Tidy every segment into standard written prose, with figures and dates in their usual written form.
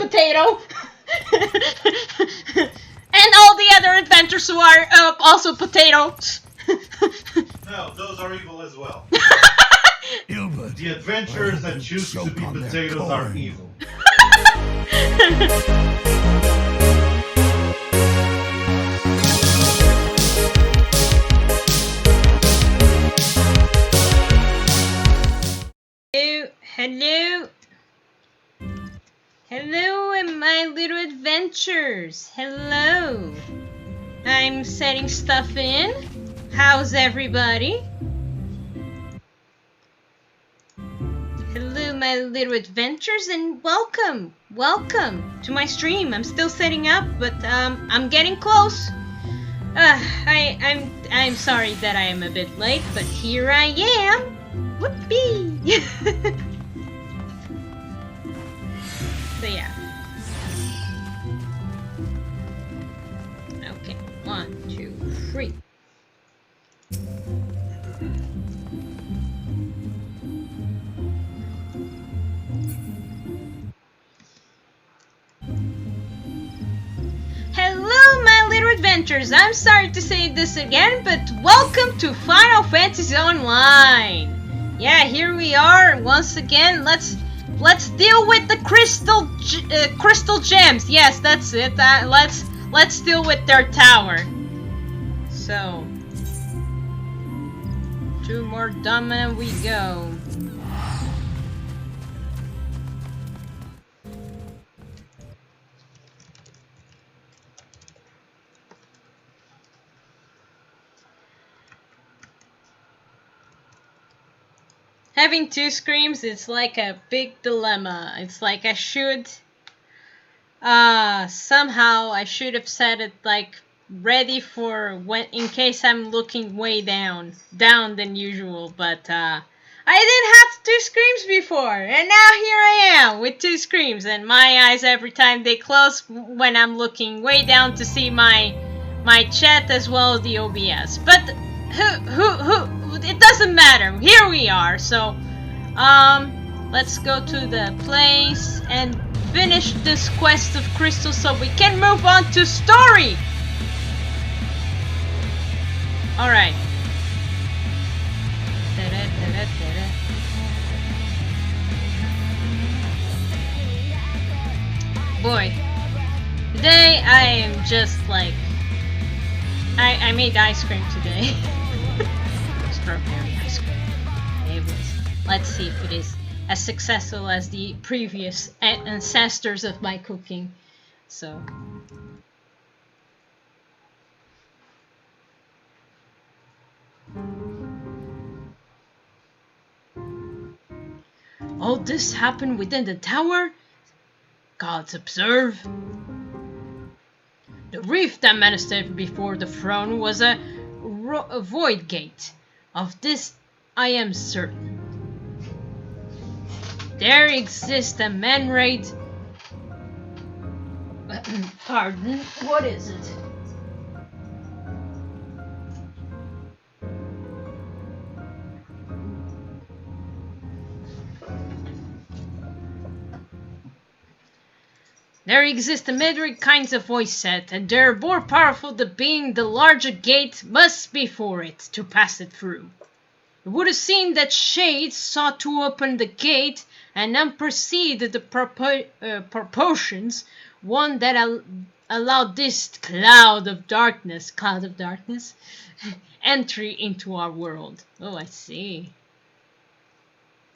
DearSweetPotato! And all the other adventurers who are also potatoes. No, those are evil as well. The adventurers that choose to be potatoes are evil. Hello. Hello, my little adventures. Hello. I'm setting stuff in. How's everybody? Hello, my little adventures, and welcome. Welcome to my stream. I'm still setting up, but I'm getting close. I'm sorry that I am a bit late, but here I am. Whoopee! So yeah. Okay, 1, 2, 3. Hello, my little adventures. I'm sorry to say this again, but welcome to Final Fantasy Online. Yeah, here we are once again. Let's deal with the crystal gems. Yes, that's it. Let's deal with their tower. So 2 more dumb and we go. Having 2 screens, it's like a big dilemma. It's like I should... somehow I should have set it like ready for when, in case I'm looking way down than usual. But I didn't have 2 screens before, and now here I am with 2 screens, and my eyes every time they close when I'm looking way down to see my chat as well as the OBS. But who? It doesn't matter. Here we are. So, let's go to the place and finish this quest of crystals so we can move on to story. All right. Boy, today I am just like I made ice cream today. Strawberry ice cream. It was. Let's see if it is as successful as the previous ancestors of my cooking. So. All this happened within the tower? Gods observe. The reef that menaced before the throne was a void gate. Of this I am certain. There exists a man-made... Pardon, what is it? There exist a myriad kinds of voice set, and they're more powerful the being the larger gate must be for it to pass it through. It would have seemed that shades sought to open the gate and unperceived the proportions, one that allowed this cloud of darkness, entry into our world. Oh, I see.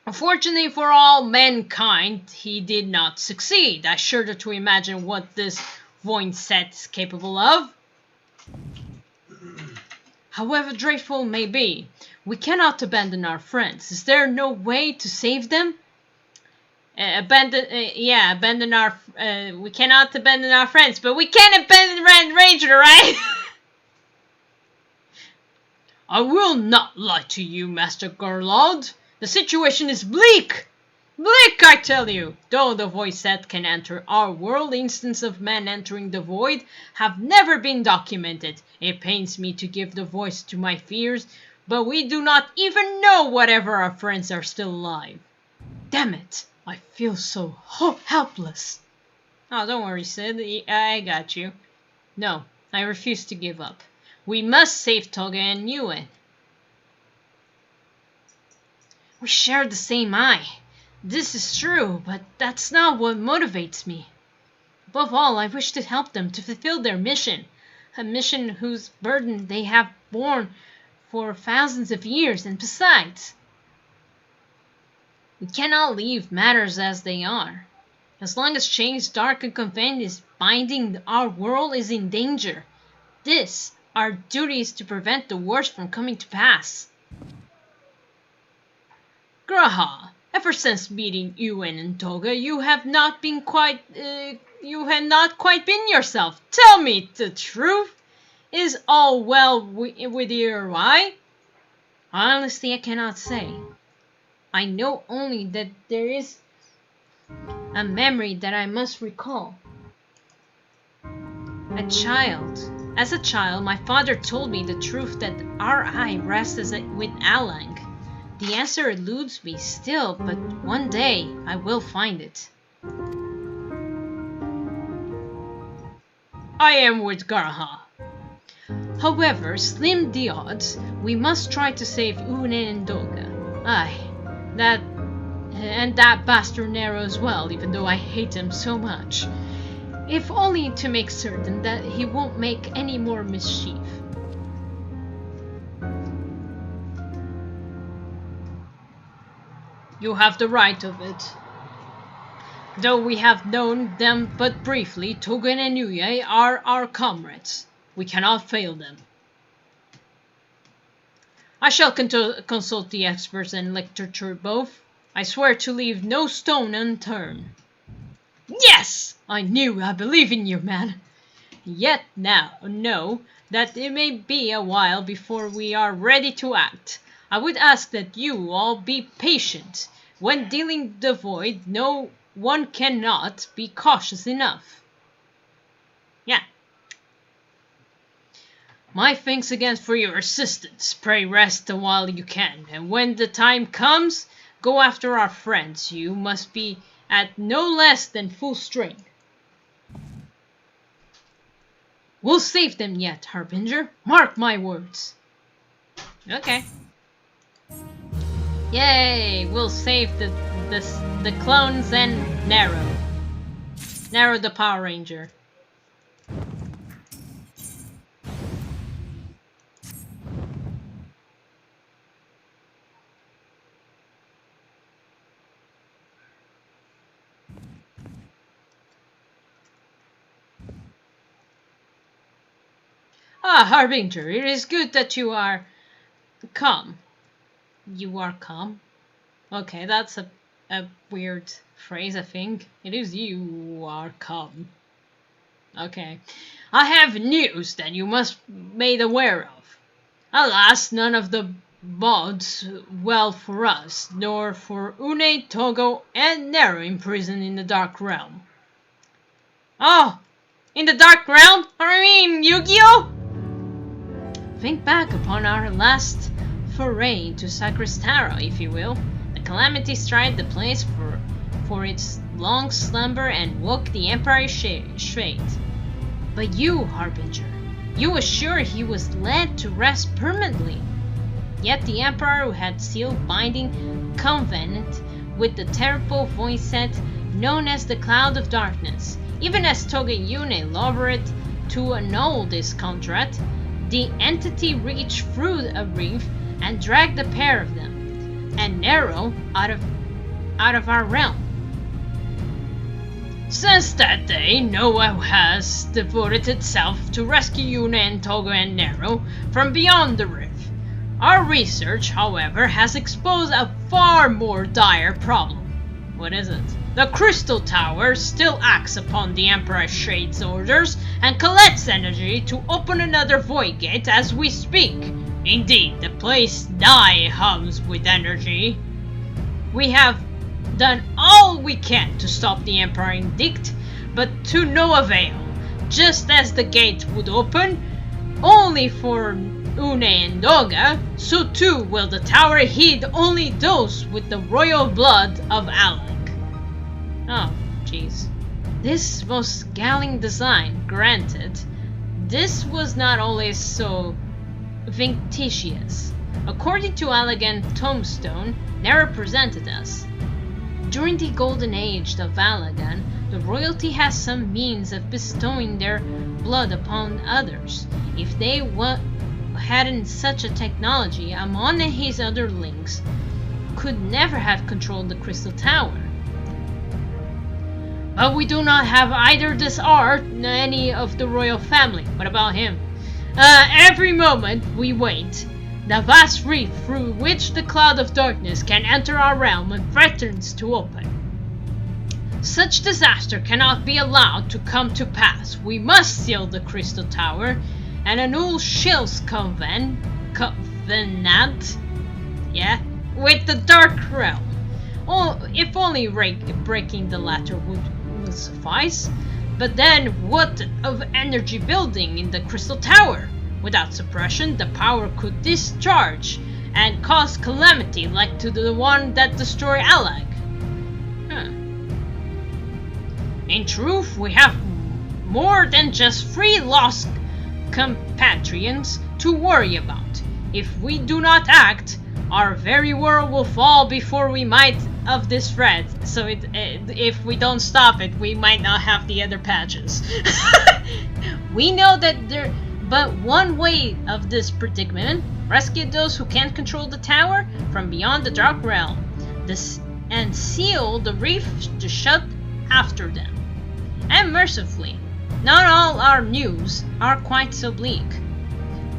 Unfortunately for all mankind, he did not succeed. I shudder to imagine what this void set is capable of. However dreadful it may be, we cannot abandon our friends. Is there no way to save them? We cannot abandon our friends, but we can abandon Red Ranger, right? I will not lie to you, Master MacLeod. The situation is bleak! Bleak, I tell you! Though the void set can enter our world, instances of men entering the void have never been documented. It pains me to give the voice to my fears, but we do not even know whatever our friends are still alive. Damn it! I feel so helpless. Oh, don't worry, Sid. I got you. No, I refuse to give up. We must save Toga and Yuen. We share the same eye. This is true, but that's not what motivates me. Above all, I wish to help them to fulfill their mission. A mission whose burden they have borne for thousands of years, and besides, we cannot leave matters as they are. As long as Chain's dark and convent is binding, our world is in danger. This, our duty, is to prevent the worst from coming to pass. Graha, ever since meeting Yuen and Toga, you have not quite been yourself. Tell me the truth. Is all well with your eye? Honestly, I cannot say. I know only that there is a memory that I must recall. As a child, my father told me the truth that our eye rests with Alang. The answer eludes me still, but one day I will find it. I am with Garha. However, slim the odds, we must try to save Une and Doga. Aye, that bastard Nero as well, even though I hate him so much. If only to make certain that he won't make any more mischief. You have the right of it. Though we have known them but briefly, Togen and Yuye are our comrades. We cannot fail them. I shall consult the experts and literature both. I swear to leave no stone unturned. Yes! I believe in you, man. Yet now, know that it may be a while before we are ready to act. I would ask that you all be patient. When dealing the void, no one cannot be cautious enough. Yeah. My thanks again for your assistance. Pray rest a while you can, and when the time comes, go after our friends. You must be at no less than full strength. We'll save them yet, Harbinger. Mark my words. Okay. Yay! We'll save the clones and Nero. Nero the Power Ranger. Ah, Harbinger, it is good that you are calm. You are calm? Okay, that's a weird phrase, I think. It is you are calm. Okay. I have news that you must be made aware of. Alas, none of the bodes well for us, nor for Une, Togo, and Nero imprisoned in the Dark Realm. Oh! In the Dark Realm? I mean, Yu-Gi-Oh! Think back upon our last foray into Sacristara, if you will. The calamity struck the place for its long slumber and woke the Emperor straight. But you, Harbinger, you assure he was led to rest permanently. Yet the Emperor, who had sealed binding covenant with the terrible voicet known as the Cloud of Darkness, even as Togeyune labored to annul this contract, the entity reached through a reef and dragged the pair of them, and Nero out of our realm. Since that day, Noah has devoted itself to rescue Yuna and Togo and Nero from beyond the rift. Our research, however, has exposed a far more dire problem. What is it? The Crystal Tower still acts upon the Emperor's Shade's orders and collects energy to open another void gate as we speak. Indeed, the place hums with energy. We have done all we can to stop the Emperor Indict, but to no avail. Just as the gate would open, only for Une and Doga, so too will the tower heed only those with the royal blood of Alang. Oh, jeez. This most galling design, granted, this was not always so vindictious. According to Allegan Tombstone, never presented us. During the golden age of Allegan, the royalty has some means of bestowing their blood upon others. If they hadn't such a technology, Amon and his underlings could never have controlled the Crystal Tower. But we do not have either this art nor any of the royal family. What about him? Every moment we wait, the vast reef through which the cloud of darkness can enter our realm and threatens to open. Such disaster cannot be allowed to come to pass. We must seal the Crystal Tower and annul Shill's covenant, with the Dark Realm. If only breaking the latter would suffice. But then what of energy building in the Crystal Tower? Without suppression, the power could discharge and cause calamity like to the one that destroyed Allag. In truth, we have more than just 3 lost compatriots to worry about. If we do not act, our very world will fall before we might of this threat. So if we don't stop it, we might not have the other patches. We know that there but one way of this predicament: rescue those who can't control the tower from beyond the Dark Realm, and seal the reef to shut after them. And mercifully, not all our news are quite so bleak.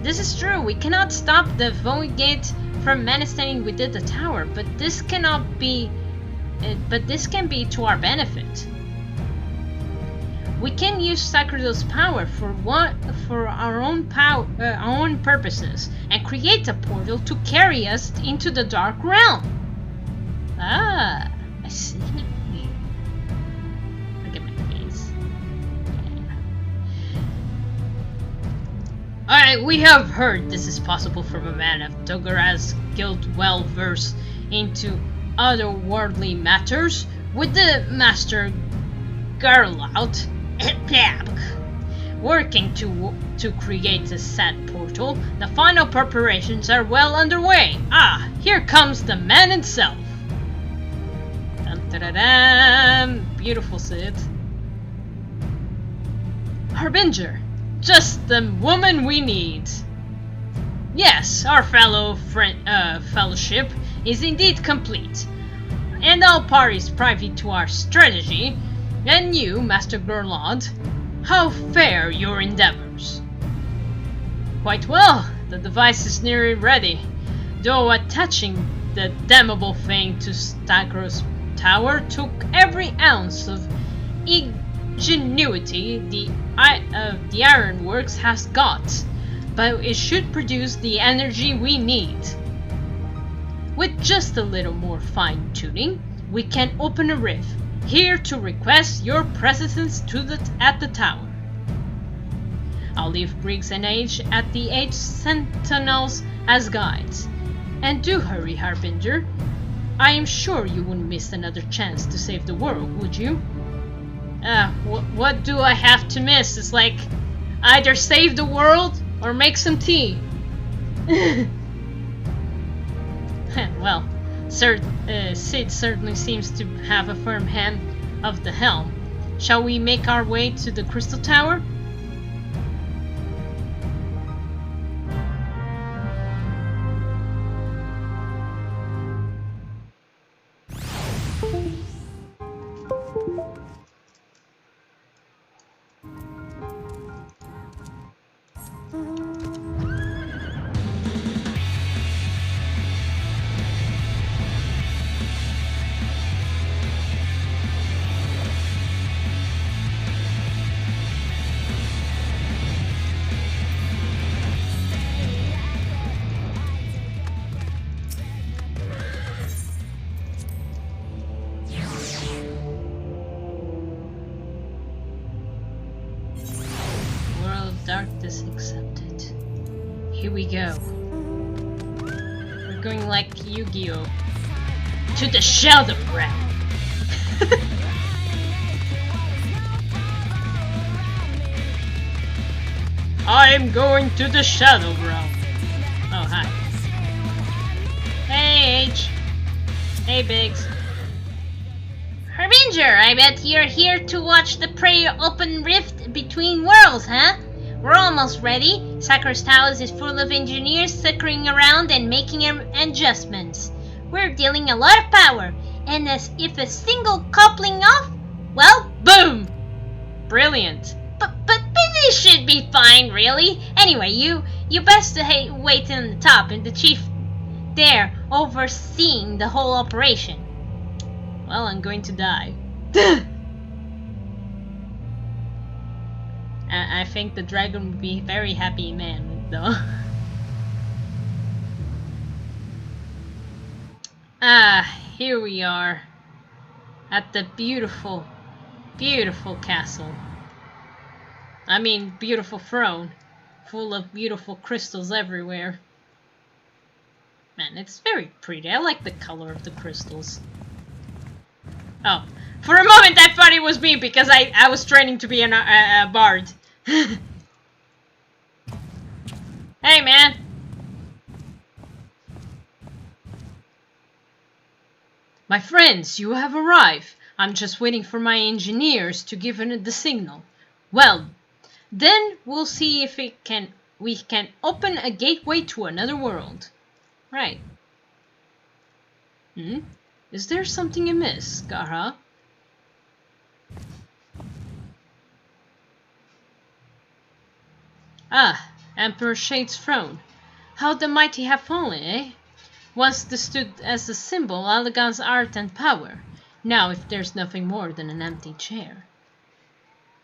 This is true, we cannot stop the Voidgate from menacing within the tower, but this can be to our benefit. We can use Sacredo's power for our own purposes, and create a portal to carry us into the Dark Realm. Ah, I see. Look at my face. Yeah. Alright, we have heard this is possible from a man of Togoraz's guild well versed into otherworldly matters, with the Master Garlout working to create a set portal. The final preparations are well underway. Ah, here comes the man himself. Dun-da-da-dum. Beautiful Sid. Harbinger, just the woman we need. Yes, our fellowship is indeed complete, and all parties privy to our strategy. And you, Master Garloud, how fare your endeavors? Quite well. The device is nearly ready, though attaching the damnable thing to Sacredo's tower took every ounce of ingenuity the ironworks has got, but it should produce the energy we need. With just a little more fine-tuning, we can open a rift here to request your presence at the tower. I'll leave Briggs and Age at the Age Sentinels as guides. And do hurry, Harbinger. I am sure you wouldn't miss another chance to save the world, would you? What do I have to miss? It's like, either save the world or make some tea. Well, Sid certainly seems to have a firm hand of the helm. Shall we make our way to the Crystal Tower? Darkness accepted. Here we go. We're going like Yu-Gi-Oh! To the Shadow Realm! I am going to the Shadow Realm. Oh, hi. Hey, H. Hey, Biggs. Harbinger, I bet you're here to watch the prayer open rift between worlds, huh? We're almost ready. Sakura's house is full of engineers circling around and making adjustments. We're dealing a lot of power, and as if a single coupling off, well, boom! Brilliant. But this should be fine, really. Anyway, you best wait on the top, and the chief there overseeing the whole operation. Well, I'm going to die. I think the dragon would be a very happy man, though. Here we are. At the beautiful, beautiful castle. I mean, beautiful throne. Full of beautiful crystals everywhere. Man, it's very pretty. I like the color of the crystals. Oh, for a moment I thought it was me because I was training to be a bard. Hey, man. My friends, you have arrived. I'm just waiting for my engineers to give the signal. Well, then we'll see if we can open a gateway to another world. Right. Is there something amiss, Garha? Ah, Emperor Shade's throne. How the mighty have fallen, eh? Once this stood as a symbol of elegance, art, and power. Now, if there's nothing more than an empty chair.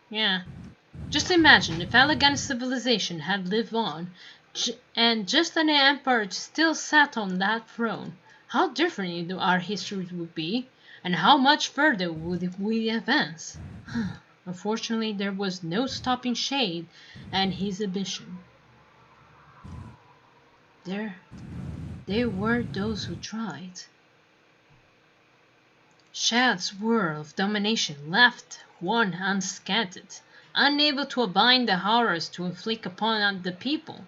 Yeah. Just imagine if elegant civilization had lived on, and just an emperor still sat on that throne. How different our history would be, and how much further would we advance. Unfortunately, there was no stopping Shade and his ambition. There were those who tried. Shade's world of domination left one unscathed, unable to abide the horrors to inflict upon the people.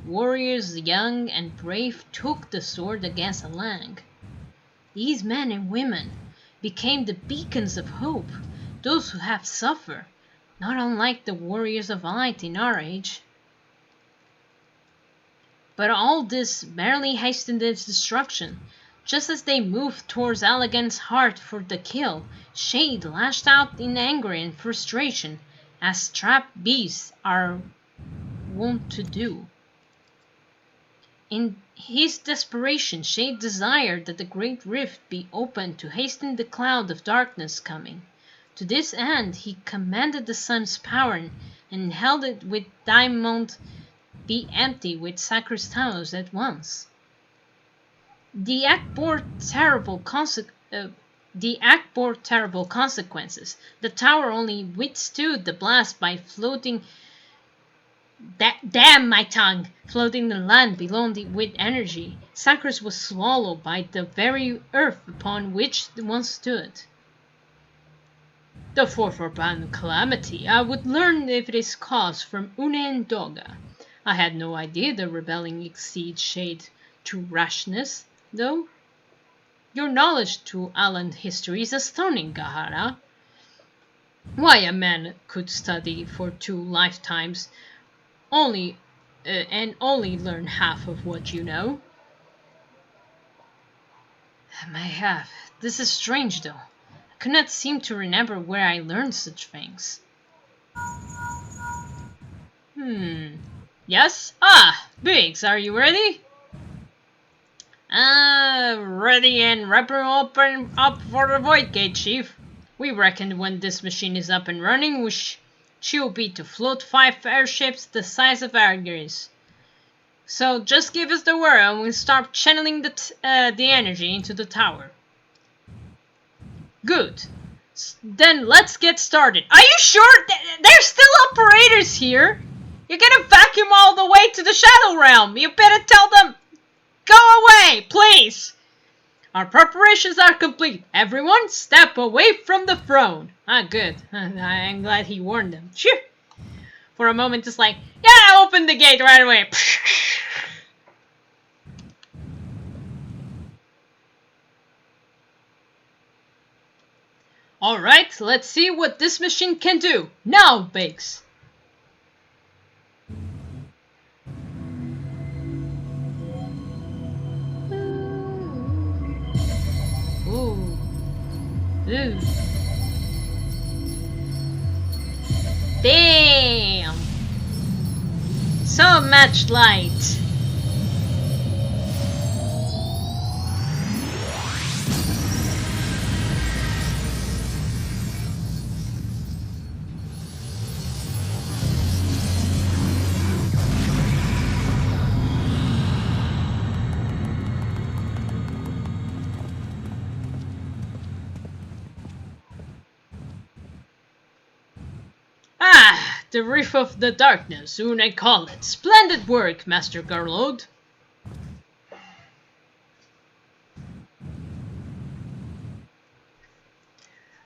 Warriors young and brave took the sword against Alang. These men and women became the beacons of hope, those who have suffered, not unlike the warriors of light in our age. But all this merely hastened its destruction. Just as they moved towards Elegant's heart for the kill, Shade lashed out in anger and frustration, as trapped beasts are wont to do. In his desperation, Shade desired that the great rift be opened to hasten the cloud of darkness coming. To this end, he commanded the sun's power and held it with diamond be empty with Sakura's towers at once. The act bore terrible consequences. The tower only withstood the blast by floating. Damn my tongue! Floating the land below with energy. Sakura's was swallowed by the very earth upon which the one stood. The fourth-forbidden calamity. I would learn if it is caused from Une and Doga. I had no idea the rebelling exceeds Shade to rashness, though. Your knowledge to Alan history is astounding, Gahara. Why a man could study for 2 lifetimes only learn half of what you know. I have. This is strange, though. I could not seem to remember where I learned such things. Yes? Biggs, are you ready? Ready and open up for the Void Gate, Chief. We reckon when this machine is up and running, she'll be to float 5 airships the size of Argyris. So just give us the word and we'll start channeling the energy into the tower. Good. Then let's get started. Are you sure? There's still operators here. You're gonna vacuum all the way to the Shadow Realm. You better tell them, go away, please. Our preparations are complete. Everyone, step away from the throne. Good. I'm glad he warned them. Sure. for a moment, just like, yeah, open the gate right away. Alright, let's see what this machine can do. Now, Bakes. Ooh. Ooh. Damn! So much light. Ah, the Reef of the Darkness, soon I call it. Splendid work, Master MacLeod.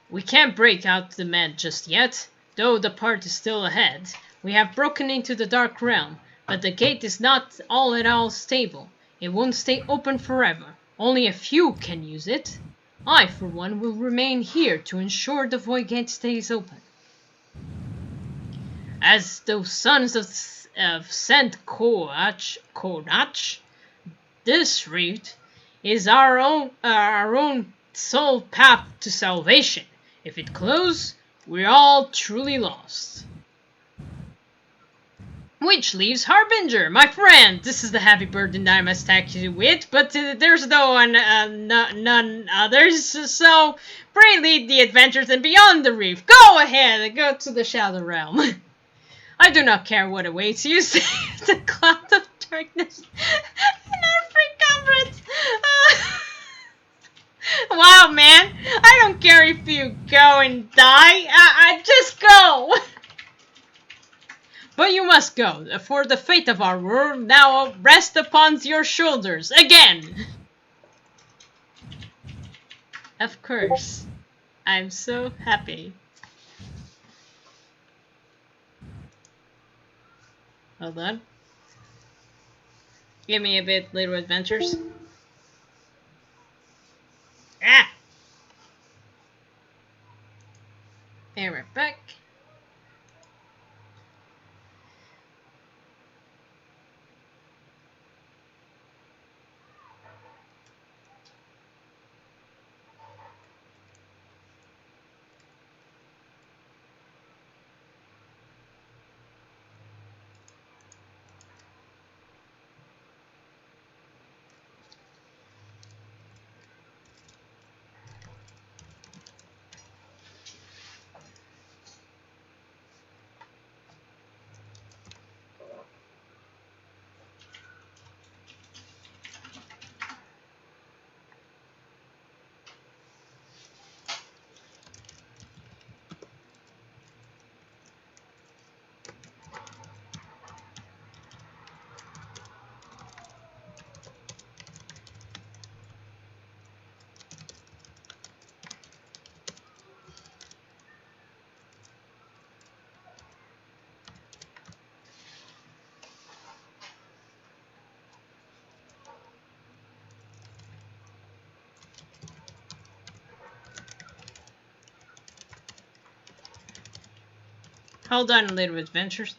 We can't break out the man just yet, though the part is still ahead. We have broken into the Dark Realm, but the gate is not all at all stable. It won't stay open forever. Only a few can use it. I, for one, will remain here to ensure the Void Gate stays open. As those sons of Saint Korach, this route is our own sole path to salvation. If it closes, we're all truly lost. Which leaves Harbinger, my friend. This is the heavy burden I must tax you with, but there's none others. So pray lead the adventures and beyond the reef. Go ahead and go to the Shadow Realm. I do not care what awaits you. Save the cloud of darkness and our free comrades. Wow, man. I don't care if you go and die. I just go. But you must go, for the fate of our world now rests upon your shoulders again. Of course. I'm so happy. Hold on. Give me a bit, Little Adventures. Ah! And we're back. Hold on, Little Adventures.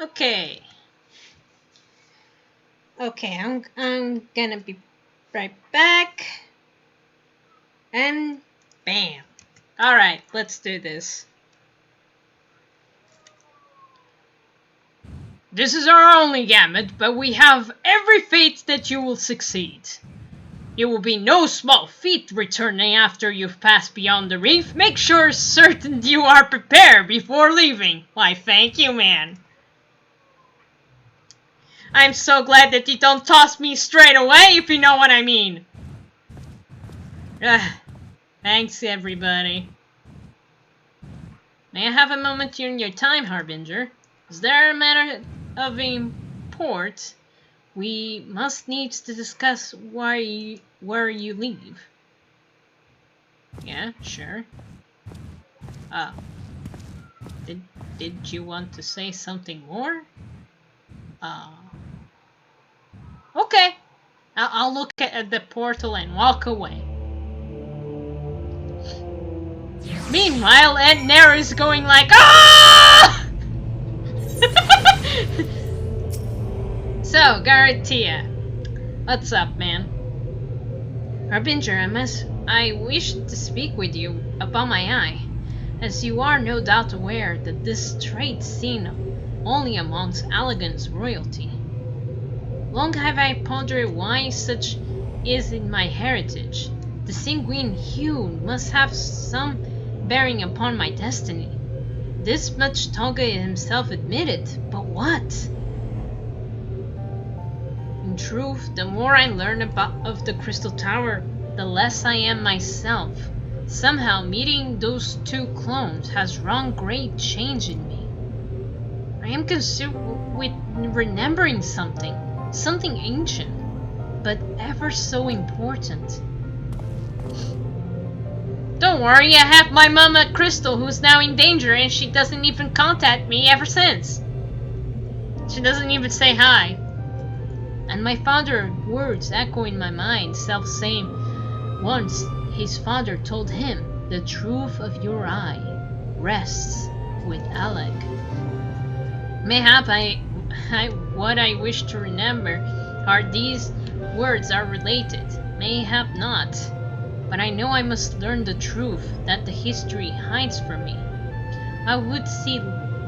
Okay. Okay, I'm gonna be right back. And bam. Alright, let's do this. This is our only gamut, but we have every faith that you will succeed. It will be no small feat returning after you've passed beyond the reef. Make sure certain you are prepared before leaving. Why, thank you, man. I'm so glad that you don't toss me straight away, if you know what I mean. Thanks, everybody. May I have a moment during your time, Harbinger? Is there a matter of import? We must needs to discuss where you leave. Yeah, sure. Oh. Did you want to say something more? Okay. I'll look at the portal and walk away. Meanwhile, Aunt Nera is going like, ah! So, Garatia, what's up, man? Harbinger, I wish to speak with you about my eye, as you are no doubt aware that this trait seen only amongst Allegan's royalty. Long have I pondered why such is in my heritage. The sanguine hue must have some bearing upon my destiny. This much Tonga himself admitted, but what? In truth, the more I learn of the Crystal Tower, the less I am myself. Somehow, meeting those two clones has wrought great change in me. I am consumed with remembering something ancient, but ever so important. Don't worry, I have my mama Crystal, who's now in danger, and she doesn't even contact me ever since. She doesn't even say hi. And my father's words echo in my mind, self-same. Once, his father told him, the truth of your eye rests with Alec. Mayhap what I wish to remember are these words are related. Mayhap not. But I know I must learn the truth that the history hides from me. I would see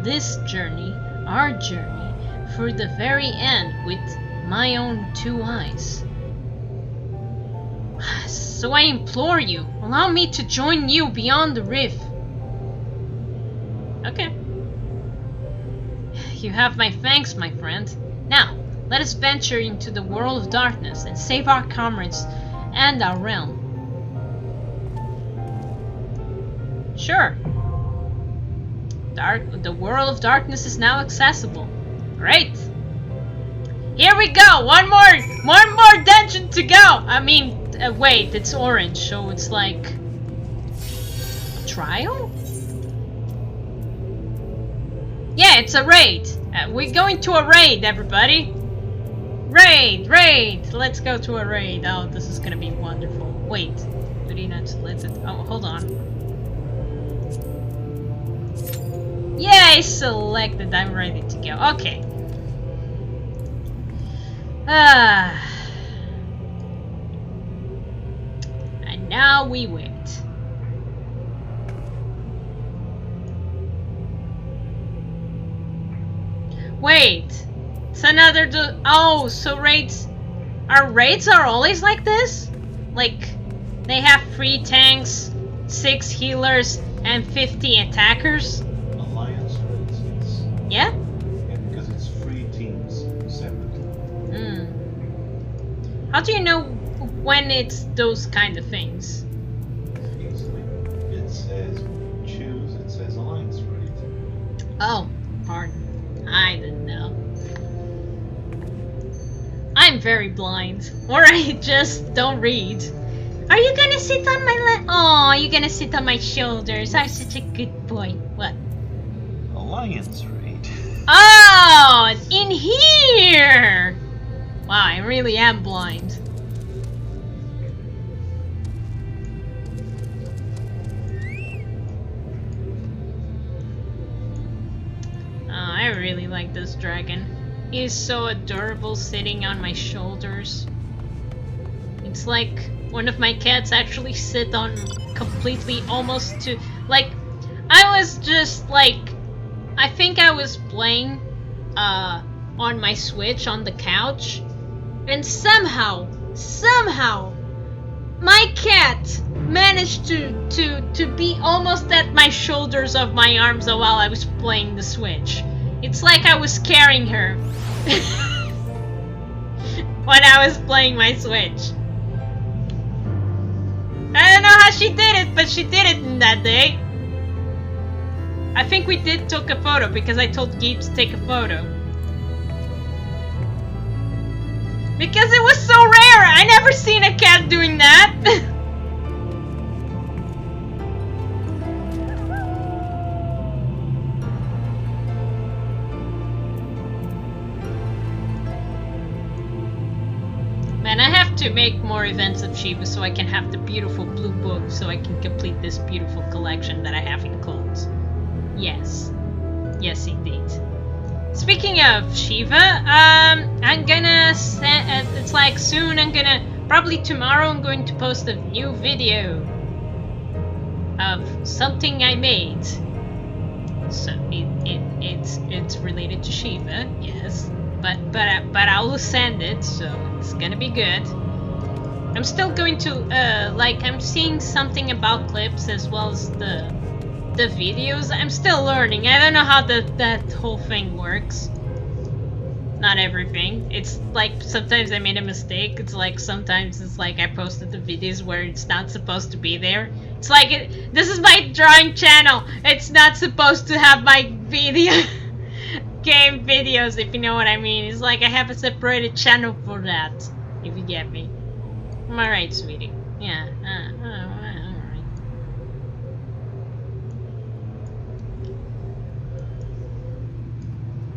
this journey, our journey, through the very end with my own two eyes. So I implore you, allow me to join you beyond the rift. Okay. You have my thanks, my friend. Now, let us venture into the world of darkness and save our comrades and our realm. Sure. The world of darkness is now accessible. Great. Here we go. One more dungeon to go. I mean, wait, it's orange, so it's like a trial? Yeah, it's a raid. We're going to a raid, everybody. Raid. Let's go to a raid. Oh, this is gonna be wonderful. Wait, do you not select it? Oh, hold on. Yay, selected. I'm ready to go. Okay. And now we wait. Wait. It's another oh, so raids are always like this? Like they have 3 tanks, 6 healers, and 50 attackers? Alliance raids, yeah? Yeah, because it's 3 teams separately. How do you know when it's those kind of things? Easily. It says choose, it says alliance raid. Oh, pardon. I didn't know. I'm very blind. Or I just don't read. Are you gonna sit on my lap? Oh, you're gonna sit on my shoulders. I'm such a good boy. What? Alliance raid. Oh, in here! Wow, I really am blind. Oh, I really like the this dragon. He is so adorable sitting on my shoulders. It's like one of my cats actually sit on completely almost to like I was just like I think I was playing on my Switch on the couch and somehow my cat managed to be almost at my shoulders of my arms while I was playing the Switch. It's like I was carrying her when I was playing my Switch. I don't know how she did it, but she did it in that day. I think we did took a photo because I told Gabe to take a photo. Because it was so rare! I never seen a cat doing that! Man, I have to make more events of Shiva so I can have the beautiful blue book so I can complete this beautiful collection that I have in clones. Yes. Yes, indeed. Speaking of Shiva, I'm gonna it's like soon probably tomorrow I'm going to post a new video of something I made. So it's related to Shiva, yes. But I will send it, so it's gonna be good. I'm still going to I'm seeing something about clips as well as the videos. I'm still learning. I don't know how that whole thing works. Not everything. It's like sometimes I made a mistake. It's like sometimes it's like I posted the videos where it's not supposed to be there. It's like this is my drawing channel. It's not supposed to have my video game videos, if you know what I mean. It's like I have a separated channel for that, if you get me. Am I right, sweetie? Yeah. Alright.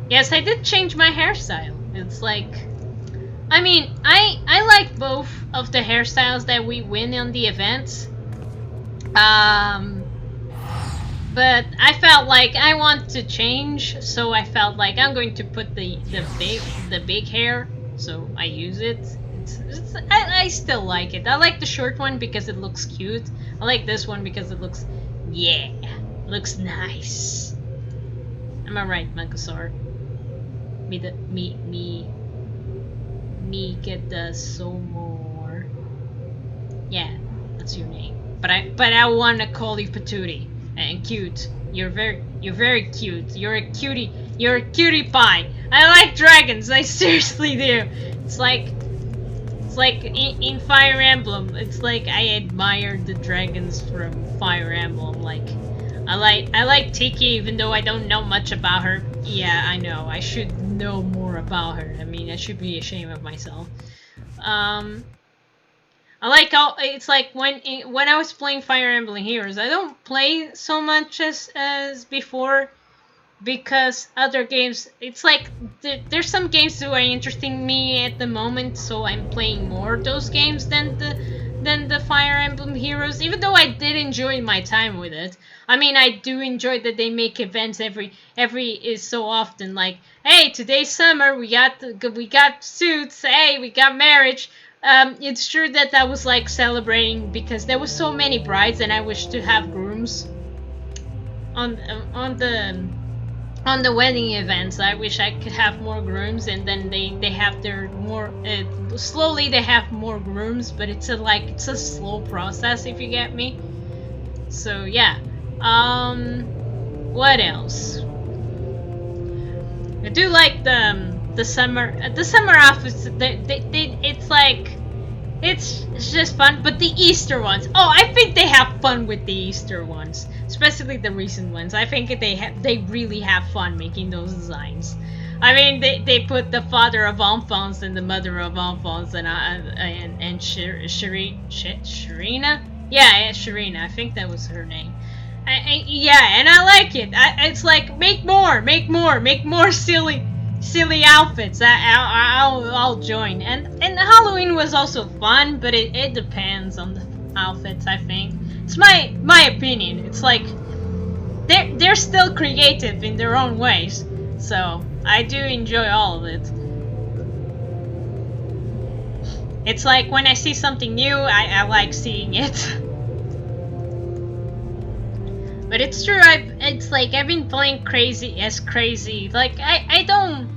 Yes, I did change my hairstyle. It's like, I mean, I like both of the hairstyles that we win on the events. But I felt like I want to change, so I felt like I'm going to put the big hair, so I use it. I still like it. I like the short one because it looks cute. I like this one because it looks, yeah, looks nice. Am I right, Magosaur? Me get the so more. Yeah, that's your name. But I wanna call you Patootie. And cute. You're very cute. You're a cutie. You're a cutie pie. I like dragons. I seriously do. It's like in Fire Emblem. It's like I admire the dragons from Fire Emblem. Like I like Tiki, even though I don't know much about her. Yeah, I know. I should know more about her. I mean, I should be ashamed of myself. I like it's like when I was playing Fire Emblem Heroes, I don't play so much as before because other games, it's like there's some games that are interesting me at the moment, so I'm playing more of those games than the Fire Emblem Heroes, even though I did enjoy my time with it. I mean, I do enjoy that they make events every is so often, like, hey, today's summer, we got suits, hey, we got marriage. It's true that I was like celebrating because there was so many brides and I wish to have grooms on the wedding events. I wish I could have more grooms, and then they have their more slowly they have more grooms, but it's a slow process, if you get me. So yeah. What else? I do like the summer outfits. It's just fun. But the Easter ones, oh, I think they have fun with the Easter ones, especially the recent ones. I think they really have fun making those designs. I mean, they put the father of enfants and the mother of enfants and Sharina. Yeah, Sharina. I think that was her name. Yeah, and I like it. It's like make more silly outfits. I'll join. And Halloween was also fun, but it depends on the outfits. I think it's my opinion. It's like they're still creative in their own ways. So I do enjoy all of it. It's like when I see something new, I like seeing it. But it's true, it's like I've been playing crazy. Like I don't.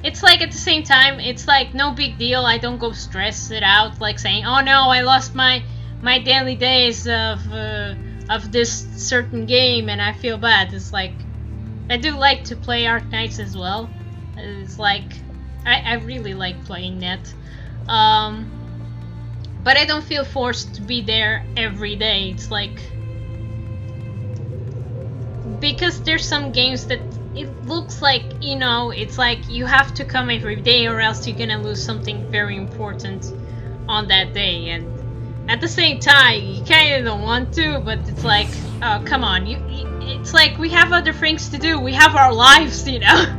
It's like at the same time, it's like no big deal. I don't go stress it out like saying, oh no, I lost my daily days of this certain game and I feel bad. It's like I do like to play Arknights as well. It's like I really like playing that. But I don't feel forced to be there every day. It's like, because there's some games that it looks like, you know, it's like you have to come every day or else you're gonna lose something very important on that day. And at the same time, you kind of don't want to, but it's like, oh, come on. It's like we have other things to do. We have our lives, you know?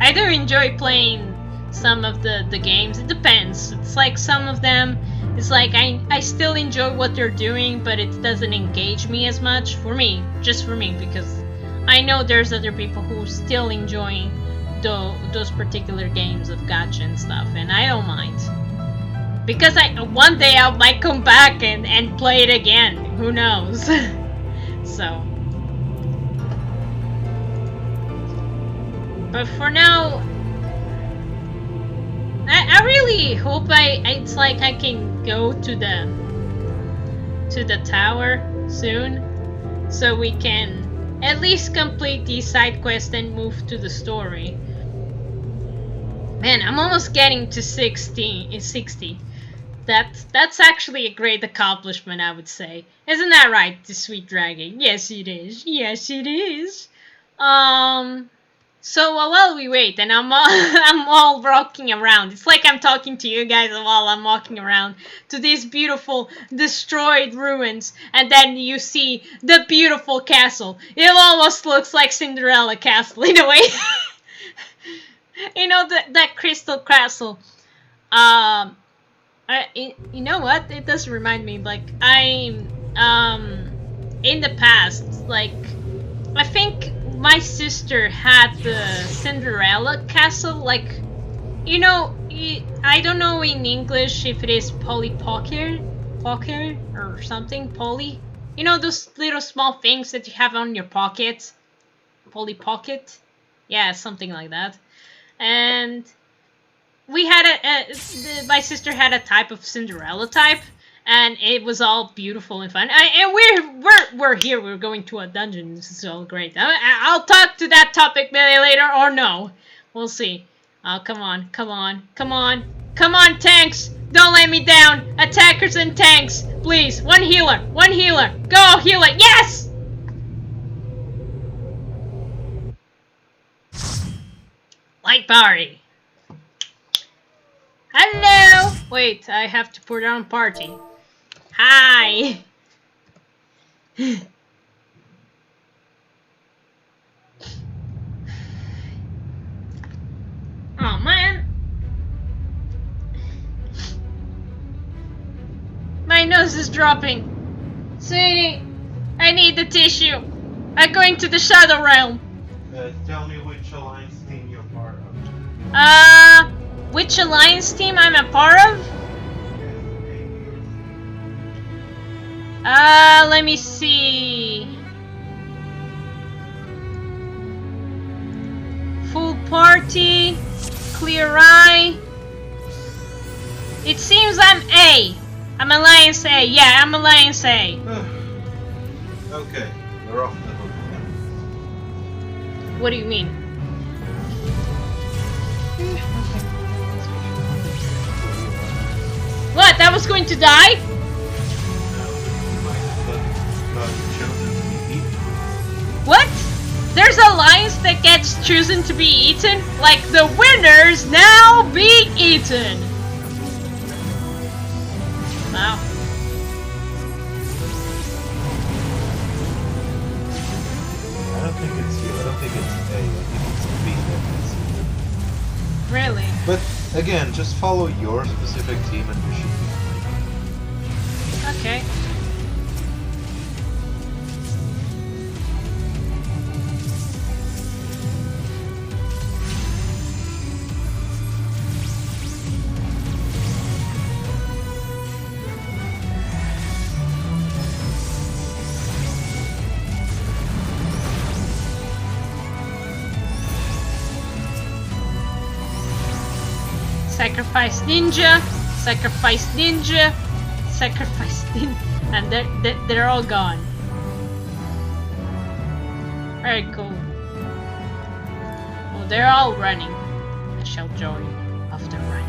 I do enjoy playing some of the games. It depends. It's like some of them, it's like I still enjoy what they're doing, but it doesn't engage me as much. For me, just for me, because I know there's other people who still enjoying those particular games of gacha and stuff, and I don't mind. Because one day I might come back and play it again. Who knows? So. But for now, I really hope it's like I can go to the tower soon, so we can at least complete the side quest and move to the story. Man, I'm almost getting to 60. That's actually a great accomplishment, I would say. Isn't that right, the sweet dragon? Yes, it is. Yes, it is. So while we wait, and I'm all walking around. It's like I'm talking to you guys while I'm walking around to these beautiful destroyed ruins, and then you see the beautiful castle. It almost looks like Cinderella Castle in a way. You know, that crystal castle. You know what? It does remind me. Like I'm in the past, like I think my sister had the Cinderella castle, like, you know, I don't know in English if it is Polly Pocket or something, Polly. You know those little small things that you have on your pocket? Polly Pocket? Yeah, something like that. And we had my sister had a type of Cinderella type, and it was all beautiful and fun. And we're here. We're going to a dungeon. This is all great. I'll talk to that topic maybe later, or no. We'll see. Oh, come on, tanks! Don't let me down, attackers and tanks, please. One healer. Go healer. Yes. Light party. Hello. Wait, I have to put on party. Hi! Oh man! My nose is dropping. Sweetie, I need the tissue. I'm going to the Shadow Realm. Tell me which alliance team you're part of. Which alliance team I'm a part of? Let me see. Full party, clear eye. It seems I'm A. I'm Alliance A. Yeah, I'm Alliance A. Okay, we're off the hook now. What do you mean? What? That was going to die? What? There's a alliance that gets chosen to be eaten? Like the winners now being eaten. Wow. I don't think it's you. I don't think it's A. I think it's B. Really? But again, just follow your specific team and you should be fine. Okay. Sacrifice ninja, sacrifice ninja, sacrifice ninja, and they're all gone. Alright, cool. Well, they're all running. I shall join after running.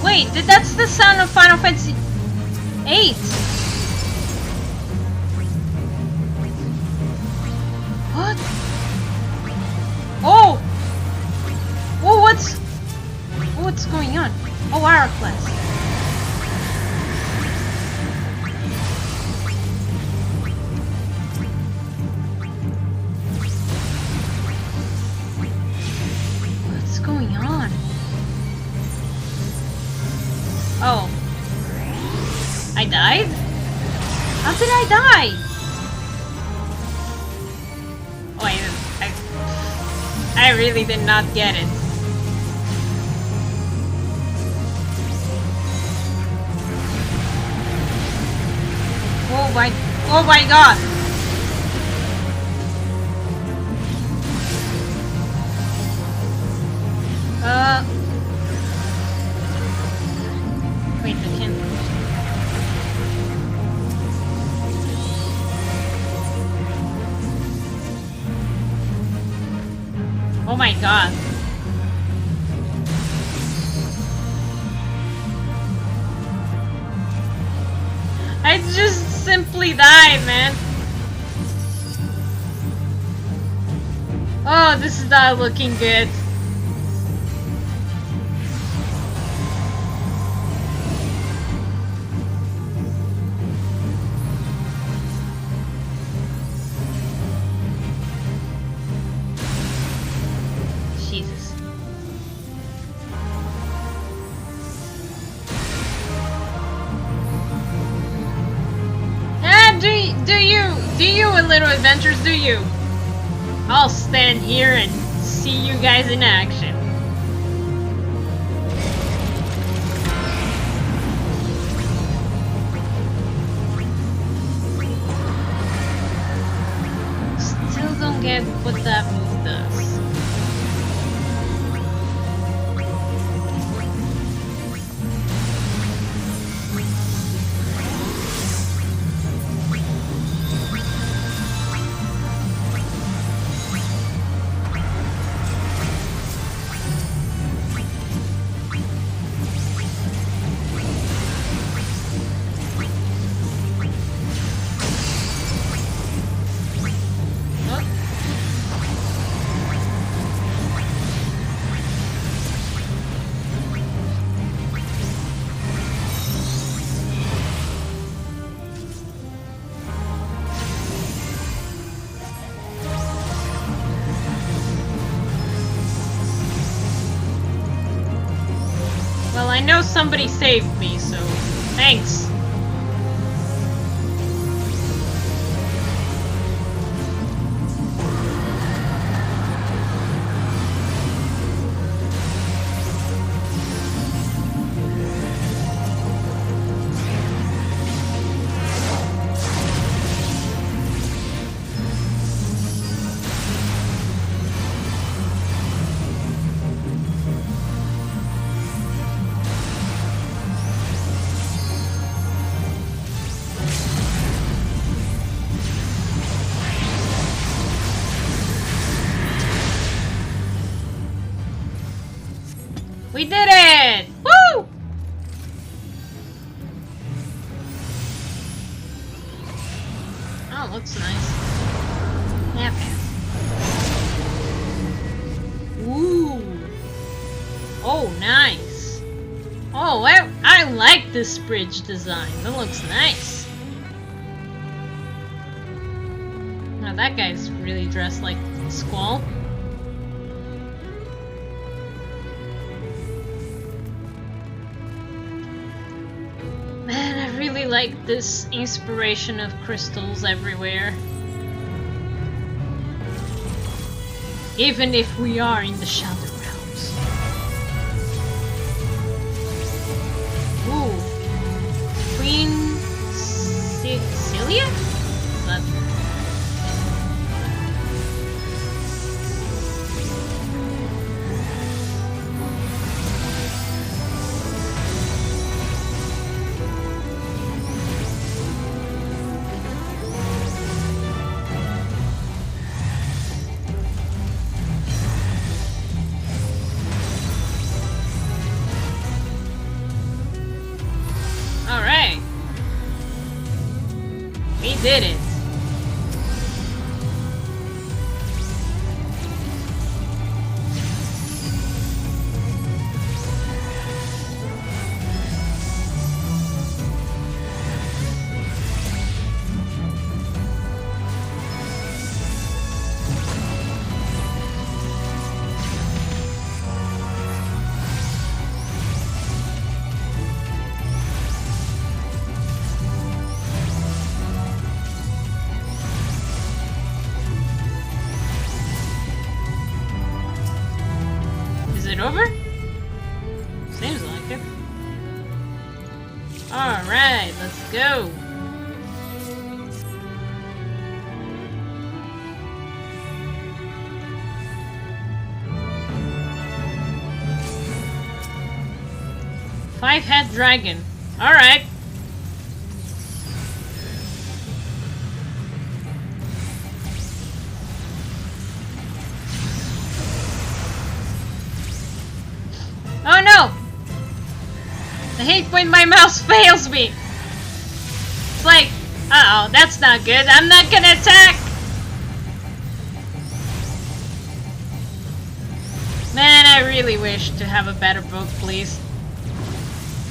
Wait, that's the sound of Final Fantasy VIII. What? Oh! Oh, what's going on? Oh, Araclast. What's going on? Oh. I died? How did I die? Oh, I really did not get it. Oh my god. Wait, I can't. Oh my god. I just simply died, man. Oh, this is not looking good. Jesus. Ah, do you a little adventures, do you? I'll stand here and see you guys in action. Still don't get what that move does. Well, I know somebody saved me, so thanks. We did it! Woo! Oh, looks nice. Yeah. Ooh. Oh, nice. Oh, I like this bridge design. It looks nice. Now that guy's really dressed like a Squall. Man, I really like this inspiration of crystals everywhere. Even if we are in the Shadow Realms. Ooh. Queen Celia? That Alright. We did it. Is it over? Seems like it. Alright, let's go. Five-head dragon. Alright. Oh no! I hate when my mouse fails me! It's like, uh-oh, that's not good. I'm not gonna attack! Man, I really wish to have a better book, please.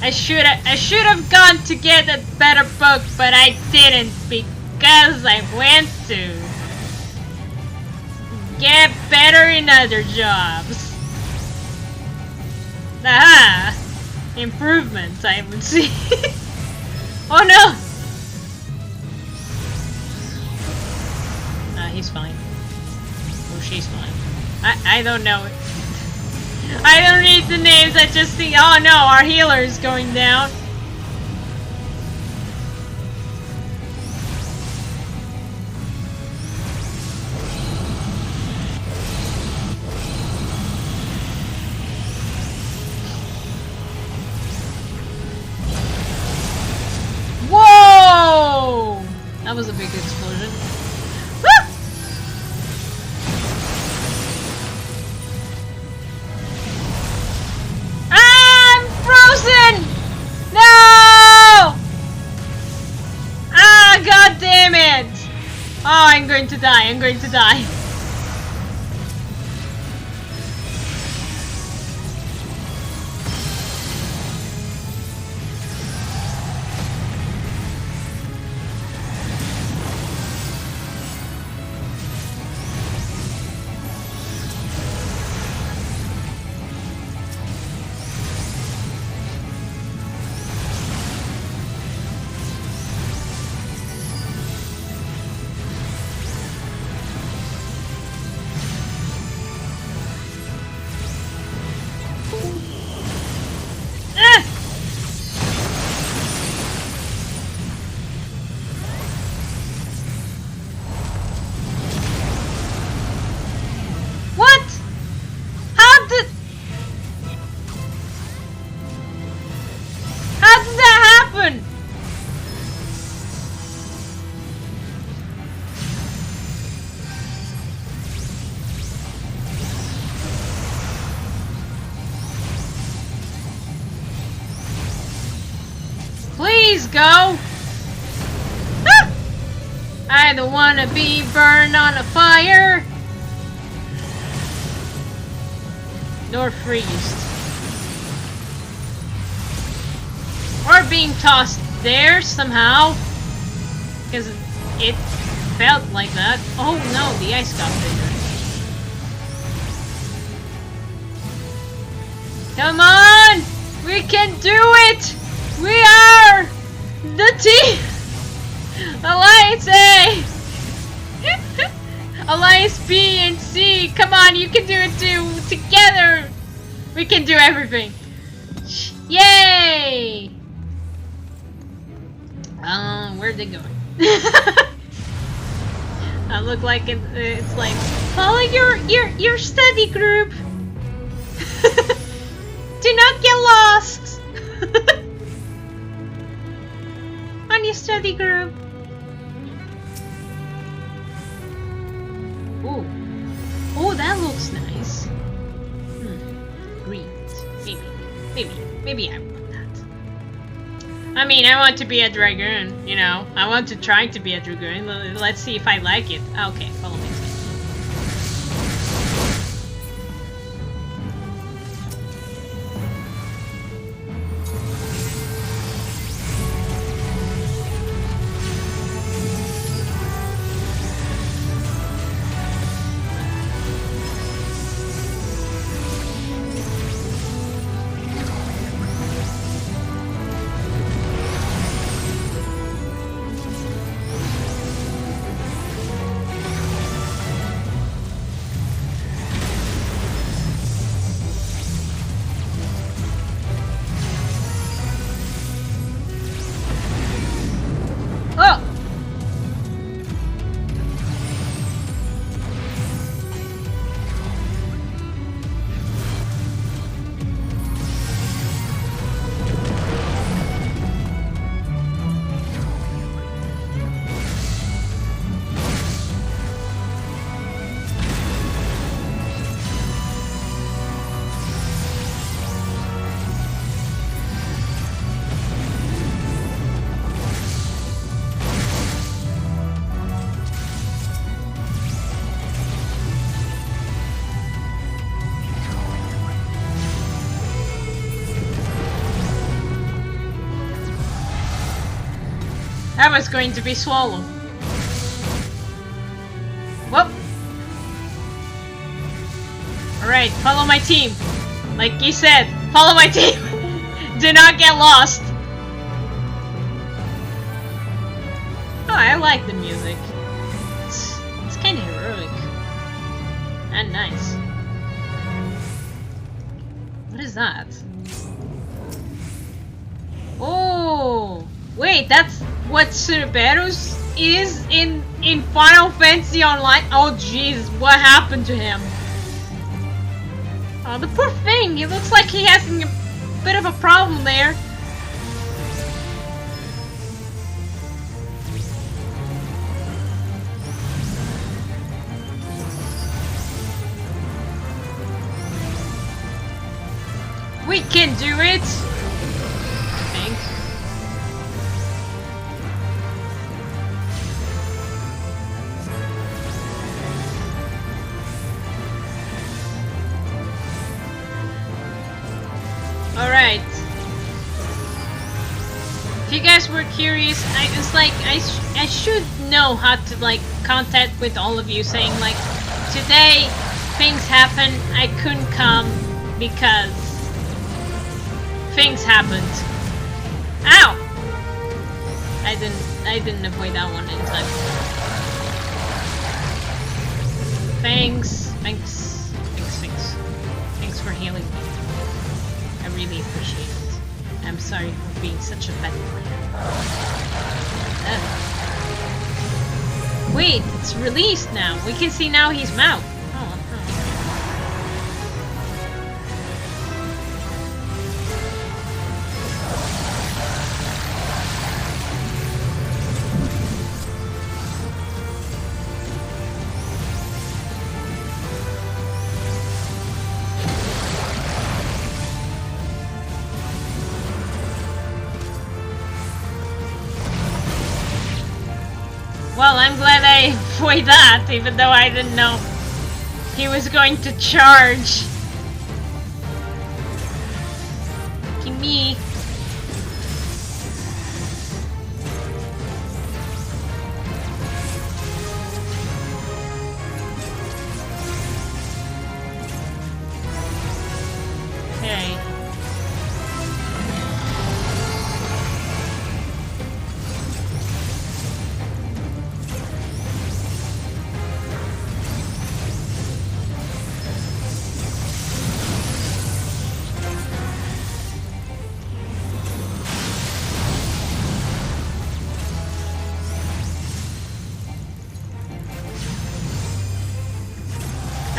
I should have gone to get a better book, but I didn't because I went to get better in other jobs. Aha! Improvements, I would see. Oh no! He's fine. Oh, she's fine. I don't know. I don't read the names, I just think, oh no, our healer is going down. Whoa! That was a big explosion. Woo! I'm frozen! No! Ah, god damn it! Oh, I'm going to die, I'm going to die. Please go! Ah! I don't wanna be burned on a fire! Nor freezed. Or being tossed there somehow. Because it felt like that. Oh no, the ice got bigger. Come on! We can do it! We are the team! Alliance A! Alliance B and C! Come on, you can do it too! Together! We can do everything! Yay! Where'd they go? I look like it's like, follow your study group! Do not get lost! On your study group. Ooh. Oh, that looks nice. Greens. Maybe I want that. I mean, I want to be a dragoon, you know. I want to try to be a dragoon. Let's see if I like it. Okay, follow me. That was going to be swallowed. Whoop! Alright, follow my team. Like you said, follow my team! Do not get lost! Oh, I like the music. It's kind of heroic. And nice. What is that? Oh! Wait, that's what Cerberus is in Final Fantasy Online? Oh jeez, what happened to him? Oh, the poor thing. He looks like he has a bit of a problem there. We can do it! I think. Alright. If you guys were curious, I should know how to like contact with all of you saying like, today things happened, I couldn't come because things happened. Ow! I didn't avoid that one in time. Thanks for healing me. I really appreciate it. I'm sorry for being such a bad player. Wait, it's released now. We can see now his mouth. Well, I'm glad I avoided that, even though I didn't know he was going to charge. Gimme. Okay.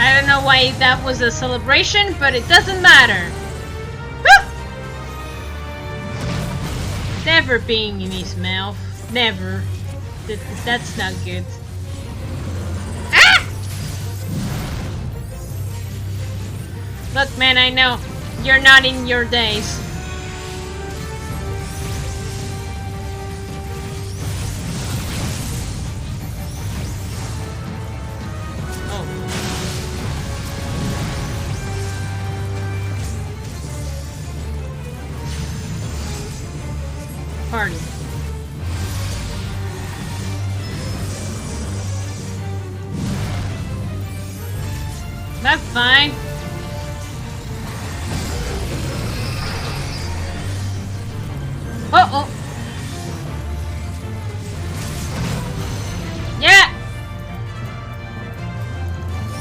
I don't know why that was a celebration, but it doesn't matter. Woo! Never being in his mouth. Never. That's not good. Ah! Look, man, I know you're not in your days. Party. That's fine. Uh-oh. Yeah.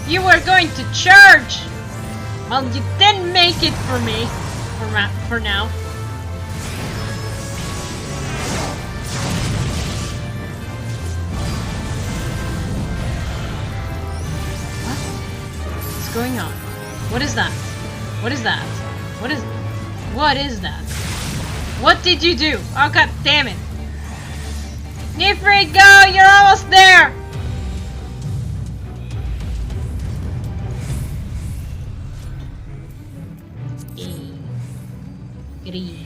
You were going to charge. Well, you didn't make it for me. For now. What's going on? What is that? What is that? What is that? What did you do? Oh, god damn it. Nifri, go! You're almost there! Green.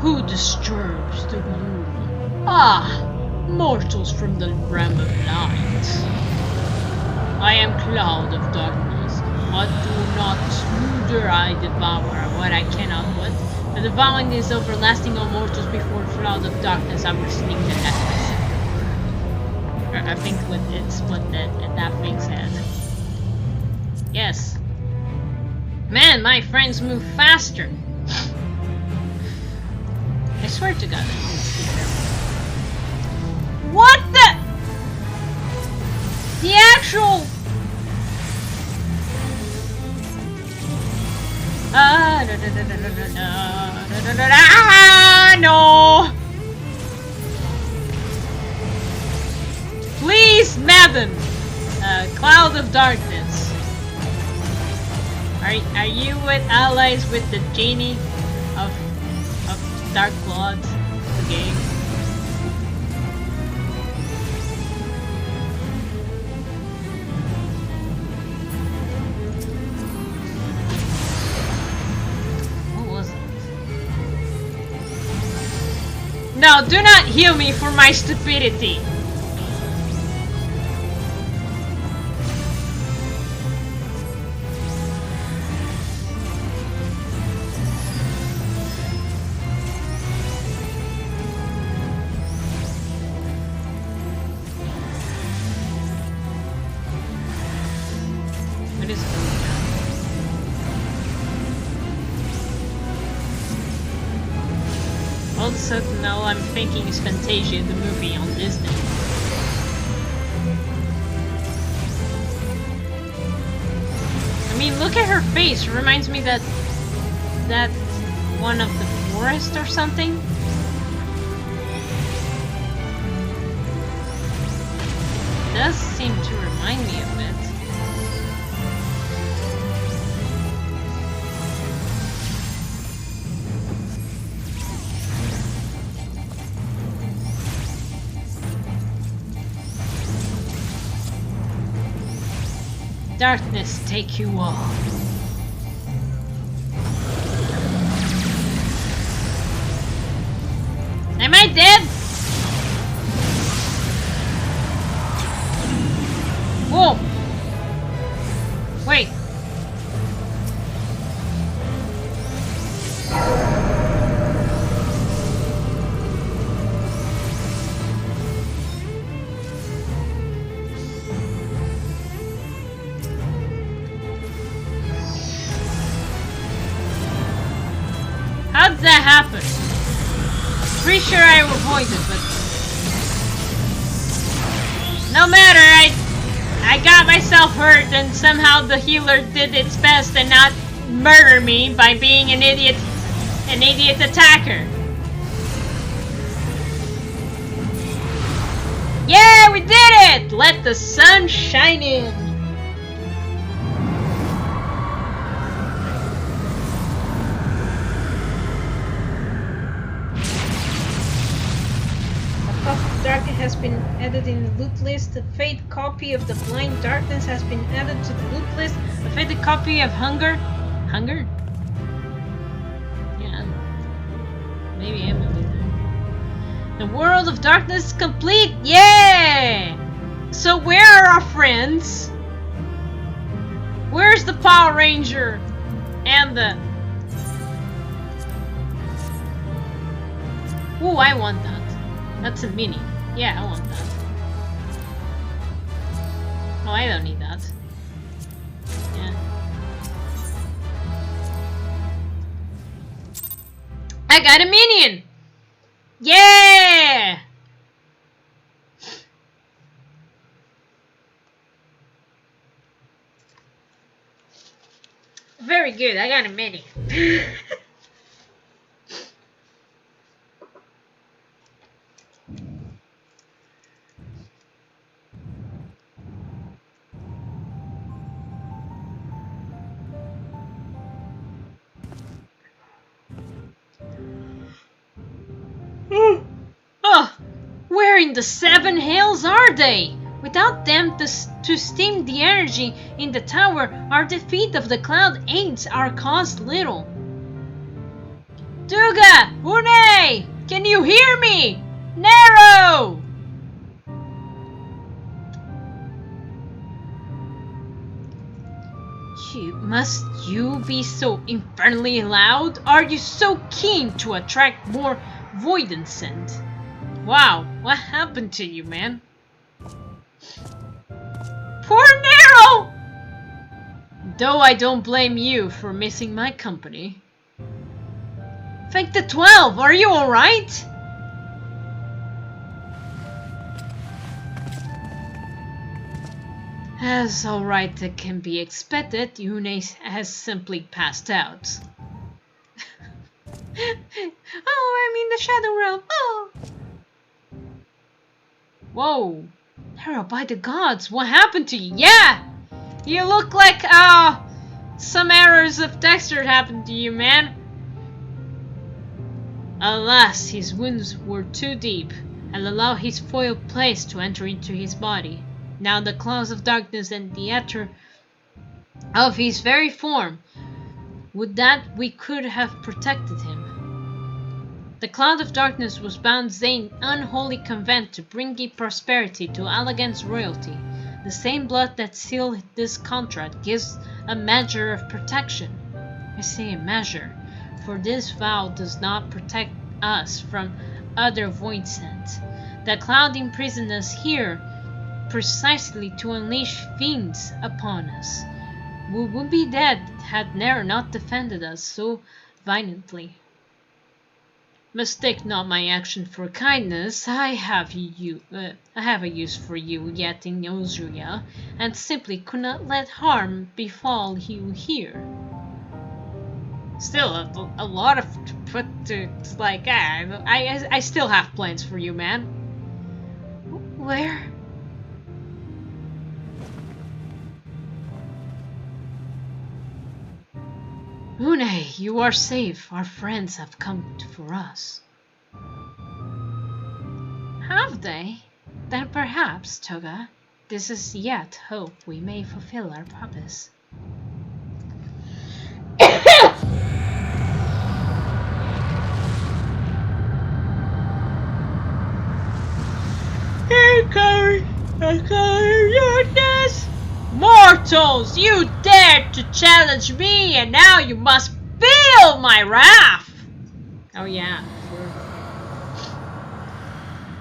Who disturbs the gloom? Ah, mortals from the realm of light. I am Cloud of Darkness, but do not neither I devour what I cannot what. The devouring is everlasting on mortals before Cloud of Darkness I will sling the heavens. I think it's what that thing said. Yes. Man, my friends move faster. I swear to God. What the? The actual... no! Please, madam! Cloud of Darkness. Are you with allies with the genie of Dark Blood, the game? What was it? No, do not heal me for my stupidity. All of a sudden now I'm thinking it's Fantasia, the movie on Disney. I mean, look at her face. It reminds me that one of the forest or something. It does seem to remind me of it. darkness take you all. Am I dead? Whoa! Wait. How did that happen? Pretty sure I avoided, but no matter. I got myself hurt, and somehow the healer did its best and not murder me by being an idiot attacker. Yeah, we did it! Let the sun shine in. Darkness has been added in the loot list. A faded copy of the Blind Darkness has been added to the loot list. A faded copy of Hunger? Yeah. Maybe I'm a looter. The World of Darkness is complete! Yeah! So where are our friends? Where's the Power Ranger? And the... Ooh, I want that. That's a mini. Yeah, I want that. Oh, I don't need that. Yeah. I got a minion! Yeah! Very good, I got a minion. Oh, where in the seven hells are they? Without them to steam the energy in the tower, our defeat of the Cloud aids our cause little. Duga! Hune! Can you hear me? Nero! Must you be so infernally loud? Are you so keen to attract more Voidance scent? Wow, what happened to you, man? Poor Nero! Though I don't blame you for missing my company. Thank the 12, are you alright? As alright that can be expected, Yune has simply passed out. Oh, I'm in the Shadow Realm. Oh! Whoa! Hero, by the gods, what happened to you? Yeah! You look like, some errors of texture happened to you, man. Alas, his wounds were too deep, and allowed his foiled place to enter into his body. Now the clouds of darkness and the ether of his very form, would that we could have protected him. The cloud of darkness was bound Zane unholy convent to bring ye prosperity to Allagan's royalty. The same blood that sealed this contract gives a measure of protection. I say a measure, for this vow does not protect us from other void scents. The cloud imprisoned us here precisely to unleash fiends upon us. We would be dead had Nero not defended us so valiantly. Mistake not my action for kindness. I have a use for you yet in Ozuya, and simply could not let harm befall you here. Still, a lot of put to like. I still have plans for you, man. Where? Une, you are safe. Our friends have come for us. Have they? Then perhaps, Toga, this is yet hope we may fulfill our purpose. Mortals, you dared to challenge me, and now you must feel my wrath! Oh yeah.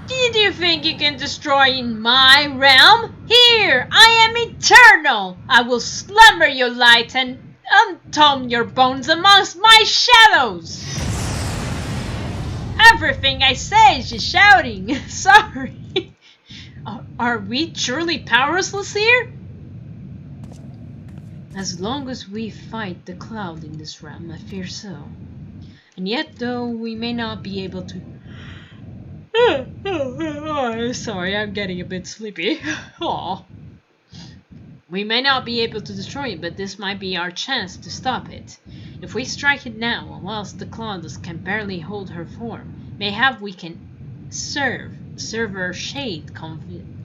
Did you think you can destroy my realm? Here, I am eternal! I will slumber your light and entomb your bones amongst my shadows! Everything I say is just shouting. Sorry. Are we truly powerless here? As long as we fight the cloud in this realm, I fear so. And yet, though we may not be able to... sorry, I'm getting a bit sleepy. Aw. We may not be able to destroy it, but this might be our chance to stop it. If we strike it now, whilst the Cloudless can barely hold her form, mayhap we can serve our shade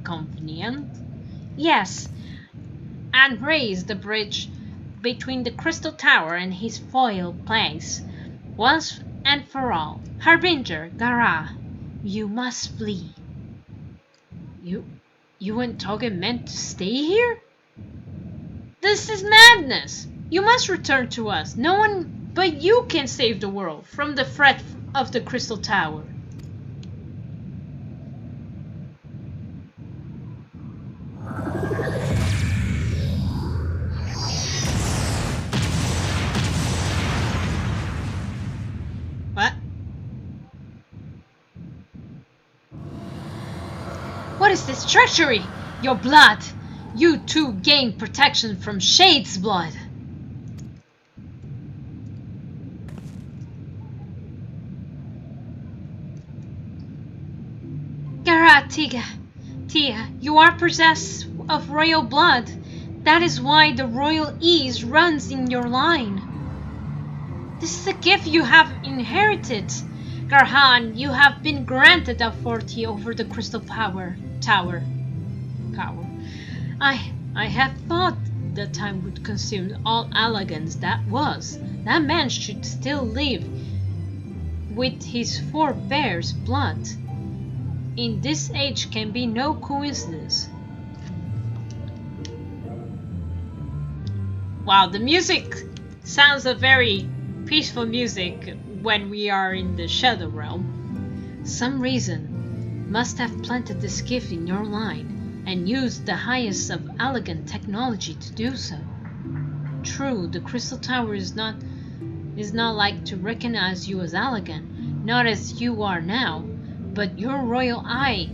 convenient. Yes, and raise the bridge between the Crystal Tower and his foil place. Once and for all, Harbinger.Su, you must flee. You and Togen meant to stay here? This is madness! You must return to us. No one but you can save the world from the threat of the Crystal Tower. What? What is this treachery? Your blood! You too gain protection from Shade's blood! Tia, you are possessed of royal blood. That is why the royal ease runs in your line. This is a gift you have inherited. Garhan, you have been granted authority over the Crystal Tower. I had thought that time would consume all elegance that was. That man should still live with his forebears' blood. In this age can be no coincidence. Wow, the music sounds a very peaceful music when we are in the Shadow Realm. Some reason must have planted this gift in your line and used the highest of elegant technology to do so. True, the Crystal Tower is not like to recognize you as elegant, not as you are now, but your royal eye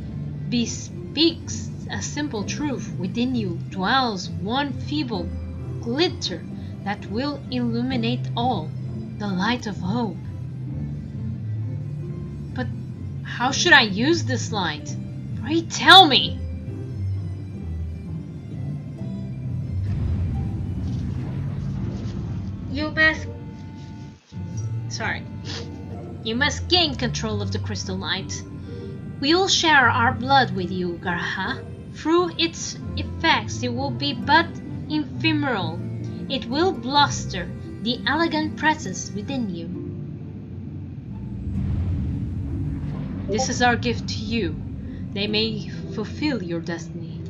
bespeaks a simple truth. Within you dwells one feeble glitter that will illuminate all, the light of hope. But how should I use this light? Pray tell me! You must gain control of the crystal light. We will share our blood with you, Garha. Through its effects, it will be but ephemeral. It will bluster the elegant presence within you. This is our gift to you. They may fulfill your destiny.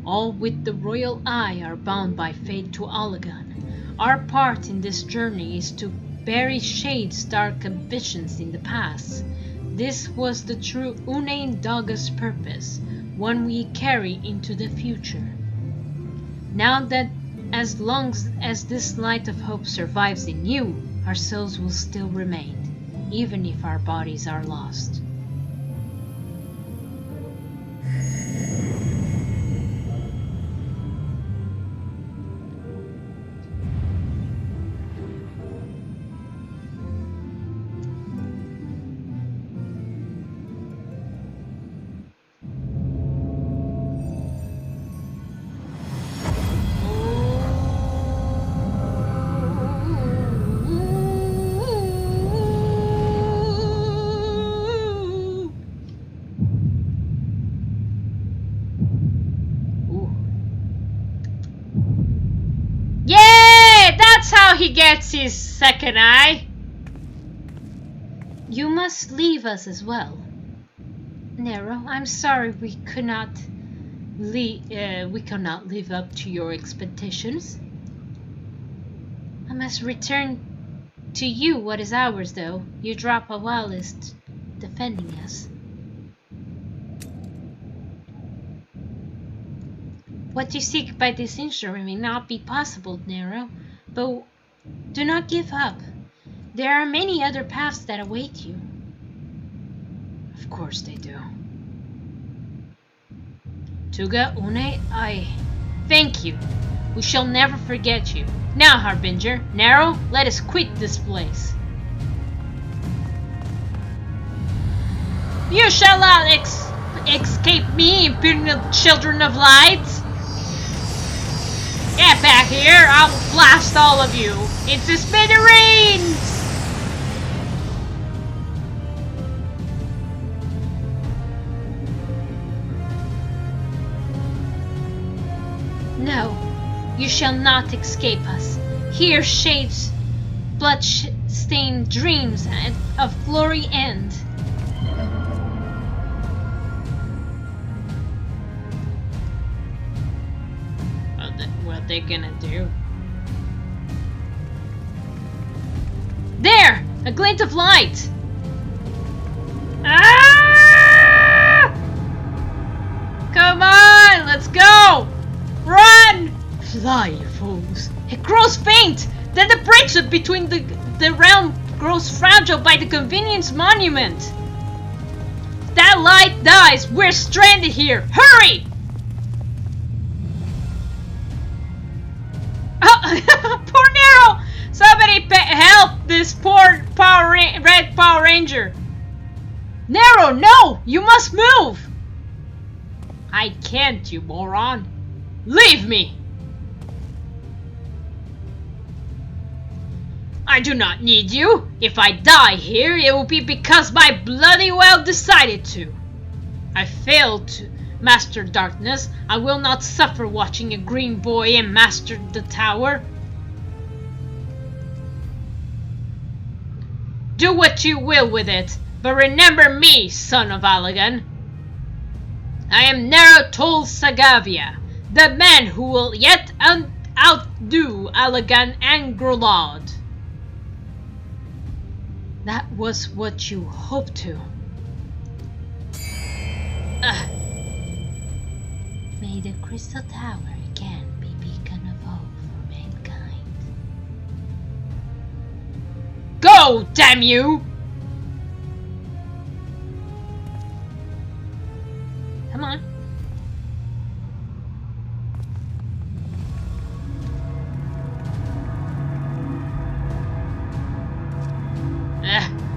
All with the royal eye are bound by fate to Allagan. Our part in this journey is to bury Shade's dark ambitions in the past. This was the true Unain Daga's purpose, one we carry into the future. Now that as long as this light of hope survives in you, our souls will still remain, even if our bodies are lost. how he gets his second eye. You must leave us as well. Nero, I'm sorry we could not live up to your expectations. I must return to you what is ours, though. You drop a whilst defending us. What you seek by this instrument may not be possible, Nero, but do not give up. There are many other paths that await you. Of course they do. Tuga Une Ai. Thank you. We shall never forget you. Now, Harbinger, Nero, let us quit this place. You shall not escape me, impudent children of light. Get back here, I'll blast all of you into smithereens! No, you shall not escape us. Here shades blood-stained dreams of glory end. What they gonna do? There! A glint of light! Ah! Come on! Let's go! Run! Fly, you fools! It grows faint! Then the bridge between the realm grows fragile by the convenience monument! If that light dies, we're stranded here! Hurry! Poor Nero! Somebody help this poor red Power Ranger! Nero, no! You must move! I can't, you moron! Leave me! I do not need you. If I die here, it will be because my bloody well decided to. I failed to master darkness. I will not suffer watching a green boy and master the tower. Do what you will with it, but remember me, son of Allagan. I am Nero Tol Sagavia, the man who will yet outdo Allagan and Grolod. That was what you hoped to. May the Crystal Tower again be beacon of hope for mankind. Go, damn you! Come on.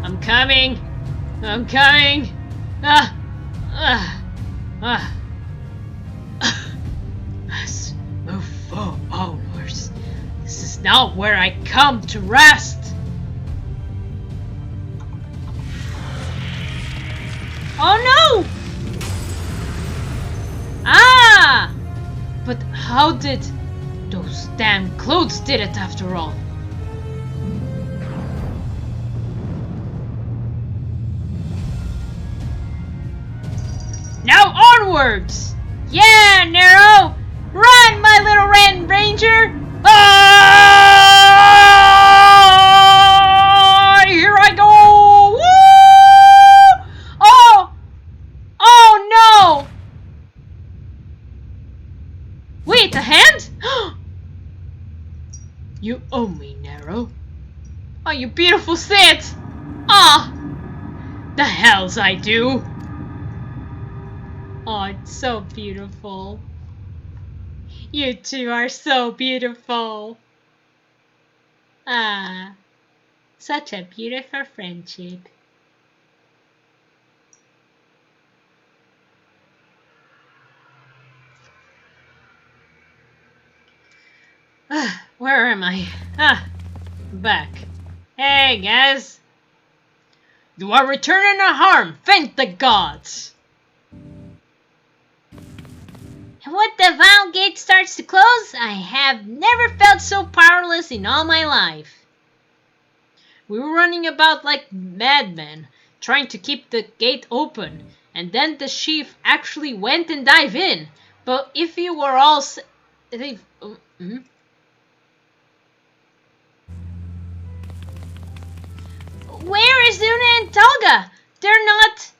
I'm coming. I'm coming. Let's move onwards. This is not where I come to rest. Oh no! Ah! But how did those damn clothes did it after all? Now onwards! Yeah, Nero! Run, my little red ranger! Ah! Here I go! Woo! Oh! Oh no! Wait, a hand? You owe me, Nero. Oh, you beautiful Sith! Ah! The hells I do! Oh, it's so beautiful. You two are so beautiful. Ah, such a beautiful friendship. Where am I? Back. Hey, guys. You are returning to harm. Thank the gods. When the Vile Gate starts to close, I have never felt so powerless in all my life. We were running about like madmen, trying to keep the gate open, and then the chief actually went and dived in. But if you were all... Where is Una and Talga? They're not...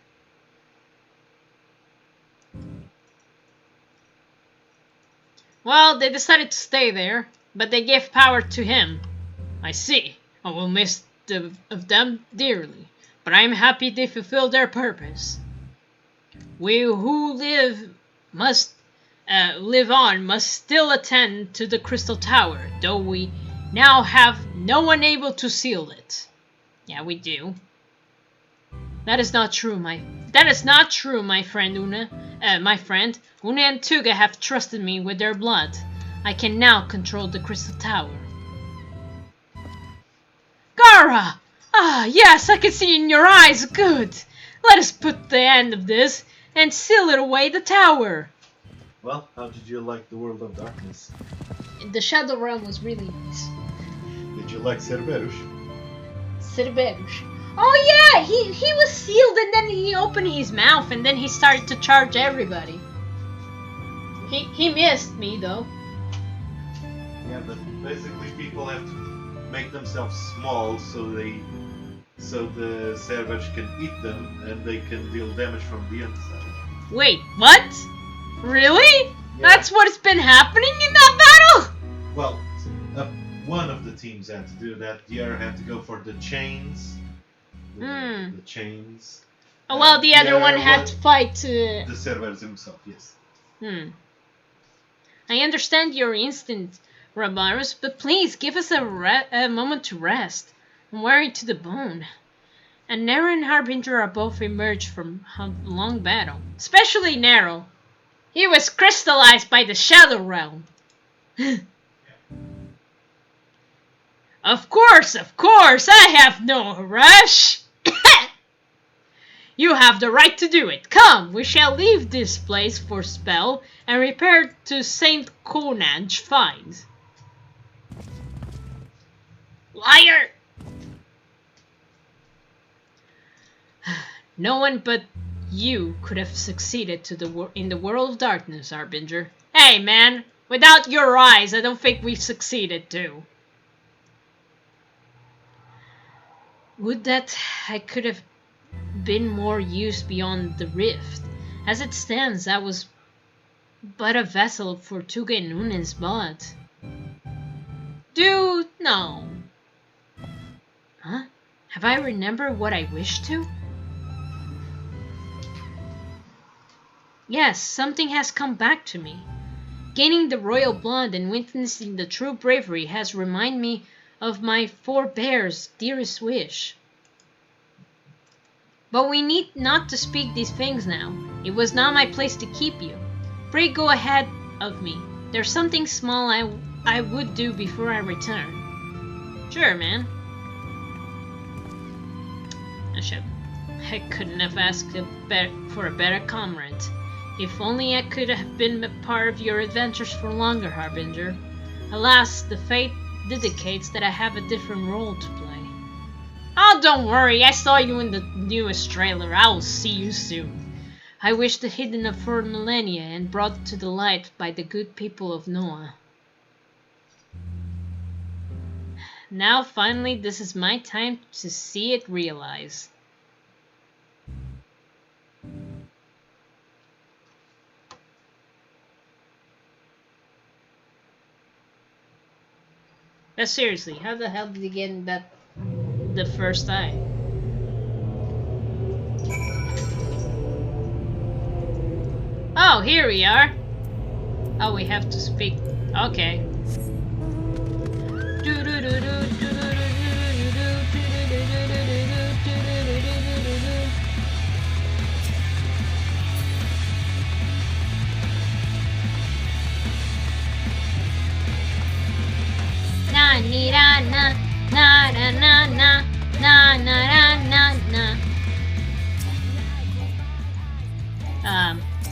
Well, they decided to stay there, but they gave power to him. I see. I will miss of them dearly, but I am happy they fulfilled their purpose. We who live must still attend to the Crystal Tower, though we now have no one able to seal it. Yeah, we do. That is not true, my friend Una. My friend Una and Tuga have trusted me with their blood. I can now control the Crystal Tower. Gara! Ah, yes, I can see in your eyes. Good. Let us put the end of this and seal it away the tower. Well, how did you like the World of Darkness? The Shadow Realm was really nice. Did you like Cerberus? Cerberus. Oh yeah, he was sealed and then he opened his mouth and then he started to charge everybody. He missed me though. Yeah, but basically people have to make themselves small so the Cerberus can eat them and they can deal damage from the inside. Wait, what? Really? Yeah. That's what's been happening in that battle? Well, one of the teams had to do that. The other had to go for the chains. The chains. Oh, well, the other one had to fight the Cerberus himself, yes. I understand your instinct, Rabarus, but please give us a moment to rest. I'm weary to the bone. And Nero and Harbinger are both emerged from a long battle. Especially Nero. He was crystallized by the Shadow Realm. Of course, I have no rush. You have the right to do it. Come, we shall leave this place for spell and repair to Saint Conan's find. Liar! No one but you could have succeeded in the World of Darkness, Harbinger. Hey, man, without your eyes, I don't think we've succeeded too. Would that I could have been more use beyond the rift. As it stands, I was but a vessel for Tuga and Una's blood. Dude, no. Huh? Have I remembered what I wished to? Yes, something has come back to me. Gaining the royal blood and witnessing the true bravery has reminded me of my forebears' dearest wish. But we need not to speak these things now. It was not my place to keep you. Pray go ahead of me. There's something small I would do before I return. Sure, man. I couldn't have asked for a better comrade. If only I could have been a part of your adventures for longer, Harbinger. Alas, the fate indicates that I have a different role to play. Oh, don't worry, I saw you in the newest trailer. I will see you soon. I wish the hidden for millennia and brought to the light by the good people of Noah. Now, finally, this is my time to see it realized. But seriously, how the hell did he get in that the first time? Oh, here we are. Oh, we have to speak. Okay. Na ni ra na na na na na na na na na.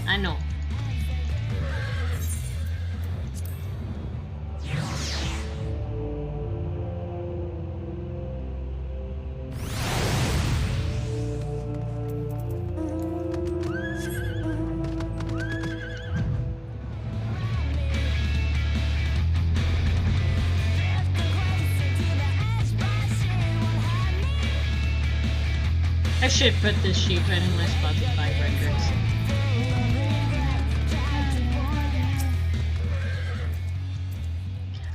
I know. I should put this sheep in my Spotify records.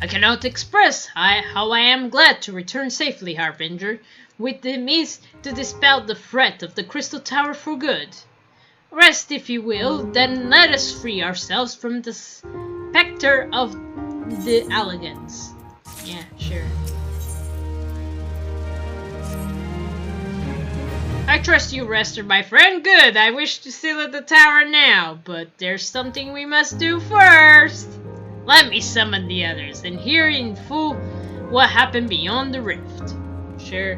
I cannot express how I am glad to return safely, Harbinger, with the means to dispel the threat of the Crystal Tower for good. Rest if you will, then let us free ourselves from the specter of the elegance. Yeah, sure. I trust you, Rester, my friend. Good, I wish to seal the tower now, but there's something we must do first. Let me summon the others and hear in full what happened beyond the rift. Sure.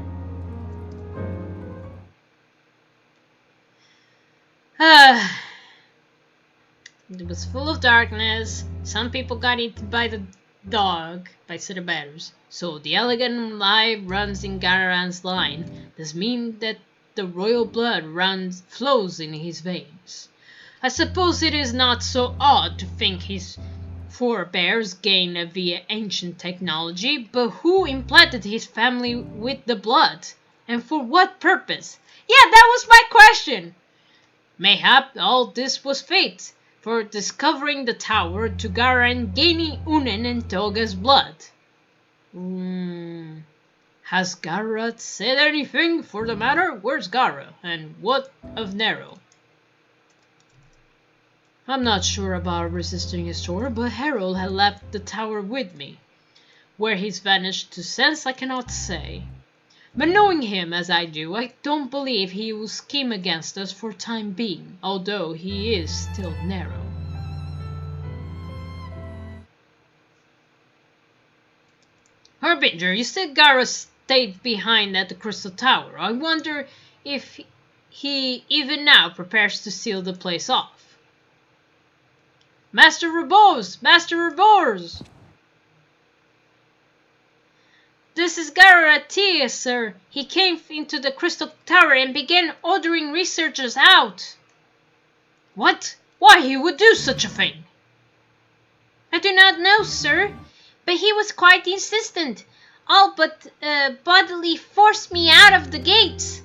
It was full of darkness. Some people got eaten by the dog, by Cerberus. So the elegant life runs in Gararan's line. This means that the royal blood flows in his veins. I suppose it is not so odd to think his forebears gained via ancient technology, but who implanted his family with the blood? And for what purpose? Yeah, that was my question! Mayhap all this was fate, for discovering the tower to Garan gaining Unen and Toga's blood. Has Garrett said anything for the matter? Where's Gara? And what of Nero? I'm not sure about resisting his tour, but Harold had left the tower with me. Where he's vanished to sense I cannot say. But knowing him as I do, I don't believe he will scheme against us for time being, although he is still Nero. Harbinger, you said Gara stayed behind at the Crystal Tower. I wonder if he even now prepares to seal the place off. Master Rebose! Master Rebose! This is Gara Atia, sir. He came into the Crystal Tower and began ordering researchers out. What? Why he would do such a thing? I do not know, sir, but he was quite insistent. All but bodily forced me out of the gates.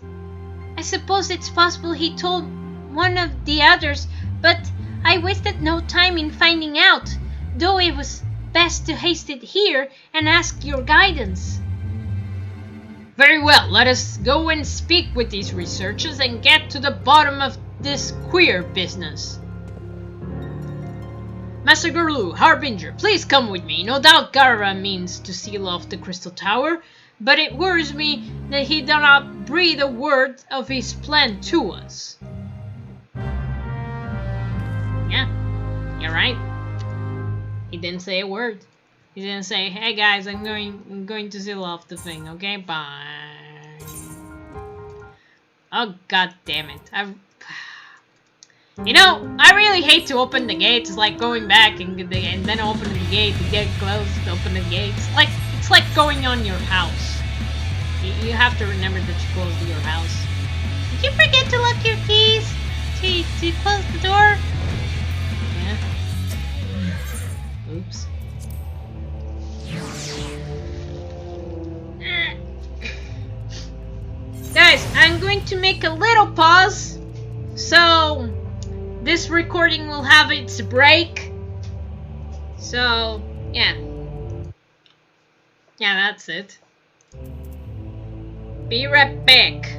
I suppose it's possible he told one of the others, but I wasted no time in finding out, though it was best to haste it here and ask your guidance. Very well, let us go and speak with these researchers and get to the bottom of this queer business. Master Gurlu, Harbinger, please come with me. No doubt Gara means to seal off the Crystal Tower, but it worries me that he did not breathe a word of his plan to us. Yeah, you're right. He didn't say a word. He didn't say, "Hey guys, I'm going to seal off the thing, okay? Bye." Oh god damn it! You know, I really hate to open the gates. It's like going back and then opening the gate to get close to open the gates. It's like going on your house. You have to remember that you close your house. Did you forget to lock your keys to close the door? Yeah. Oops. Guys, I'm going to make a little pause, so this recording will have its break. So, yeah. Yeah, that's it. Be right back.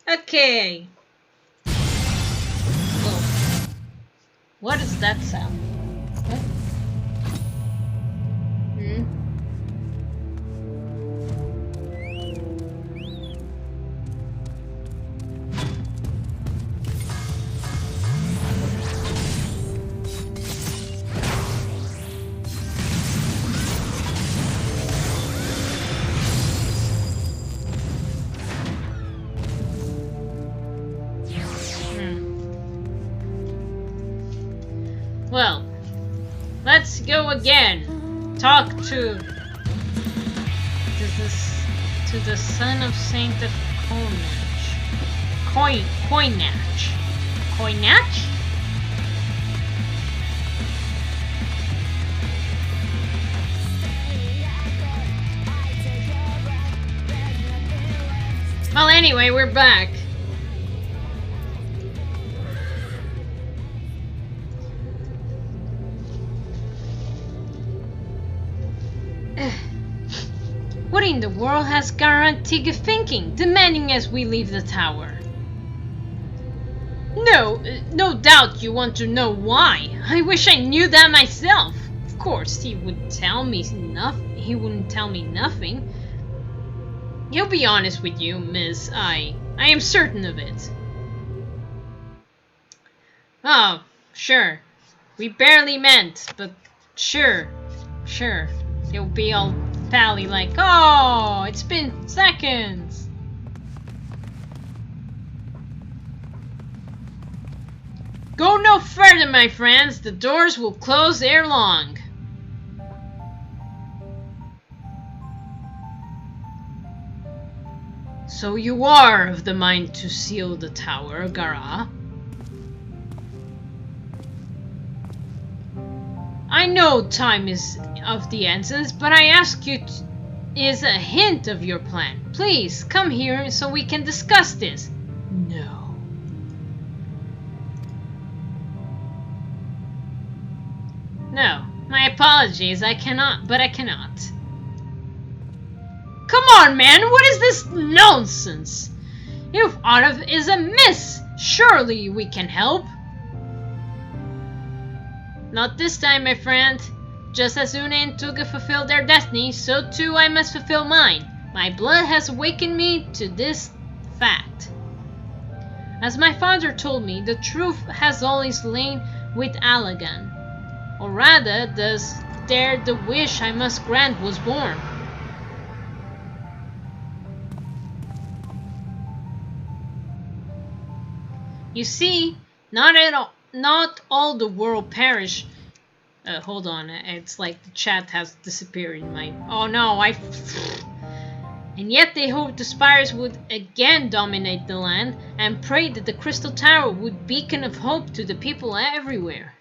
Okay. Whoa. What is that sound? What? Well, go again. Talk to the son of Saint of Coinach. Coinach? Well, anyway, we're back. What in the world has Garantiga thinking, demanding as we leave the tower? No doubt you want to know why. I wish I knew that myself. Of course, he wouldn't tell me nothing. He'll be honest with you, miss. I am certain of it. Oh, sure. We barely meant, but sure. He'll be all pally like, oh, it's been seconds. Go no further, my friends. The doors will close ere long. So you are of the mind to seal the tower, Gara? I know time is of the essence, but I ask you is a hint of your plan. Please, come here so we can discuss this. No. No, my apologies, I cannot. Come on, man, what is this nonsense? You've thought of is amiss. Surely we can help. Not this time, my friend. Just as Una and Tuga fulfilled their destiny, so too I must fulfill mine. My blood has awakened me to this fact. As my father told me, the truth has always lain with Allagan. Or rather, thus there the wish I must grant was born. You see, not all the world perish. Hold on, it's like the chat has disappeared in my... Oh no, And yet they hoped the spires would again dominate the land and prayed that the Crystal Tower would beacon of hope to the people everywhere.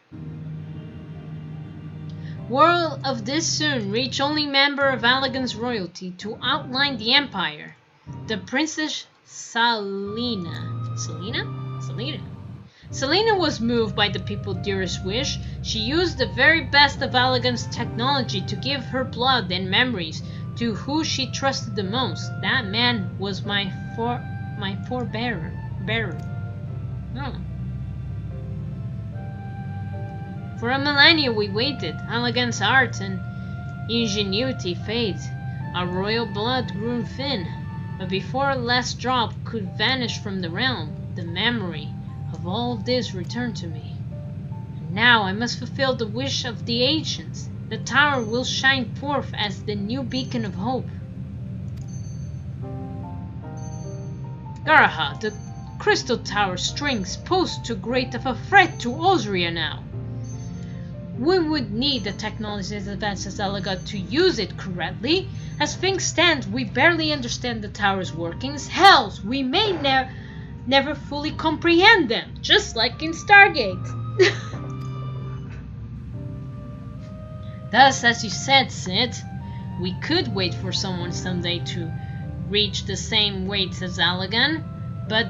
Word of this soon reached only member of Allagan's royalty to outline the empire, the Princess Selena. Selena was moved by the people's dearest wish. She used the very best of Allagan's technology to give her blood and memories to who she trusted the most. That man was my forebearer. Oh. For a millennia we waited. Allagan's art and ingenuity fade. Our royal blood grew thin. But before a last drop could vanish from the realm, the memory of all this returned to me. And now I must fulfill the wish of the ancients. The tower will shine forth as the new beacon of hope. Garaha, the Crystal Tower strings pose too great of a threat to Osria now. We would need the technology as advanced as Allagan to use it correctly. As things stand, we barely understand the tower's workings. Hell, we may never fully comprehend them, just like in Stargate. Thus, as you said, Sid, we could wait for someone someday to reach the same weight as Allagan, but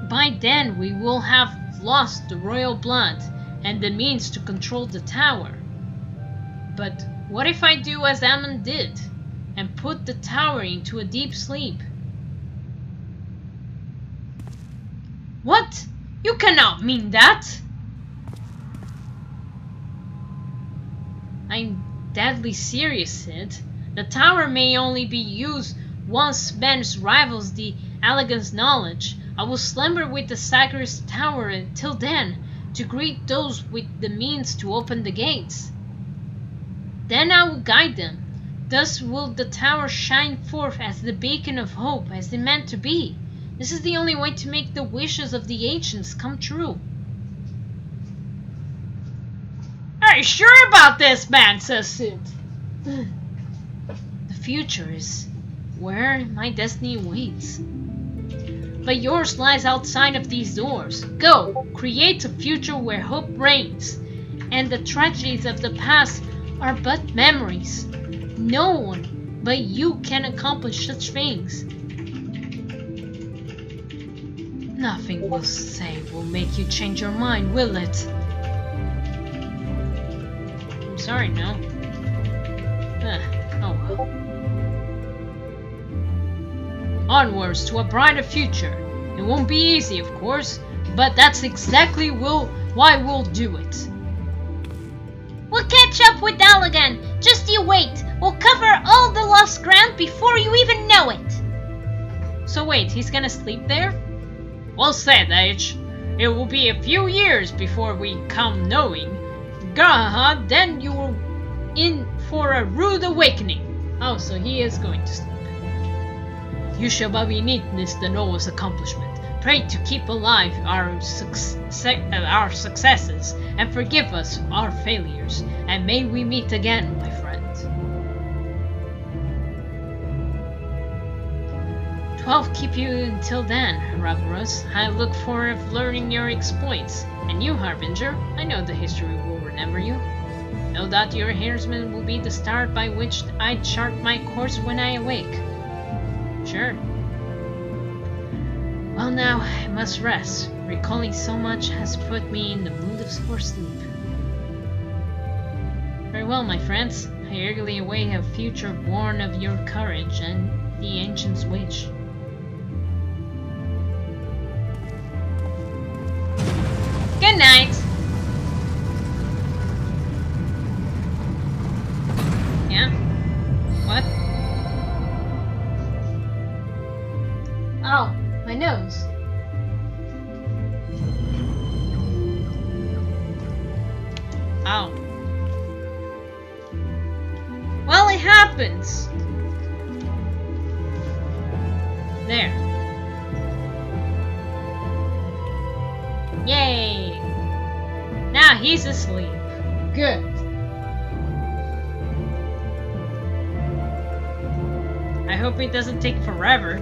by then we will have lost the royal blood and the means to control the tower. But what if I do as Ammon did, and put the tower into a deep sleep? What? You cannot mean that! I'm deadly serious, Sid. The tower may only be used once man rivals the Allagan's knowledge. I will slumber with the sacred tower until then, to greet those with the means to open the gates. Then I will guide them. Thus will the tower shine forth as the beacon of hope, as it meant to be. This is the only way to make the wishes of the ancients come true. Hey, you sure about this, man? Says Sid. The future is where my destiny waits. But yours lies outside of these doors. Go, create a future where hope reigns, and the tragedies of the past are but memories. No one but you can accomplish such things. Nothing we'll say will make you change your mind, will it? I'm sorry, no. Oh well. Onwards to a brighter future. It won't be easy, of course, but that's exactly why we'll do it. We'll catch up with Allagan. Just you wait. We'll cover all the lost ground before you even know it. So wait, he's gonna sleep there? Well said, H. It will be a few years before we come knowing. Gaha, then you will in for a rude awakening. Oh, so he is going to sleep. You shall be neatness the Noah's accomplishment. Pray to keep alive our successes and forgive us our failures. And may we meet again, my friend. 12 keep you until then, Ravarus. I look forward to learning your exploits. And you, Harbinger, I know the history will remember you. No doubt your hairsman will be the star by which I chart my course when I awake. Sure. Well, now I must rest. Recalling so much has put me in the mood for sleep. Very well, my friends. I eagerly await a future born of your courage and the ancient's wish. Good night. Yeah? What? Oh, my nose. Oh. Well, it happens. There. Yay! Now he's asleep. Good. I hope it doesn't take forever.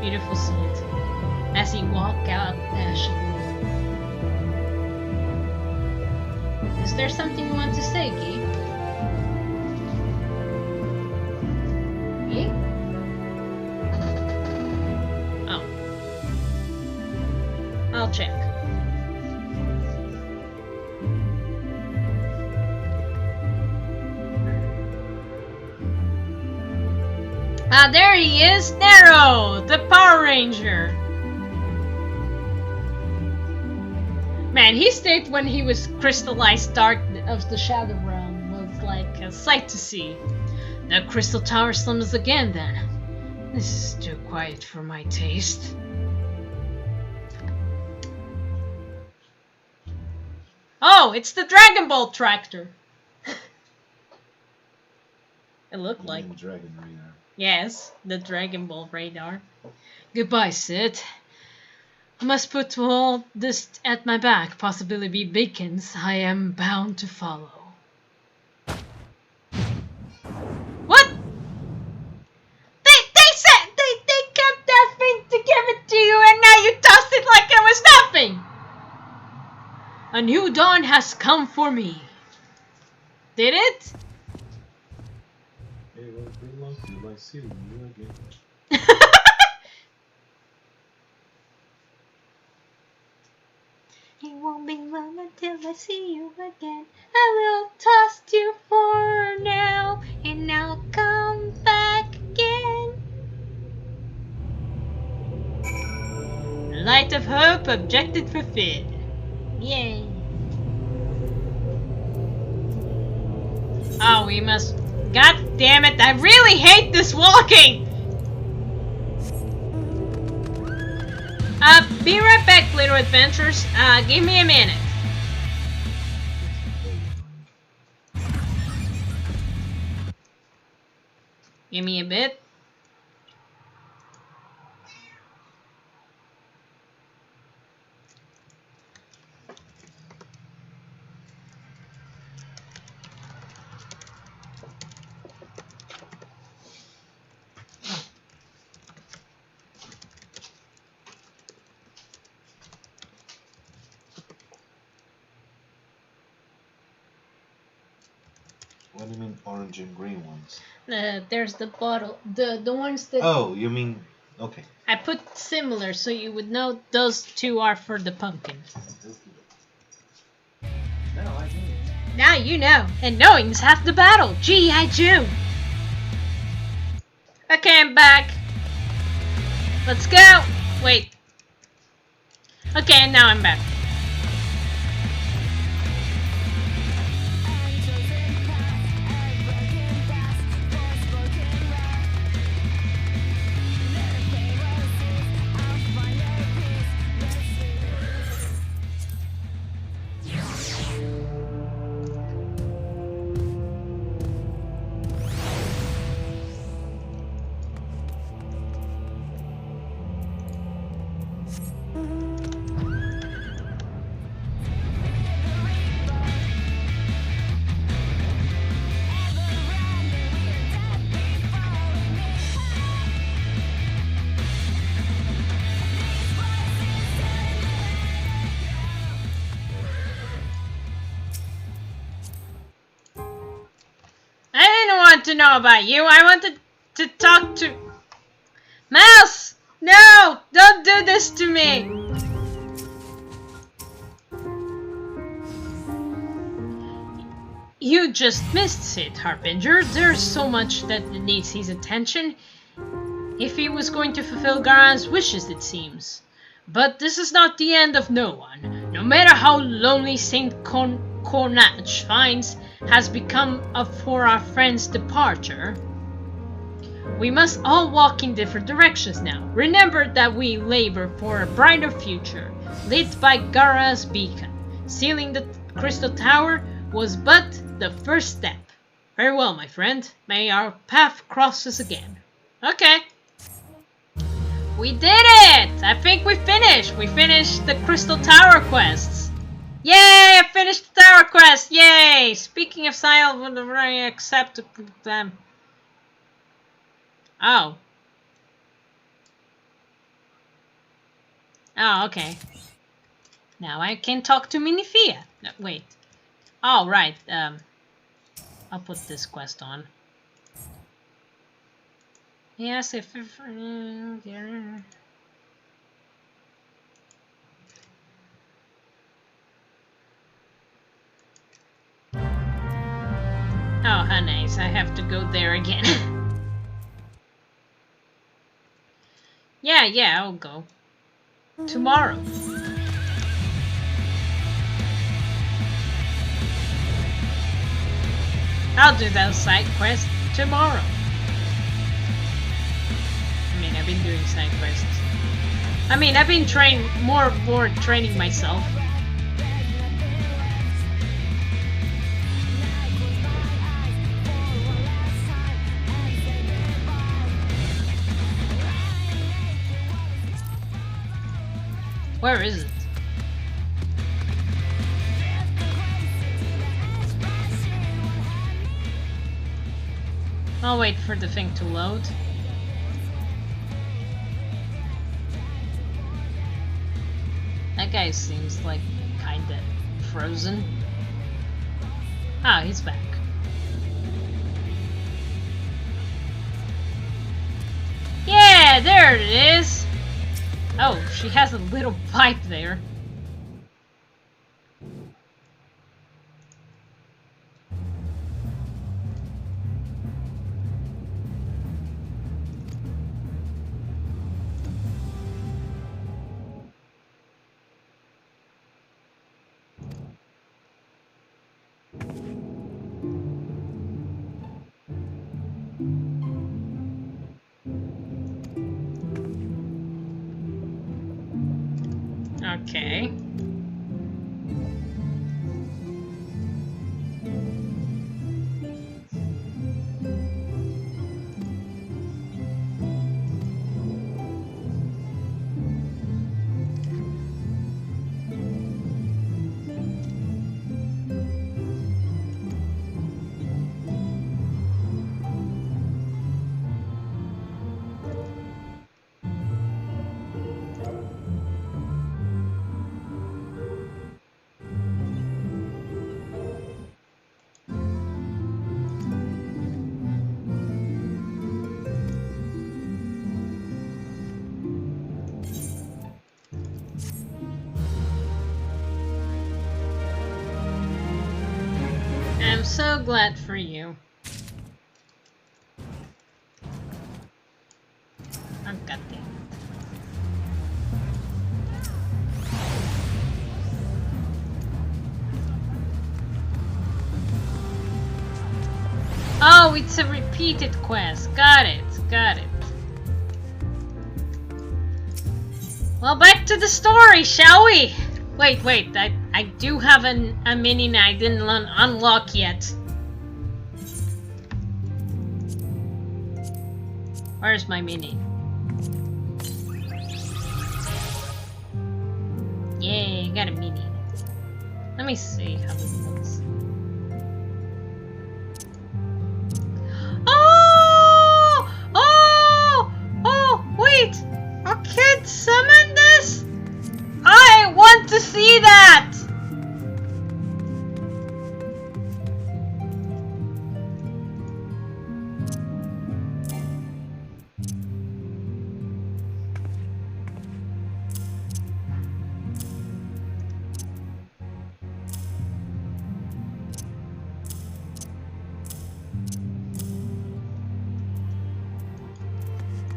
Beautiful sight. As he walked out dashingly. Is there something you want to say, Guy? Guy? Oh. I'll check. Ah, there he is! Nero! The Power Ranger! Man, he stayed when he was crystallized dark of the Shadow Realm. Was like a sight to see. The Crystal Tower slums again then. This is too quiet for my taste. Oh, it's the Dragon Ball tractor! It looked like... Dragon Radar. Yes, the Dragon Ball radar. Goodbye, Sid. I must put all this at my back, possibly be beacons I am bound to follow. What? They said they kept that thing to give it to you and now you tossed it like it was nothing! A new dawn has come for me. Did it? It won't be long till I see you again. It won't be long until I see you again. I will toss you for now, and I'll come back again. Light of hope, objective fulfilled. Yay. Oh, we must... God damn it, I really hate this walking! Be right back, little adventurers. Give me a minute. Give me a bit. What do you mean orange and green ones? There's the bottle. The ones that... Oh, you mean... Okay. I put similar so you would know those two are for the pumpkin. Now I know. Now you know. And knowing's half the battle. G.I. Joe. Okay, I'm back. Let's go. Wait. Okay, now I'm back. To know about you. I wanted to talk to... Mouse! No! Don't do this to me! You just missed it, Harbinger. There's so much that needs his attention. If he was going to fulfill Garan's wishes, it seems. But this is not the end of no one. No matter how lonely Saint Cornach finds has become for our friend's departure, we must all walk in different directions now. Remember that we labor for a brighter future, lit by Gara's beacon. Sealing the crystal tower was but the first step. Farewell, my friend. May our path cross us again. Okay. We did it! I think we finished. We finished the crystal tower quests. Yay! I finished the tower quest! Yay! Speaking of Sile, whenever I accept them. Oh. Oh, okay. Now I can talk to Minifia. No, wait. Oh, right. I'll put this quest on. Yes, if oh, how nice. I have to go there again. Yeah, I'll go. Tomorrow. I'll do those side quests tomorrow. I mean, I've been doing side quests. I mean, I've been more training myself. Where is it? I'll wait for the thing to load. That guy seems like kinda frozen. Ah, he's back. Yeah, there it is! Oh, she has a little pipe there. Okay. so glad for you. Oh, God damn it. Oh, it's a repeated quest. Got it, got it. Well, back to the story, shall we? Wait, I do have a mini I didn't unlock yet. Where's my mini? Yay, got a mini. Let me see how this looks. Oh, wait! I can't summon this? I want to see that!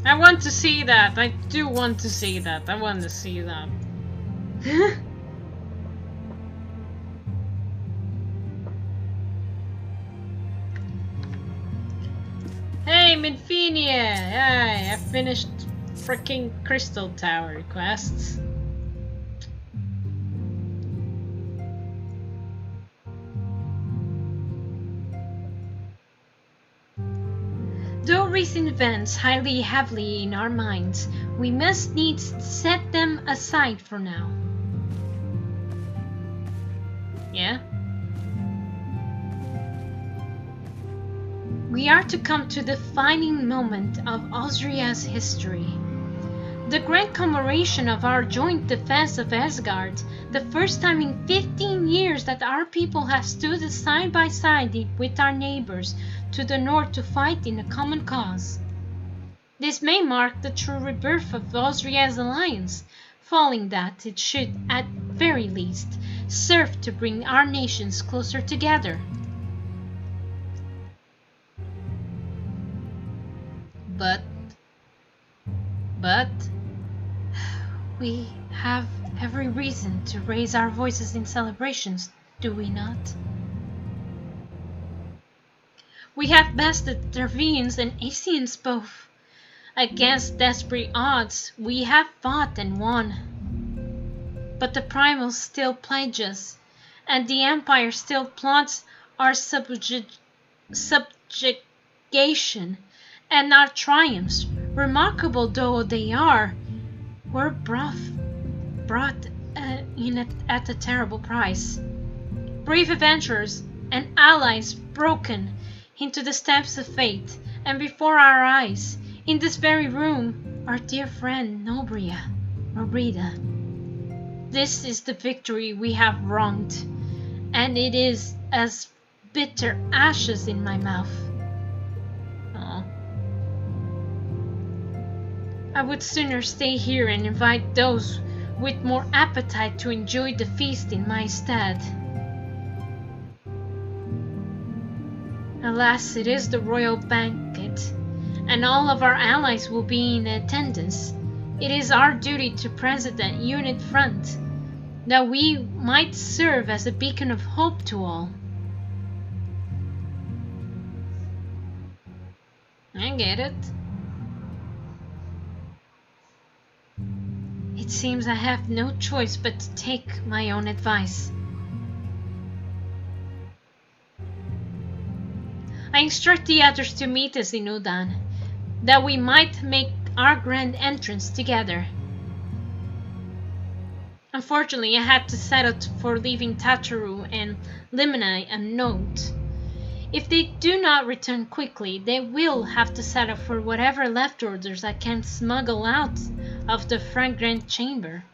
I want to see that. I do want to see that. I want to see that. Hey, Midfinia! Hi, I finished freaking Crystal Tower quests. Though recent events highly heavily in our minds, we must needs set them aside for now. Yeah? We are to come to the defining moment of Osria's history. The grand commemoration of our joint defense of Asgard, the first time in 15 years that our people have stood side by side with our neighbors to the north to fight in a common cause. This may mark the true rebirth of Osria's alliance, following that it should, at very least, serve to bring our nations closer together. But we have every reason to raise our voices in celebrations, do we not? We have bested Dervians and Asians both. Against desperate odds, we have fought and won. But the Primals still pledge us, and the Empire still plots our subjugation, and our triumphs, remarkable though they are, were brought in at a terrible price. Brave adventurers and allies broken into the steps of fate, and before our eyes, in this very room, our dear friend Nobrida. This is the victory we have wronged, and it is as bitter ashes in my mouth. I would sooner stay here and invite those with more appetite to enjoy the feast in my stead. Alas, it is the royal banquet, and all of our allies will be in attendance. It is our duty to President Unit Front, that we might serve as a beacon of hope to all. I get it. It seems I have no choice but to take my own advice. I instruct the others to meet us in Udan, that we might make our grand entrance together. Unfortunately, I had to settle for leaving Tataru and Limina a note. If they do not return quickly, they will have to settle for whatever left orders I can smuggle out of the fragrant chamber.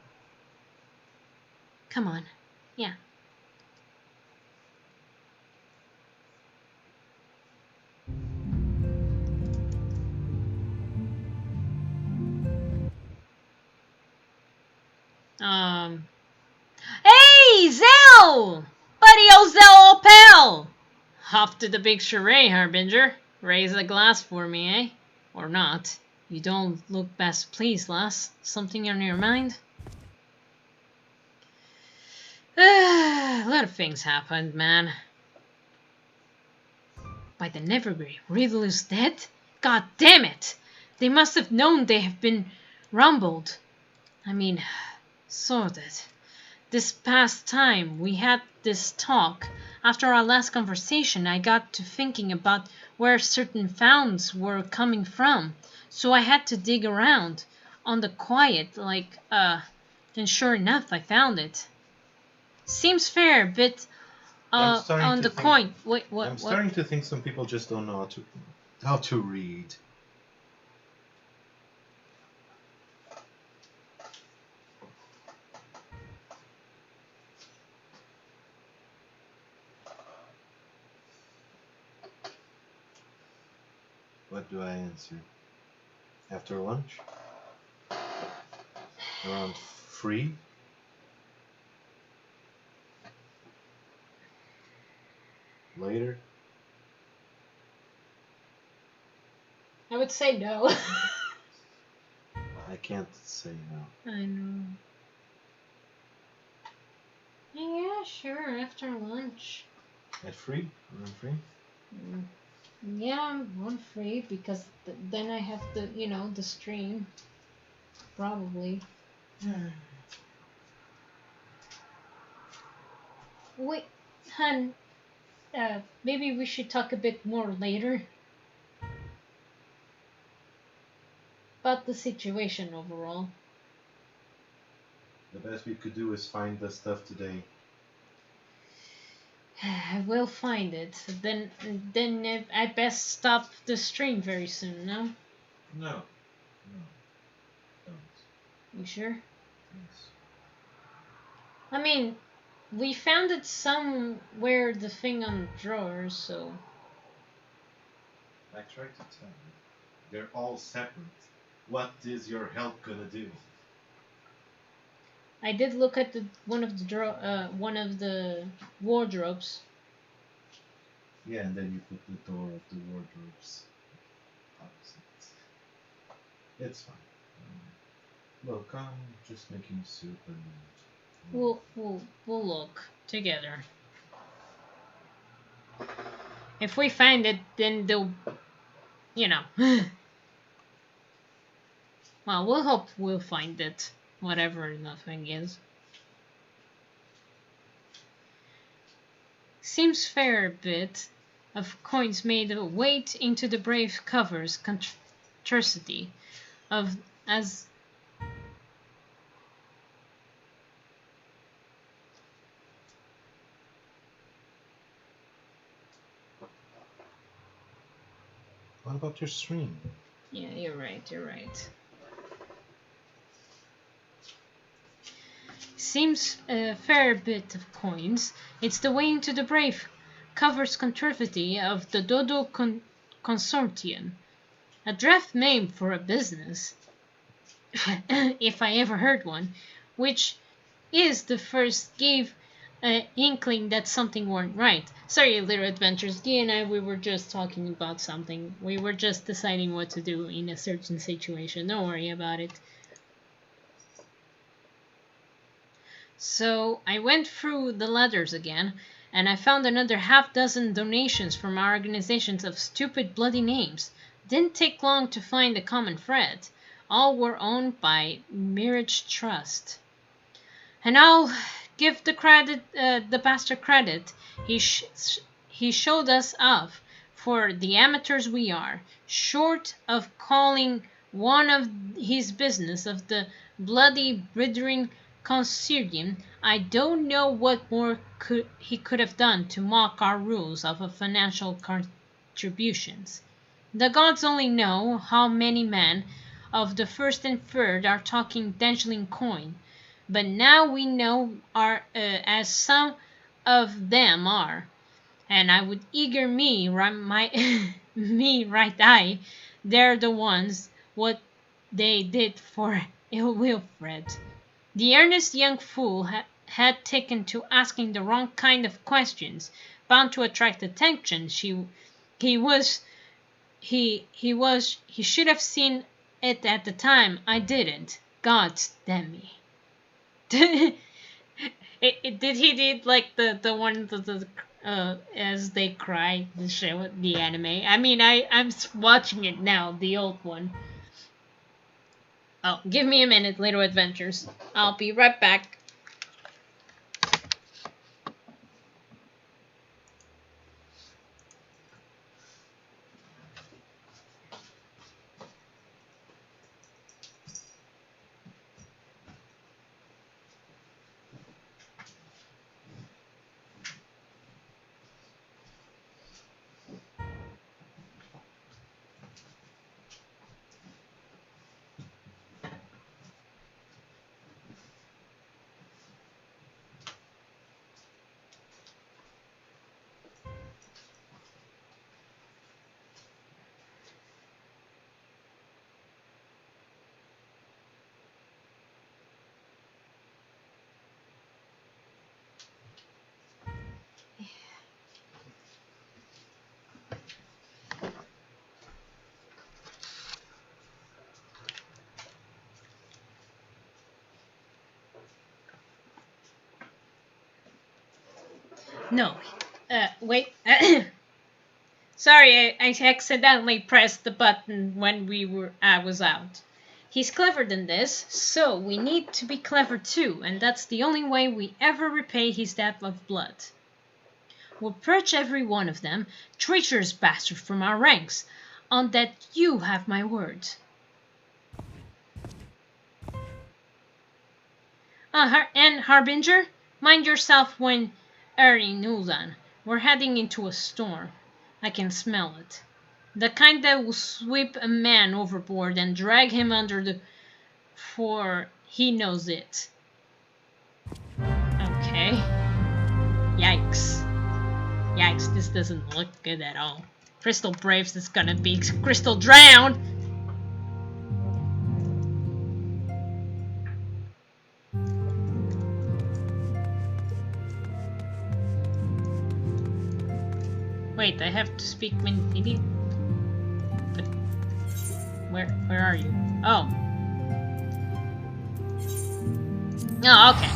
Come on, yeah. Hey, Zell! Buddy, old Zell Opel! Off to the big charade, Harbinger. Raise a glass for me, eh? Or not. You don't look best pleased, lass. Something on your mind? A lot of things happened, man. By the Nevergrey, Riddler's dead? God damn it! They must have known they have been rumbled. I mean, sorted. This past time we had this talk, after our last conversation, I got to thinking about where certain founds were coming from. So I had to dig around on the quiet, and sure enough, I found it. Seems fair, but on the coin. Wait, what? I'm starting to think some people just don't know how to read. What do I answer? After lunch? Around 3? Later? I would say no. I can't say no. I know. Yeah, sure, after lunch. At 3? Around 3? Yeah, I'm free because then I have the stream. Probably. Wait, hun. Maybe we should talk a bit more later. About the situation overall. The best we could do is find the stuff today. I will find it. Then I best stop the stream very soon, no? No. Don't. You sure? Yes. I mean, we found it somewhere, the thing on the drawers, so... I tried to tell you. They're all separate. What is your help gonna do? I did look at one of the wardrobes. Yeah, and then you put the door of the wardrobes opposite. It's fine. Look, I'm just making soup and... We'll look together. If we find it, then they'll, well, we'll hope we'll find it, whatever the thing is. Seems fair a bit of coins made a weight into the brave covers controversy of as. What about your stream? Yeah, you're right. Seems a fair bit of coins. It's the way into the brave covers controversy of the Dodo Consortium. A draft name for a business, if I ever heard one, which is the first gave an inkling that something weren't right. Sorry, little adventures. Dee and I, we were just talking about something. We were just deciding what to do in a certain situation. Don't worry about it. So I went through the letters again, and I found another half-dozen donations from our organizations of stupid bloody names. Didn't take long to find a common thread. All were owned by Mirage Trust. And I'll give the pastor credit. He showed us off for the amateurs we are. Short of calling one of his business of the bloody Bridgering Consortium, I don't know what more he could have done to mock our rules of financial contributions. The gods only know how many men of the first and third are talking Dangeling coin. But now we know as some of them are, and I would eager me right eye. They're the ones what they did for Wilfred. The earnest young fool had taken to asking the wrong kind of questions, bound to attract attention. He should have seen it at the time. I didn't. God damn me. Did he did like the one as they cry, the show, the anime? I mean, I'm watching it now, the old one. Oh, give me a minute, Little Adventures. I'll be right back. No. Wait. Sorry, I accidentally pressed the button when I was out. He's clever than this, so we need to be clever too, and that's the only way we ever repay his debt of blood. We'll purge every one of them, traitorous bastard, from our ranks. On that you have my word. And Harbinger, mind yourself when airing Nuldan. We're heading into a storm. I can smell it. The kind that will sweep a man overboard and drag him under the... for he knows it. Okay. Yikes. Yikes, this doesn't look good at all. Crystal Braves is gonna be Crystal Drowned! Wait, I have to speak Minidi? But where are you? Oh. Oh, okay.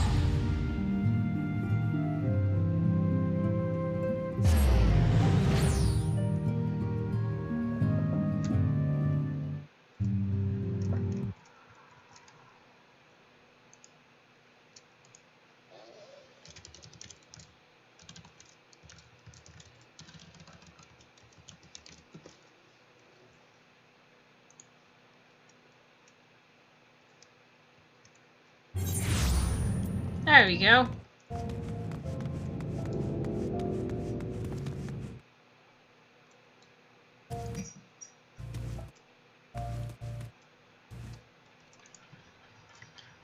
There we go.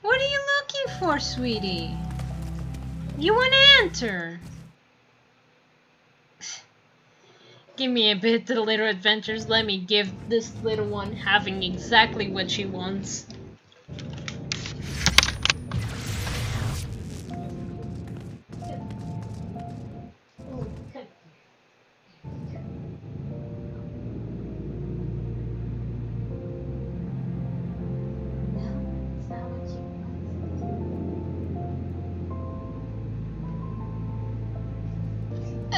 What are you looking for, sweetie? You want to enter? Give me a bit, the Little Adventures. Let me give this little one having exactly what she wants.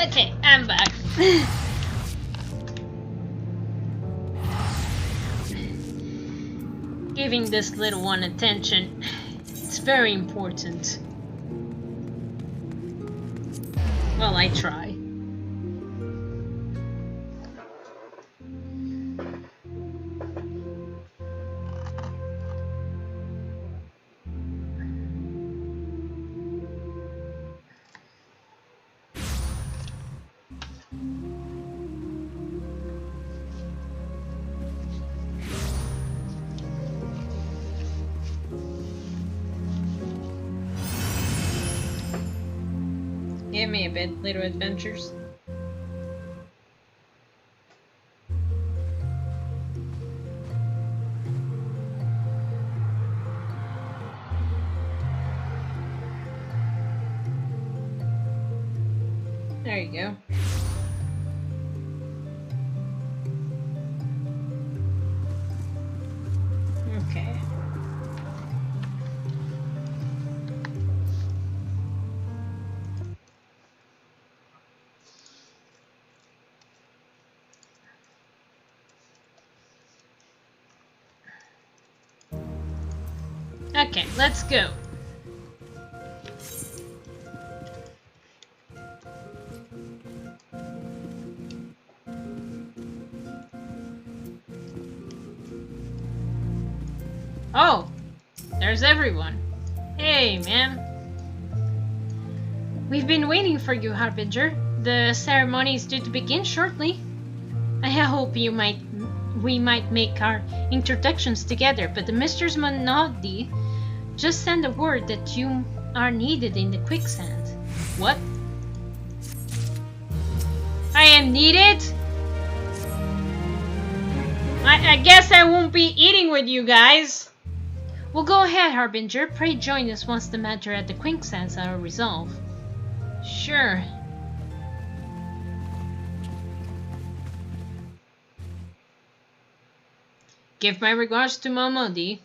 Okay, I'm back. Giving this little one attention, it's very important. Well, I try. Give me a bit, Little Adventures. There you go. Okay. Okay, let's go. Oh, there's everyone. Hey, man. We've been waiting for you, Harbinger. The ceremony is due to begin shortly. I hope we might make our introductions together, but the Misters Monody just sent a word that you are needed in the quicksand. What? I am needed? I guess I won't be eating with you guys. Well, go ahead, Harbinger. Pray join us once the matter at the quicksands are resolved. Sure. Give my regards to Momodi,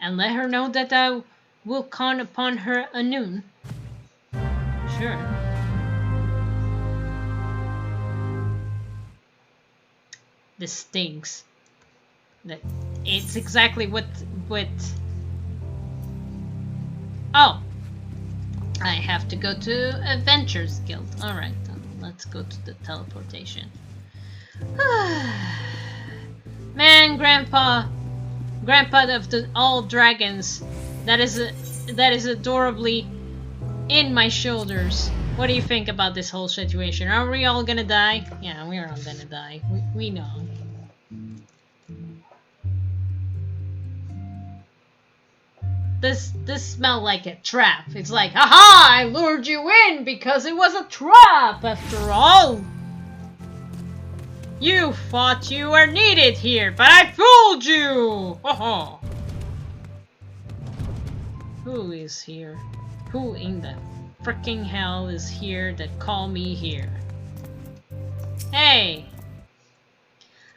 and let her know that I will call upon her anon. Sure. This stinks. That it's exactly what. Oh, I have to go to Adventures Guild. All right, then let's go to the teleportation. Man, Grandpa of the all dragons, that is adorably in my shoulders. What do you think about this whole situation? Are we all gonna die? Yeah, we're all gonna die. We know. This smelled like a trap. It's like, haha, I lured you in because it was a trap after all. You thought you were needed here, but I fooled you! Ho. Who is here? Who in the fricking hell is here that called me here? Hey!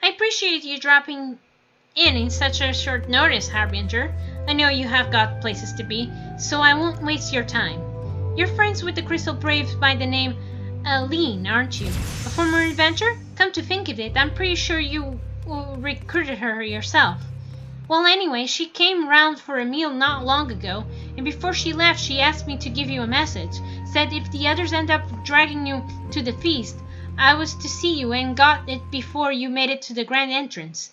I appreciate you dropping in such a short notice, Harbinger. I know you have got places to be, so I won't waste your time. You're friends with the Crystal Brave by the name Aline, aren't you? A former adventurer? Come to think of it, I'm pretty sure you recruited her yourself. Well, anyway, she came round for a meal not long ago, and before she left, she asked me to give you a message. Said if the others end up dragging you to the feast, I was to see you and got it before you made it to the grand entrance.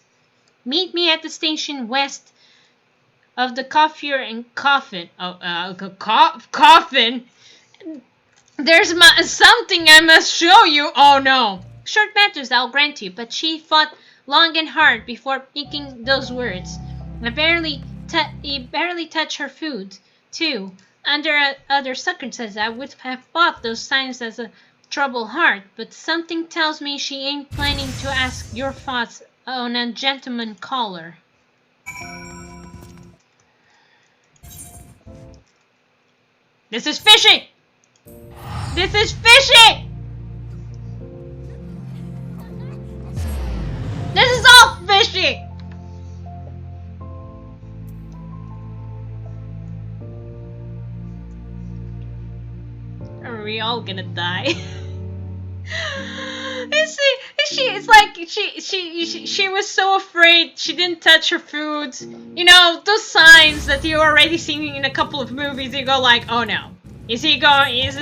Meet me at the station west of the Coffee and Coffin. Coffin? There's something I must show you. Oh no. Short matters I'll grant you, but she thought long and hard before speaking those words. I barely touched her food, too. Under other circumstances, I would have thought those signs as a troubled heart, but something tells me she ain't planning to ask your thoughts on a gentleman caller. This is fishy! This is fishy! This is all fishy! Are we all gonna die? It's like she was so afraid she didn't touch her food. You know, those signs that you already seen in a couple of movies, you go like, oh no. Is it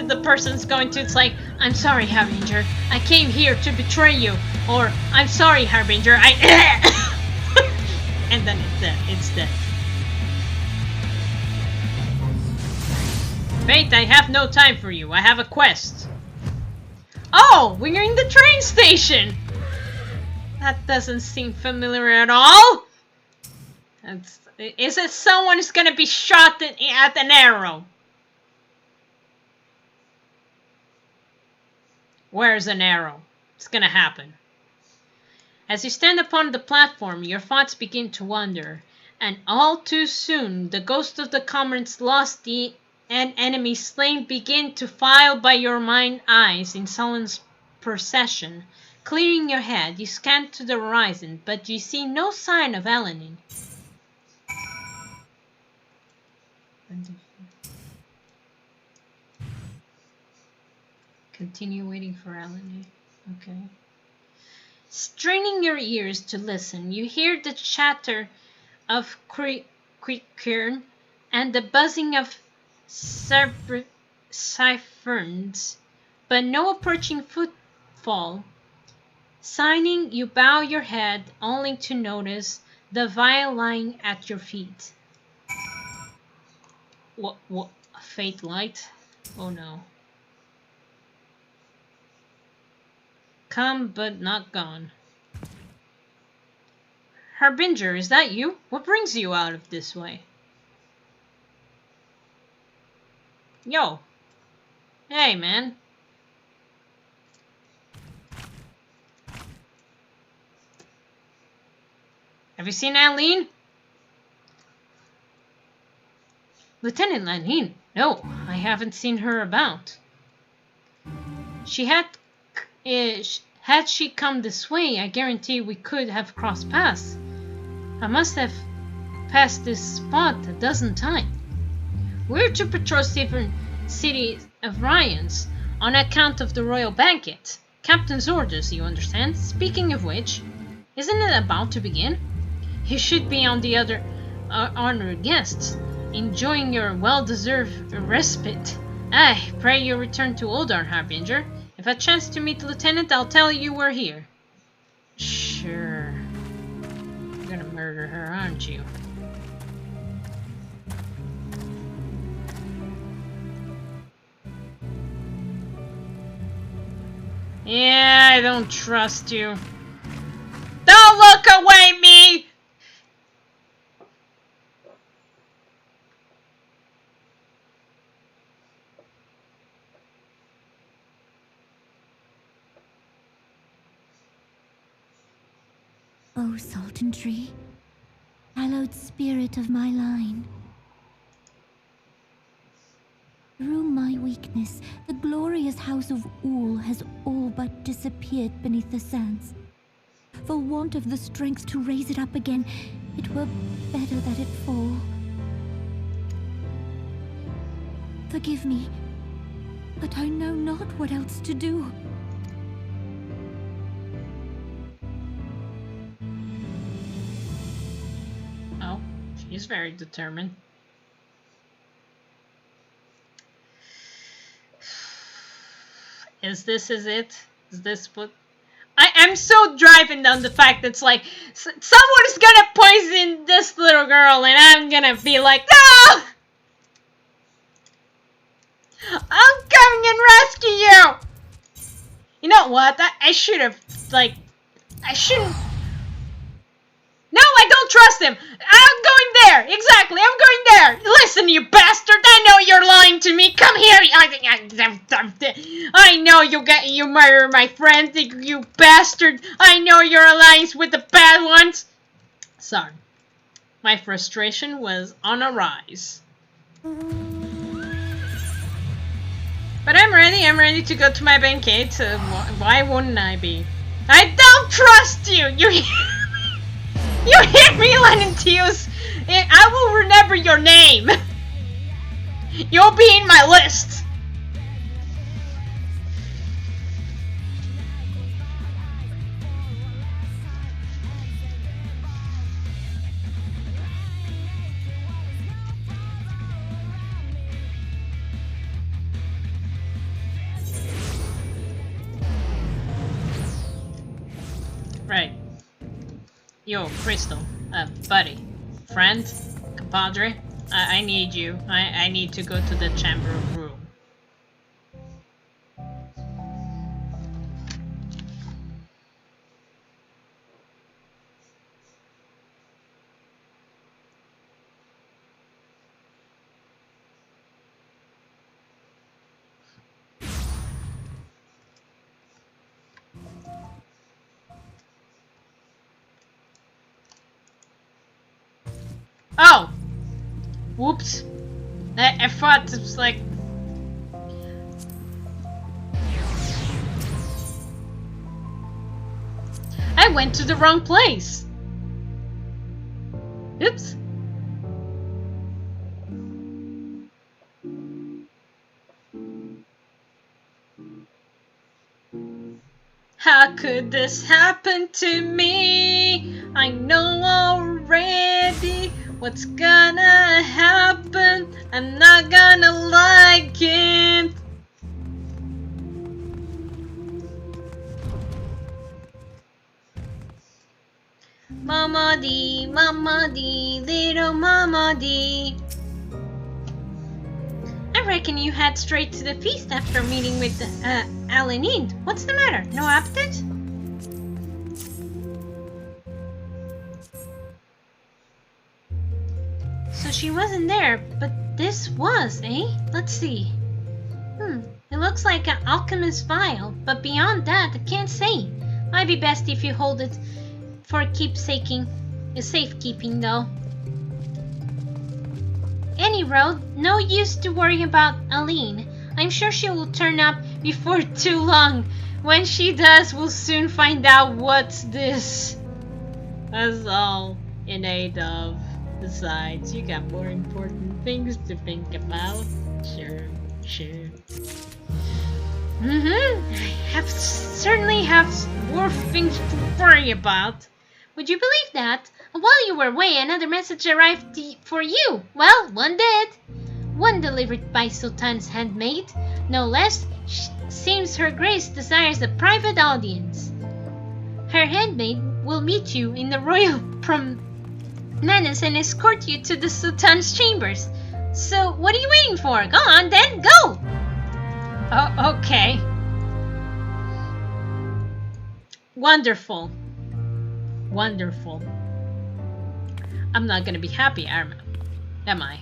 the person's going to, it's like, I'm sorry, Harbinger, I came here to betray you. Or, I'm sorry, Harbinger, and then it's dead. Fate, I have no time for you, I have a quest. Oh, we're in the train station! That doesn't seem familiar at all. Is it someone who's gonna be shot at an arrow? Where's an arrow? It's gonna happen. As you stand upon the platform, your thoughts begin to wander, and all too soon, the ghost of the comrades lost the and enemies slain begin to file by your mind's eyes in solemn procession. Clearing your head, you scan to the horizon, but you see no sign of Elenin. Continue waiting for Elenin. Okay. Straining your ears to listen, you hear the chatter of quickern and the buzzing of siphons, but no approaching footfall. Signing, you bow your head only to notice the vial lying at your feet. What? A faint light? Oh no. Come, but not gone. Harbinger, is that you? What brings you out of this way? Yo. Hey, man. Have you seen Aline? Lieutenant Aline? No, I haven't seen her about. Had she come this way, I guarantee we could have crossed paths. I must have passed this spot a dozen times. We're to patrol different cities of Ryans on account of the royal banquet. Captain's orders, you understand? Speaking of which, isn't it about to begin? You should be on the other honored guests, enjoying your well-deserved respite. Aye, pray you return to Oldar, Harbinger. If I chance to meet the lieutenant, I'll tell you we're here. Sure. You're gonna murder her, aren't you? Yeah, I don't trust you. Don't look away, me! O Sultan Tree, hallowed spirit of my line. Through my weakness, the glorious house of Ul has all but disappeared beneath the sands. For want of the strength to raise it up again, it were better that it fall. Forgive me, but I know not what else to do. Oh, she's very determined. Is it? Is this what... I'm so driving down the fact that it's like, someone is gonna poison this little girl and I'm gonna be like, no! I'm coming and rescue you! You know what? I should have, like, I shouldn't... No, I don't trust him! I'm going there! Exactly, I'm going there! Listen, you bastard! I know you're lying to me! Come here! I know you murder my friend, you bastard! I know your alliance with the bad ones! Sorry. My frustration was on a rise. But I'm ready to go to my banquet. Why wouldn't I be? I don't trust you! You hear me, Lenentius? I will remember your name. You'll be in my list. Right. Yo, Crystal, buddy, friend, compadre, I need you. I need to go to the chamber room. Oh! Whoops. I thought it was like... I went to the wrong place. Oops. How could this happen to me? I know already what's gonna happen. I'm not gonna like it. Mama D, little Mama D. I reckon you head straight to the feast after meeting with Alanine. What's the matter? No appetite? So she wasn't there, but this was, eh? Let's see. It looks like an alchemist's vial, but beyond that, I can't say. Might be best if you hold it for keepsaking. Safekeeping, though. Any road, no use to worry about Aline. I'm sure she will turn up before too long. When she does, we'll soon find out what's this. That's all in aid of. Besides, you got more important things to think about. Sure. I certainly have more things to worry about. Would you believe that? While you were away, another message arrived for you. Well, one did. One delivered by Sultan's handmaid. No less, seems Her Grace desires a private audience. Her handmaid will meet you in the royal promenade and escort you to the Sultan's chambers. So, what are you waiting for? Go on then, go! Oh, okay. Wonderful. I'm not gonna be happy, am I?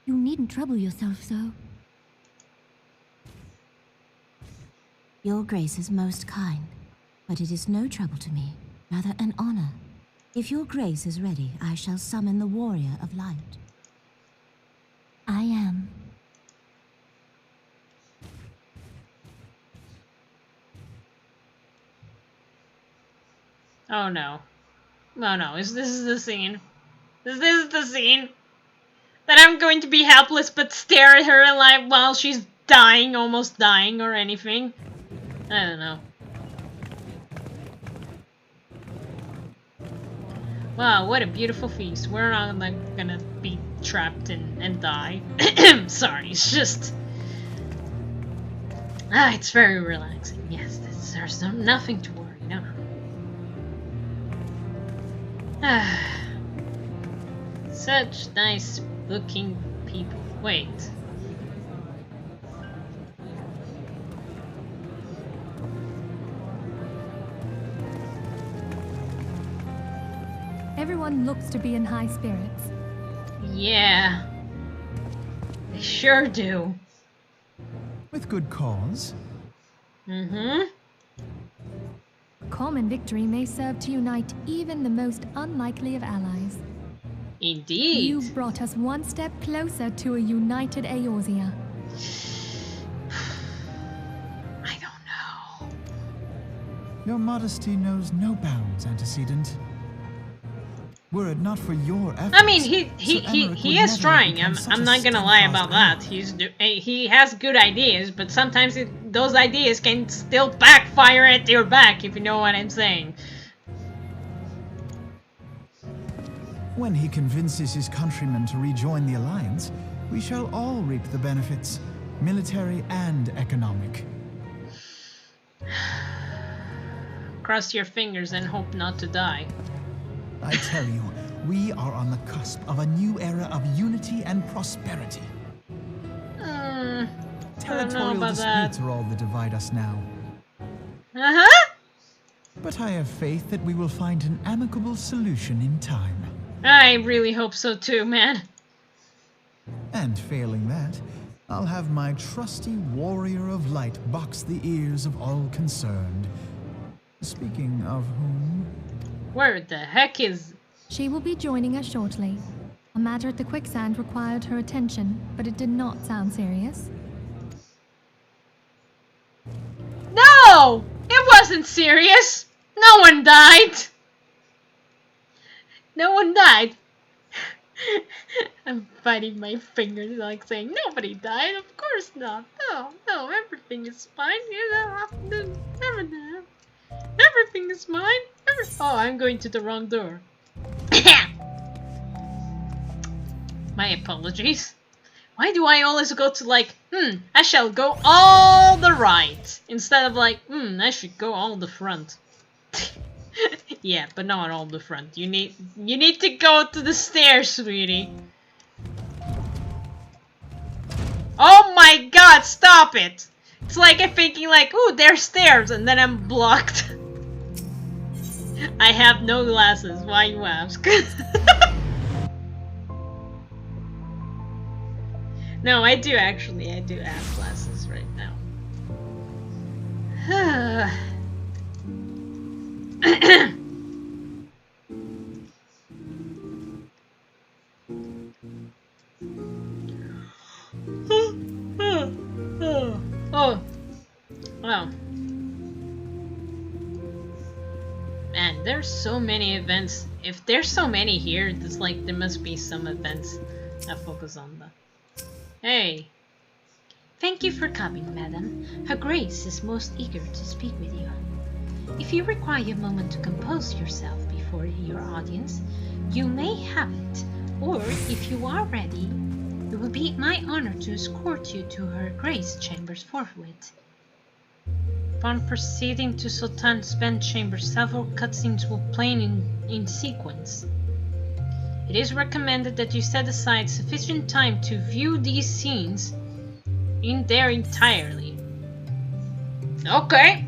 You needn't trouble yourself so. Your Grace is most kind, but it is no trouble to me, rather an honor. If your Grace is ready, I shall summon the Warrior of Light. I am. Oh no. Oh no, this is the scene. Is this the scene? That I'm going to be helpless but stare at her alive while she's dying, almost dying or anything? I don't know. Wow, what a beautiful feast. We're not like gonna be trapped and die. Sorry, it's just... it's very relaxing. Yes, there's nothing to worry, no. Such nice looking people. Wait. Everyone looks to be in high spirits. Yeah. They sure do. With good cause. Mm-hmm. Common victory may serve to unite even the most unlikely of allies. Indeed. You've brought us one step closer to a united Eorzea. I don't know. Your modesty knows no bounds, antecedent. Were it not for your efforts, I mean, he is never trying. become such I'm a not gonna lie steadfast about that. He has good ideas, but sometimes those ideas can still backfire at your back, if you know what I'm saying. When he convinces his countrymen to rejoin the Alliance, we shall all reap the benefits, military and economic. Cross your fingers and hope not to die. I tell you, we are on the cusp of a new era of unity and prosperity. I don't know Territorial about disputes that. are all that divide us now. Uh-huh. But I have faith that we will find an amicable solution in time. I really hope so too, man. And failing that, I'll have my trusty Warrior of Light box the ears of all concerned. Speaking of whom... Where the heck is She will be joining us shortly. A matter at the quicksand required her attention, but it did not sound serious. No! It wasn't serious! No one died! No one died! I'm biting my fingers like saying, nobody died, of course not. No, everything is fine. You know, everything is fine. Oh, I'm going to the wrong door. My apologies. Why do I always go to like, I shall go all the right, instead of like, I should go all the front. Yeah, but not all the front. You need to go to the stairs, sweetie. Oh my god, stop it! It's like I'm thinking like, ooh, there's stairs, and then I'm blocked. I have no glasses, why you ask? No, I do actually. I do have glasses right now. Oh. Wow. Man, there's so many events. If there's so many here, it's like there must be some events that focus on that. Hey. Thank you for coming, madam. Her Grace is most eager to speak with you. If you require a moment to compose yourself before your audience, you may have it. Or, if you are ready, it will be my honor to escort you to Her Grace chambers forthwith. Upon proceeding to Sultan's bedchamber, several cutscenes will play in sequence. It is recommended that you set aside sufficient time to view these scenes in their entirety. Okay,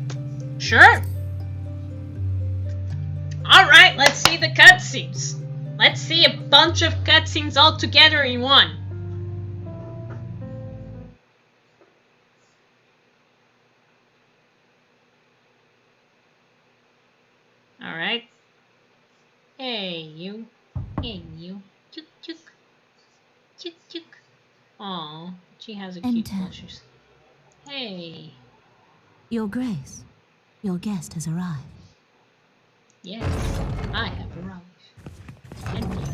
sure. Alright, let's see the cutscenes. Let's see a bunch of cutscenes all together in one. Alright. Hey, you. Hey, you. Chuk, chuk. Chuk, chuk. Aw, she has a cute blushes. Hey. Your Grace, your guest has arrived. Yes, I have arrived. And you.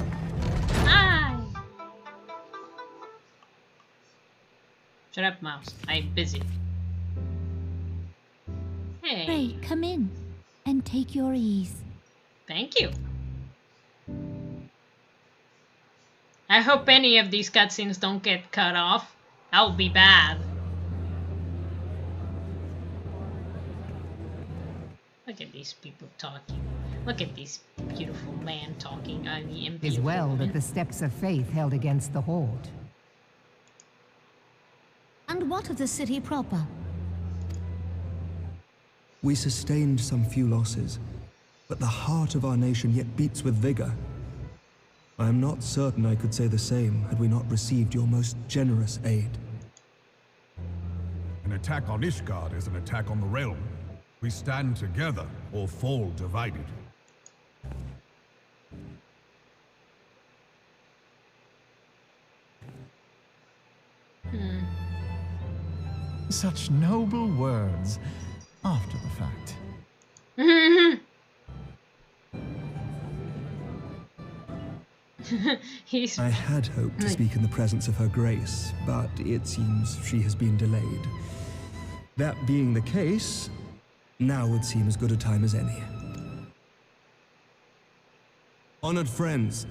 Hi! Shut up, mouse. I'm busy. Hey. Pray, come in and take your ease. Thank you. I hope any of these cutscenes don't get cut off. That would be bad. Look at these people talking. Look at this beautiful man talking. I mean, It is well that the steps of faith held against the Horde. And what of the city proper? We sustained some few losses, but the heart of our nation yet beats with vigor. I am not certain I could say the same had we not received your most generous aid. An attack on Ishgard is an attack on the realm. We stand together or fall divided. Such noble words after the fact. I had hoped to speak in the presence of Her Grace, but it seems she has been delayed. That being the case, now would seem as good a time as any. Honored friends,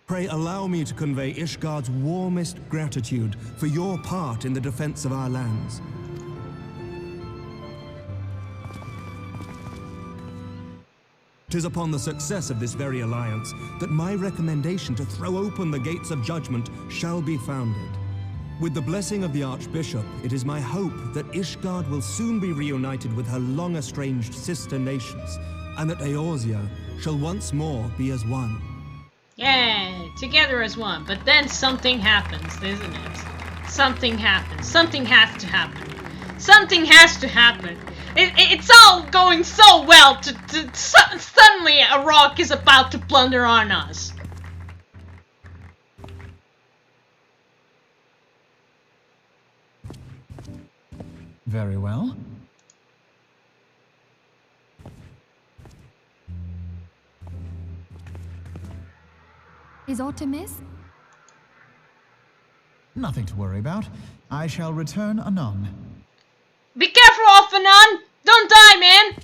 pray allow me to convey Ishgard's warmest gratitude for your part in the defense of our lands. Tis upon the success of this very alliance that my recommendation to throw open the gates of judgment shall be founded. With the blessing of the Archbishop, it is my hope that Ishgard will soon be reunited with her long-estranged sister nations, and that Eorzea shall once more be as one. Yeah, together as one. But then something happens, isn't it? Something happens. Something has to happen. Something has to happen. It's all going so well suddenly a rock is about to plunder on us. Very well. Is Artemis? Nothing to worry about. I shall return anon. Be careful, Ophanon! Don't die, man!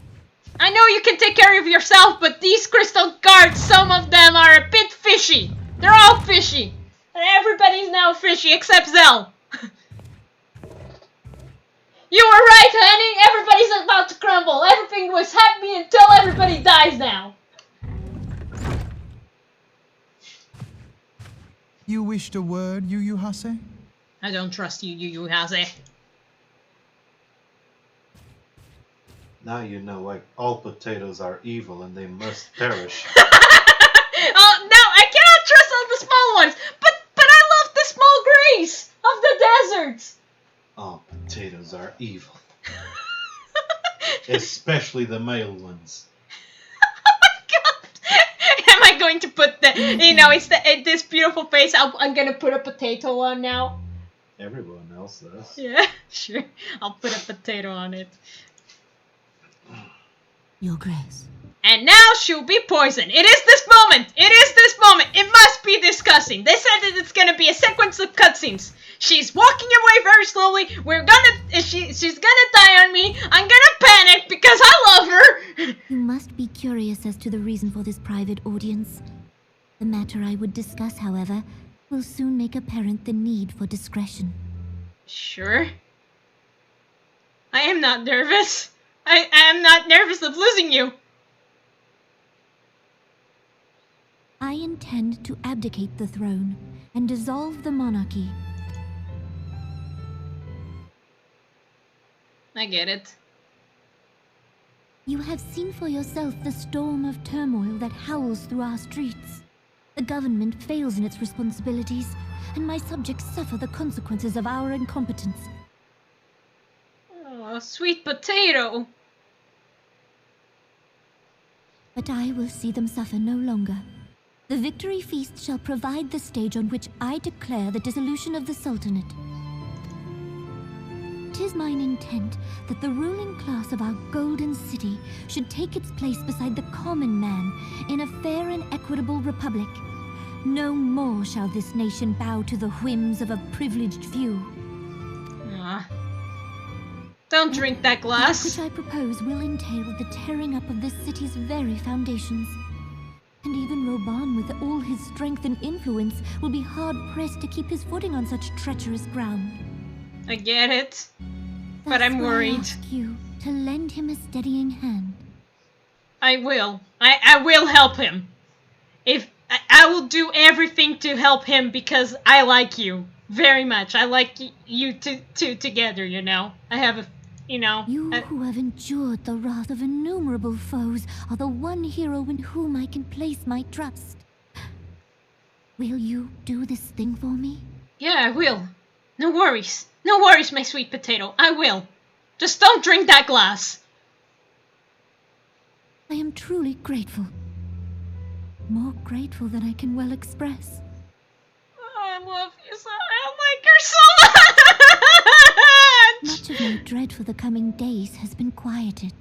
I know you can take care of yourself, but these crystal guards, some of them are a bit fishy. They're all fishy. And everybody's now fishy except Zell. You were right, honey! Everybody's about to crumble. Everything was happy until everybody dies now. You wished a word, Yu Hase? I don't trust you, Yu Hase. Now you know why all potatoes are evil and they must perish. Oh, no, I cannot trust all the small ones, but I love the small grays of the deserts. All potatoes are evil. Especially the male ones. Am I going to put the, you know, it's this beautiful face I'm gonna put a potato on now? Everyone else does. Yeah, sure. I'll put a potato on it. Your Grace. And now she'll be poisoned. It is this moment. It is this moment. It must be disgusting. They said that it's gonna be a sequence of cutscenes. She's walking away very slowly. She's gonna die on me. I'm gonna panic because I love her. You must be curious as to the reason for this private audience. The matter I would discuss, however, will soon make apparent the need for discretion. Sure. I am not nervous. I am not nervous of losing you. I intend to abdicate the throne and dissolve the monarchy. I get it. You have seen for yourself the storm of turmoil that howls through our streets. The government fails in its responsibilities, and my subjects suffer the consequences of our incompetence. Oh, sweet potato. But I will see them suffer no longer. The victory feast shall provide the stage on which I declare the dissolution of the Sultanate. 'Tis mine intent that the ruling class of our golden city should take its place beside the common man in a fair and equitable republic. No more shall this nation bow to the whims of a privileged few. Don't drink that glass. That which I propose will entail the tearing up of this city's very foundations. And even Roban, with all his strength and influence, will be hard-pressed to keep his footing on such treacherous ground. I get it, but I'm worried. I ask you to lend him a steadying hand. I will. I will help him. I will do everything to help him because I like you very much. I like you two together, you know. I have a, you know. You who have endured the wrath of innumerable foes are the one hero in whom I can place my trust. Will you do this thing for me? Yeah, I will. No worries. No worries, my sweet potato. I will. Just don't drink that glass. I am truly grateful. More grateful than I can well express. I love you so. I like her so much. Much of my dread for the coming days has been quieted.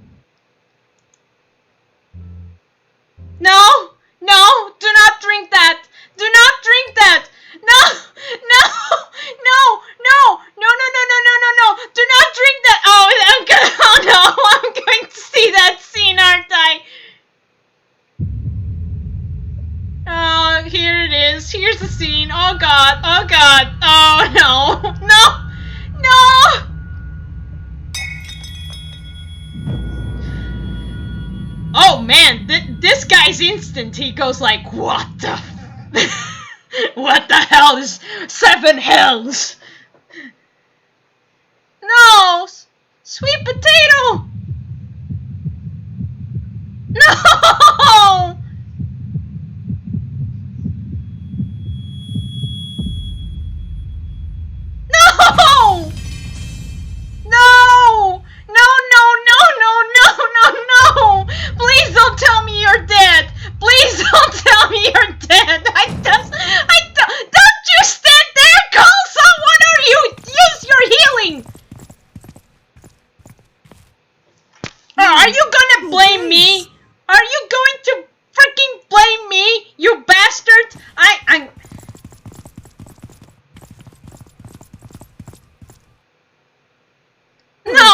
No! No! Do not drink that! Do not drink that! No! No! No! No! No! No! No! No! No! No! No! Do not drink that! Oh, I'm gonna. Oh no! I'm going to see that scene, aren't I? Oh, here it is. Here's the scene. Oh god. Oh god. Oh no. No! No! Oh man, this guy's instant. He goes like, what the what the hell is 7 hells? No! Sweet potato! No! No! No! No, no, no, no,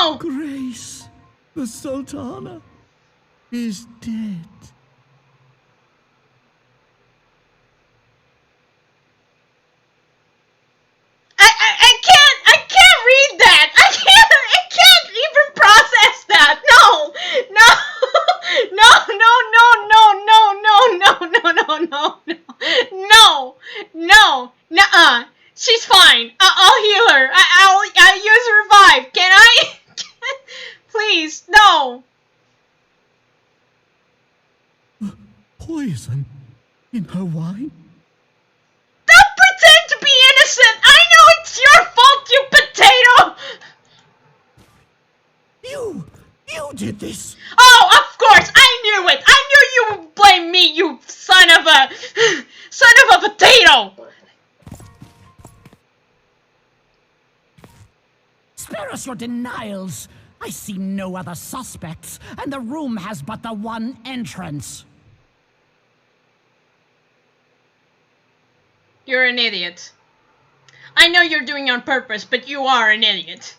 No! Grace, the Sultana, is dead. I can't read that. I can't even process that. No, no. Nuh-uh. She's fine. I'll heal her. I'll use revive. Can I? Please, no. Poison in her wine? Don't pretend to be innocent. I know it's your fault, you potato. You did this. Oh, of course. I knew it. I knew you would blame me, you son of a potato. Spare us your denials. I see no other suspects, and the room has but the one entrance. You're an idiot. I know you're doing it on purpose, but you are an idiot.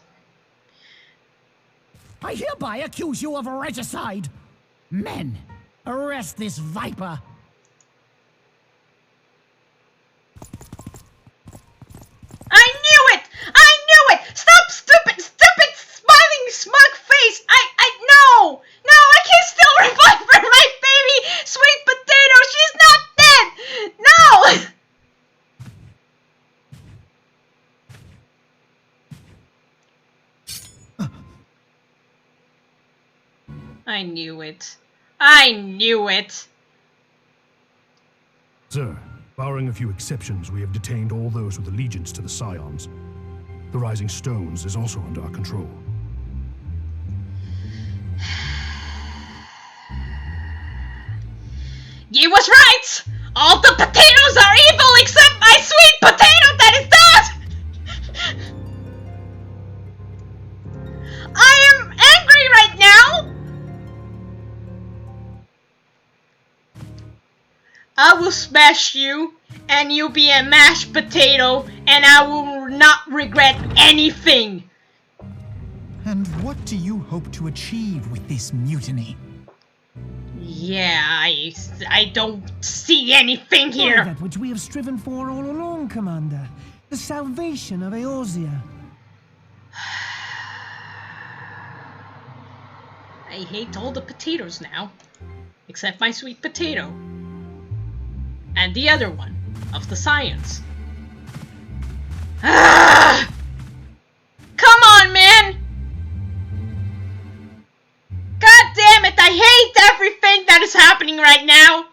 I hereby accuse you of regicide. Men, arrest this viper. I knew it! Stop, stupid, smiling, smug face! No! I can still revive for my baby, sweet potato! She's not dead! No! I knew it. Sir, barring a few exceptions, we have detained all those with allegiance to the Scions. The Rising Stones is also under our control. You was right! All the potatoes are evil except my sweet potato that is not! I am angry right now! I will smash you, and you'll be a mashed potato, and I will not regret anything! And what do you hope to achieve with this mutiny? Yeah, I don't see anything Why, here! that which we have striven for all along, Commander. The salvation of Eorzea. I hate all the potatoes now, except my sweet potato. And the other one, of the Scions. Ah! Come on, man! God damn it, I hate everything that is happening right now!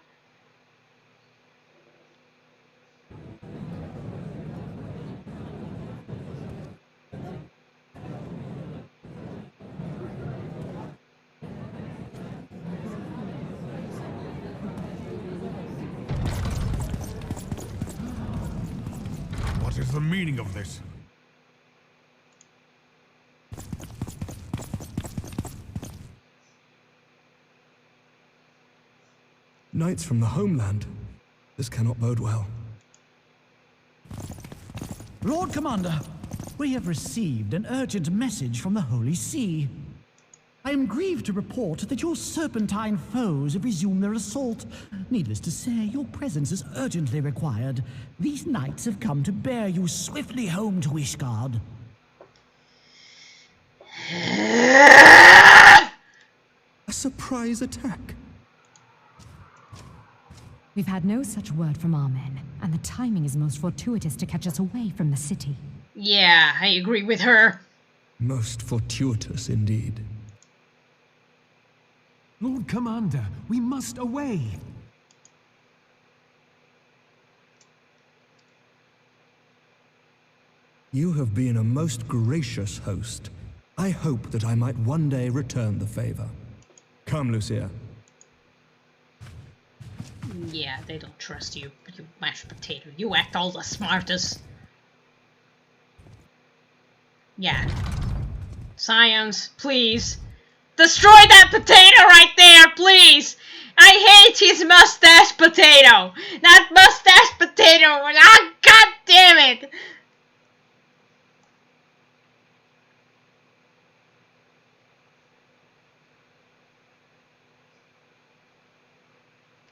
What is the meaning of this? Knights from the homeland. This cannot bode well. Lord Commander, we have received an urgent message from the Holy See. I am grieved to report that your serpentine foes have resumed their assault. Needless to say, your presence is urgently required. These knights have come to bear you swiftly home to Ishgard. A surprise attack. We've had no such word from our men, and the timing is most fortuitous to catch us away from the city. Yeah, I agree with her. Most fortuitous indeed. Lord Commander, we must away. You have been a most gracious host. I hope that I might one day return the favor. Come, Lucia. Yeah, they don't trust you, you mashed potato. You act all the smartest. Yeah. Scions, please. Destroy that potato right there, please! I hate his mustache potato! That mustache potato! Ah, god damn it!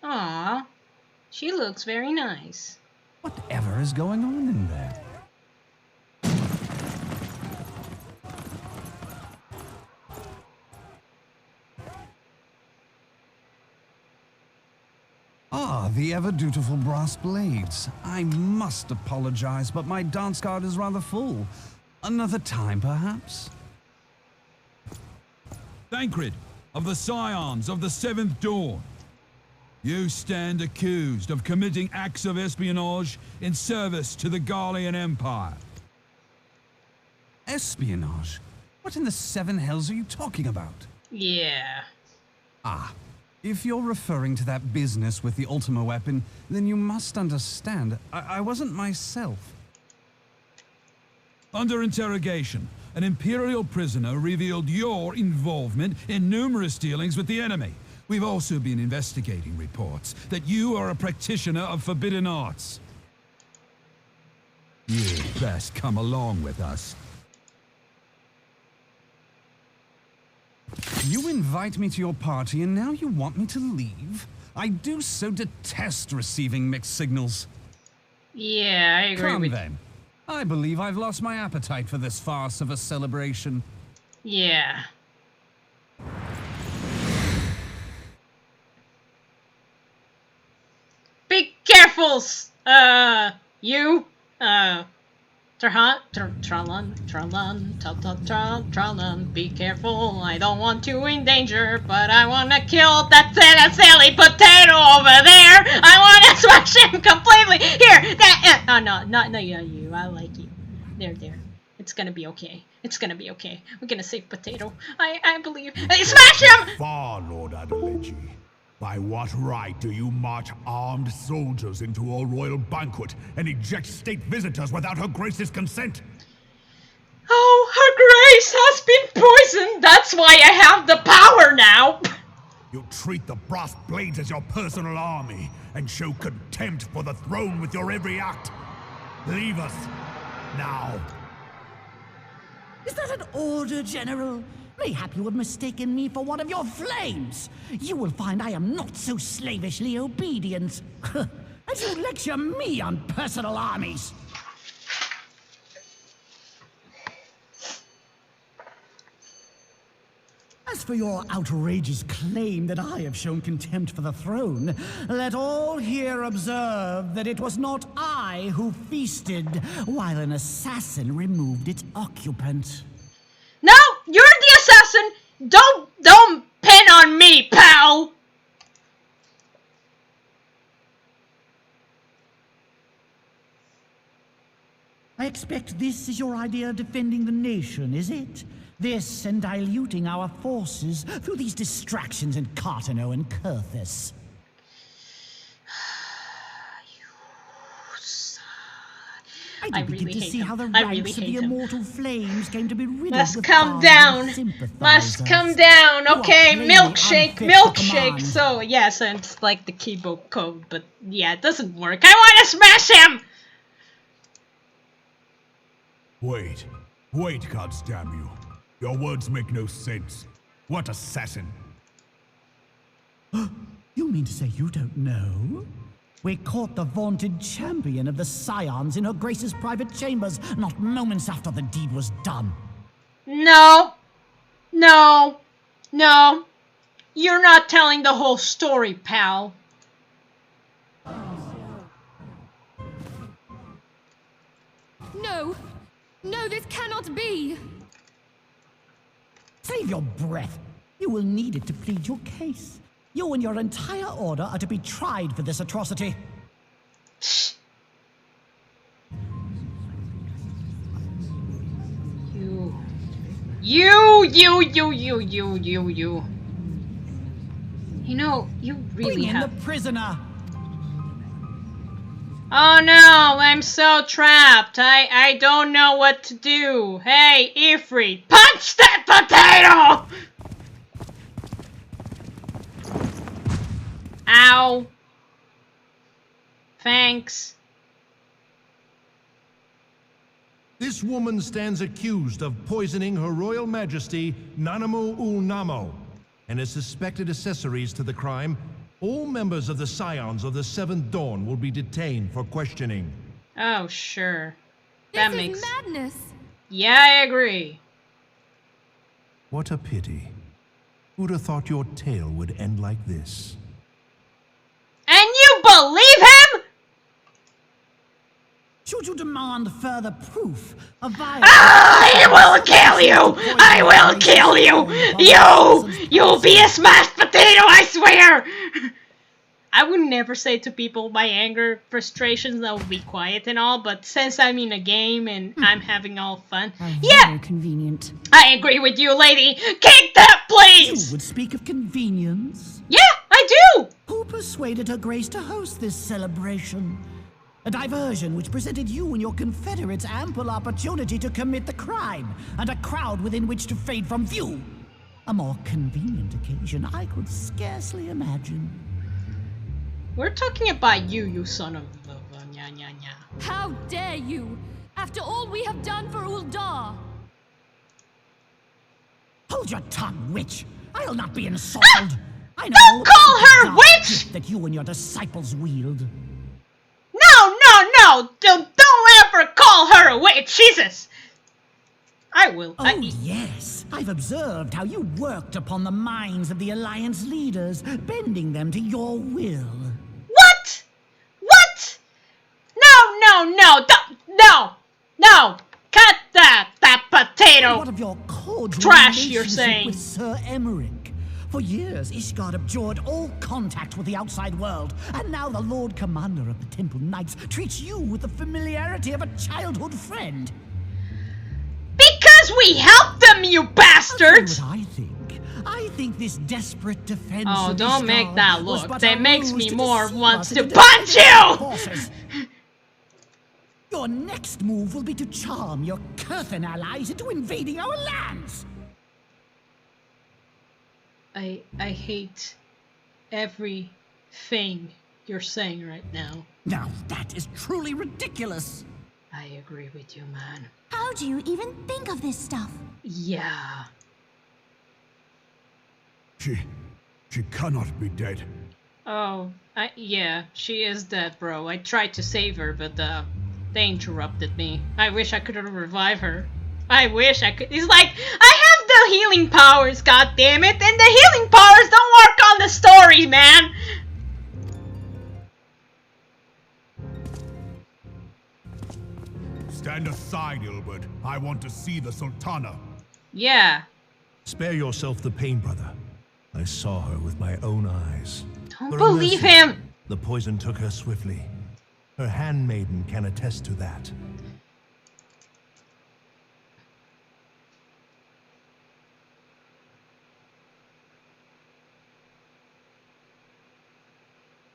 Aw, she looks very nice. Whatever is going on in there? Ah, the ever-dutiful brass blades. I must apologize, but my dance card is rather full. Another time, perhaps? Thancred, of the Scions of the Seventh Dawn. You stand accused of committing acts of espionage in service to the Garlean Empire. Espionage? What in the seven hells are you talking about? Yeah. Ah, if you're referring to that business with the Ultima weapon, then you must understand, I wasn't myself. Under interrogation, an Imperial prisoner revealed your involvement in numerous dealings with the enemy. We've also been investigating reports that you are a practitioner of forbidden arts. You'd best come along with us. You invite me to your party and now you want me to leave? I do so detest receiving mixed signals. Yeah, I agree Come with then. I believe I've lost my appetite for this farce of a celebration. Yeah. Be careful, you, Trallan, be careful, I don't want to endanger, but I want to kill that silly potato over there, I want to smash him completely, here, that, oh no, not you, I like you, there, it's gonna be okay, we're gonna save Potato, I believe, hey, smash him! Far, Lord Adeleji. By what right do you march armed soldiers into a royal banquet and eject state visitors without Her Grace's consent? Oh, Her Grace has been poisoned! That's why I have the power now! You treat the brass blades as your personal army and show contempt for the throne with your every act. Leave us, now. Is that an order, General? Mayhap you have mistaken me for one of your flames. You will find I am not so slavishly obedient. As you lecture me on personal armies. As for your outrageous claim that I have shown contempt for the throne, let all here observe that it was not I who feasted while an assassin removed its occupant. No, you're the assassin. Don't pin on me, pal. I expect this is your idea of defending the nation, is it? This and diluting our forces through these distractions in Cartano and Kurthus. I do begin to see how the ranks of the immortal flames came to be riddled with come down. Must come down. Okay, milkshake. So yes, it's like the keyboard code, but yeah, it doesn't work. I want to smash him. Wait, goddamn you! Your words make no sense. What assassin? You mean to say you don't know? We caught the vaunted champion of the Scions in Her Grace's private chambers, not moments after the deed was done. No. You're not telling the whole story, pal. No, this cannot be. Save your breath. You will need it to plead your case. You and your entire order are to be tried for this atrocity. You. You know, you really Bring in have... the prisoner. Oh no, I'm so trapped. I don't know what to do. Hey, Ifrit, punch that potato! Ow. Thanks. This woman stands accused of poisoning Her Royal Majesty Nanamu Namo and is suspected accessories to the crime All members of the Scions of the Seventh Dawn will be detained for questioning. Oh, sure. That This makes... is madness. Yeah, I agree. What a pity. Who'd have thought your tale would end like this? And you believe him? Should you demand further proof of violence? I will kill you! I will kill you! You'll be a smashed potato, I swear! I would never say to people my anger, frustrations, I will be quiet and all, but since I'm in a game and I'm having all fun, yeah! Very convenient. I agree with you, lady! Kick that, please! You would speak of convenience? Yeah, I do! Who persuaded Her Grace to host this celebration? A diversion which presented you and your confederates ample opportunity to commit the crime, and a crowd within which to fade from view. A more convenient occasion I could scarcely imagine. We're talking about you, you son of a nya nya nya. How dare you! After all we have done for Uldar! Hold your tongue, witch! I'll not be insulted! I know Don't call her witch! That you and your disciples wield. No! Don't ever call her a witch, Jesus! I will. Oh, yes. I've observed how you worked upon the minds of the Alliance leaders, bending them to your will. What? What? No! Cut that potato! What of your cordial trash you're relationship saying? with Sir Emmerich? For years, Ishgard abjured all contact with the outside world, and now the Lord Commander of the Temple Knights treats you with the familiarity of a childhood friend. Because we helped them, you bastards! What I think this desperate defense. Oh, of don't make Ishgard that was look. but That a makes ruse me to more deceive wants us to into punch you! forces. Your next move will be to charm your Kurthan allies into invading our lands. I hate everything you're saying right now. Now that is truly ridiculous. I agree with you, man. How do you even think of this stuff? Yeah. She cannot be dead. Oh, yeah, she is dead, bro. I tried to save her, but they interrupted me. I wish I could revive her. I wish I could. It's like, I have the healing powers, goddammit, and the healing powers don't work on the story, man! Stand aside, Ilbert. I want to see the Sultana. Yeah. Spare yourself the pain, brother. I saw her with my own eyes. Don't For a believe mercy, him! The poison took her swiftly. Her handmaiden can attest to that.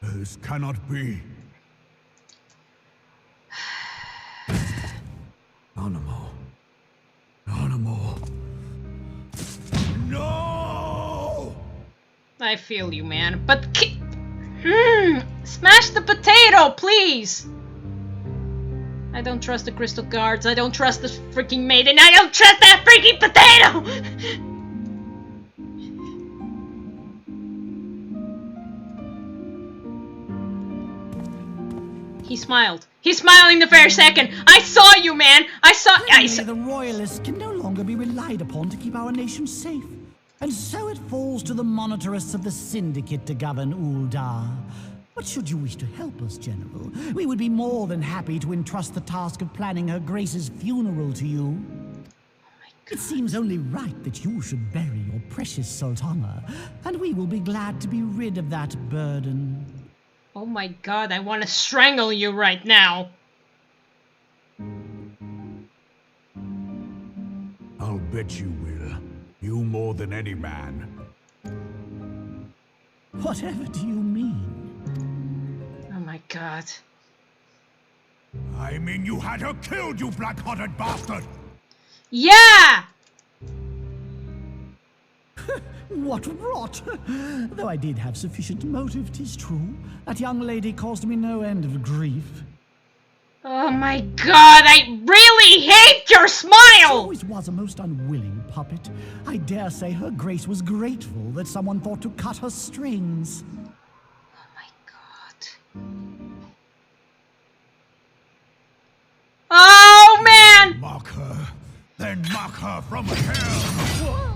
This cannot be. Animal. No! I feel you, man. But smash the potato, please! I don't trust the crystal guards. I don't trust the freaking maiden. I don't trust that freaking potato! He smiled. He smiled in the very second. I saw you, man. I saw. The royalists can no longer be relied upon to keep our nation safe. And so it falls to the monitorists of the Syndicate to govern Uldar. But should you wish to help us, General, we would be more than happy to entrust the task of planning Her Grace's funeral to you. It seems only right that you should bury your precious Sultana, and we will be glad to be rid of that burden. Oh my god, I want to strangle you right now. I'll bet you will. You more than any man. Whatever do you mean? Oh my god. I mean you had her killed, you black-hearted bastard! Yeah! What rot! Though I did have sufficient motive, 'tis true. That young lady caused me no end of grief. Oh my god, I really hate your smile! She always was a most unwilling puppet. I dare say Her Grace was grateful that someone thought to cut her strings. Oh man! Mock her, then mock her from hell.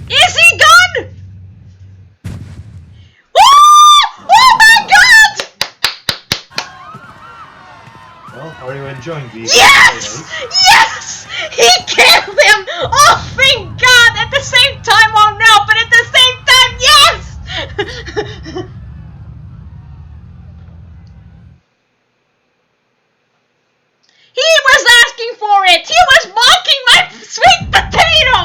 Is he gone? Oh my god! Well, are you enjoying these? Yes! Yes! He killed him! Oh, thank God! At the same time, oh no, but at the same time, yes! He was asking for it! He was mocking my sweet potato!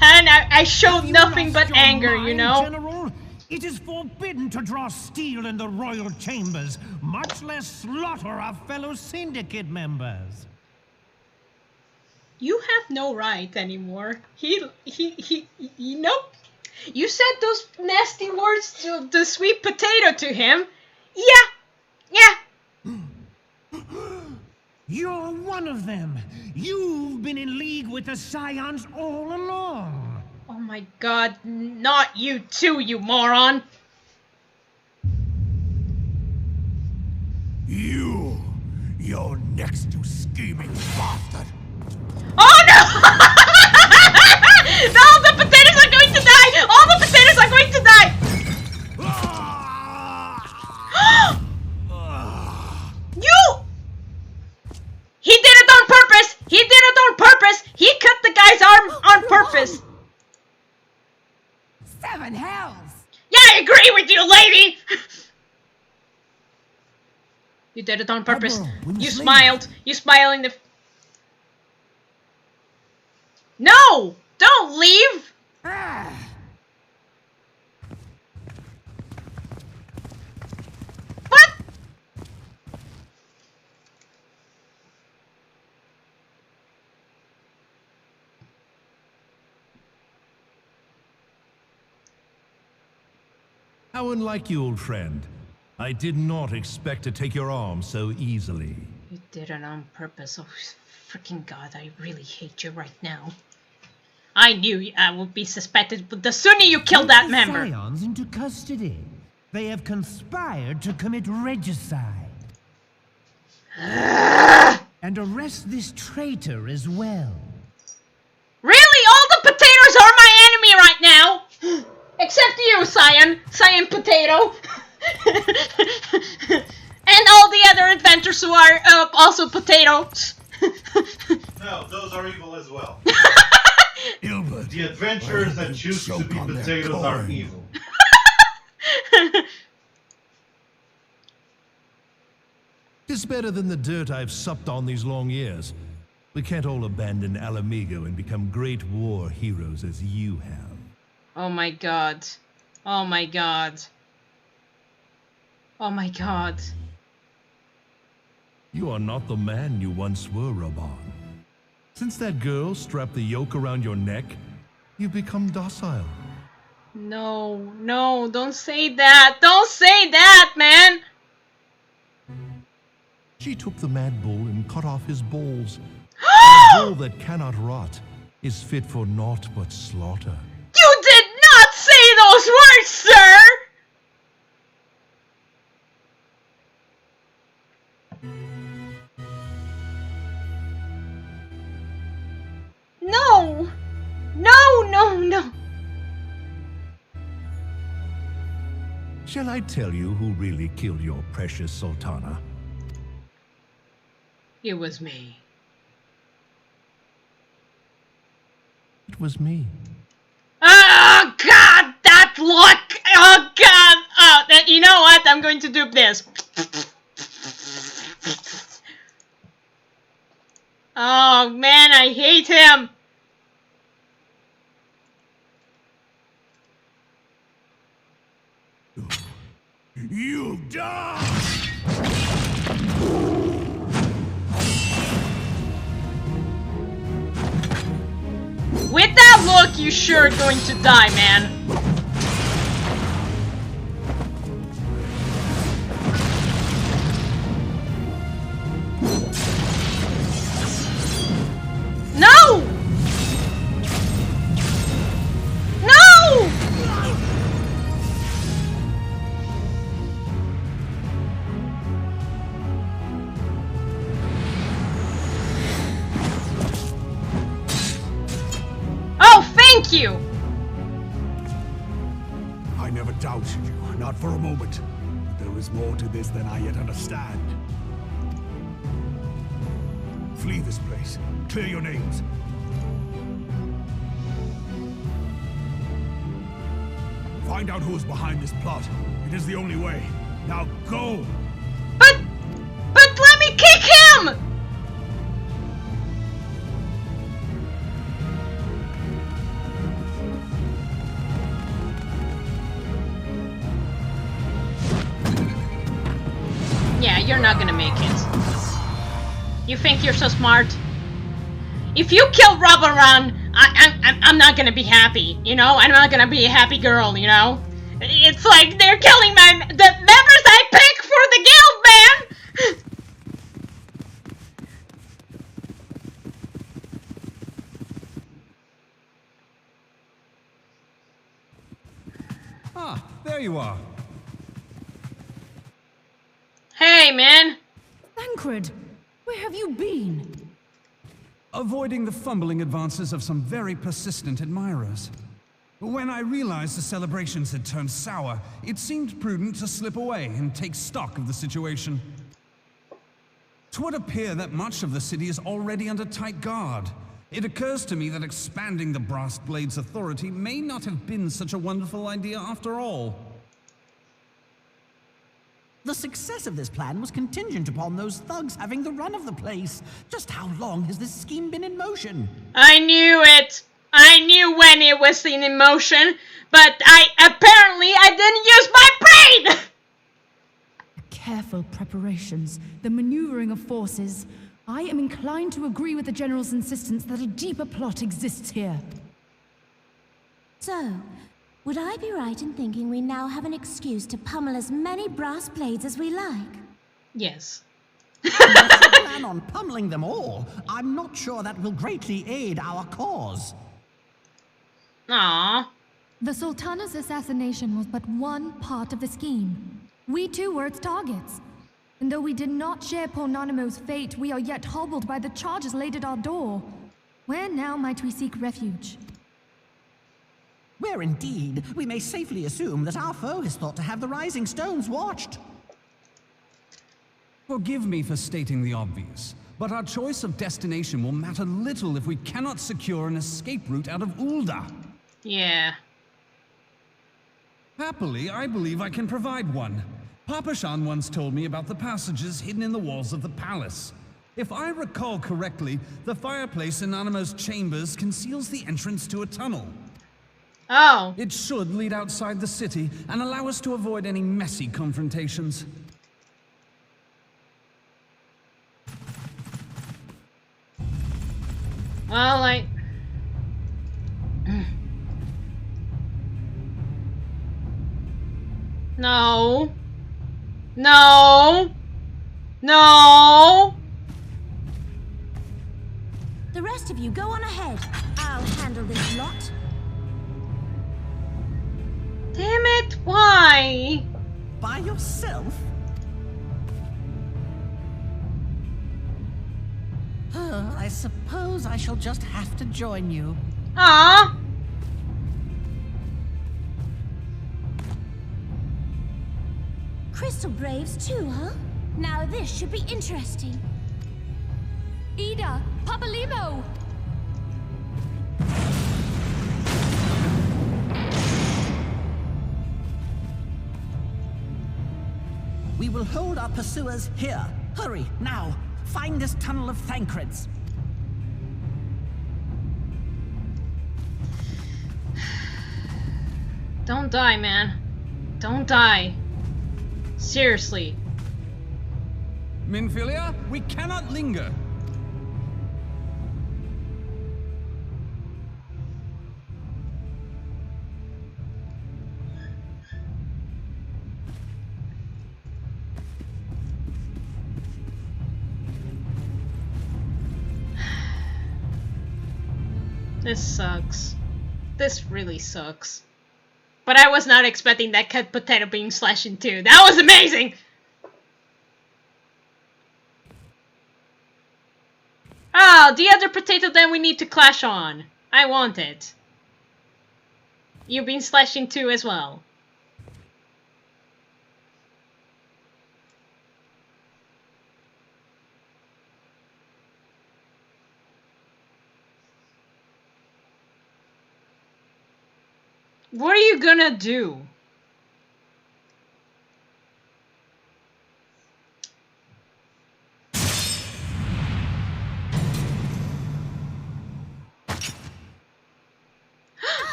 And I showed nothing but anger, you know? General? It is forbidden to draw steel in the royal chambers, much less slaughter our fellow syndicate members. You have no right anymore. Nope. You said those nasty words to the sweet potato to him. Yeah. You're one of them. You've been in league with the Scions all along. Oh my god, not you too, you moron. You're next to scheming bastard. Oh no! All the potatoes are going to die! All the potatoes are going to die! He did it on purpose! He did it on purpose! He cut the guy's arm on purpose! 7 hells! Yeah, I agree with you, lady! You did it on purpose. You smiled. You smiled in the... No! Don't leave! What? How unlike you, old friend. I did not expect to take your arm so easily. You did it on purpose. Oh, freaking God, I really hate you right now. I knew I would be suspected, but the sooner you killed that member. Scions into custody. They have conspired to commit regicide. And arrest this traitor as well. Really? All the potatoes are my enemy right now! Except you, Scion Potato! And all the other inventors who are also potatoes. No, those are evil as well. Ilbert, the adventurers that choose to be potatoes are evil. It's better than the dirt I've supped on these long years. We can't all abandon Alamigo and become great war heroes as you have. Oh my god. Oh my god. Oh my god. You are not the man you once were, Raban. Since that girl strapped the yoke around your neck, you've become docile. No, no, don't say that. Don't say that, man. She took the mad bull and cut off his balls. A bull that cannot rot is fit for naught but slaughter. You did not say those words, sir! No! No, no, no! Shall I tell you who really killed your precious Sultana? It was me. It was me. Oh, God! That look! Oh, God! Oh, you know what? I'm going to do this. Oh, man, I hate him! You die! With that look, you're sure going to die, man. No! you? I never doubted you, not for a moment. But there is more to this than I yet understand. Flee this place. Clear your names. Find out who is behind this plot. It is the only way. Now go! But let me kick him! Yeah, you're not gonna make it. You think you're so smart? If you kill Rubberon, I'm not gonna be happy, you know? I'm not gonna be a happy girl, you know? It's like they're killing the members I pick for the guild, man! Ah, there you are. Hey, man! Thancred, where have you been? Avoiding the fumbling advances of some very persistent admirers. When I realized the celebrations had turned sour, it seemed prudent to slip away and take stock of the situation. 'Twould appear that much of the city is already under tight guard. It occurs to me that expanding the Brass Blade's authority may not have been such a wonderful idea after all. The success of this plan was contingent upon those thugs having the run of the place. Just how long has this scheme been in motion? I knew it! I knew when it was in motion, but I didn't use my brain! Careful preparations, the maneuvering of forces. I am inclined to agree with the General's insistence that a deeper plot exists here. So, would I be right in thinking we now have an excuse to pummel as many brass blades as we like? Yes. Unless you plan on pummeling them all, I'm not sure that will greatly aid our cause. Aww. The Sultana's assassination was but one part of the scheme. We too were its targets. And though we did not share Ponanimo's fate, we are yet hobbled by the charges laid at our door. Where now might we seek refuge? Where indeed, we may safely assume that our foe is thought to have the Rising Stones watched. Forgive me for stating the obvious, but our choice of destination will matter little if we cannot secure an escape route out of Ul'dah. Yeah. Happily, I believe I can provide one. Papa Shan once told me about the passages hidden in the walls of the palace. If I recall correctly, the fireplace in Animo's chambers conceals the entrance to a tunnel. Oh. It should lead outside the city and allow us to avoid any messy confrontations. Well, No. No. No. The rest of you go on ahead. I'll handle this lot. Damn it, why? By yourself? I suppose I shall just have to join you. Ah. Crystal Braves too, huh? Now this should be interesting. Ida! Papalimo! We will hold our pursuers here. Hurry, now! Find this tunnel of Thancred's. Don't die, man. Don't die. Seriously. Minfilia, we cannot linger. This sucks. This really sucks. But I was not expecting that cut potato being slashed in two. That was amazing! Oh, the other potato then we need to clash on. I want it. You've been slashing too as well. What are you gonna do?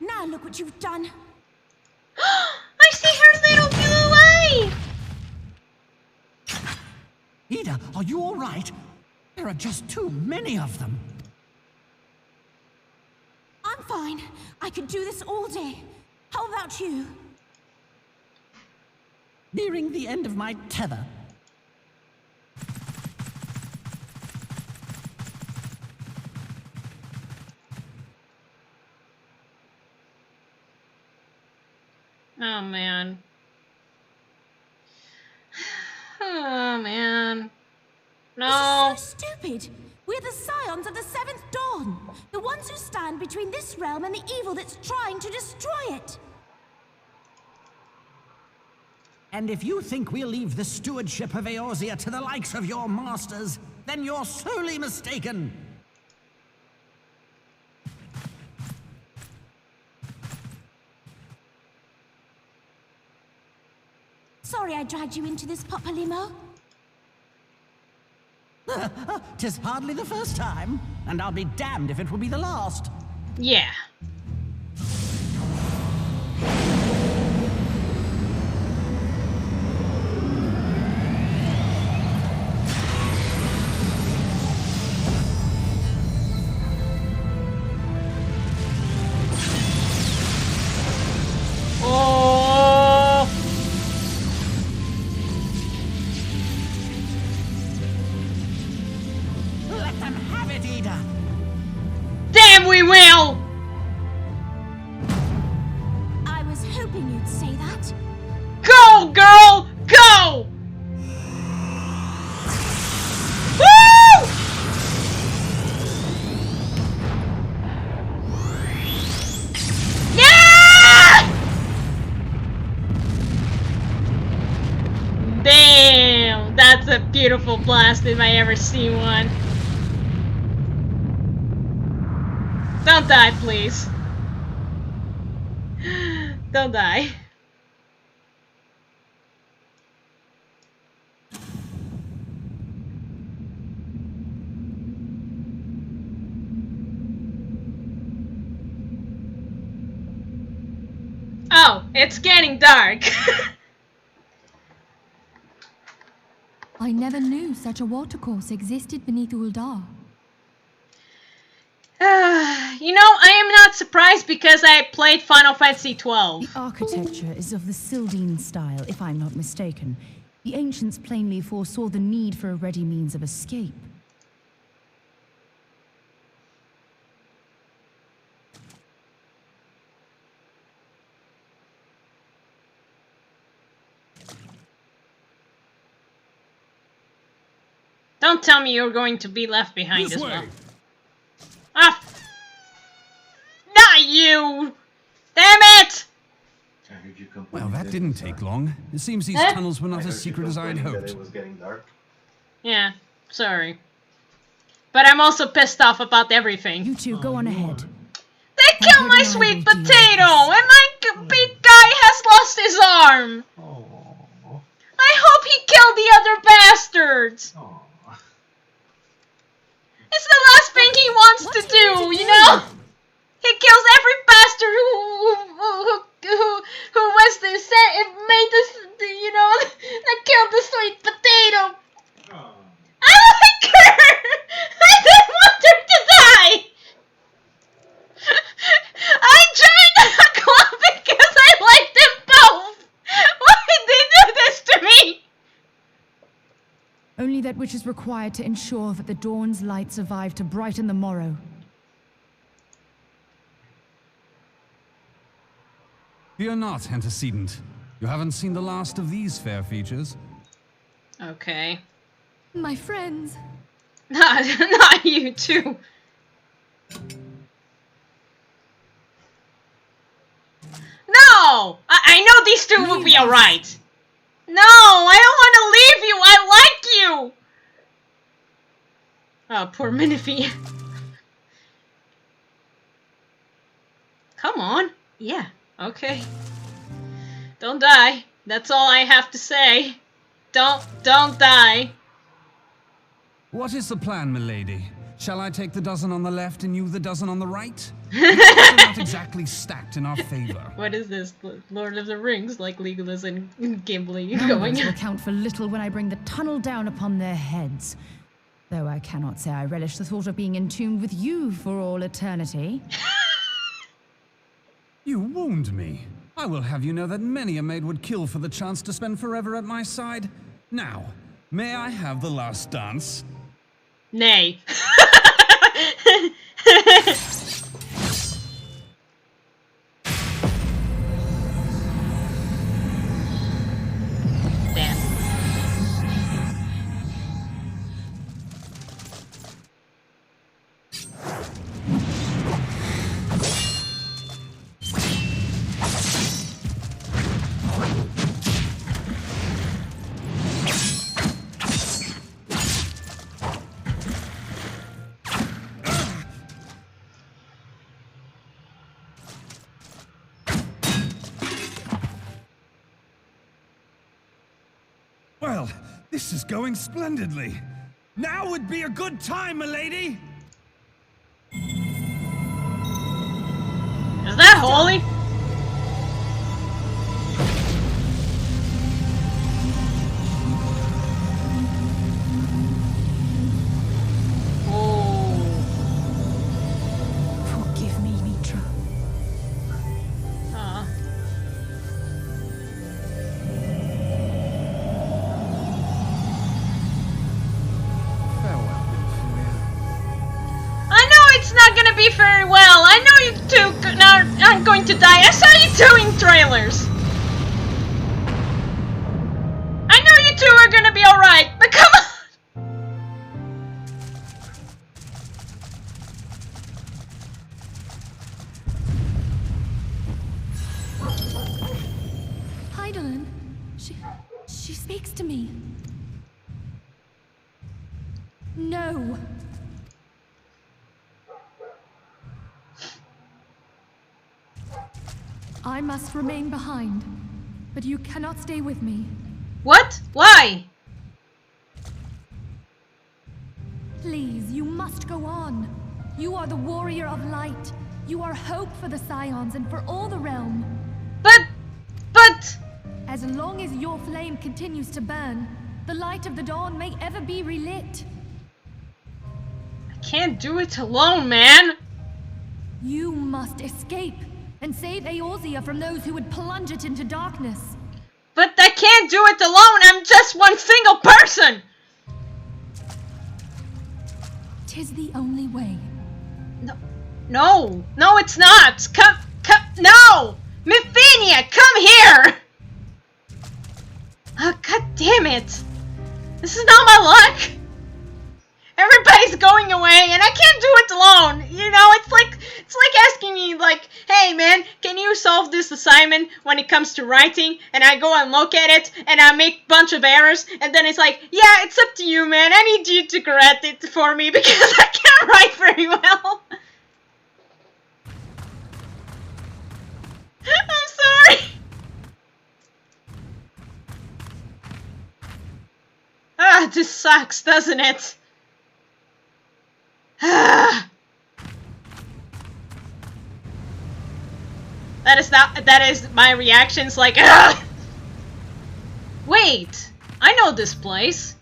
Now look what you've done. I see her little blue eye! Ida, are you all right? There are just too many of them. I'm fine. I could do this all day. How about you? Nearing the end of my tether. Oh, man. Oh, man. No. This is so stupid. We're the scions of the Seventh Dawn. The ones who stand between this realm and the evil that's trying to destroy it. And if you think we'll leave the stewardship of Eorzea to the likes of your masters, then you're sorely mistaken. Sorry I dragged you into this, Papalymo. 'Tis hardly the first time, and I'll be damned if it will be the last. Yeah. Let them have it, Ida. Damn, we will! I was hoping you'd say that. Go, girl! Go! Woo! Yeah! Damn, that's a beautiful blast if I ever see one. Don't die, please. Don't die. Oh, it's getting dark. I never knew such a watercourse existed beneath Uldar. You know, I am not surprised because I played Final Fantasy XII. The architecture is of the Sildine style, if I'm not mistaken. The ancients plainly foresaw the need for a ready means of escape. Don't tell me you're going to be left behind This as way. well. Ah! Not you! Damn it! Well, that didn't take long. It seems these Huh? tunnels were not as secret as I'd hoped. It was getting dark. Yeah, sorry. But I'm also pissed off about everything. You two, go on ahead. They killed my sweet potato! And my big guy has lost his arm! I hope he killed the other bastards! It's the last thing he wants to do, you know? He kills every bastard who was the made this, you know, that killed the sweet potato. I like her. I didn't want her to die. I joined the club because I liked them both. Why did they do this to me? Only that which is required to ensure that the dawn's light survive to brighten the morrow. Fear not, antecedent. You haven't seen the last of these fair features. Okay. My friends. Not you too. No! I know these two will be alright. No, I don't want to leave you. I like you. Oh, poor Minifee. Come on. Yeah, okay. Don't die. That's all I have to say. Don't die. What is the plan, milady? Shall I take the dozen on the left and you the dozen on the right? It's not exactly stacked in our favor. What is this? Lord of the Rings, like Legolas and Gimli going. Numbers will count for little when I bring the tunnel down upon their heads. Though I cannot say I relish the thought of being entombed with you for all eternity. You wound me. I will have you know that many a maid would kill for the chance to spend forever at my side. Now, may I have the last dance? Nay. Damn. Well, this is going splendidly. Now would be a good time, milady! Is that holy? Forgive me, Mitra. It's not gonna be very well. I know you two aren't going to die. I saw you two in trailers. I know you two are gonna be alright, but come on! Heidelin, she speaks to me. No. I must remain behind, but you cannot stay with me. What? Why? Please, you must go on. You are the warrior of light. You are hope for the Scions and for all the realm. But... As long as your flame continues to burn, the light of the dawn may ever be relit. I can't do it alone, man. You must escape and save Eorzea from those who would plunge it into darkness. But I can't do it alone. I'm just one single person. 'Tis the only way. No, it's not. Come, no! Mephinia, come here! Oh, god damn it. This is not my luck. Everybody's going away, and I can't do it alone. You know, it's like asking me, like, hey man, can you solve this assignment when it comes to writing? And I go and look at it, and I make a bunch of errors, and then it's like, yeah, it's up to you, man. I need you to correct it for me because I can't write very well. I'm sorry. Ah, this sucks, doesn't it? That is my reactions like Wait, I know this place.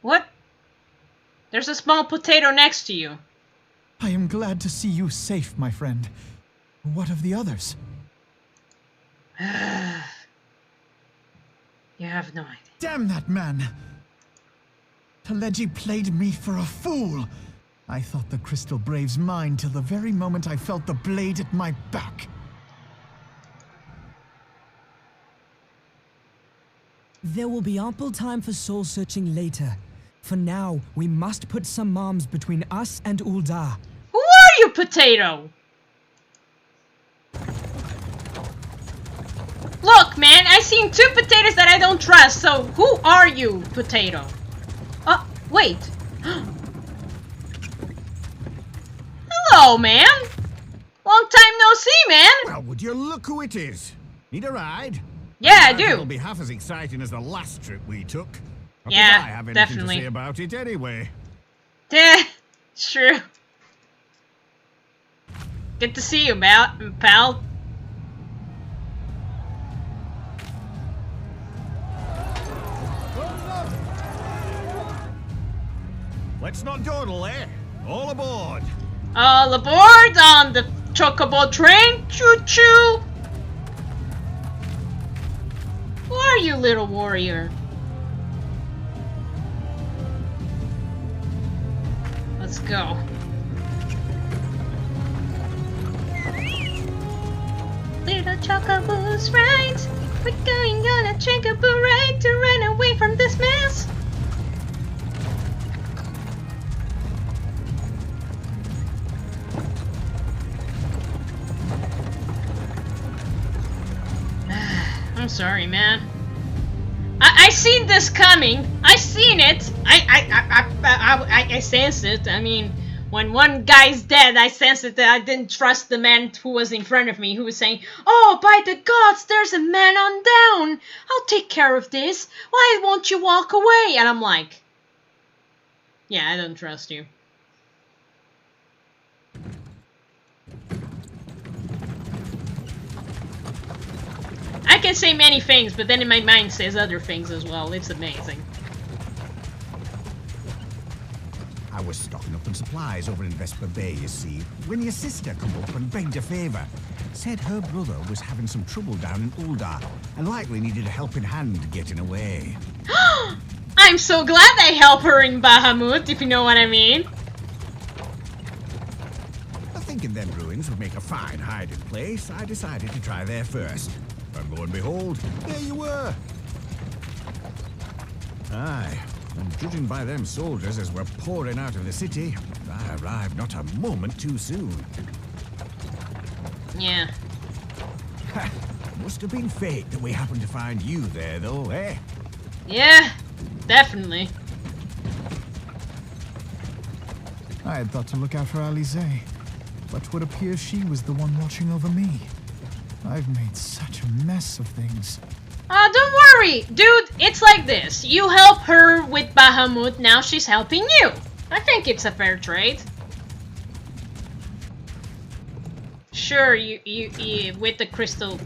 What? There's a small potato next to you. I am glad to see you safe, my friend. What of the others? You have no idea. Damn that man! Teleji played me for a fool! I thought the Crystal Brave's mine till the very moment I felt the blade at my back. There will be ample time for soul-searching later. For now, we must put some arms between us and Ul'dah. Who are you, Potato? Look, man, I seen 2 potatoes that I don't trust, so who are you, Potato? Oh, wait. Hello, man. Long time no see, man. Well, would you look who it is? Need a ride? Yeah, I do. It'll be half as exciting as the last trip we took. Not Yeah, that I have anything definitely. to say about it anyway. Yeah, it's true. Good to see you, pal. Let's not dawdle, eh? All aboard. All aboard on the Chocobo train. Choo-choo. Who are you, little warrior? Let's go. Little Chocobo's right. We're going on a Chocobo ride to run away from this mess. I'm sorry, man. I seen this coming. I seen it. I sensed it. I mean, when one guy's dead, I sensed it that I didn't trust the man who was in front of me, who was saying, "Oh, by the gods, there's a man on down. I'll take care of this. Why won't you walk away?" And I'm like, yeah, I don't trust you. I can say many things, but then in my mind says other things as well. It's amazing. I was stocking up on supplies over in Vesper Bay, you see, when your sister come up and begged a favour. Said her brother was having some trouble down in Ul'dah and likely needed a helping hand getting away. I'm so glad I help her in Bahamut, if you know what I mean. Thinking them ruins would make a fine hiding place, I decided to try there first. And lo and behold, there you were. Aye, and judging by them soldiers as we're pouring out of the city, I arrived not a moment too soon. Yeah. Must have been fate that we happened to find you there, though, eh? Yeah, definitely. I had thought to look out for Alize, but would appear she was the one watching over me. I've made such a mess of things. Don't worry, dude, it's like this. You help her with Bahamut, now she's helping you. I think it's a fair trade. Sure, you with the crystal.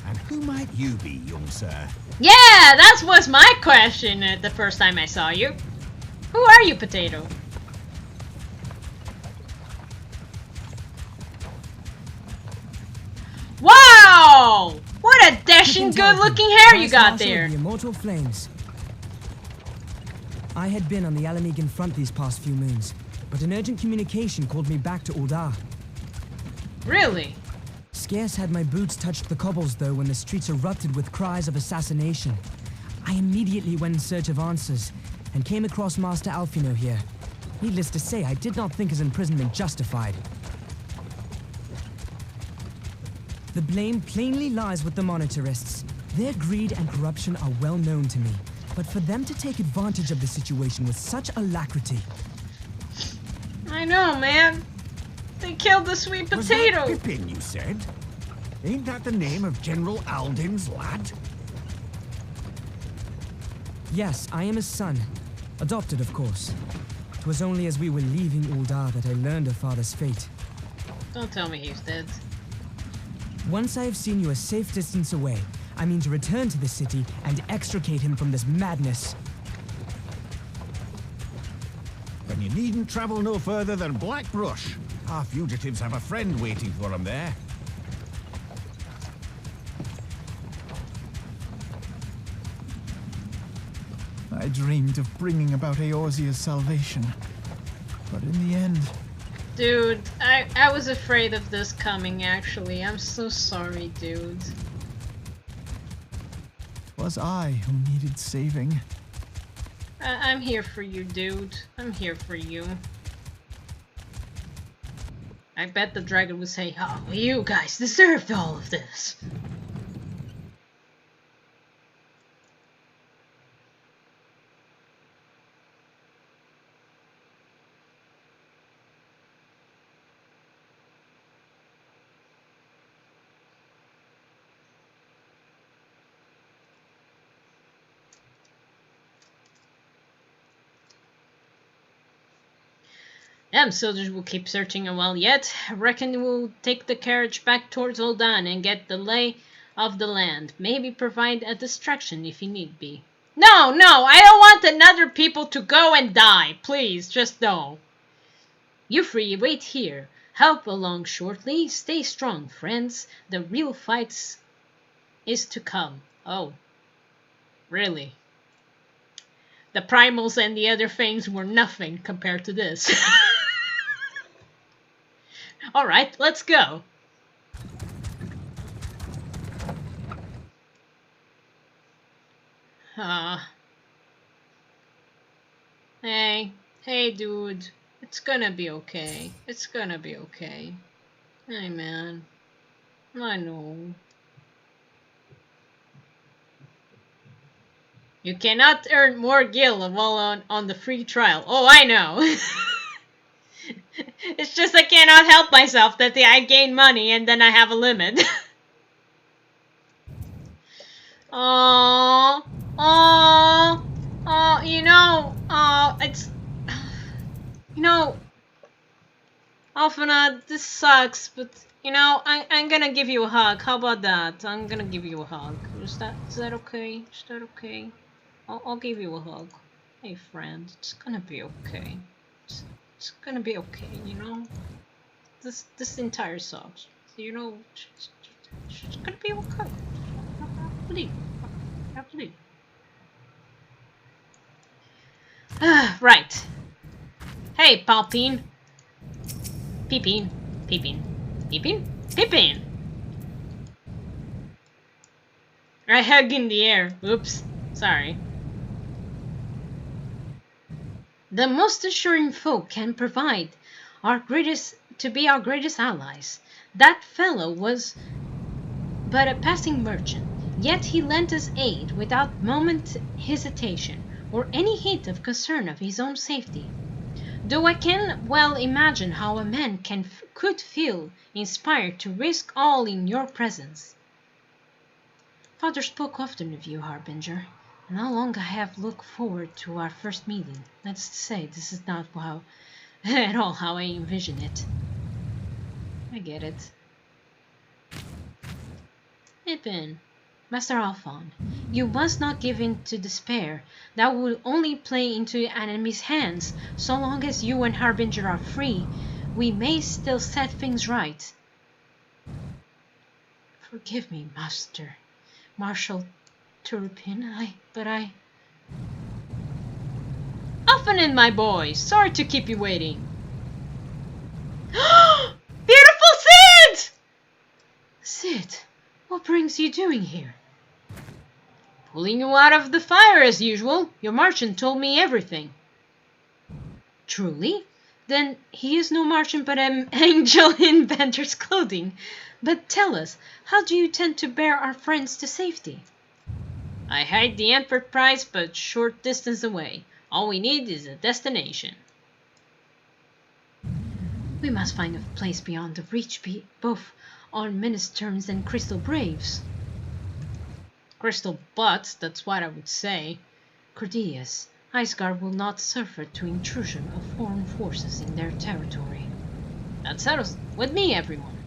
And who might you be, young sir? Yeah, that was my question the first time I saw you. Who are you, Potato? Wow! What a dashing good-looking hair you got there! The immortal flames. I had been on the Alamegan front these past few moons, but an urgent communication called me back to Ul'dah. Really? Scarce had my boots touched the cobbles, though, when the streets erupted with cries of assassination. I immediately went in search of answers, and came across Master Alfino here. Needless to say, I did not think his imprisonment justified. The blame plainly lies with the Monitarists. Their greed and corruption are well known to me, but for them to take advantage of the situation with such alacrity... I know, man. They killed the sweet potato. Was that Pippin, you said? Ain't that the name of General Alden's lad? Yes, I am his son. Adopted, of course. It was only as we were leaving Ul'dah that I learned of father's fate. Don't tell me he's dead. Once I have seen you a safe distance away, I mean to return to the city and extricate him from this madness. Then you needn't travel no further than Blackbrush. Our fugitives have a friend waiting for them there. I dreamed of bringing about Eorzea's salvation, but in the end... Dude, I was afraid of this coming, actually. I'm so sorry, dude. Was I who needed saving? I'm here for you, dude. I'm here for you. I bet the dragon would say, oh, you guys deserved all of this. Them soldiers will keep searching a while yet. I reckon we'll take the carriage back towards Oldan and get the lay of the land. Maybe provide a distraction if you need be. No, I don't want another people to go and die. Please, just no. You three, wait here. Help along shortly. Stay strong, friends. The real fight is to come. Oh, really? The primals and the other things were nothing compared to this. Alright, let's go. Hey dude. It's gonna be okay. It's gonna be okay. Hey man. I know. You cannot earn more gil while on the free trial. Oh, I know. It's just I cannot help myself that I gain money and then I have a limit. Oh, it's, Alphana, this sucks, but, I'm gonna give you a hug. How about that? I'm gonna give you a hug. Is that okay? Is that okay? I'll give you a hug. Hey, friend, it's gonna be okay. It's gonna be okay, This entire sucks. It's gonna be okay. I believe. Right. Hey, Palpine. Peeping. I hug in the air. Oops. Sorry. The most assuring folk can provide our greatest allies. That fellow was but a passing merchant, yet he lent us aid without moment hesitation or any hint of concern of his own safety. Though I can well imagine how a man could feel inspired to risk all in your presence. Father spoke often of you, Harbinger, and how long I have looked forward to our first meeting. Let's say this is not at all how I envision it. I get it. Pippin, Master Alphon, you must not give in to despair. That will only play into enemy's hands. So long as you and Harbinger are free, we may still set things right. Forgive me, Master Marshal Turpin, Alphanin, my boy, sorry to keep you waiting. Beautiful Sid! Sid, what brings you doing here? Pulling you out of the fire as usual. Your merchant told me everything. Truly? Then he is no merchant but an angel in vendor's clothing. But tell us, how do you intend to bear our friends to safety? I hide the enterprise but short distance away. All we need is a destination. We must find a place beyond the reach both on ministers and crystal braves. Crystal butts, that's what I would say. Cordeas, Iceguard will not suffer to intrusion of foreign forces in their territory. That settles with me, everyone.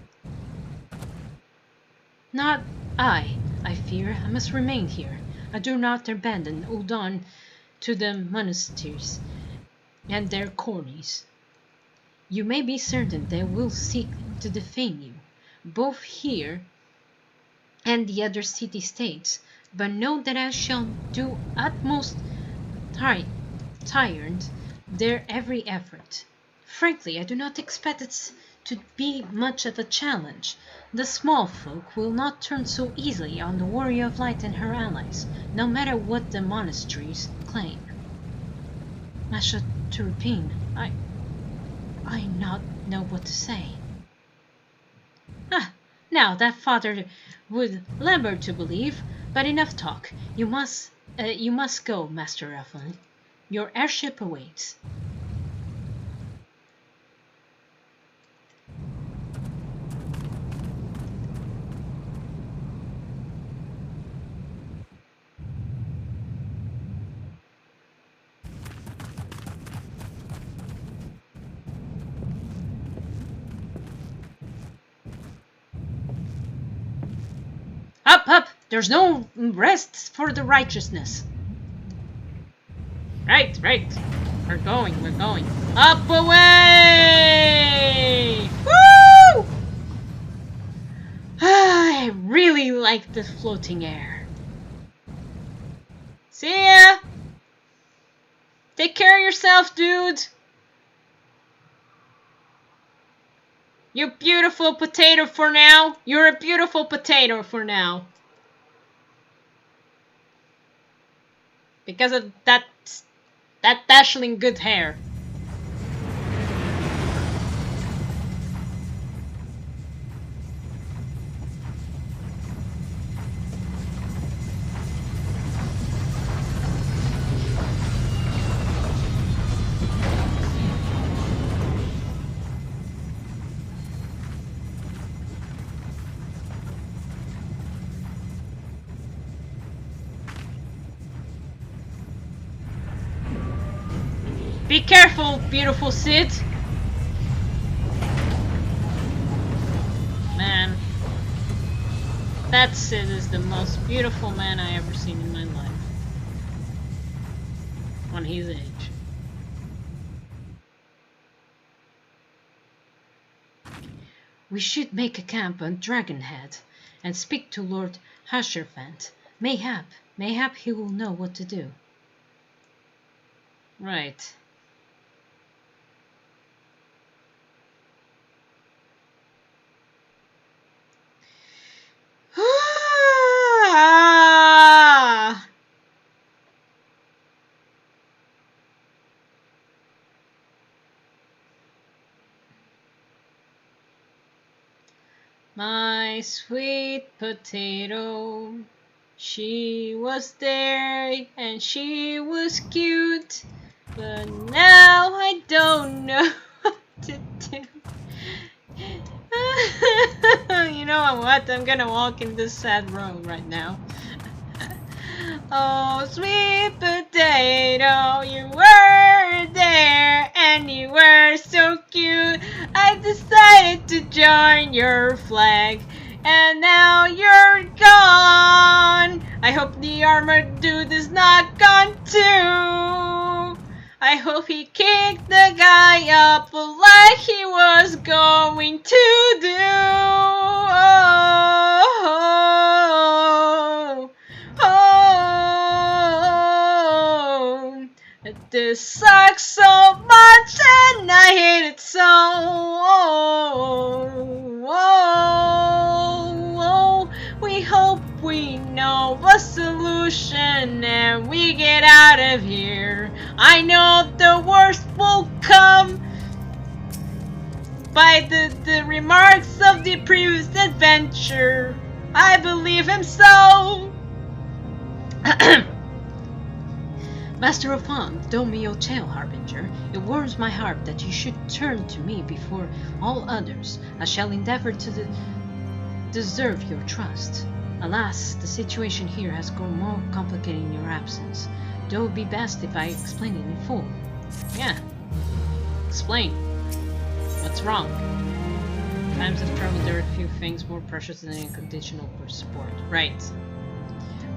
Not I fear. I must remain here. I do not abandon Uldan to the monasteries and their cornies. You may be certain they will seek to defame you, both here and the other city-states, but know that I shall do utmost tyrant their every effort. Frankly, I do not expect it to be much of a challenge. The small folk will not turn so easily on the Warrior of Light and her allies, no matter what the monasteries claim. Masha Turpin, I not know what to say. Now that father would labor to believe, but enough talk. You must go, Master Evelyn. Your airship awaits. Up, up! There's no rest for the righteousness. Right. We're going. Up away! Woo! I really like the floating air. See ya! Take care of yourself, dude! You beautiful potato for now. You're a beautiful potato for now. Because of that dashing good hair. Be careful, beautiful Sid. Man, that Sid is the most beautiful man I ever seen in my life. On his age. We should make a camp on Dragonhead and speak to Lord Hasherfant. Mayhap he will know what to do. Right. My sweet potato, she was there and she was cute, but now I don't know what to do. You know what? I'm gonna walk in this sad road right now. Oh, sweet potato, you were there and you were so cute. I decided to join your flag and now you're gone. I hope the armored dude is not gone too. I hope he kicked the guy up like he was going to do. This sucks so much and I hate it so. We hope we know a solution and we get out of here. I know the worst will come by the remarks of the previous adventure. I believe him so. Master of Fong, don't me your tale, Harbinger. It warms my heart that you should turn to me before all others. I shall endeavor to deserve your trust. Alas, the situation here has grown more complicated in your absence. Though it would be best if I explain it in full. Yeah. Explain. What's wrong? In times of trouble, there are few things more precious than unconditional support. Right.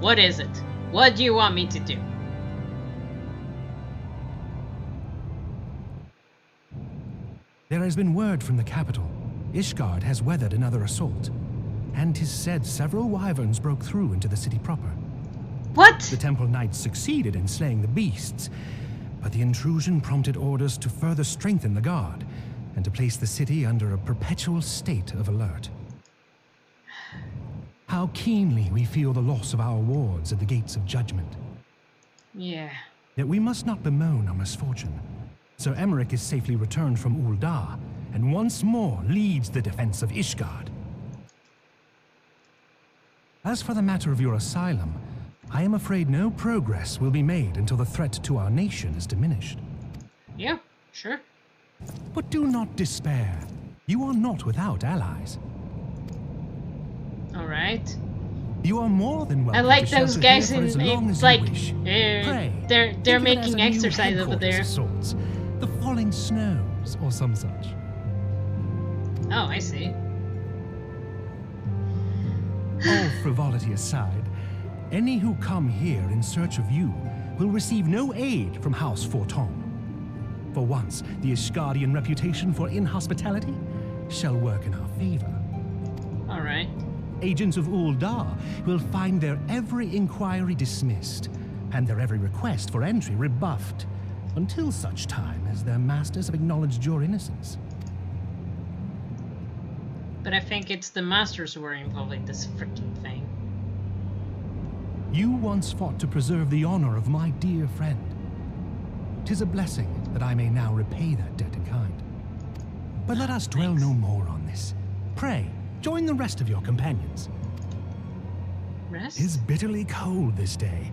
What is it? What do you want me to do? There has been word from the capital. Ishgard has weathered another assault. And 'tis said several wyverns broke through into the city proper. What? The temple knights succeeded in slaying the beasts, but the intrusion prompted orders to further strengthen the guard and to place the city under a perpetual state of alert. How keenly we feel the loss of our wards at the gates of judgment. Yeah. Yet we must not bemoan our misfortune. Sir Emmerich is safely returned from Ul'dah, and once more leads the defense of Ishgard. As for the matter of your asylum, I am afraid no progress will be made until the threat to our nation is diminished. Yeah, sure. But do not despair. You are not without allies. All right. You are more than welcome. I like to those shelter guys here for in as long as like you wish. Pray, they're think of it as making a new exercise over headquarters there. of sorts. The falling snows or some such. Oh, I see. All frivolity aside, any who come here in search of you will receive no aid from House Forton. For once, the Ishgardian reputation for inhospitality shall work in our favor. All right. Agents of Ul'dah will find their every inquiry dismissed and their every request for entry rebuffed until such time as their masters have acknowledged your innocence. But I think it's the masters who are involved in this freaking thing. You once fought to preserve the honor of my dear friend. 'Tis a blessing that I may now repay that debt in kind. But let us dwell no more on this. Pray, join the rest of your companions. Rest? 'Tis bitterly cold this day.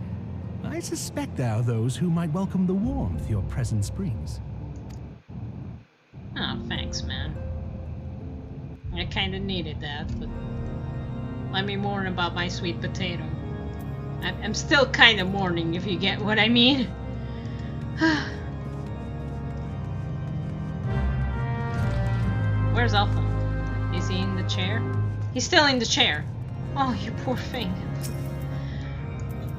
I suspect there are those who might welcome the warmth your presence brings. Oh, thanks, man. I kinda needed that, but let me mourn about my sweet potato. I'm still kinda mourning, if you get what I mean. Where's Alpha? Is he in the chair? He's still in the chair. Oh, you poor thing.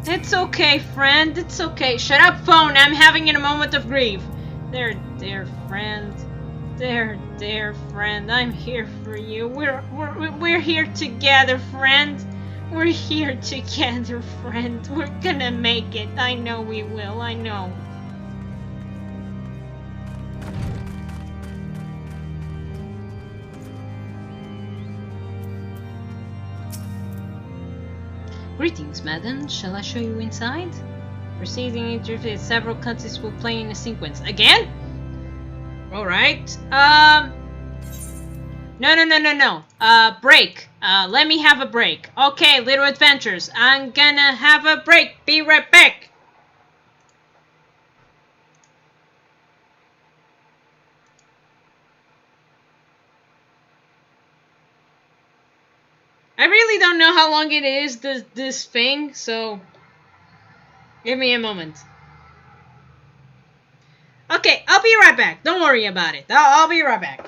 It's okay, friend. It's okay. Shut up, phone. I'm having a moment of grief. There, dear friend. There, dear friend. I'm here for you. We're here together, friend. We're here together, friend. We're gonna make it. I know we will. I know. Greetings, madam. Shall I show you inside? Proceeding interface. Several cutscenes will play in a sequence. Again? Alright. No. Break. Let me have a break. Okay, little adventures. I'm gonna have a break. Be right back. I really don't know how long it is, this thing, so give me a moment. Okay, I'll be right back. Don't worry about it. I'll be right back.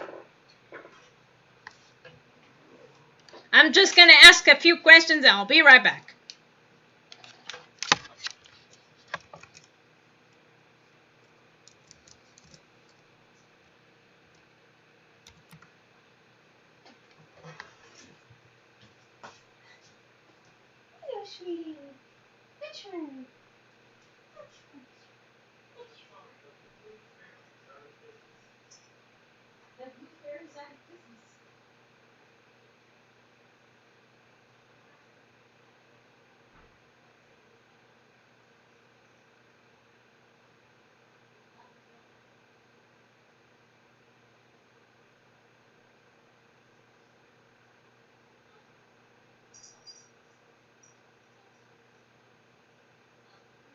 I'm just gonna ask a few questions and I'll be right back. Hello, sweetie. What's wrong? The blue fairy's out of business.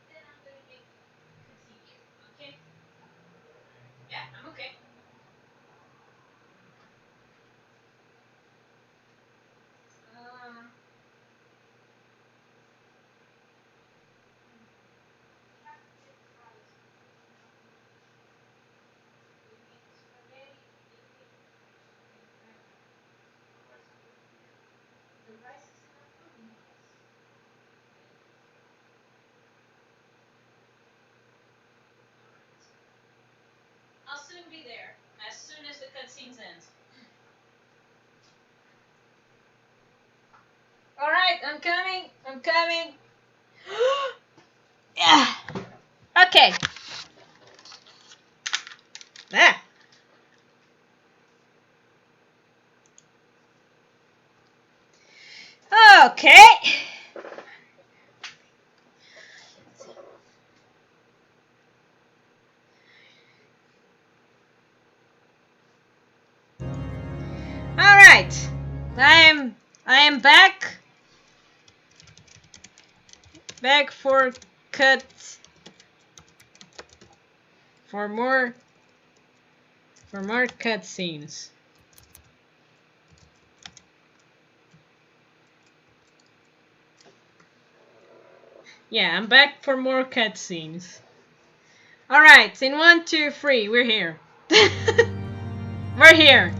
Then I'm gonna make continue, okay? Yeah, I'm okay. The rice is in the oven. I'll soon be there, as soon as the cutscenes end. Alright, I'm coming. Yeah. Okay. Ah. Okay. All right. I am back. Back for more cutscenes. Yeah, I'm back for more cutscenes. Alright, in 1, 2, 3, we're here. We're here.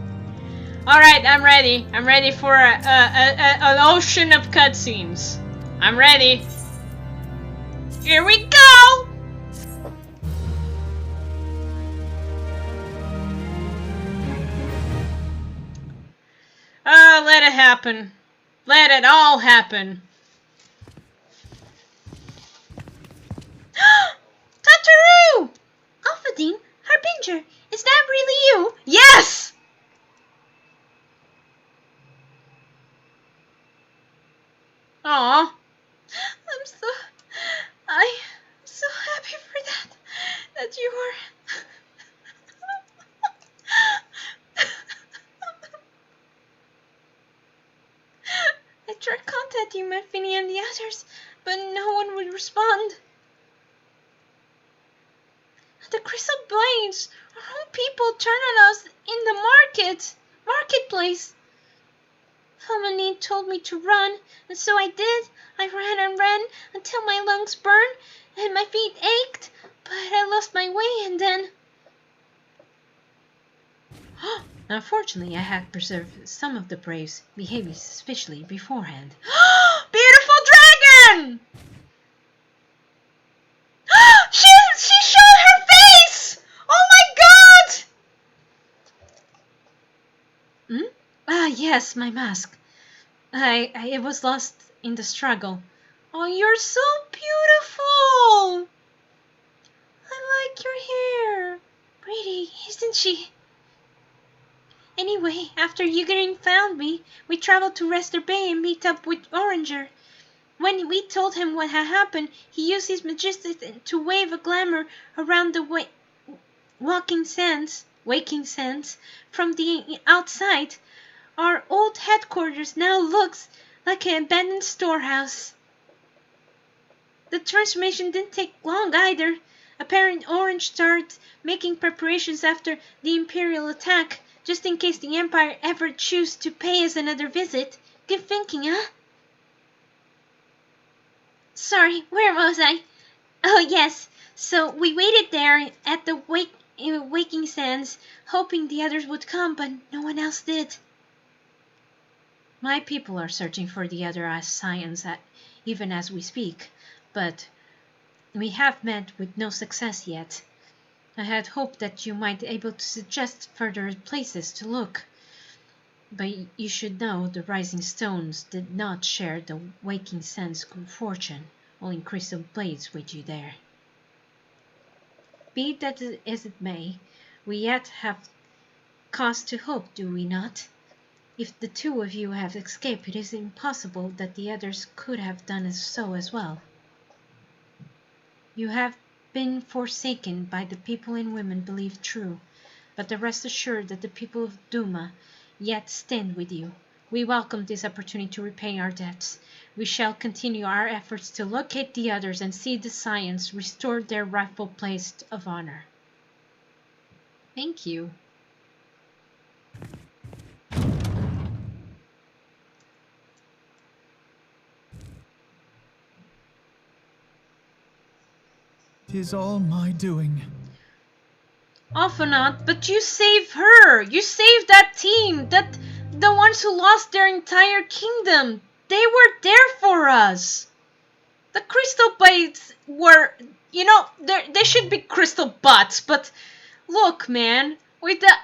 Alright, I'm ready. I'm ready for an ocean of cutscenes. I'm ready. Here we go! Let it happen. Let it all happen. Tataru! Alphadine, Harbinger, is that really you? Yes! Aww. I'm so happy for that. That you are. I tried contacting my Finny and the others, but no one would respond. The crystal blades! Our own people turn on us in the marketplace. Felmani told me to run, and so I did. I ran and ran until my lungs burned and my feet ached, but I lost my way and then... Unfortunately, I had preserved some of the braves behaving suspiciously beforehand. Beautiful dragon! She showed her face! Oh my god! Ah, yes, my mask. It was lost in the struggle. Oh, you're so beautiful! I like your hair. Pretty, isn't she? Anyway, after Yugerin found me, we traveled to Rester Bay and meet up with Oranger. When we told him what had happened, he used his majestic to wave a glamour around the waking sands from the outside. Our old headquarters now looks like an abandoned storehouse. The transformation didn't take long either. Apparently Orange started making preparations after the Imperial attack, just in case the Empire ever choose to pay us another visit. Good thinking, huh? Sorry, where was I? Oh, yes. So we waited there at the waking sands, hoping the others would come, but no one else did. My people are searching for the other scions even as we speak, but we have met with no success yet. I had hoped that you might be able to suggest further places to look. But you should know the Rising Stones did not share the Waking Sun's good fortune, only crystal blades with you there. Be that as it may, we yet have cause to hope, do we not? If the two of you have escaped, it is impossible that the others could have done so as well. You have been forsaken by the people and women believed true, but rest assured that the people of Duma yet stand with you. We welcome this opportunity to repay our debts. We shall continue our efforts to locate the others and see the scions restore their rightful place of honor. Thank you. "'Tis all my doing." Often not, but you saved her. You saved that team. The ones who lost their entire kingdom. They were there for us. The crystal blades were, they should be crystal butts, but look, man,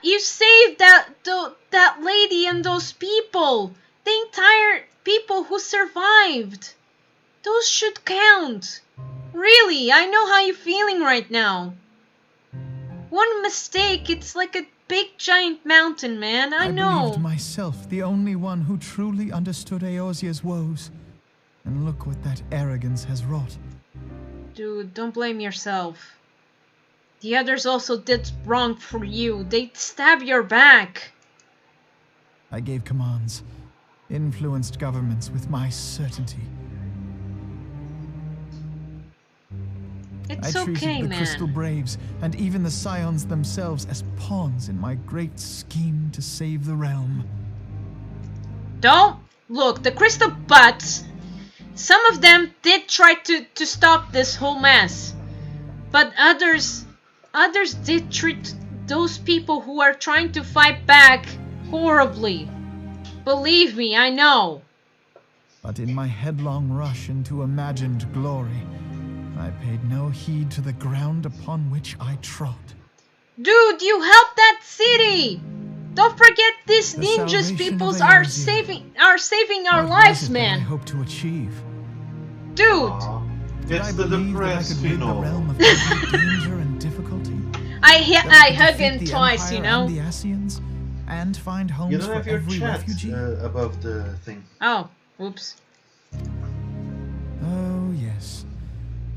you saved that lady and those people. The entire people who survived. Those should count. Really, I know how you're feeling right now. One mistake, it's like a big giant mountain, man. I know. believed myself the only one who truly understood Eosia's woes. And look what that arrogance has wrought. Dude, don't blame yourself. The others also did wrong for you. They stabbed your back. I gave commands, influenced governments with my certainty. It's I treated okay, the man. Crystal Braves and even the Scions themselves as pawns in my great scheme to save the realm. Don't look, the Crystal Butts. Some of them did try to stop this whole mess, but others did treat those people who are trying to fight back horribly. Believe me, I know. But in my headlong rush into imagined glory, I paid no heed to the ground upon which I trod. Dude, you helped that city. Don't forget these The ninjas salvation peoples of are Eorzea. saving our What lives, was it that I man. hope to achieve? Dude, Did I It's the believe that I depressed, could rid the Fino. realm of every danger and difficulty? I That hug could him defeat the twice, you Empire know. and the Ascians, and find homes You don't for have your every chat refugee? above the thing. Oh, oops. Oh yes,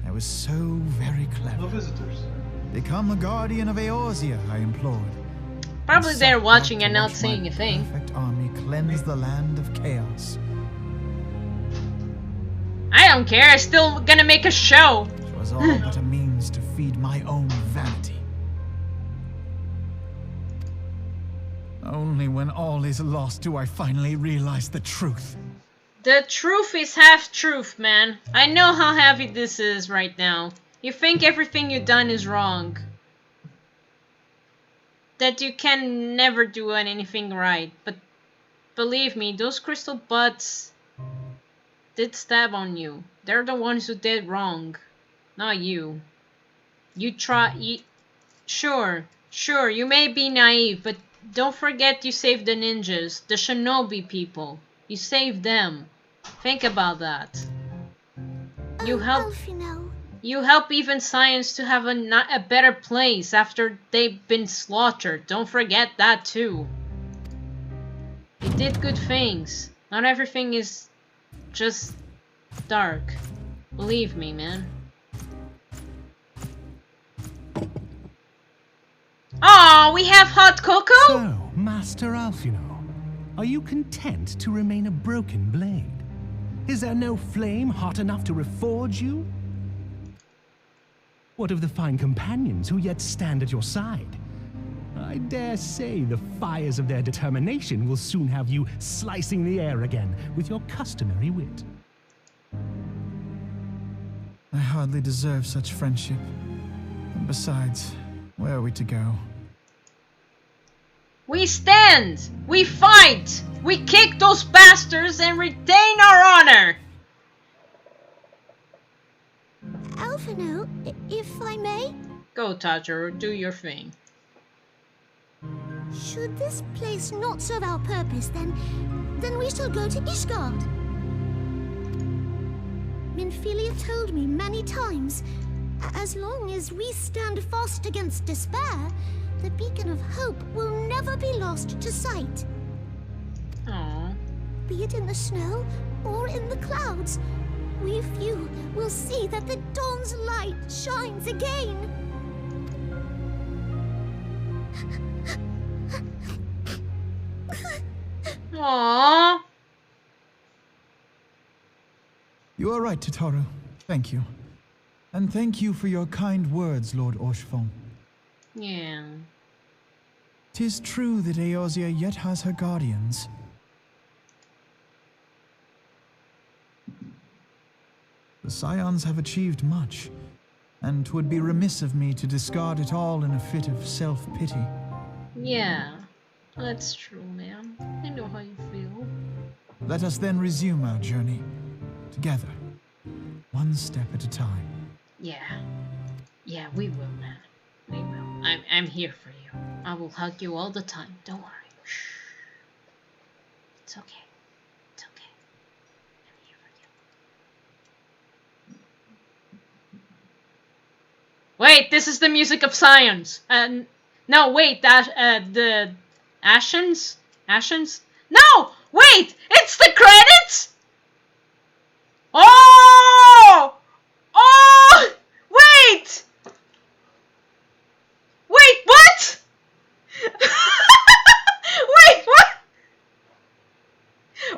I was so very clever. No visitors. Become a guardian of Eorzea, I implored. Probably they're Sat watching back and to not watch saying my a thing. perfect army cleanse the land of chaos. I don't care. I'm still gonna make a show. It was all but a means to feed my own vanity. Only when all is lost do I finally realize the truth. The truth is half truth, man. I know how heavy this is right now. You think everything you've done is wrong. That you can never do anything right. But believe me, those crystal butts did stab on you. They're the ones who did wrong. Not you. Sure, you may be naive, but don't forget you saved the ninjas, the shinobi people. You saved them. Think about that. You help even science to have a better place after they've been slaughtered. Don't forget that too. You did good things. Not everything is just dark. Believe me, man. Oh, we have hot cocoa? So, Master Alfino, are you content to remain a broken blade? Is there no flame hot enough to reforge you? What of the fine companions who yet stand at your side? I dare say the fires of their determination will soon have you slicing the air again with your customary wit. I hardly deserve such friendship. And besides, where are we to go? We stand! We fight! We kick those bastards and retain our honor! Alfino, if I may? Go, Tajiro, do your thing. Should this place not serve our purpose, then we shall go to Ishgard. Minfilia told me many times, as long as we stand fast against despair, the beacon of hope will never be lost to sight. Aww. Be it in the snow or in the clouds, we few will see that the dawn's light shines again. Aww. You are right, Tataru. Thank you. And thank you for your kind words, Lord Orshfong. Yeah. 'Tis true that Eorzea yet has her guardians. The Scions have achieved much, and 'twould be remiss of me to discard it all in a fit of self-pity. Yeah. That's true, man. I know how you feel. Let us then resume our journey, together, one step at a time. Yeah. Yeah, we will, man. We will. I'm here for you. I will hug you all the time. Don't worry. Shh. It's okay. It's okay. I'm here for you. Wait, this is the music of science. No, wait, the Ashens? Ashens? No! Wait! It's the credits? Oh! Oh! Wait! Wait, what? Wait, what?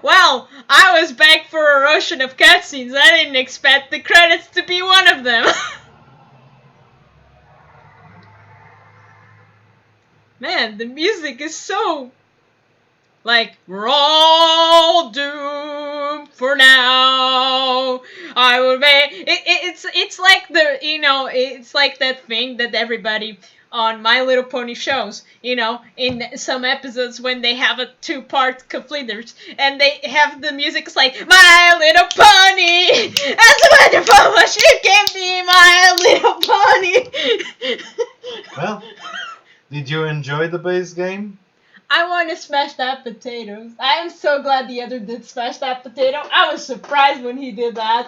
Well, I was back for a ocean of cutscenes. I didn't expect the credits to be one of them. Man, the music is so... like, we're all doomed for now. I will make... It's like the, you know, it's like that thing that everybody on My Little Pony shows, you know, in some episodes when they have a two-part completers, and they have the music, it's like, My Little Pony, as wonderful as you can be, My Little Pony. Well, did you enjoy the base game? I want to smash that potatoes. I am so glad the other did smash that potato. I was surprised when he did that.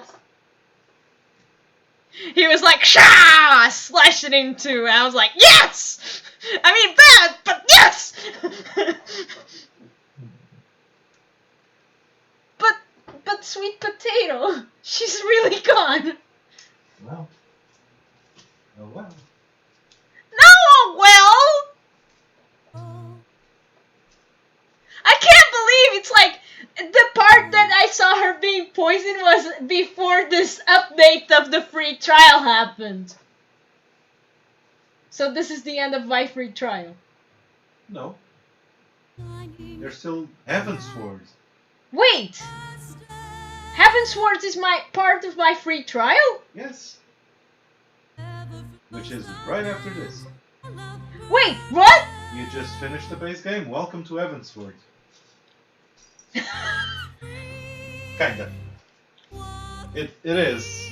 He was like, "Shah!" Slash it in two. I was like, yes! I mean, bad, but yes! but Sweet Potato, she's really gone. Well. Oh well. No, well! I can't believe it's like, the part that I saw her being poisoned was before this update of the free trial happened. So this is the end of my free trial. No. There's still Heavensward. Wait! Heavensward is my part of my free trial? Yes. Which is right after this. Wait, what? You just finished the base game. Welcome to Heavensward. Kinda. It is,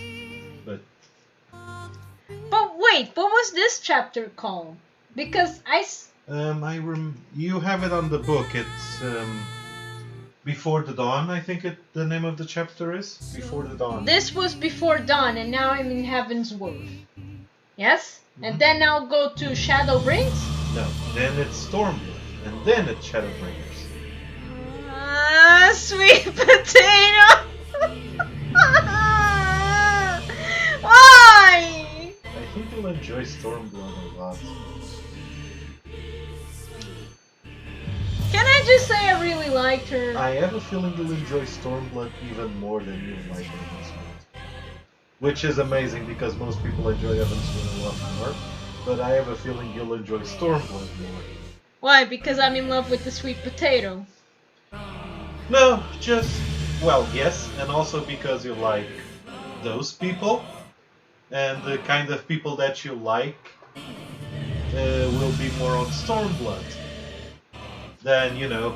but... But wait, what was this chapter called? Because you have it on the book. It's Before the Dawn, I think the name of the chapter is. Before the Dawn. This was Before Dawn, and now I'm in Heavensward. Yes? And then I'll go to Shadowbringers? No, then it's Stormblood, and then it's Shadowbringers. Sweet Potato! Why? I think you'll enjoy Stormblood a lot. Can I just say I really liked her? I have a feeling you'll enjoy Stormblood even more than you like Heavensward. Which is amazing because most people enjoy Heavensward a lot more. But I have a feeling you'll enjoy Stormblood more. Why? Because I'm in love with the Sweet Potato. No, just... well, yes, and also because you like those people. And the kind of people that you like will be more on Stormblood. Then, you know...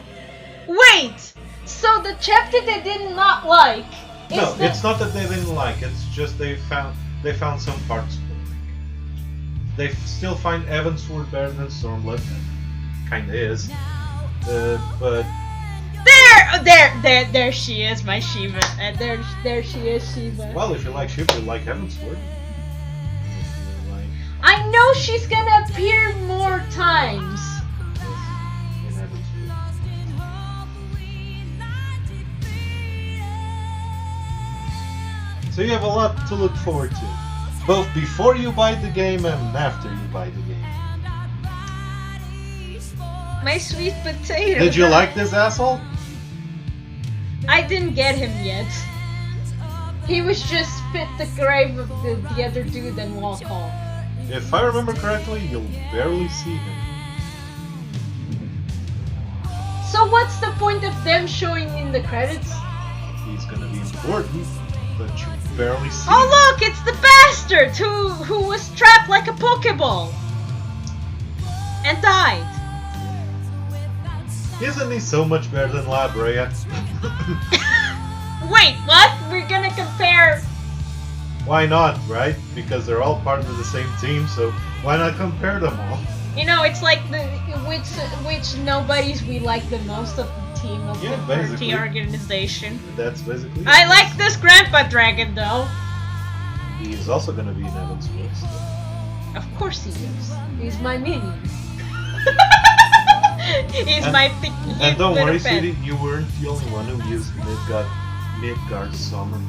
Wait! So the chapter they did not like is No, it's not that they didn't like, it's just they found some parts boring. They still find Heavensward better than Stormblood. Kinda is. But... There she is, my Shiva. And there she is, Shiva. Well, if you like Shiva, you like Heavensward. I know she's gonna appear more times. So you have a lot to look forward to. Both before you buy the game and after you buy the game. My Sweet Potato. Did you like this asshole? I didn't get him yet. He was just spit the grave of the other dude and walk off. If I remember correctly, you'll barely see him. So what's the point of them showing in the credits? He's gonna be important, but you barely see him. Oh look, it's the bastard who was trapped like a Pokeball and died. Isn't he so much better than Labrea? Wait, what? We're gonna compare... Why not, right? Because they're all part of the same team, so why not compare them all? You know, it's like which nobodies we like the most of the team of the party organization. That's basically I like this Grandpa Dragon though. He's also gonna be in Heavensward. Of course he is. He's my minion. He's my picky. And don't worry, pet. sweetie, you weren't the only one who used Midgard summon.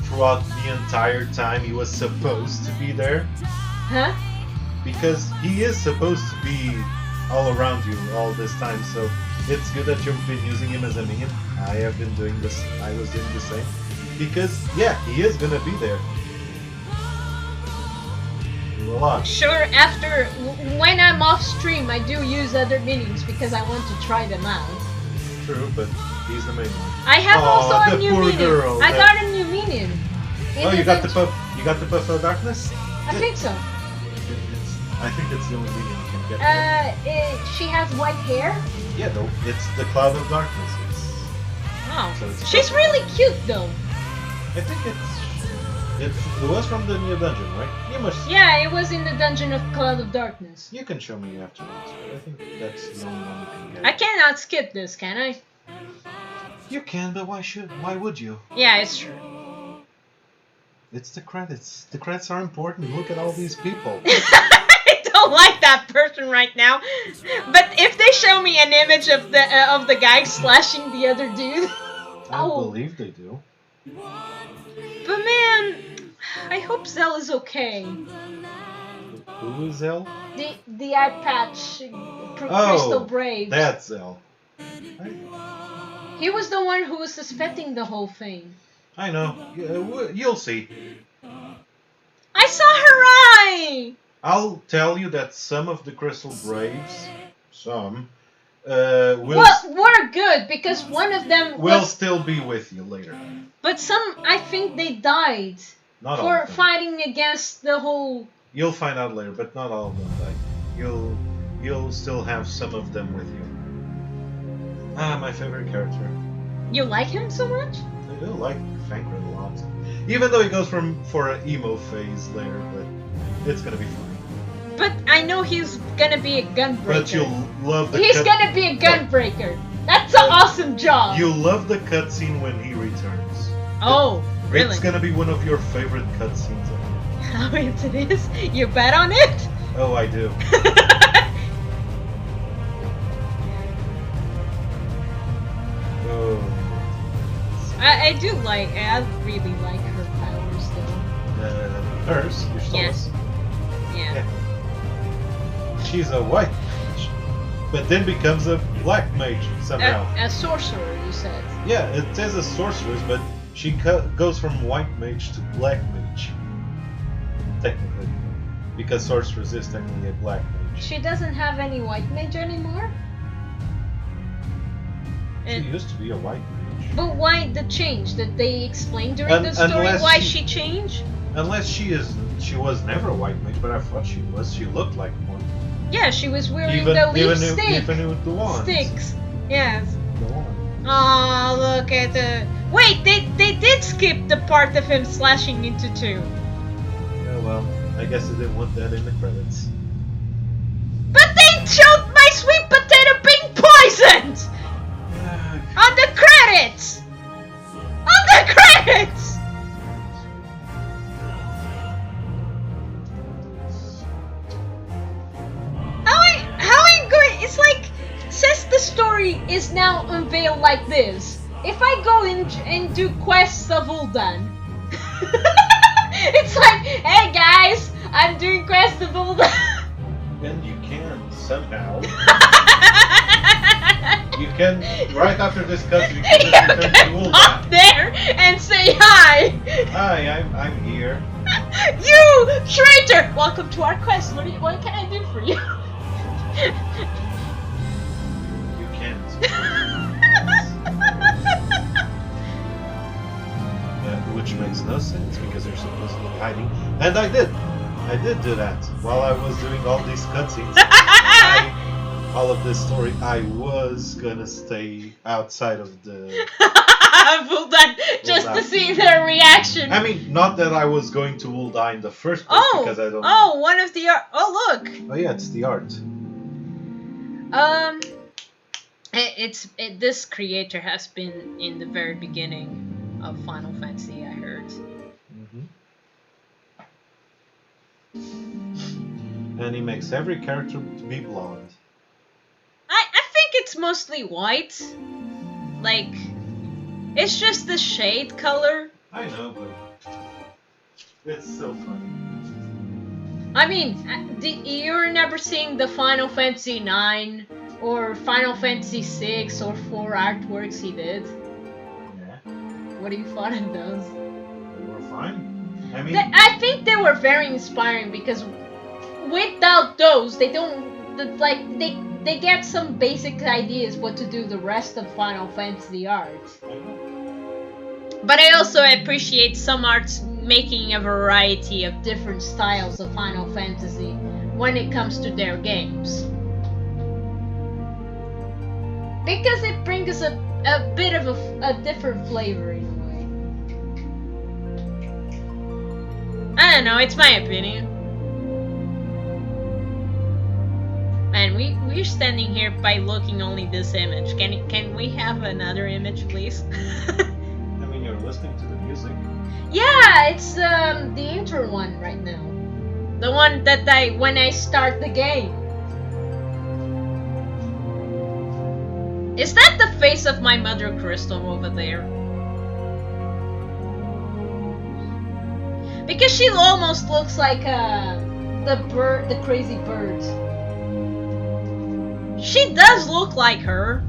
Throughout the entire time he was supposed to be there. Huh? Because he is supposed to be all around you all this time, so it's good that you've been using him as a minion. I have been doing this, I was doing the same. Because, yeah, he is gonna be there. A lot. Sure, after, when I'm off stream, I do use other minions because I want to try them out. True, but he's the main one. I have also a new minion. Girl, I got a new minion. Oh, you got the buff. You got the buff of darkness. I think so. I think it's the only minion you can get. She has white hair. Yeah, though it's the cloud of darkness. Oh, so it's she's really cute though. I think it was from the new dungeon, right? You must. Yeah, it was in the dungeon of Cloud of Darkness. You can show me afterwards, but I think that's the only one you can get. I cannot skip this, can I? You can, but why would you? Yeah, it's true. It's the credits. The credits are important. Look at all these people. I don't like that person right now. But if they show me an image of the guy slashing the other dude, I believe they do. But man, I hope Zell is okay. Who is Zell? The eye patch, Crystal Brave. That's Zell. He was the one who was suspecting the whole thing. I know. You'll see. I saw her eye! I'll tell you that some of the Crystal Braves, were good because one of them will still be with you later. But some, I think they died. Not for all of them. Fighting against the whole... You'll find out later, but not all of them died. You'll still have some of them with you. My favorite character. You like him so much? I do like Fankred a lot. Even though he goes for an emo phase later, but it's gonna be fun. But I know he's gonna be a gunbreaker. But you'll love the He's gonna be a gunbreaker. That's an awesome job. You'll love the cutscene when he returns. Oh, really? It's gonna be one of your favorite cutscenes ever. How it is? You bet on it? Oh, I do. Oh. I do like. I really like her powers though. Hers? You're still Yes. Yeah. She's a white mage, but then becomes a black mage somehow. A sorcerer, you said. Yeah, it says a sorceress, but she goes from white mage to black mage. Technically. Because sorceress is technically a black mage. She doesn't have any white mage anymore? She used to be a white mage. But why the change? Did they explain during the story why she changed? Unless she was never a white mage, but I thought she was. She looked like one. Yeah, she was wearing the leaf stick. Even with the wands. Sticks. Yes. The wand. Oh, look at the... Wait, they did skip the part of him slashing into two. Yeah, well, I guess they didn't want that in the credits. But they showed my sweet potato being poisoned! On the credits! On the credits! How I going? It's like, since the story is now unveiled like this, if I go in and do quests of Ul'dan, it's like, hey guys, I'm doing quests of Ul'dan. And you can somehow. You can, right after this cut, you can just return to Ul'dan. Up there and say hi. Hi, I'm here. You traitor! Welcome to our quest. What can I do for you? You can't. Which makes no sense because they're supposed to be hiding. And I did do that while I was doing all these cutscenes. All of this story, I was gonna stay outside of the Ul'dan just to see their reaction. I mean, not that I was going to Ul'dan in the first place because I don't. Oh, one of the art. Oh, look. Oh yeah, it's the art. This creator has been in the very beginning of Final Fantasy, I heard. and he makes every character to be blonde. I think it's mostly white. Like, it's just the shade color. I know, but it's so funny. I mean, you're never seeing the Final Fantasy IX or Final Fantasy VI or 4 artworks he did. Yeah. What do you thought of those? They were fine. I mean, I think they were very inspiring because without those, they don't like they get some basic ideas what to do the rest of Final Fantasy art. But I also appreciate some arts making a variety of different styles of Final Fantasy when it comes to their games. Because it brings a bit of a different flavor in a way. I don't know, it's my opinion. Man, we're standing here by looking only this image. Can we have another image, please? I mean, you're listening to the music. Yeah, it's the intro one right now. The one that when I start the game. Is that the face of my mother Crystal over there? Because she almost looks like the crazy bird. She does look like her.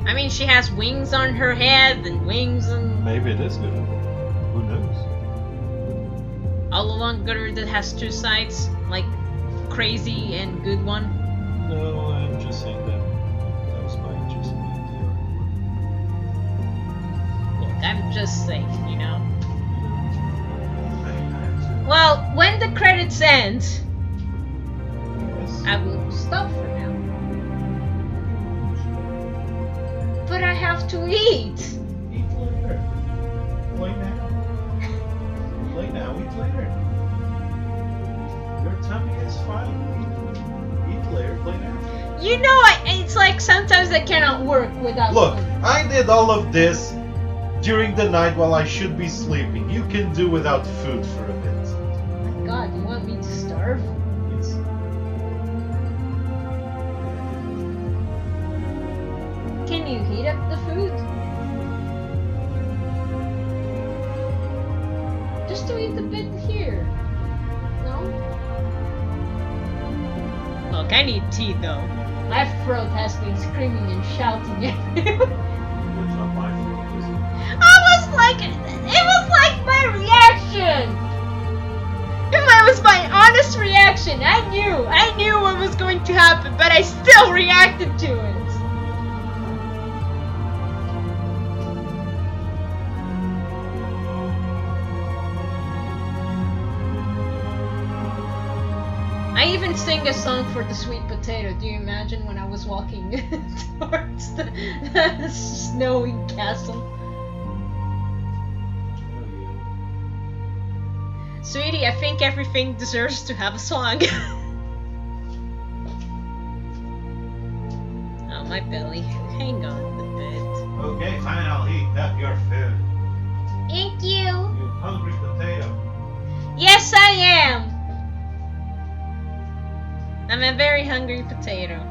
I mean, she has wings on her head and wings and... Maybe it is good. Who knows? All along Gutter that has two sides, like crazy and good one. No, I'm just saying that those might just be the Look, I'm just saying, you know. Well, when the credits end, I will stop for now. But I have to eat. Eat later. Play now. Play now, eat later. Your tummy is fine. Eat later, play now. You know, it's like sometimes I cannot work without Look, food. I did all of this during the night while I should be sleeping. You can do without food for a bit. Oh my god, you want me to starve? Yes. Can you heat up the food? Just to eat a bit here. No? Look, I need tea though. My throat has been screaming and shouting at me. It's not my fault, is it? It was like my reaction! It was my honest reaction. I knew what was going to happen, but I still reacted to it. I even sing a song for the sweet potato. Do you imagine when I was walking towards the snowing castle? Sweetie, I think everything deserves to have a song. Oh, my belly. Hang on a bit. Okay, fine, I'll heat up your food. Thank you. You hungry potato. Yes, I am. I'm a very hungry potato.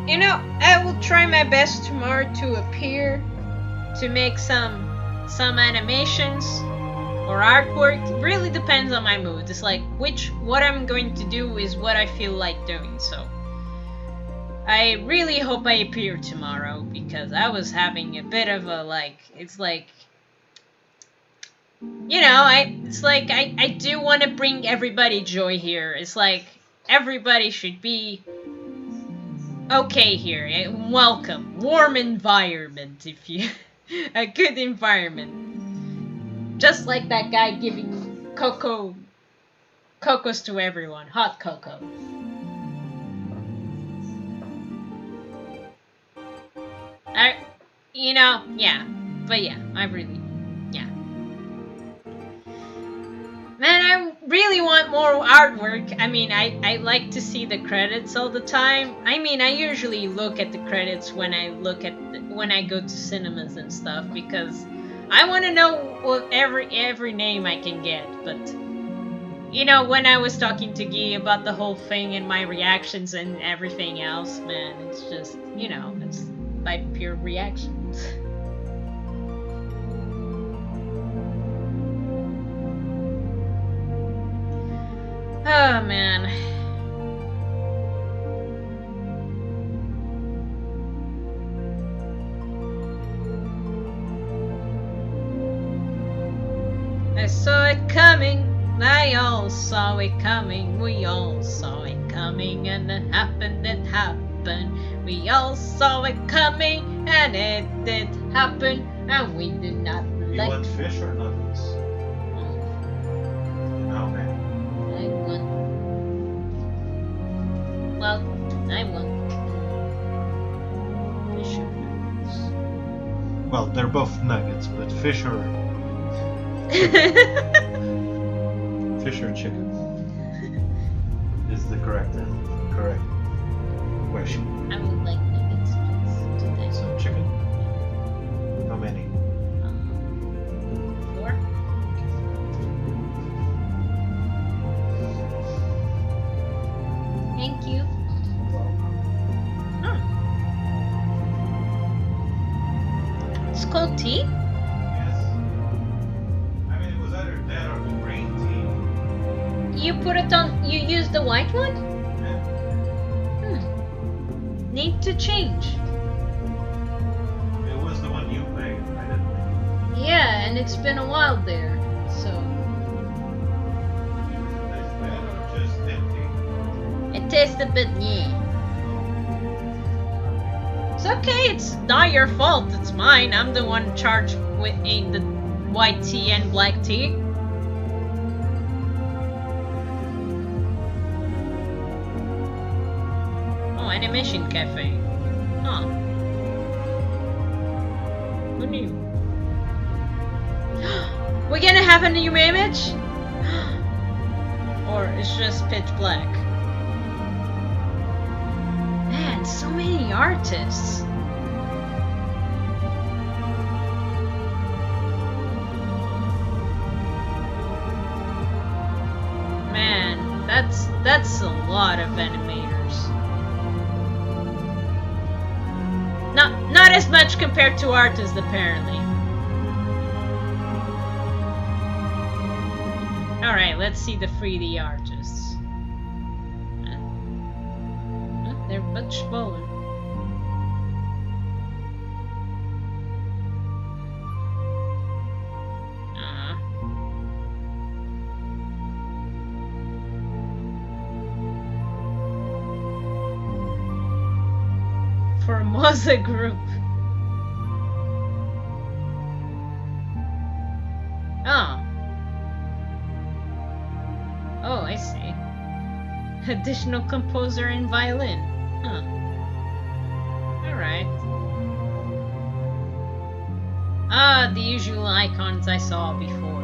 You know, I will try my best tomorrow to appear, to make some animations or artwork. It really depends on my mood. It's like what I'm going to do is what I feel like doing. So I really hope I appear tomorrow because I was having a bit of a it's like, you know, I do want to bring everybody joy here. It's like everybody should be okay here. Welcome. Warm environment, if you... a good environment. Just like that guy giving cocos to everyone. Hot cocoa. Yeah. But yeah, I really... Yeah. Man, I really want want more artwork, I mean, I like to see the credits all the time. I mean, I usually look at the credits when I when I go to cinemas and stuff, because I want to know what every name I can get. But you know, when I was talking to Guy about the whole thing and my reactions and everything else, man, it's just, you know, it's by pure reactions. Oh, man. I saw it coming. I all saw it coming. We all saw it coming. And it happened, it happened. We all saw it coming. And it did happen. And we did not You like want fish or nuggets? Okay. I won. Well, I won. Fish or nuggets? Well, they're both nuggets, but fish or fish or chicken is the correct question. I would like nuggets, please, today. So chicken. How many? 4. Thank you. It's called tea? Yes. I mean, it was either that or the green tea. You put it on, you use the white one? Yeah. Need to change. It was the one you made. I didn't make it. Yeah, and it's been a while there, so. Is that or just empty? It tastes a bit yeah. It's okay, it's not your fault, it's mine. I'm the one charged with the white tea and black tea. Oh, Animation Cafe. Huh. Who knew? We're gonna have a new image? Or it's just pitch black? Man, so many artists. Man, that's a lot of animators. Not as much compared to artists, apparently. Alright, let's see the 3D artists. They're much smaller. Formosa group. Oh. Oh, I see. Additional composer and violin. Huh. Alright. Ah, the usual icons I saw before.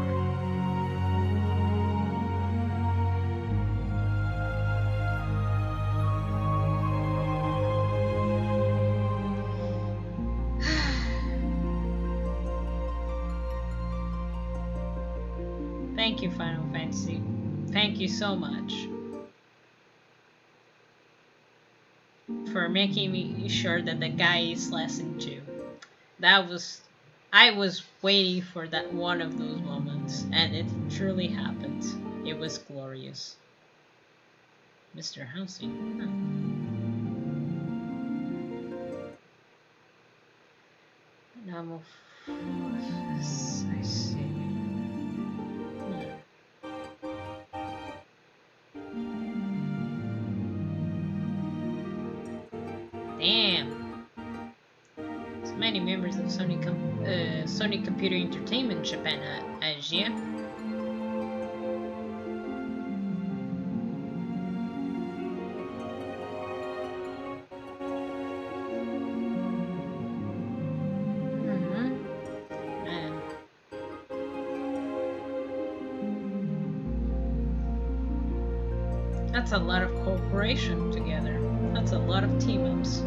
Thank you, Final Fantasy. Thank you so much for making me sure that the guy is lesson 2. I was waiting for that one of those moments, and it truly happened. It was glorious. Mr. Housing. Huh. Now I see. Damn. So many members of Sony Computer Entertainment Japan Asia. That's a lot of cooperation together. That's a lot of team-ups.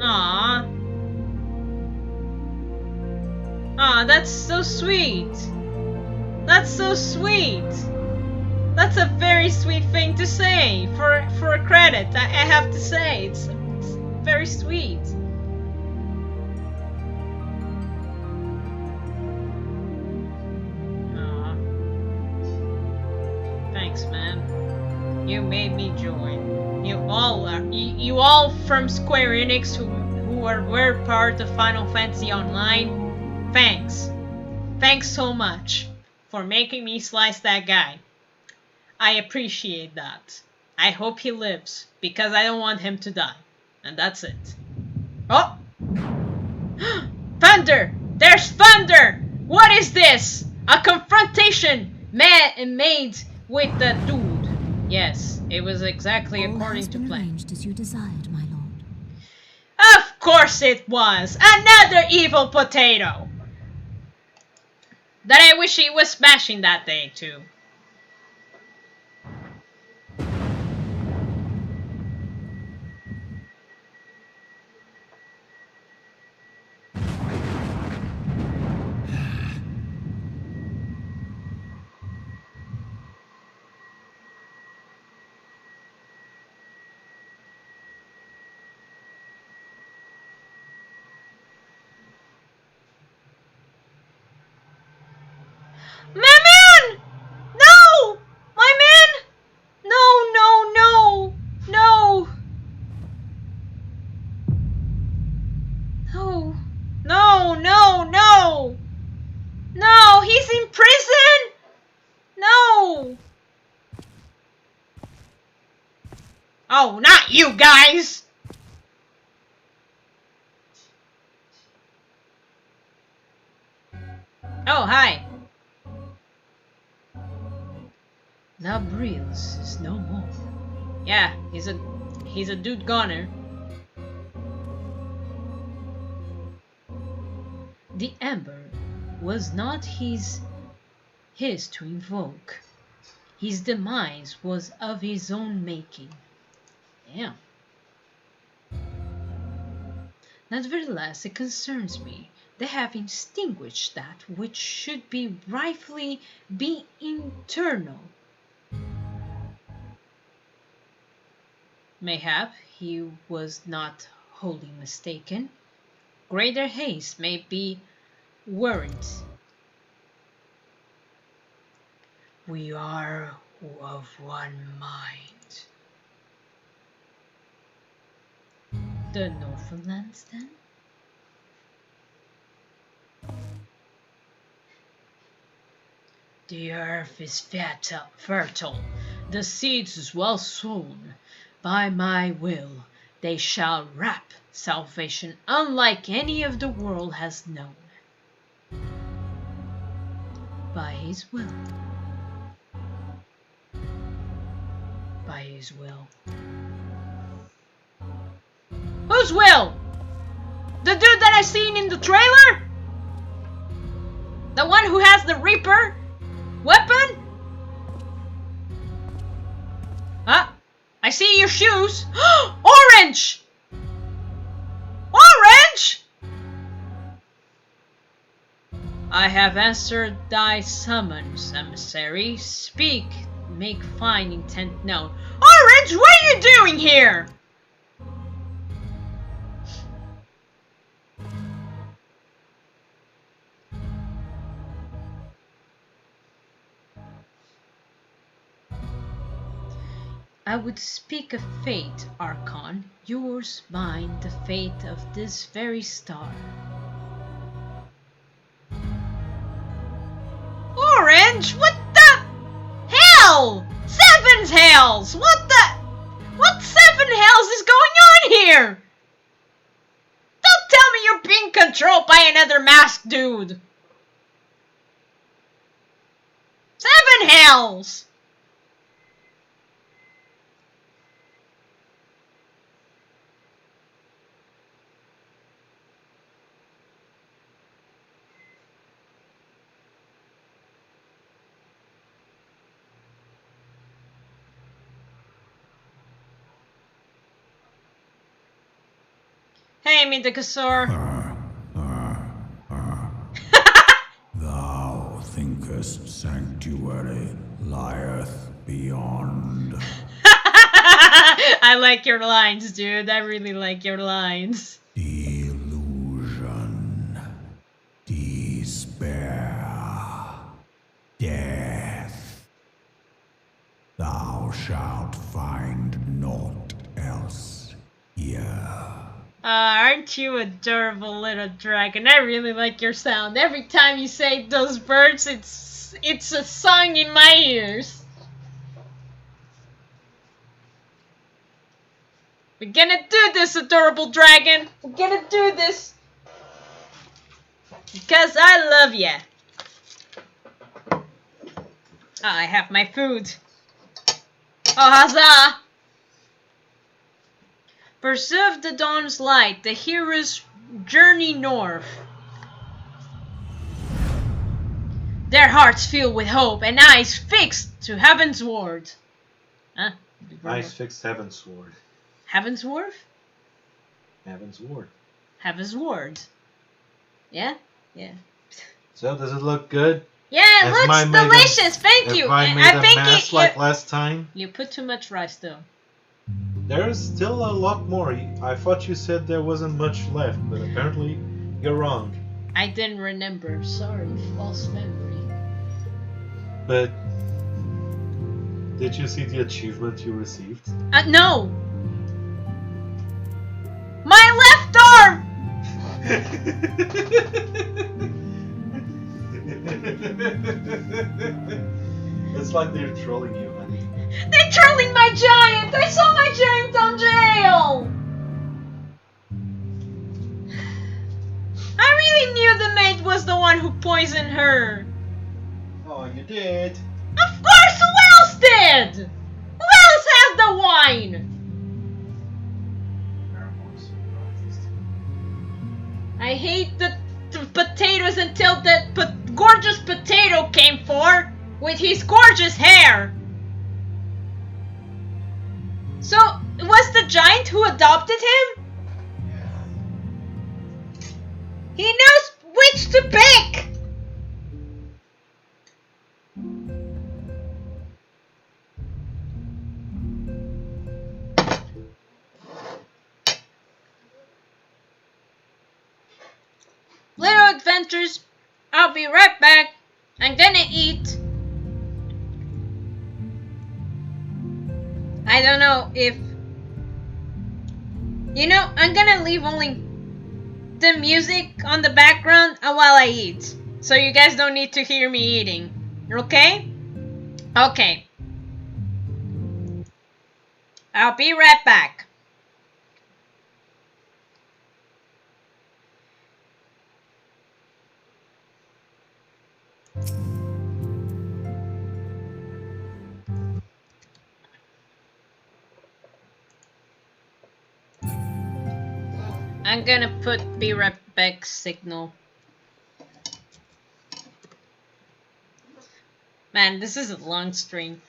Aww. Aw, that's so sweet. That's so sweet. That's a very sweet thing to say. For a credit, I have to say. It's very sweet. Aw. Thanks, man. You made me join. You all from Square Enix were part of Final Fantasy Online. Thanks. Thanks so much for making me slice that guy. I appreciate that. I hope he lives, because I don't want him to die. And that's it. Oh! Thunder! There's thunder! What is this? A confrontation made with the dude. Yes, it was exactly according to plan. Arranged as you desired, my lord. Of course it was! Another evil potato! That I wish he was smashing that day too. My man! No! My man! No, no, no! No! No! No, no, no! No! He's in prison! No! Oh, not you guys! Oh, hi. Now Breels is no more. Yeah, he's a dude goner. The ember was not his to invoke. His demise was of his own making. Damn. Nevertheless, it concerns me. They have extinguished that which should be rightfully be internal. Mayhap he was not wholly mistaken. Greater haste may be warrant. We are of one mind. The Northlands, then? The earth is fertile, the seeds is well sown. By my will, they shall wrap salvation unlike any of the world has known. By his will. By his will. Whose will? The dude that I seen in the trailer? The one who has the Reaper weapon? Ah, I see your shoes. Orange! Orange! I have answered thy summons, emissary. Speak, make fine intent known. Orange, what are you doing here? I would speak of fate, Archon, yours, mine, the fate of this very star. Orange, what the hell? Seven hells! What seven hells is going on here? Don't tell me you're being controlled by another masked dude. Seven hells! Hey, Midakasaur. Thou thinkest sanctuary lieth beyond. I like your lines, dude. I really like your lines. Delusion, despair, death. Thou shalt find naught else here. Aren't you adorable little dragon? I really like your sound. Every time you say those birds, it's a song in my ears. We're gonna do this, adorable dragon. We're gonna do this. Because I love ya. Oh, I have my food. Oh, huzzah! Pursue the dawn's light, the heroes journey north. Their hearts filled with hope and eyes fixed to heavensward. Huh? Eyes fixed heavensward. Heavensward? Heavensward. Heavensward. Yeah? Yeah. So, does it look good? Yeah, it looks delicious. Thank you. I think mess like last time. You put too much rice though. There's still a lot more. I thought you said there wasn't much left, but apparently you're wrong. I didn't remember. Sorry, false memory. But did you see the achievement you received? No. My left arm. It's like they're trolling you, honey. They're trolling my giant! I saw my giant on jail! I really knew the maid was the one who poisoned her. Oh, you did? Of course, who else did? Who else has the wine? I hate the potatoes until that gorgeous potato came for with his gorgeous hair. So, it was the giant who adopted him? Yeah. He knows which to pick! Little adventures, I'll be right back. I'm gonna eat. I don't know if... You know, I'm gonna leave only the music on the background while I eat. So you guys don't need to hear me eating. Okay? Okay. I'll be right back. I'm gonna put be right back signal. Man, this is a long stream.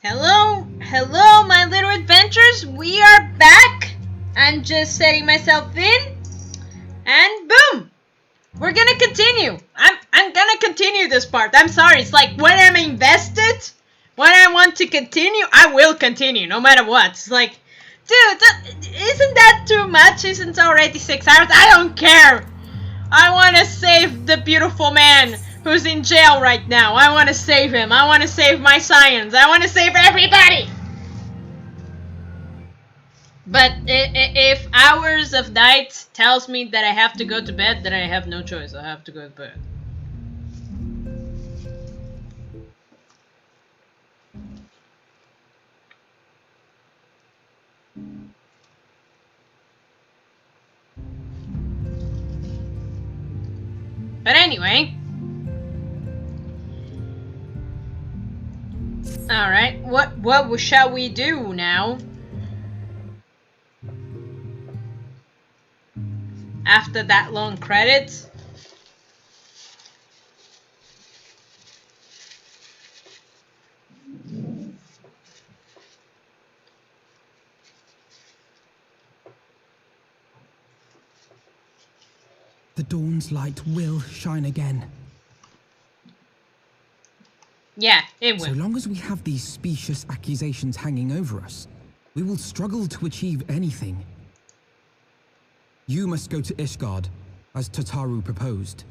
Hello, my little adventurers. We are back. I'm just setting myself in, and boom, we're gonna continue. I'm gonna continue this part. I'm sorry. It's like when I'm invested, when I want to continue, I will continue no matter what. It's like, dude, isn't that too much? Isn't it already 6 hours? I don't care. I want to save the beautiful man who's in jail right now. I want to save him. I want to save my science. I want to save everybody. But if hours of night tells me that I have to go to bed, then I have no choice. I have to go to bed. But anyway. Alright, what shall we do now? After that long credits? The dawn's light will shine again. Yeah, it will. So long as we have these specious accusations hanging over us, we will struggle to achieve anything. You must go to Ishgard, as Tataru proposed.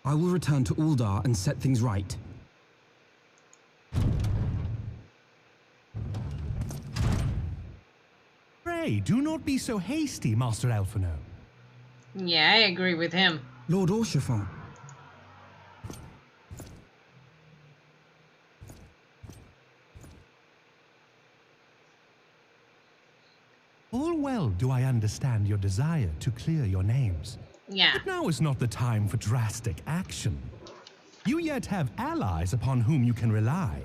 I will return to Uldar and set things right. Pray, do not be so hasty, Master Alphino. Yeah, I agree with him. Lord Orshafan. All well do I understand your desire to clear your names. Yeah. But now is not the time for drastic action. You yet have allies upon whom you can rely.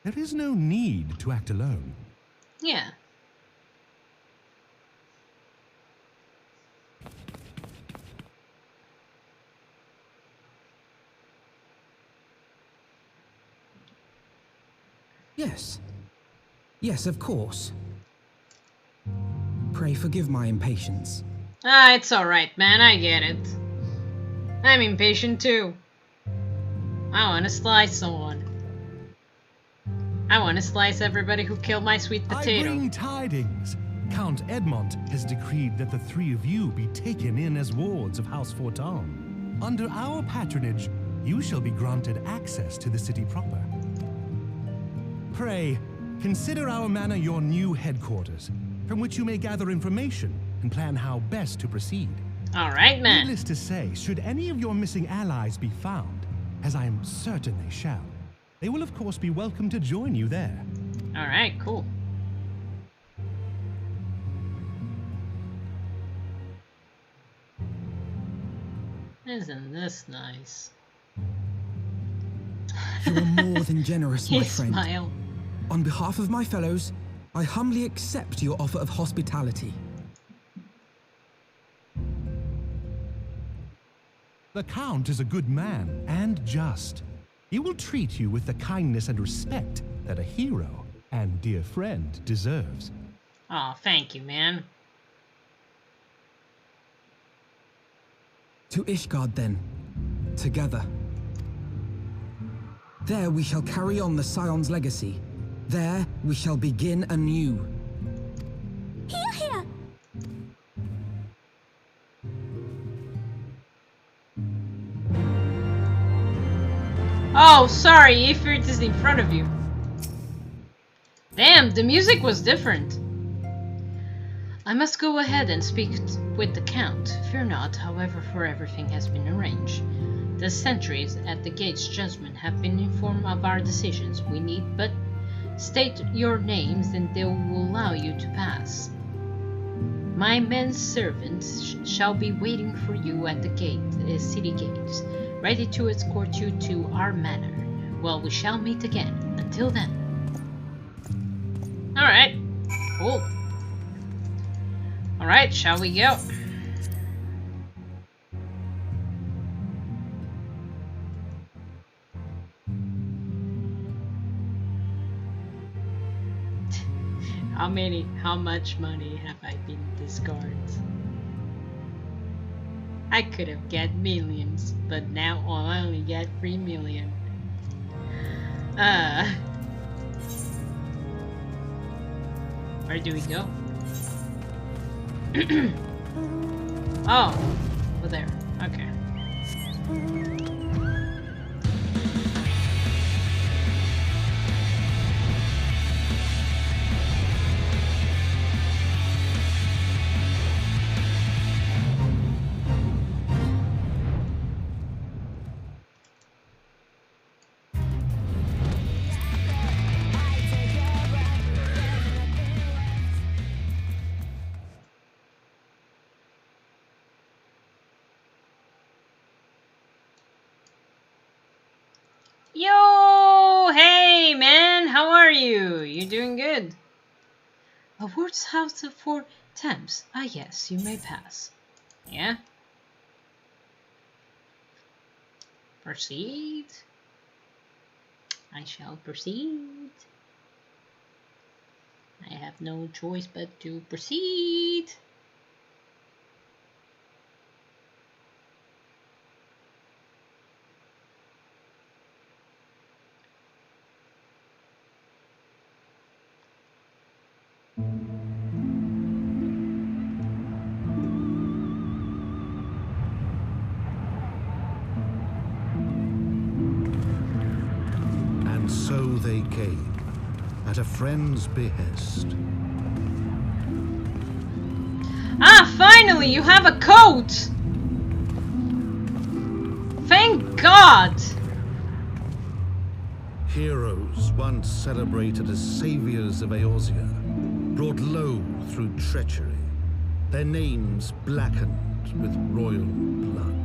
There is no need to act alone. Yeah. Yes. Yes, of course. Pray forgive my impatience. Ah, it's alright, man. I get it. I'm impatient too. I want to slice someone. I want to slice everybody who killed my sweet potato. I bring tidings. Count Edmont has decreed that the three of you be taken in as wards of House Forton. Under our patronage, you shall be granted access to the city proper. Pray, consider our manor your new headquarters, from which you may gather information and plan how best to proceed. All right, man. Needless to say, should any of your missing allies be found, as I am certain they shall, they will of course be welcome to join you there. All right, cool. Isn't this nice? You are more than generous, my friend. Smile. On behalf of my fellows, I humbly accept your offer of hospitality. The Count is a good man and just. He will treat you with the kindness and respect that a hero and dear friend deserves. Oh, thank you, man. To Ishgard, then. Together. There we shall carry on the Scion's legacy. There we shall begin anew. Here, here! Oh, sorry, Ifrit is in front of you. Damn, the music was different. I must go ahead and speak with the Count. Fear not, however, for everything has been arranged. The sentries at the gate's judgment have been informed of our decisions. We need but state your names and they will allow you to pass. My men servants shall be waiting for you at the city gates, ready to escort you to our manor. Well, we shall meet again. Until then. Alright. Cool. Alright, shall we go? How much money have I been discarded? I could have get millions, but now I only get 3 million. Where do we go? Oh, over there. Okay. Yo! Hey, man! How are you? You doing good? A word's house of 4 Thames. Ah, yes, you may pass. Yeah? Proceed. I shall proceed. I have no choice but to proceed. And so they came, at a friend's behest. Ah, finally, you have a coat! Thank God! Heroes once celebrated as saviors of Eorzea, brought low through treachery, their names blackened with royal blood.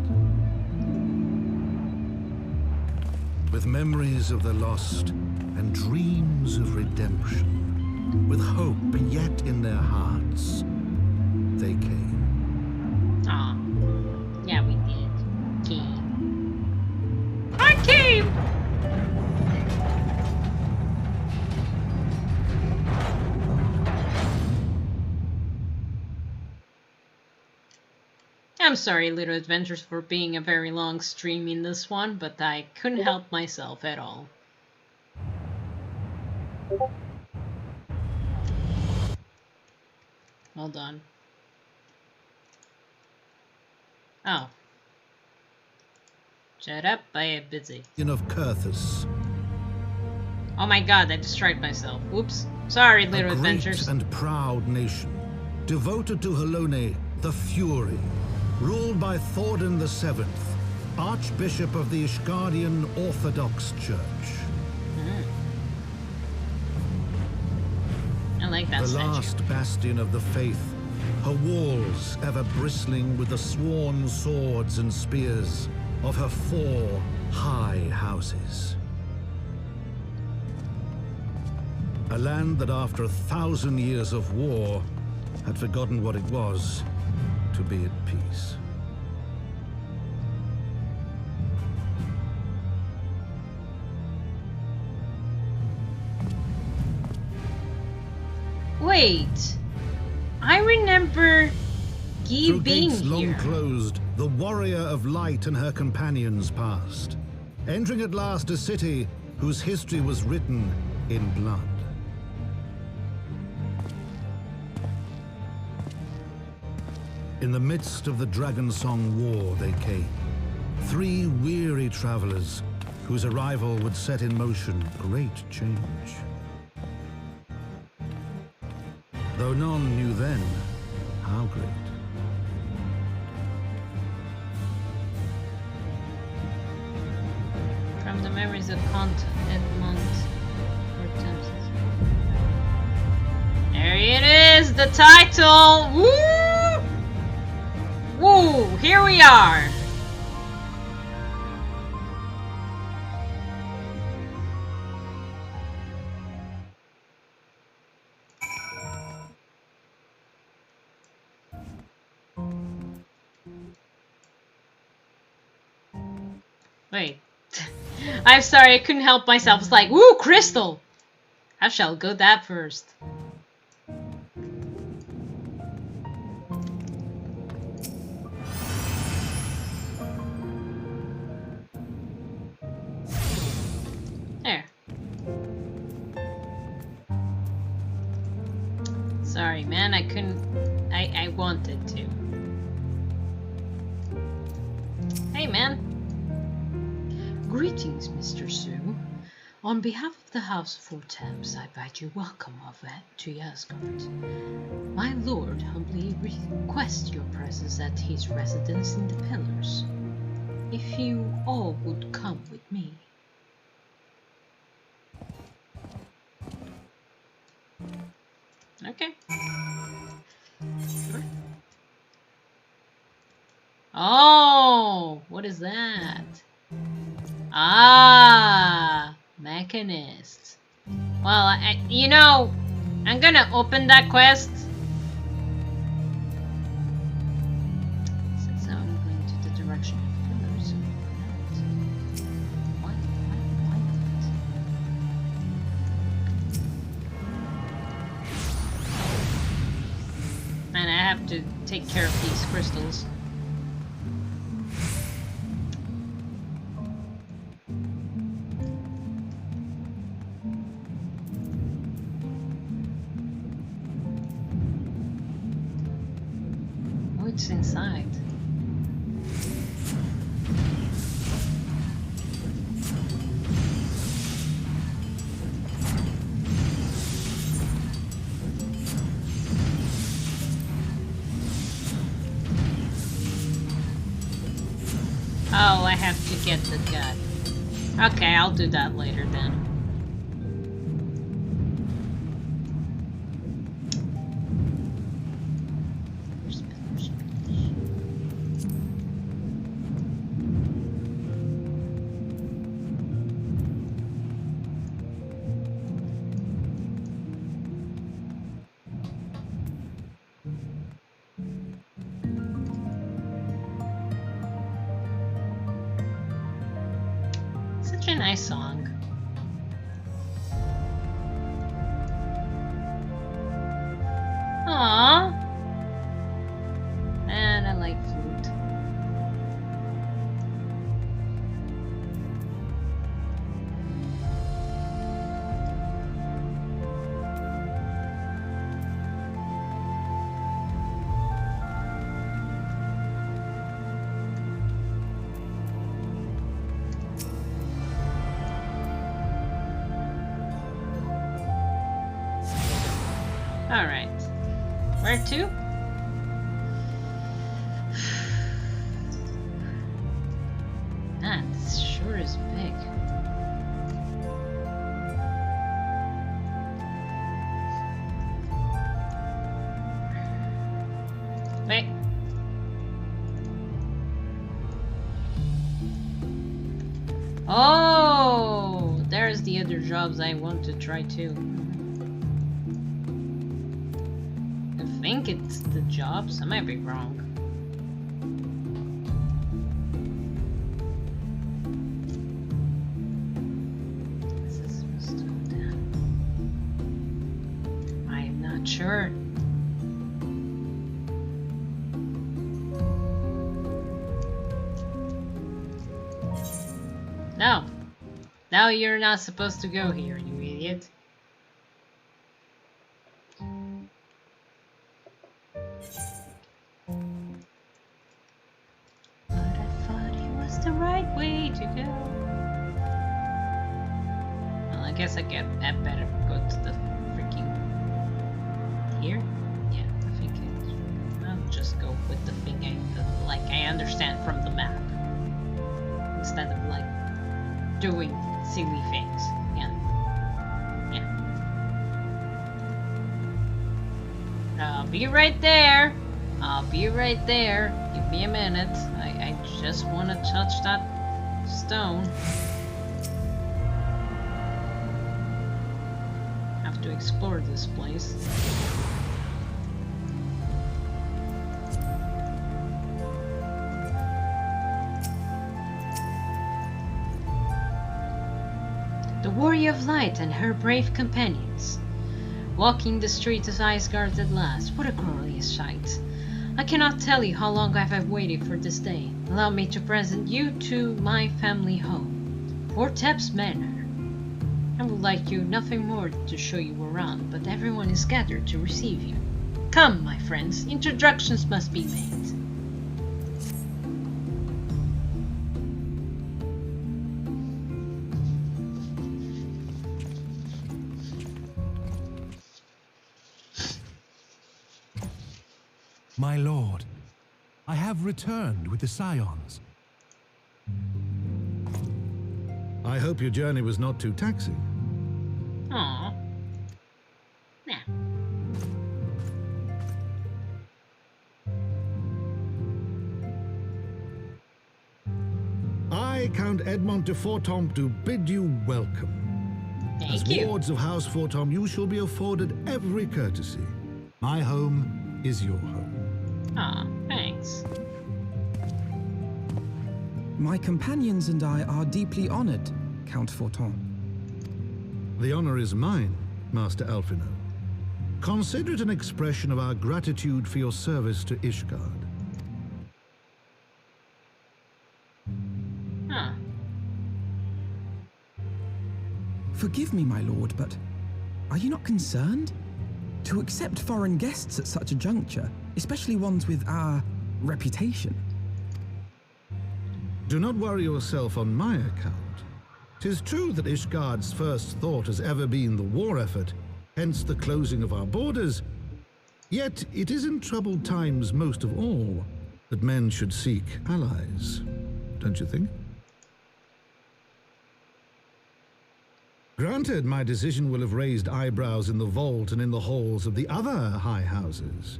With memories of the lost and dreams of redemption, with hope yet in their hearts, they came. Aw. Yeah, we did. Came. I came! I'm sorry, Little Adventures, for being a very long stream in this one, but I couldn't help myself at all. Hold on. Oh. Shut up, I am busy. Of Curthus, Oh my god, I distracted myself. Whoops. Sorry, Little a Adventures. great and proud nation, devoted to Helone, the Fury, ruled by Thordan VII, Archbishop of the Ishgardian Orthodox Church. I like that The statue. last bastion of the faith, her walls ever bristling with the sworn swords and spears of her 4 high houses. A land that after 1,000 years of war had forgotten what it was to be at peace. Wait. I remember Guy Through being gates long here. closed, the warrior of light and her companions passed, entering at last a city whose history was written in blood. In the midst of the Dragon Song War they came, 3 weary travelers whose arrival would set in motion great change. Though none knew then how great. From the memories of content Edmund Hortensis. There it is, the title! Woo! Woo! Here we are! Wait. I'm sorry, I couldn't help myself. It's like, woo, crystal! I shall go that first. Sorry, man, I couldn't. I wanted to. Hey, man. Greetings, Mr. Su. On behalf of the House of Four Taps, I bid you welcome to Asgard. My lord humbly requests your presence at his residence in the Pillars. If you all would come with me. Okay. Sure. Oh, what is that? Ah, mechanist. Well, you know, I'm gonna open that quest. Since I'm going to the direction of pillars. Why not? And I have to take care of these crystals. What's inside? Oh, I have to get the gut. Okay, I'll do that later then. Such a nice song. Aww. And I like flute. Alright. Where to? Man, this sure is big. Wait. Oh! There's the other jobs I want to try too. I think it's the jobs. I might be wrong. Is this supposed to go down? I am not sure. No. No, you're not supposed to go here, you idiot. The right way to go. Well, I guess I better go to the freaking here. Yeah, I think I'll just go with the thing I understand from the map instead of like doing silly things. Yeah. I'll be right there. I'll be right there. Give me a minute. I just want to touch that stone. Have to explore this place. The Warrior of Light and her brave companions. Walking the streets of Asgard at last. What a glorious sight. I cannot tell you how long I have waited for this day. Allow me to present you to my family home, Four Taps Manor. I would like you nothing more to show you around, but everyone is gathered to receive you. Come, my friends, introductions must be made. My lord, I have returned with the Scions. I hope your journey was not too taxing. Aww. Nah. I, Count Edmond de Fortomp, do bid you welcome. Thank As you. wards of House Fortomp, you shall be afforded every courtesy. My home is your home. Aw, thanks. My companions and I are deeply honored, Count Forton. The honor is mine, Master Alphino. Consider it an expression of our gratitude for your service to Ishgard. Huh. Forgive me, my lord, but are you not concerned? To accept foreign guests at such a juncture, especially ones with our reputation. Do not worry yourself on my account. 'Tis true that Ishgard's first thought has ever been the war effort, hence the closing of our borders. Yet it is in troubled times most of all that men should seek allies, don't you think? Granted, my decision will have raised eyebrows in the vault and in the halls of the other high houses.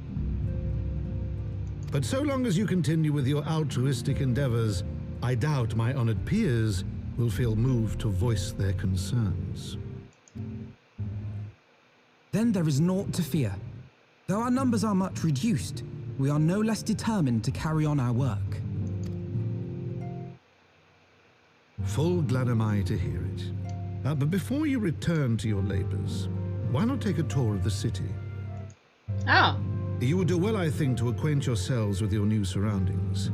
But so long as you continue with your altruistic endeavors, I doubt my honored peers will feel moved to voice their concerns. Then there is naught to fear. Though our numbers are much reduced, we are no less determined to carry on our work. Full glad am I to hear it. But before you return to your labors, why not take a tour of the city? Oh. You would do well, I think, to acquaint yourselves with your new surroundings.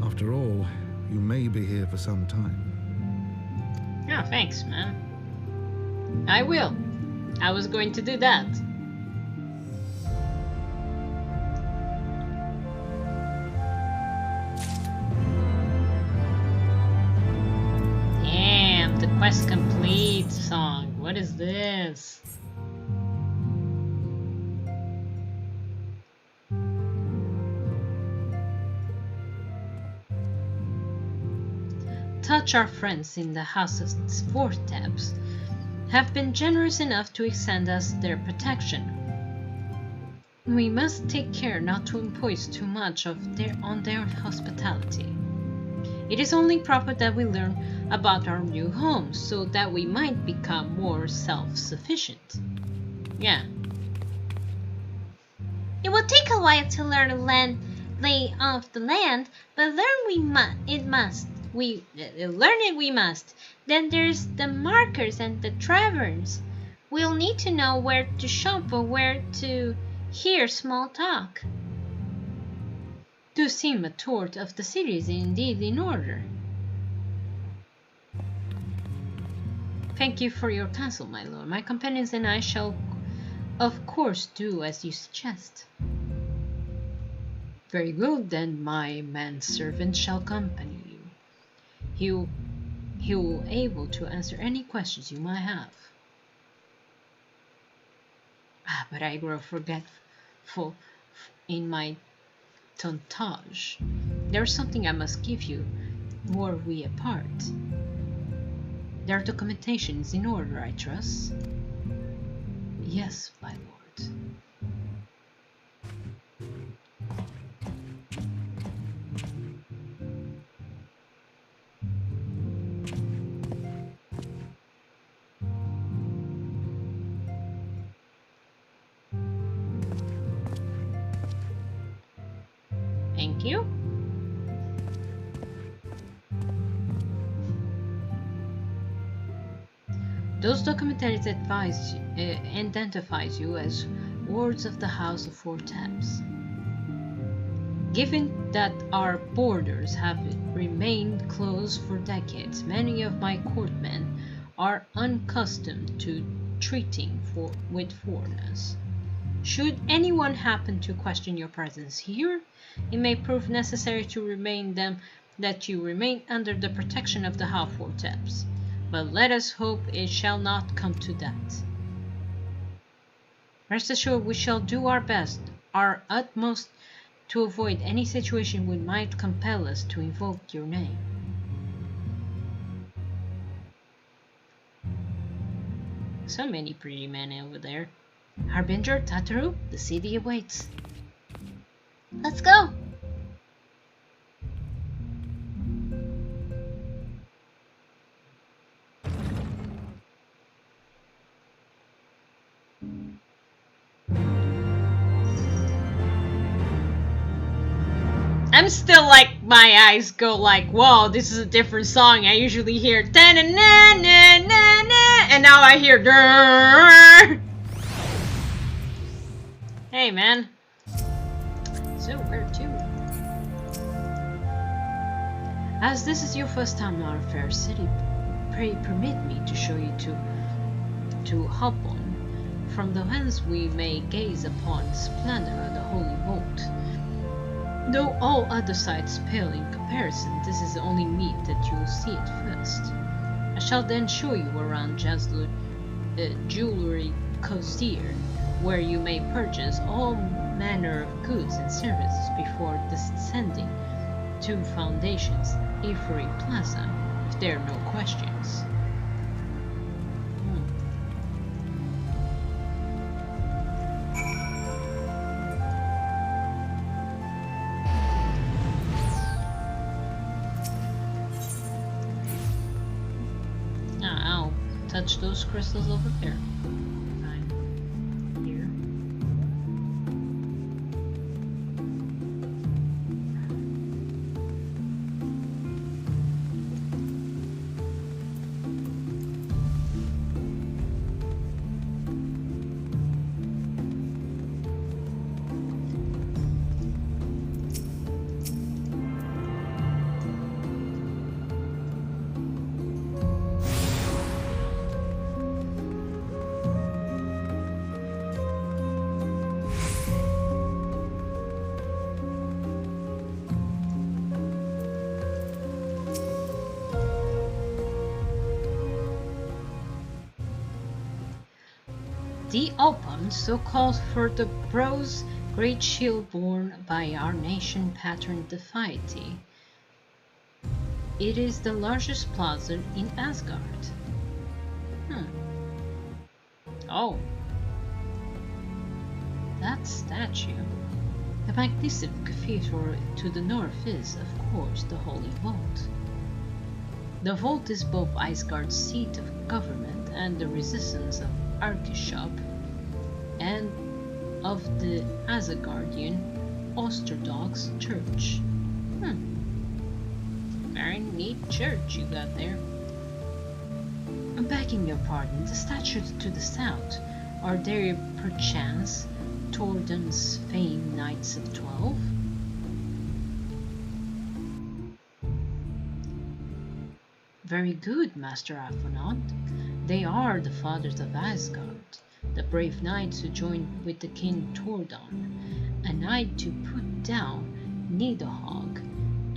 After all, you may be here for some time. Oh, thanks, man. I will. I was going to do that. Damn, the quest complete song. What is this? Touch our friends in the House of Fortabs have been generous enough to extend us their protection. We must take care not to impose too much on their hospitality. It is only proper that we learn about our new homes so that we might become more self-sufficient. Yeah. It will take a while to learn the lay of the land, but learn we must. Then there's the markers and the taverns. We'll need to know where to shop or where to hear small talk. To seem a tour of the city is indeed in order. Thank you for your counsel, my lord. My companions and I shall, of course, do as you suggest. Very good, then my manservant shall accompany you. He will be able to answer any questions you might have. But I grow forgetful in my tontage. There's something I must give you, were we apart. Their documentation is in order, I trust. Yes, my lord. Thank you. Those documentaries identifies you as wards of the House of Fortabs. Given that our borders have remained closed for decades, many of my courtmen are unaccustomed to treating with foreigners. Should anyone happen to question your presence here, it may prove necessary to remain them that you remain under the protection of the Half-Forteps. But let us hope it shall not come to that. Rest assured we shall do our best, our utmost, to avoid any situation which might compel us to invoke your name. So many pretty men over there. Harbinger.Su, the city awaits. Let's go! I'm still like, my eyes go like, whoa, this is a different song. I usually hear ta-na-na-na-na-na, and now I hear durr. Hey man. So where to? As this is your first time in our fair city, pray permit me to show you to Hopon, from the whence we may gaze upon the splendor of the holy vault. Though all other sights pale in comparison, this is the only meet that you will see at first. I shall then show you around Jewelry Costier, where you may purchase all manner of goods and services before descending to Foundation's Ephraim Plaza, if there are no questions. I'll touch those crystals over there. Fine. Here. The Alpon, so called for the bros great shield borne by our nation patterned deity. It is the largest plaza in Asgard. Oh. That statue. The magnificent cathedral to the north is, of course, the Holy Vault. The vault is both Asgard's seat of government and the residence of Archbishop and of the Asgardian Orthodox Church. Very neat church you got there. Begging your pardon, the statues to the south, are they perchance Torden's famed Knights of 12? Very good, Master Alphonod. They are the fathers of Asgard, the brave knights who joined with the King Tordon, a knight to put down Nidhogg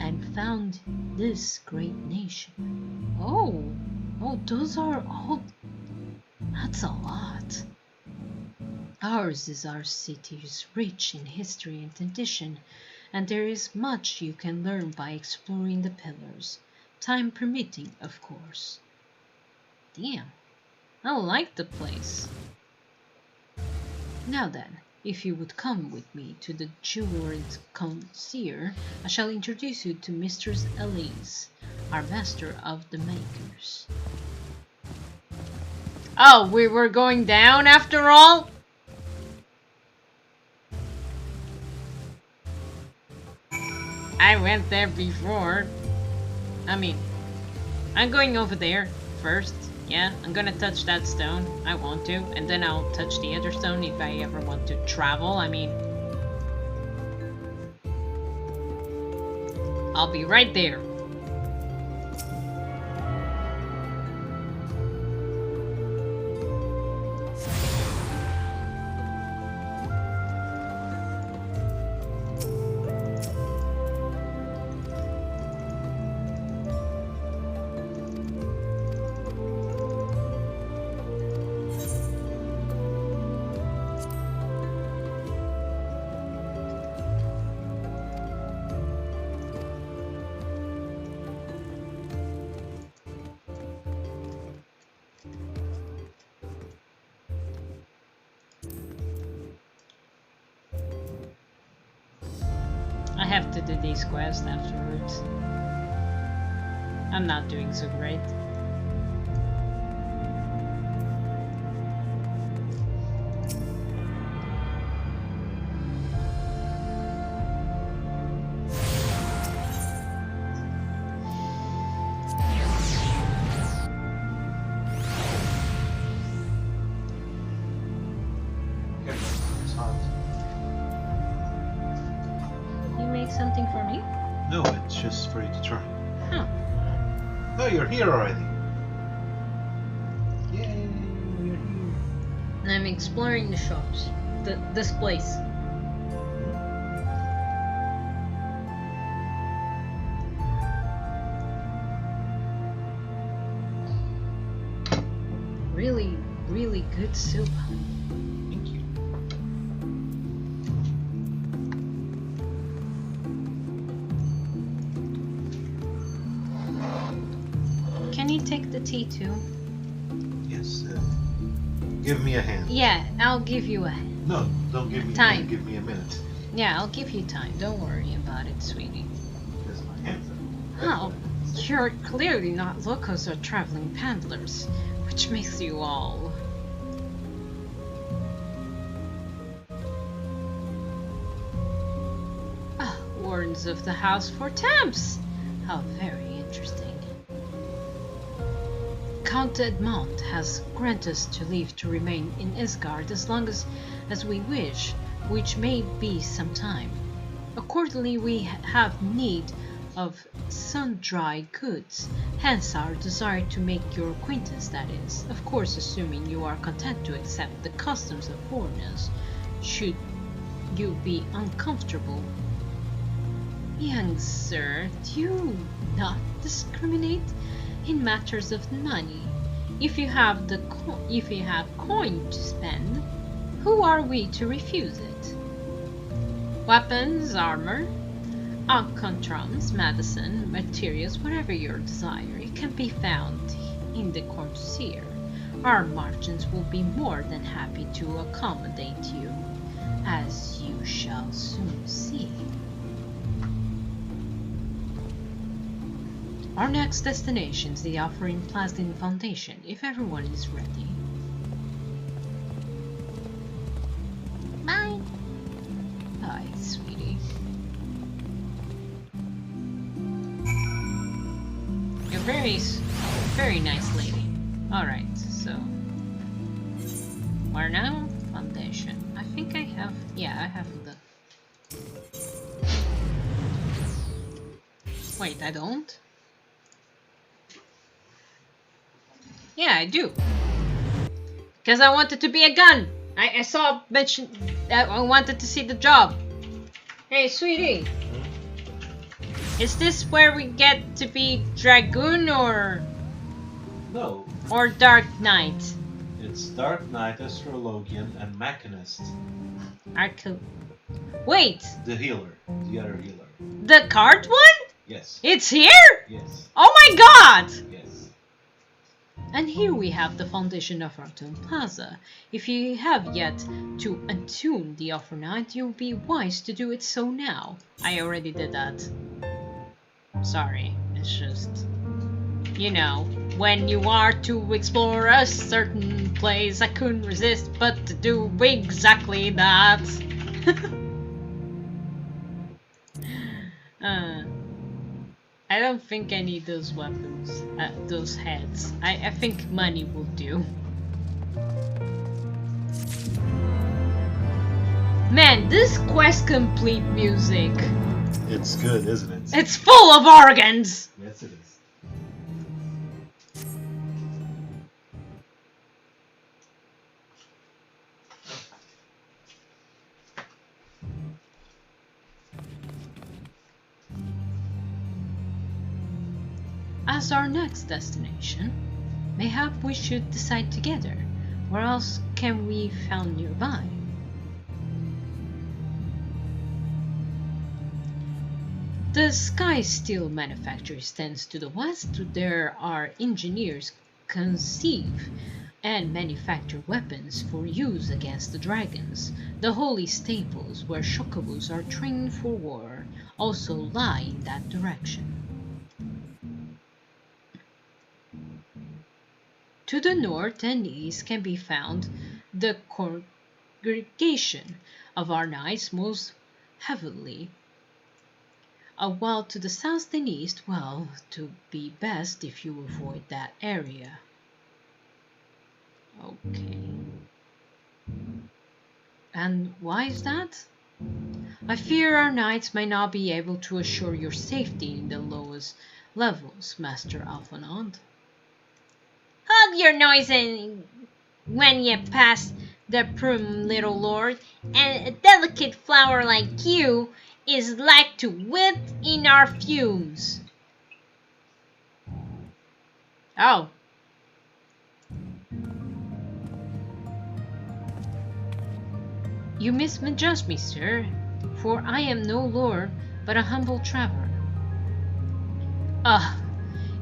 and found this great nation. Oh, those are all. That's a lot. Ours is our city is rich in history and tradition, and there is much you can learn by exploring the pillars, time permitting, of course. Damn, I like the place. Now then, if you would come with me to the Jewelry Concierge, I shall introduce you to Mistress Elise, our master of the makers. Oh, we were going down after all? I went there before. I mean, I'm going over there first. Yeah, I'm gonna touch that stone. I want to. And then I'll touch the other stone if I ever want to travel. I mean, I'll be right there. have to do these quests afterwards. I'm not doing so great. Something for me? No, it's just for you to try. Huh. Oh, you're here already. Yay, we're here. I'm exploring the shops. This place. Really, really good soup. Thank you. Can you take the tea too? Yes. Give me a hand. Yeah, I'll give you a hand. No, don't give me time. A hand. Give me a minute. Yeah, I'll give you time. Don't worry about it, sweetie. Because my hands are... Oh, you're clearly not locals or traveling paddlers, which makes you all... Wardens of the House for Temps. How very interesting. Count Edmond has granted us to leave to remain in Isgard as long as we wish, which may be some time. Accordingly, we have need of sun-dry goods, hence our desire to make your acquaintance, that is, of course assuming you are content to accept the customs of foreigners, should you be uncomfortable. Young sir, do you not discriminate in matters of money? If you have coin to spend, who are we to refuse it? Weapons, armor, Alcantrons, medicine, materials, whatever your desire, it can be found in the courtier. Our merchants will be more than happy to accommodate you, as you shall soon see. Our next destination is the offering Plasdin Foundation, if everyone is ready. Bye. Bye, sweetie. You're very nice lady. Alright, so... where now? Foundation. I think I have... yeah, I have the... Wait, I don't? Yeah, I do. Because I wanted to be a gun. I saw mention that I wanted to see the job. Hey, sweetie. Is this where we get to be Dragoon or... No. Or Dark Knight? It's Dark Knight, Astrologian, and Machinist. Wait! The healer. The other healer. The card one? Yes. It's here? Yes. Oh my god! Yes. And here we have the foundation of Artune Plaza. If you have yet to attune the Offer Knight, you'll be wise to do it so now. I already did that. Sorry, it's just... you know, when you are to explore a certain place, I couldn't resist but to do exactly that. I don't think I need those weapons, those heads. I think money will do. Man, this quest complete music. It's good, isn't it? It's full of organs! Yes, it is. As our next destination, mayhap we should decide together. Where else can we be found nearby? The Sky Steel manufacturer stands to the west. There are engineers conceive and manufacture weapons for use against the dragons. The holy stables where shokobus are trained for war also lie in that direction. To the north and east can be found the congregation of our knights most heavily, while to the south and east, well, to be best if you avoid that area. Okay. And why is that? I fear our knights may not be able to assure your safety in the lowest levels, Master Alphonse. Hold your noise when ye pass the prim little lord, and a delicate flower like you is like to wit in our fumes. Oh. You misjudge me, sir, for I am no lord, but a humble traveler.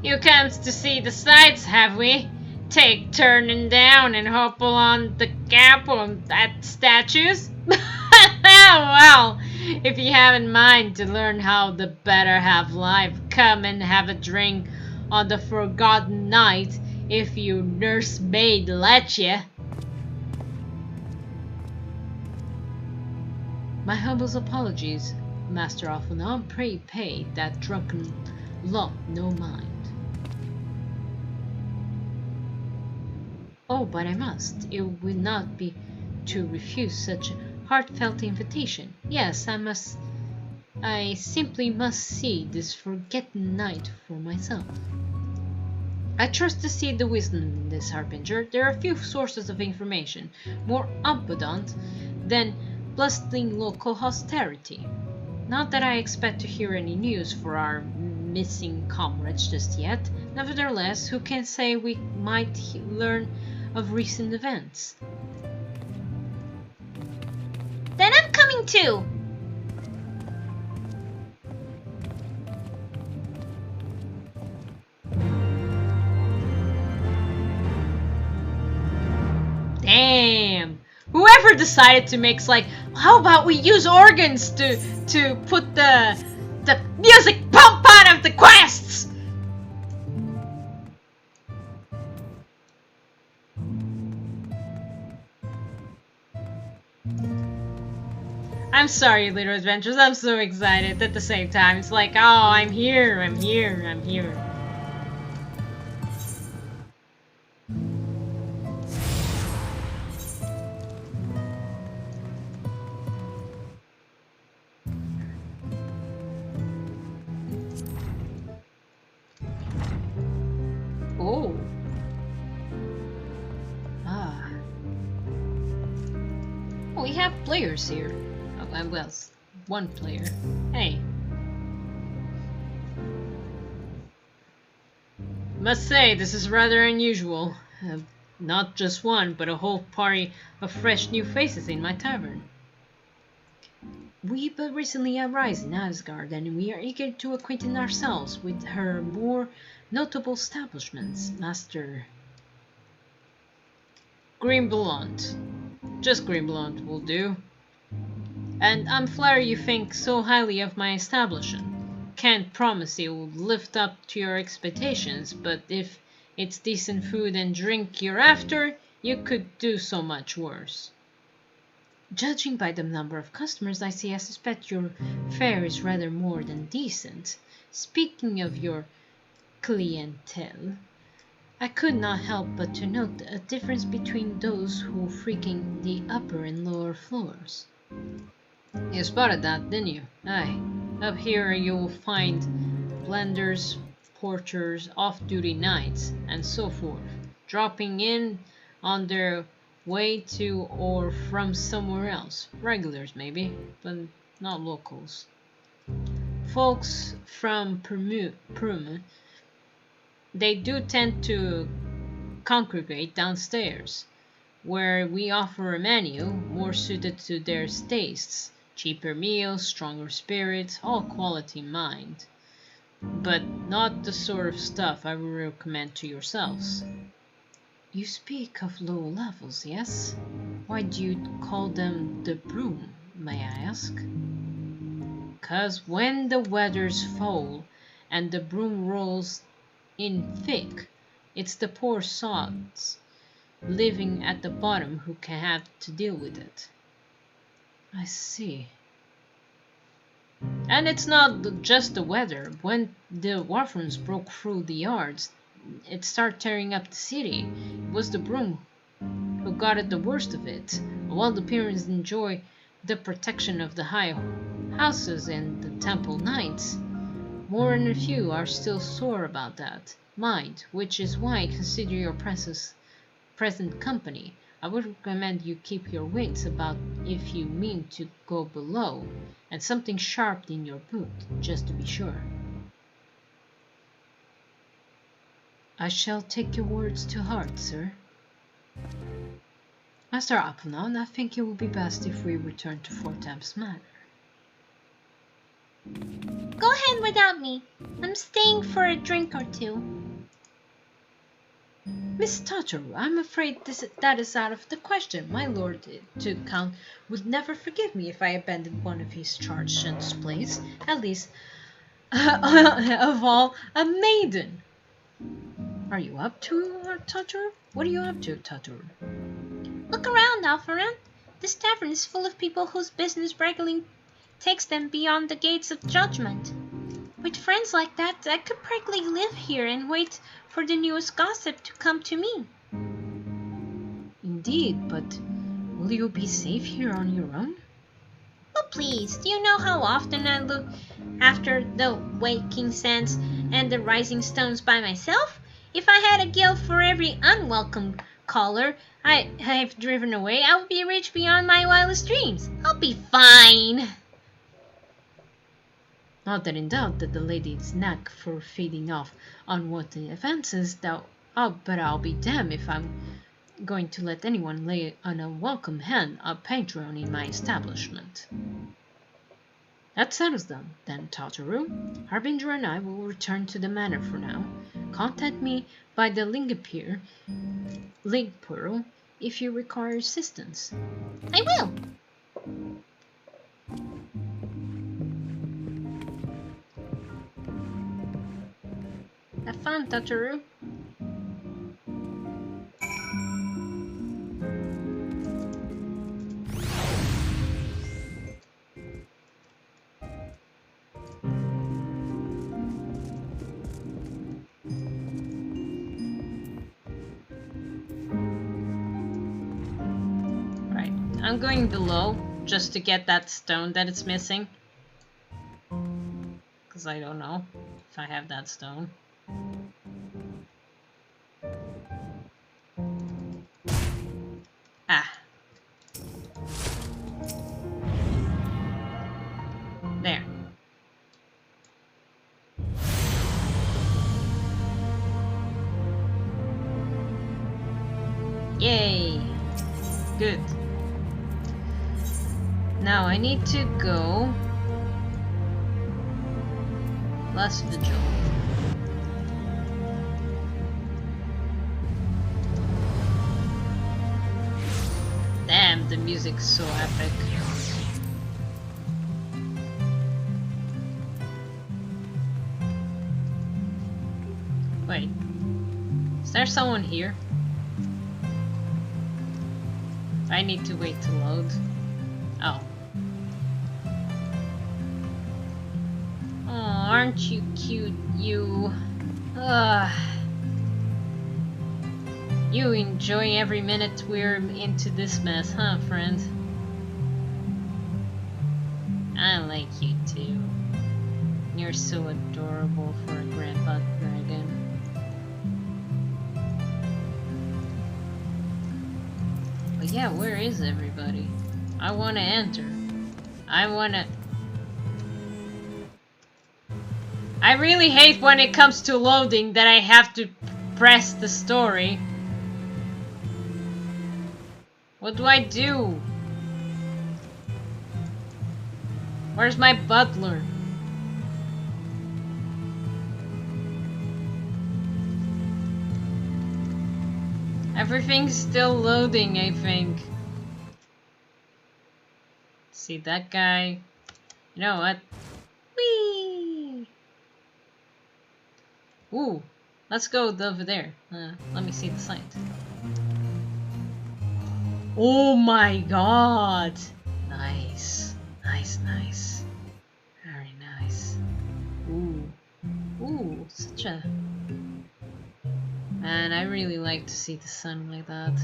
You comes to see the sights, have we? Take turning down and hopple on the cap on that statues? Well, if you have in mind to learn how the better have life, come and have a drink on the forgotten night, if your nursemaid let ye. My humble apologies, Master Alphonse. Pray pay that drunken lot no mind. Oh, but I must. It will not be to refuse such a heartfelt invitation. Yes, I must. I simply must see this forgotten knight for myself. I trust to see the wisdom in this Harbinger. There are few sources of information more abundant than blustering local hostility. Not that I expect to hear any news for our missing comrades just yet. Nevertheless, who can say we might learn of recent events? Then I'm coming too. Damn. Whoever decided to make like, how about we use organs to put the music pump out of the quests? I'm sorry, Little Adventures. I'm so excited at the same time. It's like, oh, I'm here, I'm here, I'm here. Oh. Ah. Oh, we have players here. Oh, well, one player. Hey. Must say, this is rather unusual. Not just one, but a whole party of fresh new faces in my tavern. We but recently arrived in Asgard, and we are eager to acquaint ourselves with her more notable establishments, Master. Green Blonde. Just Green Blonde will do. And I'm flattered you think so highly of my establishment. Can't promise it will live up to your expectations, but if it's decent food and drink you're after, you could do so much worse. Judging by the number of customers I see, I suspect your fare is rather more than decent. Speaking of your clientele, I could not help but to note a difference between those who frequent the upper and lower floors. You spotted that, didn't you? Aye. Up here you'll find blenders, porters, off-duty knights, and so forth, dropping in on their way to or from somewhere else. Regulars maybe, but not locals. Folks from Prume, they do tend to congregate downstairs, where we offer a menu more suited to their tastes. Cheaper meals, stronger spirits, all quality in mind. But not the sort of stuff I would recommend to yourselves. You speak of low levels, yes? Why do you call them the broom, may I ask? Because when the weather's foul and the broom rolls in thick, it's the poor sods living at the bottom who can have to deal with it. I see. And it's not just the weather. When the Warfrons broke through the yards, it started tearing up the city. It was the broom who got it the worst of it. While the Pyramids enjoy the protection of the high houses and the temple knights, more than a few are still sore about that. Mind, which is why I consider your present company. I would recommend you keep your wits about if you mean to go below, and something sharp in your boot, just to be sure. I shall take your words to heart, sir. Master Appleton, I think it would be best if we return to Fort Thames Manor. Go ahead without me. I'm staying for a drink or two. Miss Totoro, I'm afraid that is out of the question. My lord Count would never forgive me if I abandoned one of his charged son's place. At least, of all, a maiden. Are you up to, Totoro? What are you up to, Totoro? Look around, Alpharan. This tavern is full of people whose business regularly takes them beyond the gates of judgment. With friends like that, I could practically live here and wait for the newest gossip to come to me. Indeed, but will you be safe here on your own? Oh please, do you know how often I look after the waking sands and the rising stones by myself? If I had a guild for every unwelcome caller I've driven away, I would be rich beyond my wildest dreams. I'll be fine. Not that in doubt that the lady's knack for feeding off unwanted offences, but I'll be damned if I'm going to let anyone lay an unwelcome hand on patron in my establishment. That settles them, then, Totoro. Harbinger and I will return to the manor for now. Contact me by the link pearl if you require assistance. I will. Have fun, Totoro. Right, I'm going below just to get that stone that it's missing. Because I don't know if I have that stone. Ah. There. Yay. Good. Now I need to go less vigilant. Damn, the music's so epic. Wait, is there someone here? I need to wait to load. Oh. Oh, aren't you cute, you? Ugh. You enjoy every minute we're into this mess, huh, friend? I like you too. You're so adorable for a grandpa dragon. But yeah, where is everybody? I want to enter. I really hate when it comes to loading that I have to press the story. What do I do? Where's my butler? Everything's still loading, I think. See that guy? You know what? Ooh, let's go over there. Let me see the site. Oh my god! Nice. Nice, nice. Very nice. Ooh. Ooh, such a... Man, I really like to see the sun like that.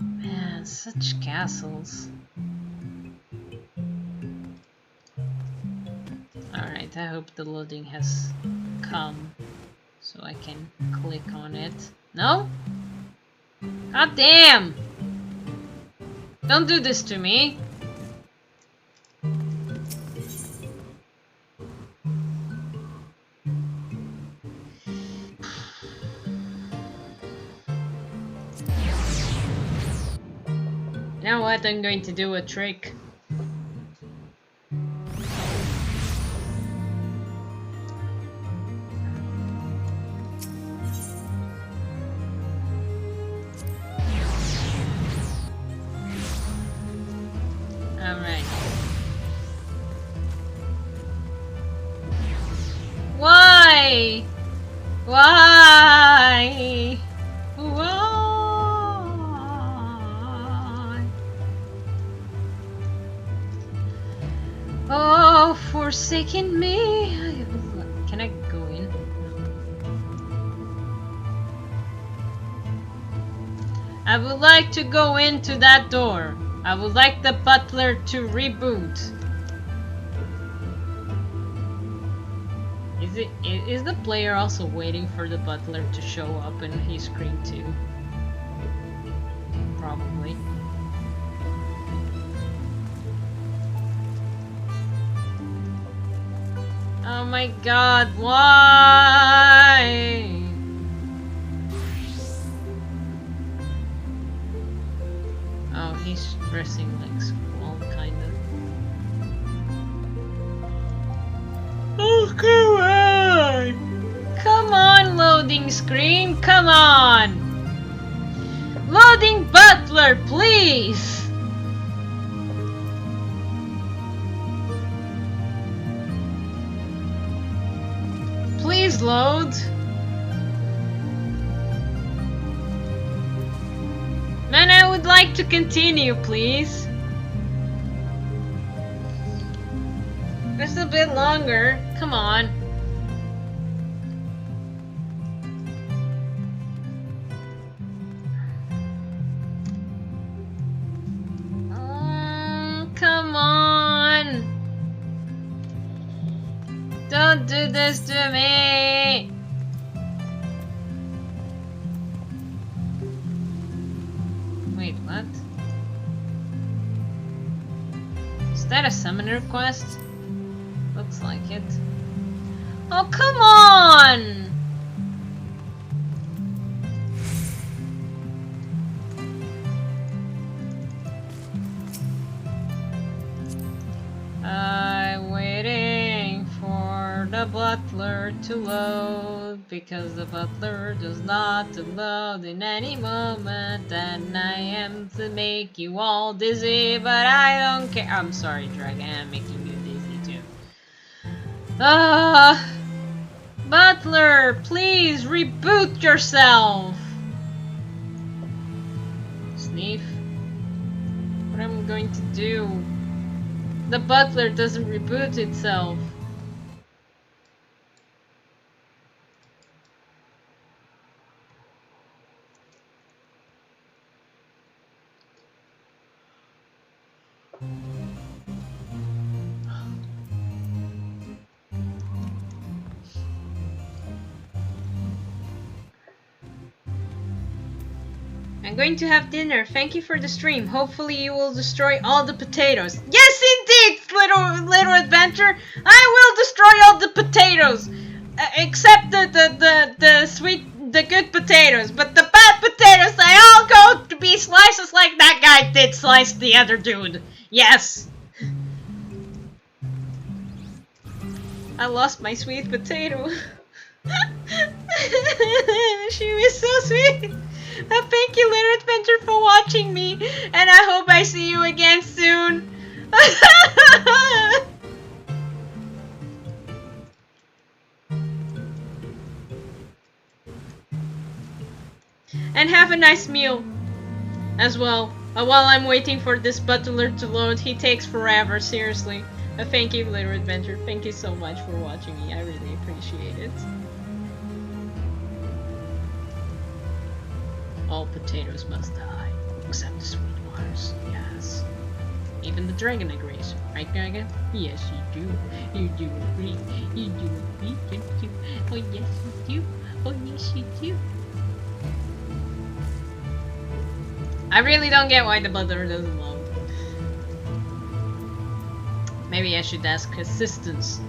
Man, such castles. Alright, I hope the loading has come so I can click on it. No? God damn! Don't do this to me! You know what? I'm going to do a trick. Alright. Why? Why? Why? Oh, forsaken me. Can I go in? I would like to go into that door. I would like the butler to reboot. Is the player also waiting for the butler to show up in his screen too? Probably. Oh my god, why? Oh, he's dressing like Squall, kind of. Oh, come on! Come on, loading screen, come on! Loading butler, please! Please load. Man, I would like to continue, please. Just a bit longer. Come on. Come on. Don't do this to me. Wait, what? Is that a summon request? Looks like it. Oh, come on! I'm waiting for the butler to load, because the butler does not load in any moment, and I am to make you all dizzy, but I don't care. I'm sorry, Dragon, I'm making you dizzy too. Butler, please reboot yourself. Sneef. What am I going to do? The butler doesn't reboot itself. I'm going to have dinner. Thank you for the stream. Hopefully you will destroy all the potatoes. Yes, indeed, little adventure. I will destroy all the potatoes, except the good potatoes. But the bad potatoes, they all go to be slices like that guy did slice the other dude. Yes. I lost my sweet potato. She was so sweet. Thank you, Little Adventure, for watching me, and I hope I see you again soon. And have a nice meal as well. While I'm waiting for this butler to load, he takes forever, seriously. Thank you, Little Adventure. Thank you so much for watching me. I really appreciate it. All potatoes must die, except the sweet ones. Yes. Even the dragon agrees. Right, dragon? Yes, you do. You do agree. You do agree, don't you? Oh, yes, you do. Oh, yes, you do. I really don't get why the butler doesn't load. Maybe I should ask assistance.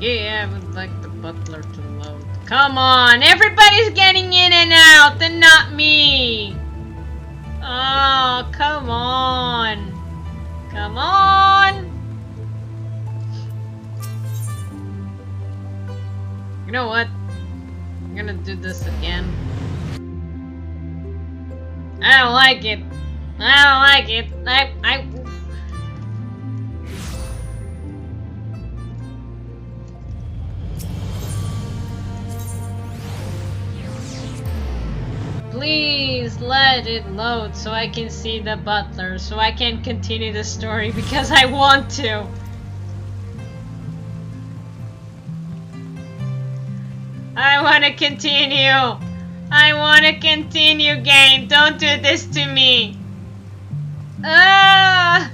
Yeah, I would like the butler to load. Come on, everybody's getting in and out, and not me. Oh, come on. Come on. You know what? I'm gonna do this again. I don't like it. I don't like it. I Please let it load so I can see the butler, so I can continue the story because I want to. I want to continue. I want to continue, game. Don't do this to me. No.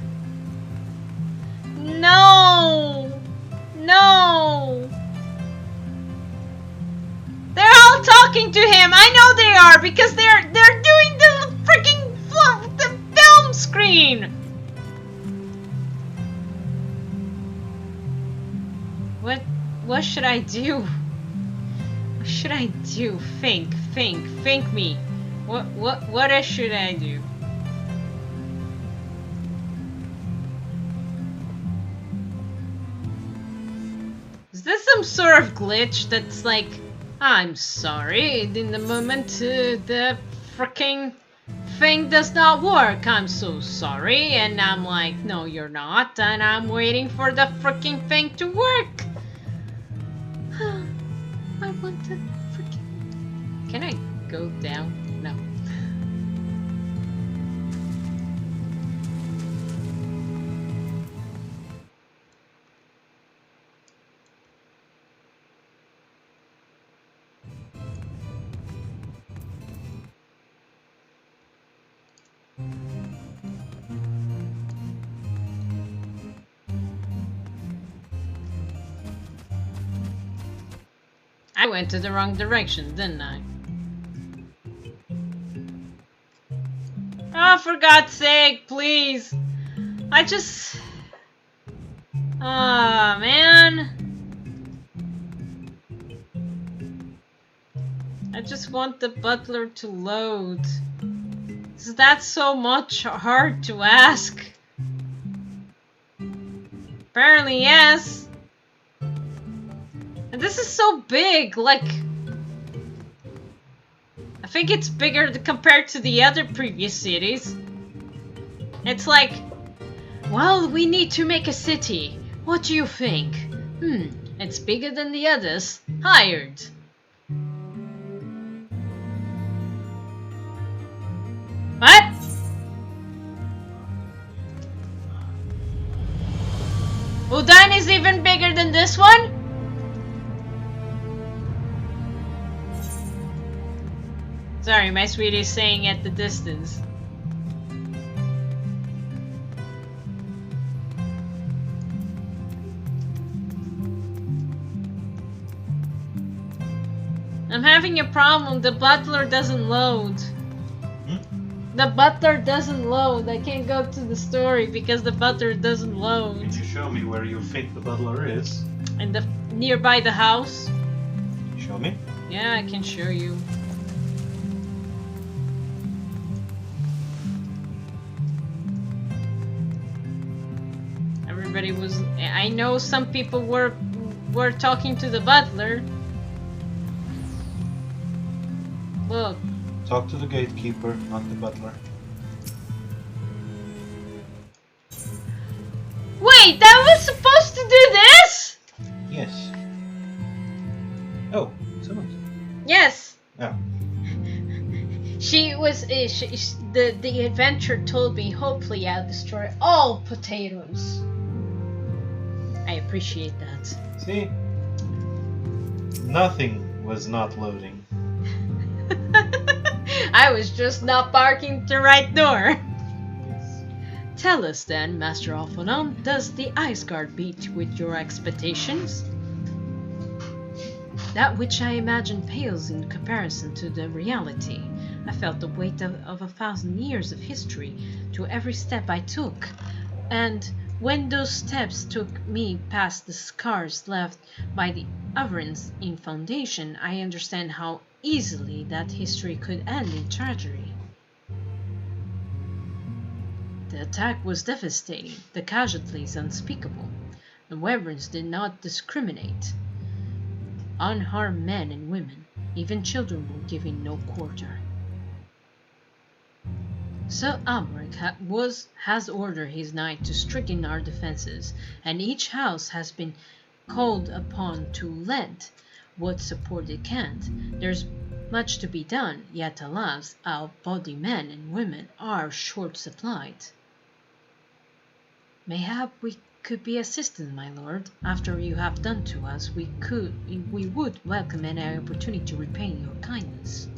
No. They're all talking to him. I know they are because they're doing the freaking the film screen. What should I do? What should I do? Think me. What else should I do? Is this some sort of glitch that's like, I'm sorry, in the moment the freaking thing does not work. I'm so sorry. And I'm like, no, you're not. And I'm waiting for the freaking thing to work. I want to freaking... Can I go down? No. I went to the wrong direction, didn't I? Oh, for God's sake, please. I just... Ah, man. I just want the butler to load. Is that so much hard to ask? Apparently, yes. And this is so big, like... I think it's bigger compared to the other previous cities. It's like... Well, we need to make a city. What do you think? It's bigger than the others. Hired. What? Udan is even bigger than this one? Sorry, my sweetie is saying at the distance. I'm having a problem. The butler doesn't load. The butler doesn't load. I can't go to the story because the butler doesn't load. Can you show me where you think the butler is? And the nearby the house. Show me? Yeah, I can show you. Everybody was... I know some people were talking to the butler. Look. Talk to the gatekeeper, not the butler. Wait, that was supposed to do this? the adventure told me, hopefully I'll destroy all potatoes. I appreciate that. See? Nothing was not loading. I was just not barking the right door. Tell us then, Master Alphanon, does the Ice Guard beat with your expectations? That which I imagine pales in comparison to the reality. I felt the weight of 1,000 years of history to every step I took, and when those steps took me past the scars left by the Averins in Foundation, I understand how easily that history could end in tragedy. The attack was devastating, the casualties unspeakable. The Wyverns did not discriminate. Unharmed men and women, even children, were given no quarter. Sir Albrecht has ordered his knight to strengthen our defenses, and each house has been called upon to lend what support it can. There's much to be done, yet alas, our body men and women are short-supplied. Mayhap we could be assisted, my lord. After you have done to us, we would welcome any opportunity to repay your kindness.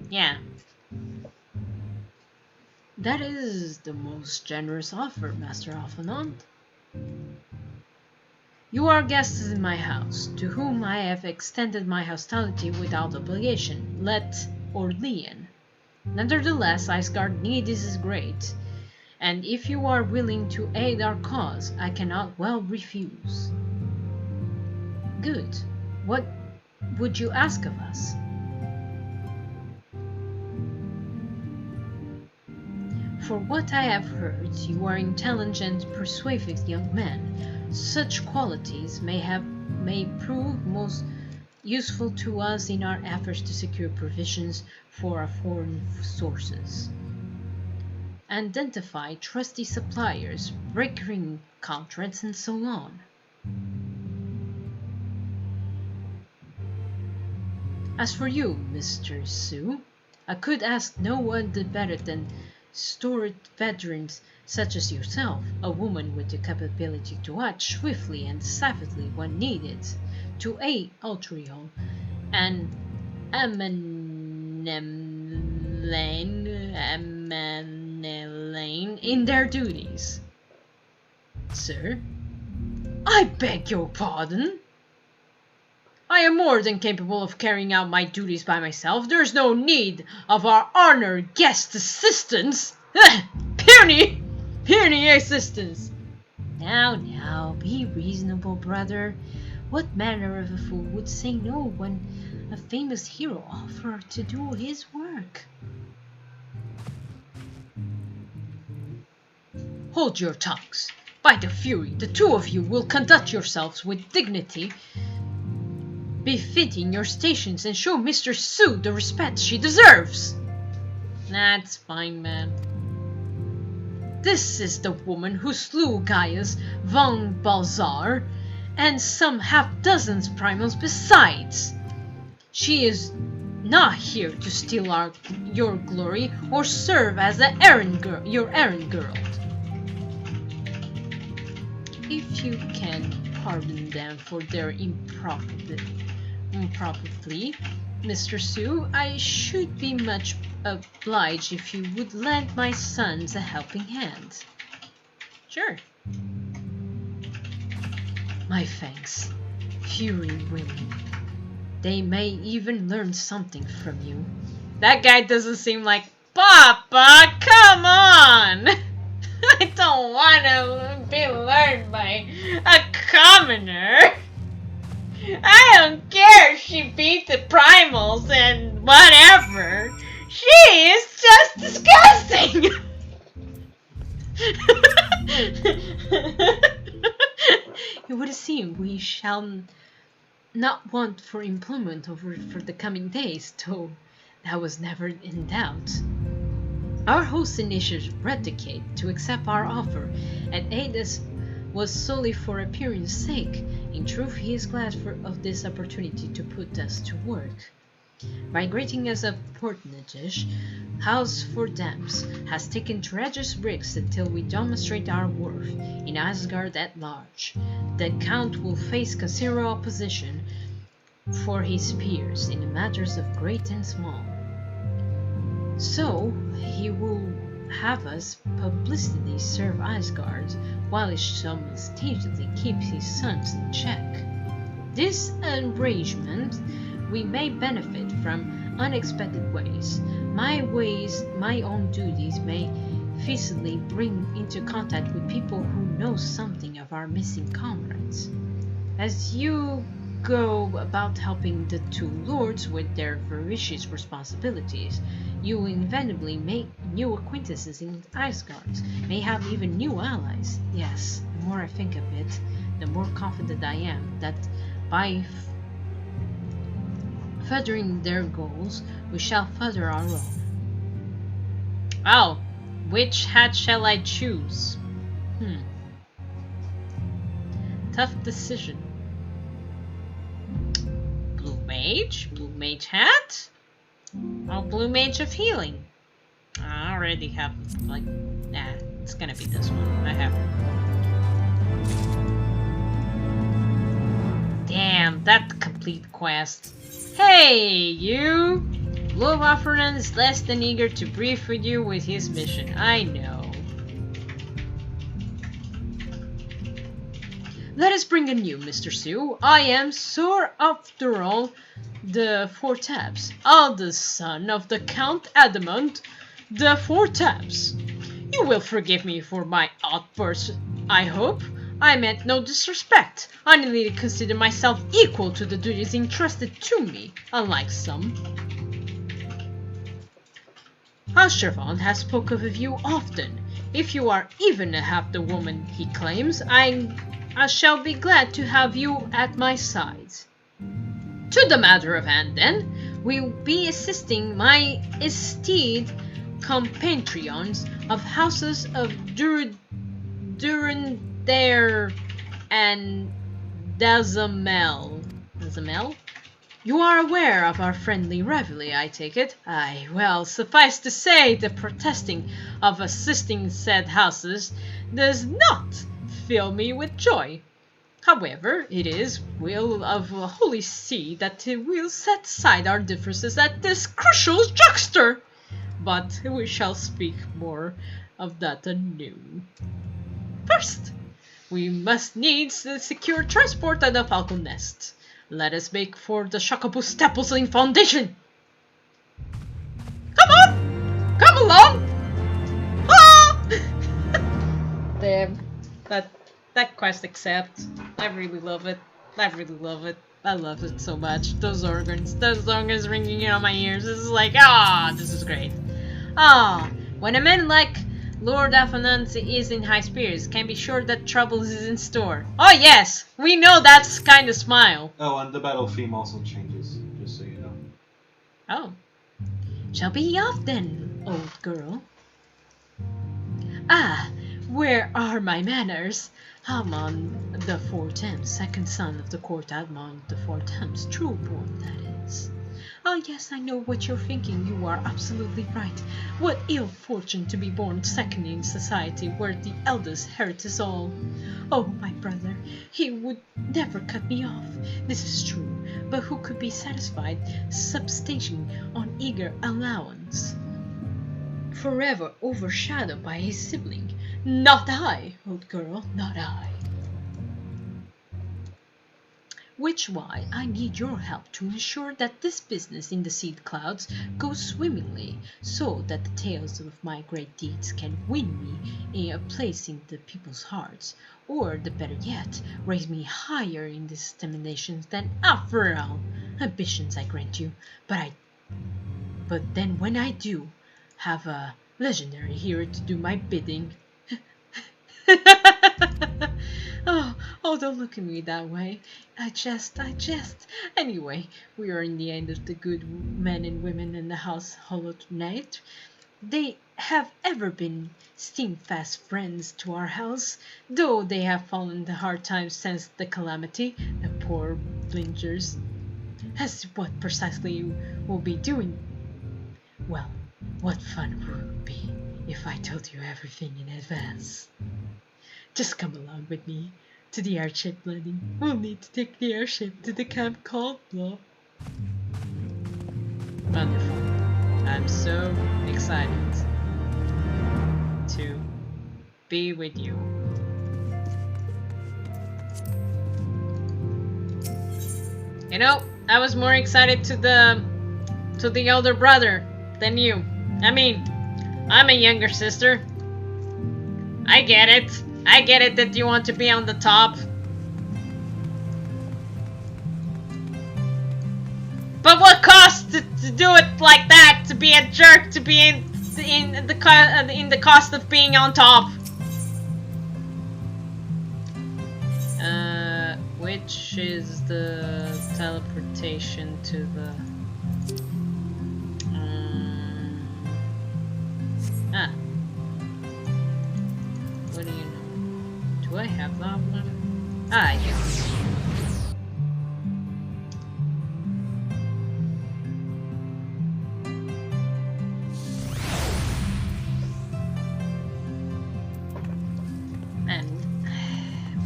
Yeah. That is the most generous offer, Master Alphanon. You are guests in my house, to whom I have extended my hospitality without obligation, let or lien. Nevertheless, Iceguard need is great, and if you are willing to aid our cause, I cannot well refuse. Good. What would you ask of us? For what I have heard, you are intelligent, persuasive young men. Such qualities may prove most useful to us in our efforts to secure provisions for our foreign sources. Identify trusty suppliers, breaking contracts, and so on. As for you, Mr. Su, I could ask no one better than storied veterans such as yourself, a woman with the capability to act swiftly and decisively when needed, to aid Ultrion and Amanelaine in their duties. Sir, I beg your pardon? I am more than capable of carrying out my duties by myself. There is no need of our honored guest assistance. Puny assistance. Now, be reasonable, brother. What manner of a fool would say no when a famous hero offered to do his work? Hold your tongues. By the Fury, the two of you will conduct yourselves with dignity befitting your stations and show Mr. Su the respect she deserves. That's fine, man. This is the woman who slew Gaius von Balzar and some half-dozens primals besides. She is not here to steal your glory or serve as your errand girl. If you can pardon them for their improper plea, Mr. Su, I should be much obliged if you would lend my sons a helping hand. Sure. My thanks, Fury women. They may even learn something from you. That guy doesn't seem like Papa. Come on. I don't want to be learned by a commoner. I don't care if she beat the primals and whatever. She is just disgusting. You would assume we shall not want for employment for the coming days, though that was never in doubt. Our host initiated Redicate to accept our offer, and aid us was solely for appearance sake. In truth, he is glad of this opportunity to put us to work. Migrating as a portnage, House for Damps has taken treacherous risks until we demonstrate our worth in Asgard at large. The Count will face considerable opposition for his peers in matters of great and small. So, he will have us publicly serve Asgard, while he simultaneously keeps his sons in check. This arrangement we may benefit from unexpected ways. My own duties may feasibly bring into contact with people who know something of our missing comrades. As you go about helping the two lords with their various responsibilities, you will inevitably make new acquaintances in Asgard, may have even new allies. Yes, the more I think of it, the more confident I am that by furthering their goals, we shall further our own. Oh, which hat shall I choose? Tough decision. Blue mage hat? Oh, blue mage of healing. I already have, like, nah, it's gonna be this one. I have. Damn, that complete quest. Hey, you! Lord Offeran is less than eager to brief with you with his mission. I know. Let us bring in you, Mr. Su. I am Sir after all the Four Taps, eldest son of the Count Adamant the Four Taps. You will forgive me for my outburst, I hope. I meant no disrespect. I only consider myself equal to the duties entrusted to me, unlike some. Ashravon has spoken of you often. If you are even half the woman he claims, I shall be glad to have you at my side. To the matter of hand, then, we'll be assisting my esteemed compatriots of houses of Durandare and Dazamel. Dazamel? You are aware of our friendly rivalry, I take it? Aye, well, suffice to say, the protesting of assisting said houses does not fill me with joy. However, it is will of the Holy See that we'll set aside our differences at this crucial juncture. But we shall speak more of that anew. First, we must needs secure transport at the Falcon Nest. Let us make for the Shakabu Staples in Foundation. Come on! Come along! Ah! Damn. That quest accept. I really love it. I really love it. I love it so much. Those organs ringing in on my ears. This is like, this is great. When a man like Lord Afanansi is in high spirits, can be sure that trouble is in store. Oh yes, we know that's kind of smile. Oh, and the battle theme also changes, just so you know. Oh. Shall be off then, old girl. Where are my manners? Hamon the Four Thames, second son of the court Admon the Four Thames, true-born, that is. Oh yes, I know what you're thinking. You are absolutely right. What ill fortune to be born second in society, where the eldest inherits all. Oh, my brother, he would never cut me off. This is true, but who could be satisfied subsisting on eager allowance? Forever overshadowed by his sibling. Not I, old girl, not I. Which why I need your help to ensure that this business in the seed clouds goes swimmingly, so that the tales of my great deeds can win me a place in the people's hearts, or, the better yet, raise me higher in these estimations than Aphrael. Ambitions I grant you, but then when I do, have a legendary hero to do my bidding. Oh, don't look at me that way. I jest. Anyway, we are in the end of the good men and women in the house hollow tonight. They have ever been steadfast friends to our house, though they have fallen into hard times since the calamity, the poor blingers. as to what precisely you will be doing. Well, what fun would it be if I told you everything in advance? Just come along with me to the airship landing. We'll need to take the airship to the camp called Blah. Wonderful. I'm so excited to be with you. You know, I was more excited to the older brother than you. I mean, I'm a younger sister. I get it. I get it that you want to be on the top. But what cost to do it like that? To be a jerk? To be in the cost of being on top? Which is the teleportation to the... What do you know? Do I have that one? Ah, yes.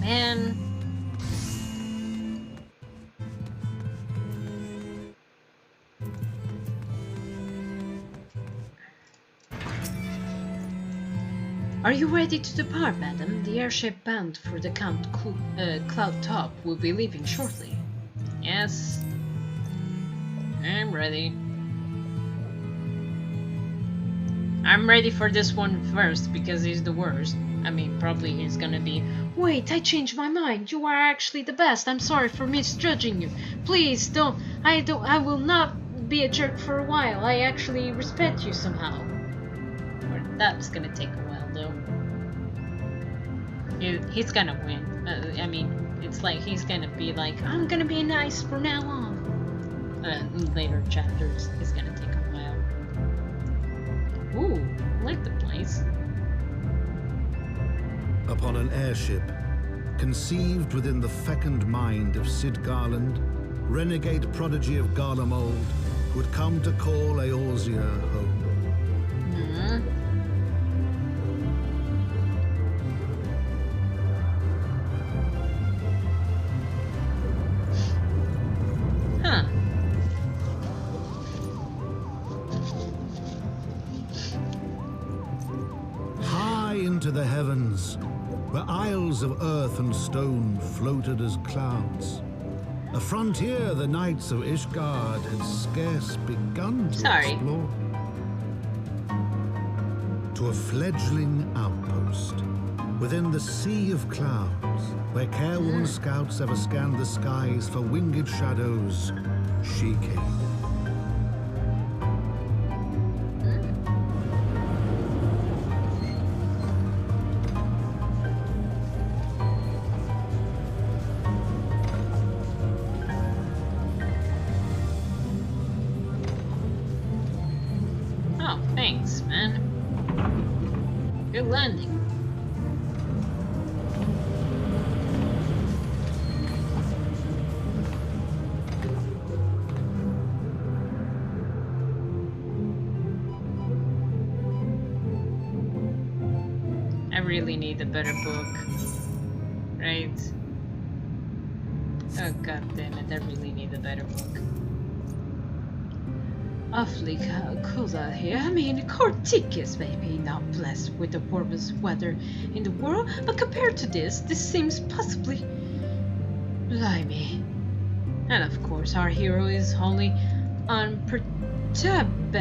Man. Are you ready to depart, madam? The airship bound for the Cloud Top will be leaving shortly. Yes. I'm ready. I'm ready for this one first because he's the worst. I mean, probably he's gonna be... Wait, I changed my mind. You are actually the best. I'm sorry for misjudging you. Please don't. I will not be a jerk for a while. I actually respect you somehow. Or that's gonna take a while, though. He's gonna win. I mean, it's like he's gonna be like, I'm gonna be nice from now on. In later chapters, it's gonna take a while. Ooh, I like the place. Upon an airship, conceived within the fecund mind of Sid Garland, renegade prodigy of Garlemald, would come to call Eorzea home. Huh. High into the heavens, where isles of earth and stone floated as clouds. A frontier the knights of Ishgard had scarce begun to explore. To a fledgling outpost, within the sea of clouds, where careworn scouts ever scanned the skies for winged shadows, she came. Thanks, man. Good landing. I really need a better book. Right? Oh god damn it, I really need a better book. Awfully cold out here. I mean, Corticus may be not blessed with the warmest weather in the world, but compared to this seems possibly... Blimey. And of course, our hero is wholly unperturbed.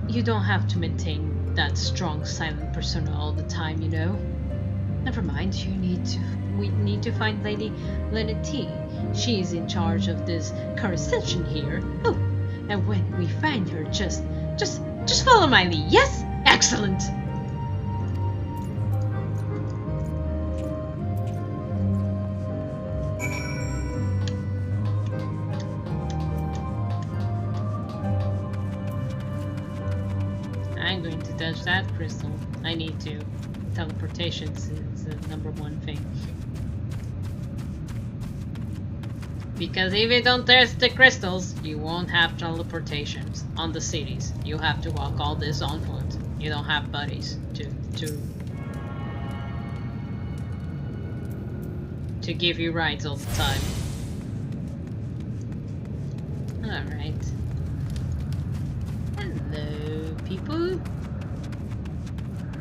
You don't have to maintain that strong, silent persona all the time, you know. Never mind, we need to find Lady Lenity. She is in charge of this coruscation here. Oh. And when we find her, just follow my lead, yes? Excellent! I'm going to touch that crystal. I need to. Teleportation is the #1 thing. Because if you don't test the crystals, you won't have teleportations on the cities. You have to walk all this on foot. You don't have buddies to give you rides all the time. Alright. Hello, people.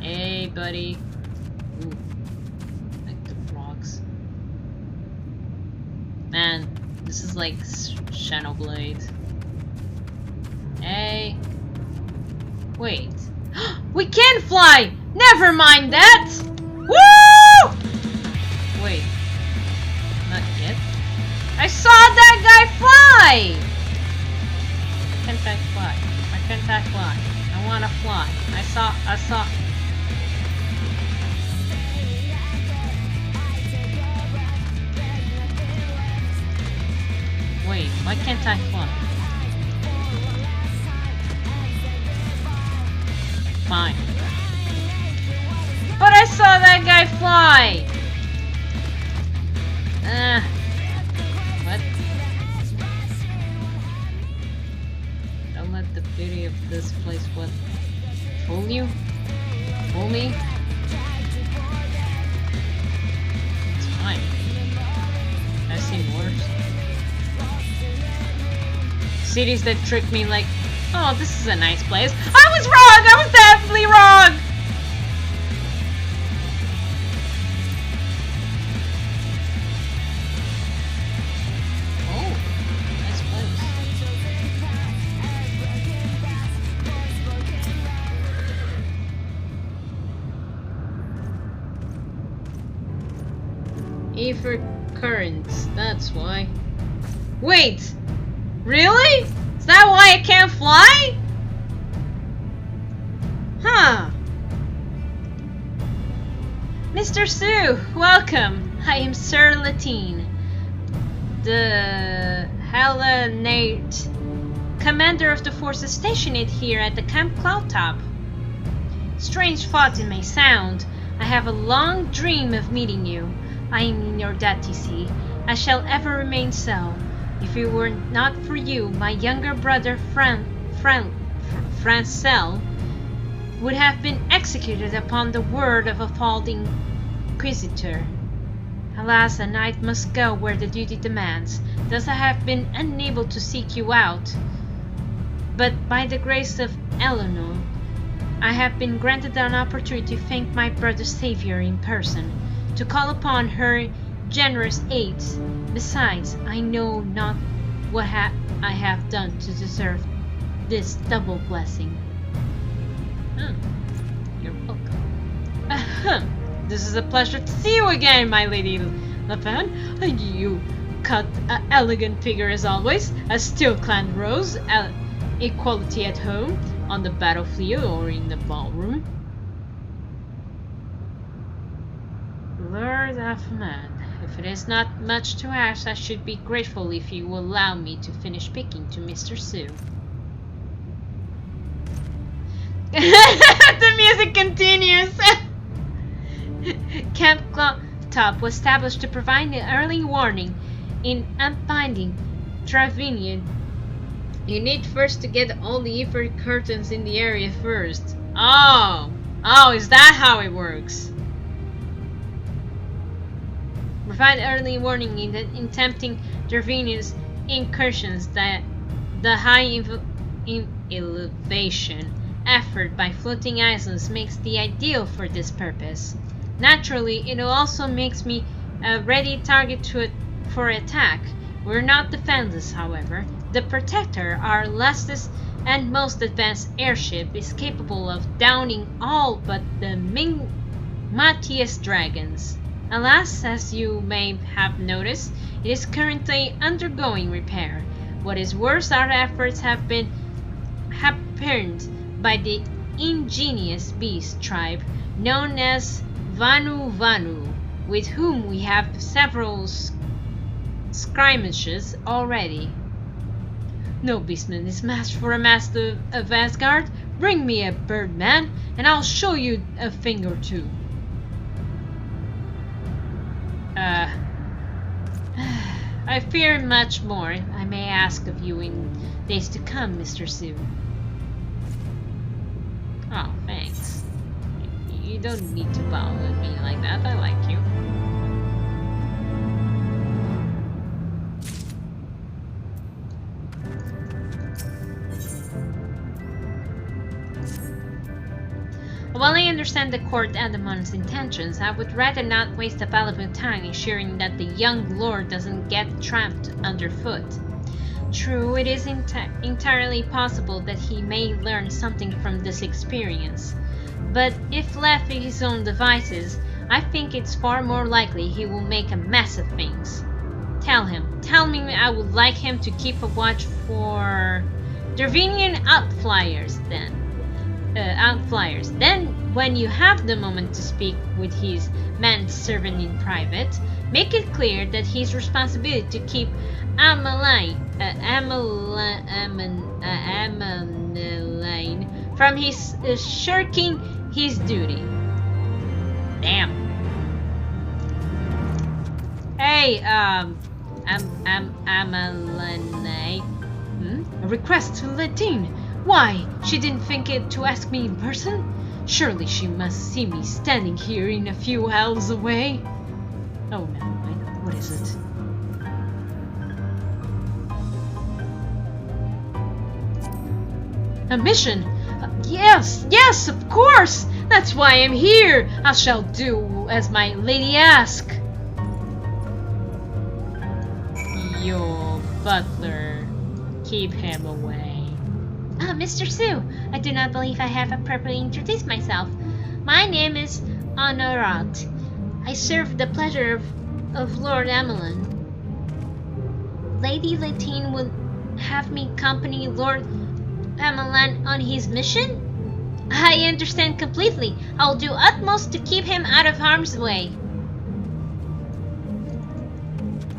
Hey, buddy. Ooh. Like the rocks. Man, this is like Shadowblade. Hey. Wait. We can fly! Never mind that! Woo! Wait. Not yet. I saw that guy fly! Why can't I fly? Why can't I fly? I wanna fly. I saw. Wait, why can't I fly? Fine. But I saw that guy fly! What? Don't let the beauty of this place fool you? Fool me? It's fine. I've seen worse. Cities that trick me like, oh, this is a nice place. I was wrong! I was definitely wrong! Oh, nice place. Ether currents, that's why. Wait! Really? Is that why I can't fly? Huh. Mr.Su, welcome. I am Sir Latine, the Hellenate, commander of the forces stationed here at the Camp Cloudtop. Strange thought it may sound, I have a long dream of meeting you. I am in your debt, you see. I shall ever remain so. If it were not for you, my younger brother Francel would have been executed upon the word of a fallen inquisitor. Alas, a knight must go where the duty demands. Thus I have been unable to seek you out. But by the grace of Eleanor, I have been granted an opportunity to thank my brother's savior in person, to call upon her generous aids. Besides, I know not what I have done to deserve this double blessing. You're welcome. This is a pleasure to see you again, my lady Lafan. You cut an elegant figure as always, a steel-clad rose, equality at home, on the battlefield or in the ballroom. Lord of Man. If it is not much to ask, I should be grateful if you will allow me to finish speaking to Mr.Su. The music continues. Camp Cloudtop was established to provide an early warning in unbinding Travinian. You need first to get all the ether curtains in the area first. Oh, is that how it works? Provide early warning in tempting Dervinius incursions that the high elevation effort by floating islands makes the ideal for this purpose. Naturally, it also makes me a ready target for attack. We're not defenseless, however. The Protector, our latest and most advanced airship, is capable of downing all but the mightiest dragons. Alas, as you may have noticed, it is currently undergoing repair. What is worse, our efforts have been hampered by the ingenious beast tribe known as Vanu, with whom we have several skirmishes already. No beastman is matched for a master of Asgard. Bring me a birdman, and I'll show you a thing or two. I fear much more I may ask of you in days to come, Mr. Su. Oh, thanks. You don't need to bow with me like that. I like you. While I understand the court Adamon's intentions, I would rather not waste a valuable time ensuring that the young lord doesn't get tramped underfoot. True, it is entirely possible that he may learn something from this experience, but if left to his own devices, I think it's far more likely he will make a mess of things. Tell me I would like him to keep a watch for Dervinian outflyers then. Then, when you have the moment to speak with his manservant in private, make it clear that his responsibility to keep Amaline from his shirking his duty. Damn. Hey, Amaline. A request to Latine. Why? She didn't think it to ask me in person? Surely she must see me standing here in a few elves away. Oh, never mind. What is it? A mission? Yes, of course! That's why I'm here! I shall do as my lady asks. Your butler. Keep him away. Mr. Su, I do not believe I have appropriately introduced myself. My name is Honorat. I serve the pleasure of Lord Amelin. Lady Latine would have me accompany Lord Amelin on his mission? I understand completely. I'll do utmost to keep him out of harm's way.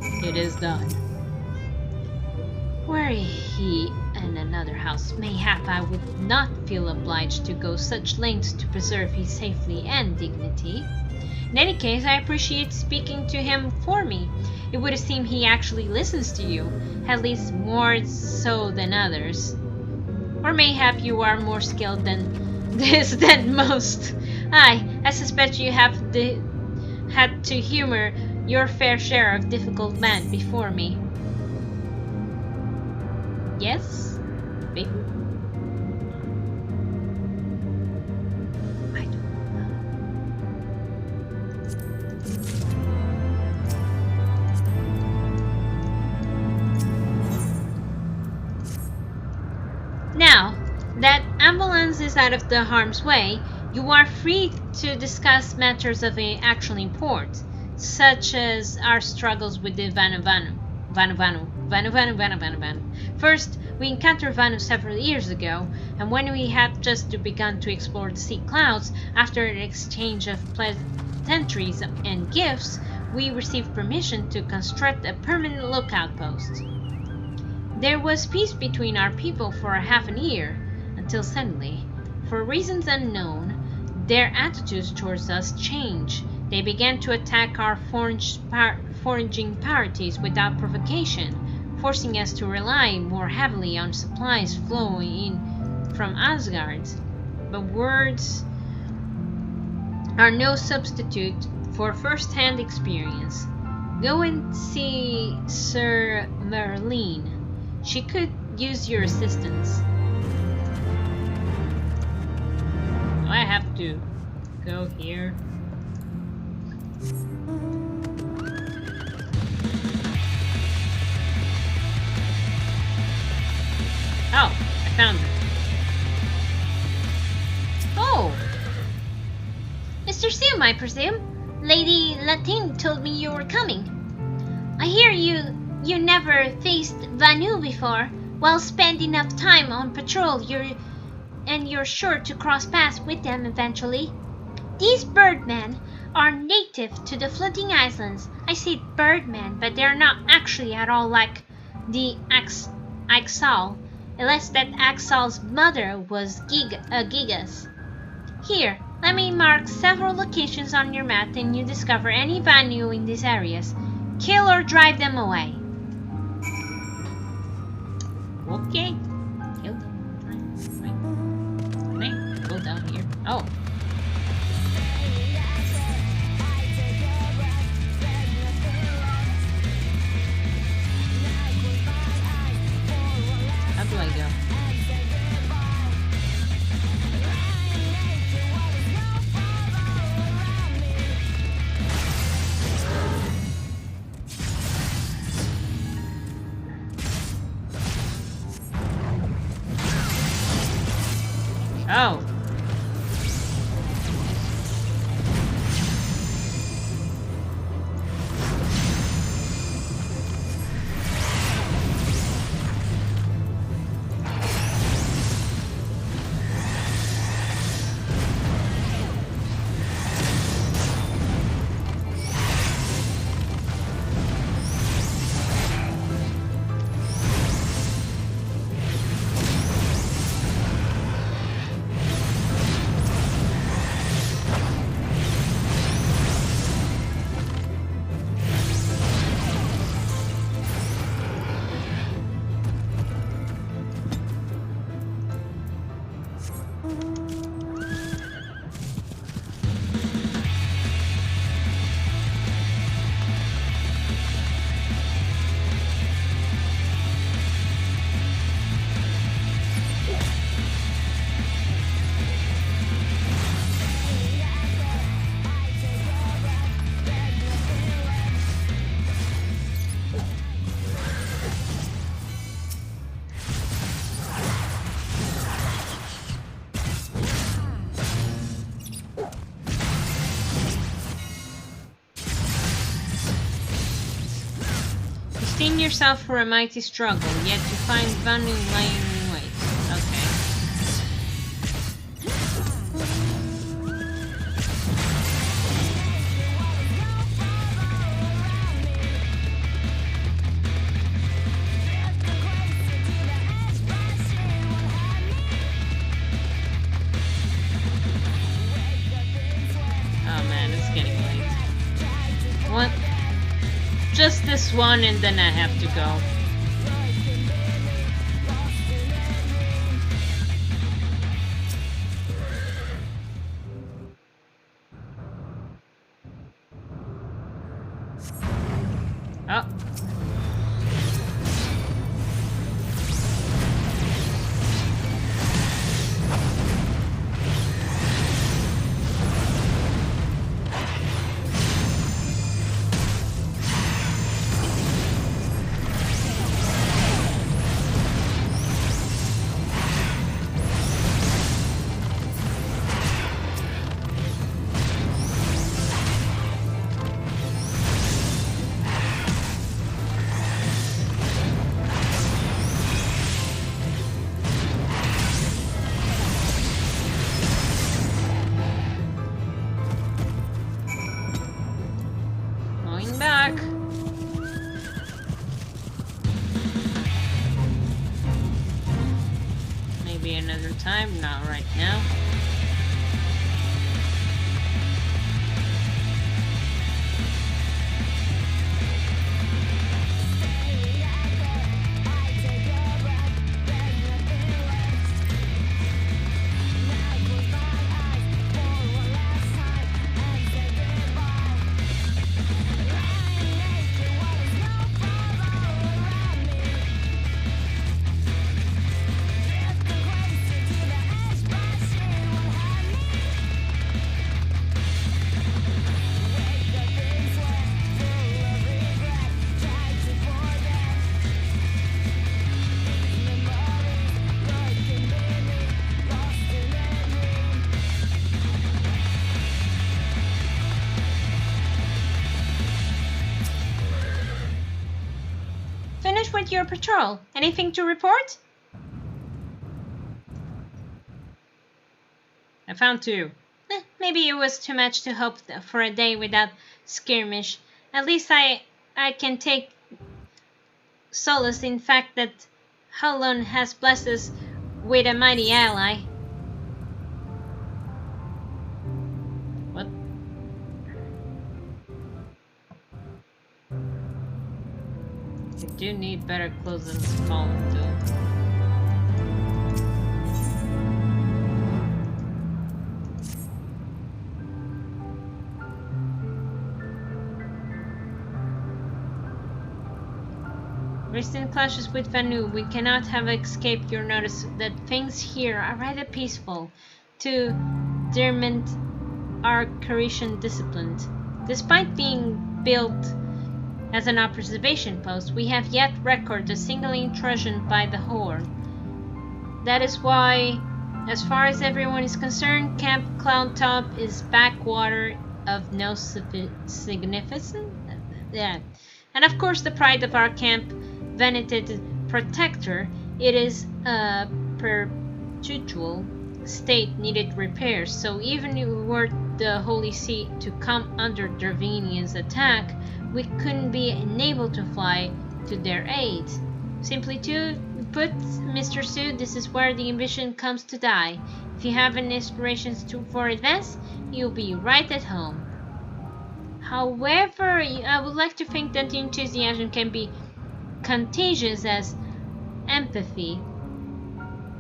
It is done. Were he in another house, mayhap I would not feel obliged to go such lengths to preserve his safety and dignity. In any case, I appreciate speaking to him for me. It would seem he actually listens to you, at least more so than others. Or mayhap you are more skilled than this than most. I suspect you have had to humor your fair share of difficult men before me. Yes? Maybe? I don't know. Now that ambulance is out of the harm's way, you are free to discuss matters of actual import, such as our struggles with the Vanu. First, we encountered Vanu several years ago, and when we had just begun to explore the sea clouds, after an exchange of pleasantries and gifts, we received permission to construct a permanent lookout post. There was peace between our people for half a year, until suddenly, for reasons unknown, their attitudes towards us changed. They began to attack our foraging parties without provocation, forcing us to rely more heavily on supplies flowing in from Asgard. But words are no substitute for first-hand experience. Go and see Sir Merlin. She could use your assistance. Do I have to go here? Oh, I found her. Oh! Mr. Su, I presume? Lady Latine told me you were coming. I hear you never faced Vanu before. Well, spend enough time on patrol, you're sure to cross paths with them eventually. These birdmen are native to the floating islands. I say birdmen, but they're not actually at all like the Axal, unless that Axal's mother was Gigas. Here, let me mark several locations on your map and you discover any Vanu in these areas. Kill or drive them away. Okay. Kill them. Right. Can I go down here? Oh. How do I go? Oh. Sustain yourself for a mighty struggle, yet to find fun in lying ways. Okay. Oh man, it's getting late. What? Just this one and then I have to go. Oh. Back. Maybe another time, not right now. Finished with your patrol. Anything to report? I found 2. Maybe it was too much to hope for a day without skirmish. At least I can take solace in fact that Holon has blessed us with a mighty ally. What? I do need better clothes than small though. Recent clashes with Vanu, we cannot have escaped your notice that things here are rather peaceful. To Dearment are Caritian disciplined. Despite being built as an observation post, we have yet recorded a single intrusion by the Horde. That is why, as far as everyone is concerned, Camp Cloudtop is backwater of no significance. Yeah. And of course, the pride of our camp, venerated protector, it is a perpetual state needed repairs. So even if we were the Holy See to come under Dravinian's attack, we couldn't be enabled to fly to their aid. Simply to put, Mr. Su, this is where the ambition comes to die. If you have any aspirations for advance, you'll be right at home. However, I would like to think that the enthusiasm can be contagious as empathy.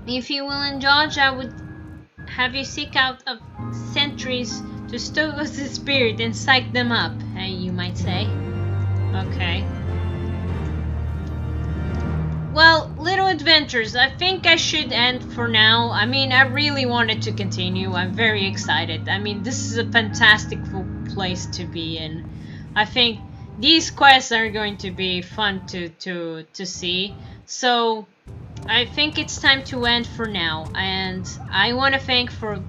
If you will indulge, I would have you seek out of sentries to stoke us the spirit and psych them up, you might say. Okay. Well, little adventures, I think I should end for now. I mean, I really wanted to continue. I'm very excited. I mean, this is a fantastic place to be in. I think these quests are going to be fun to see. So I think it's time to end for now, and I want to thank for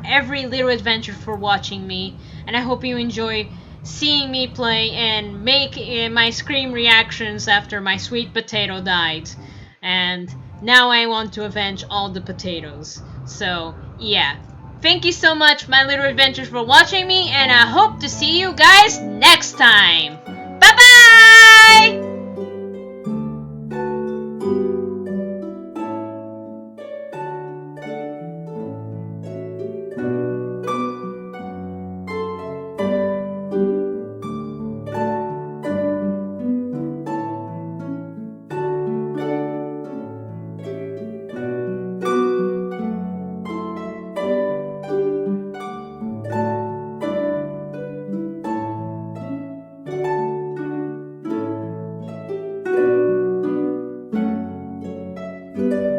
every little adventure for watching me, and I hope you enjoy seeing me play and make my scream reactions after my sweet potato died. And now I want to avenge all the potatoes. So yeah, thank you so much, my little adventures, for watching me, and I hope to see you guys next time. Bye bye. Thank you.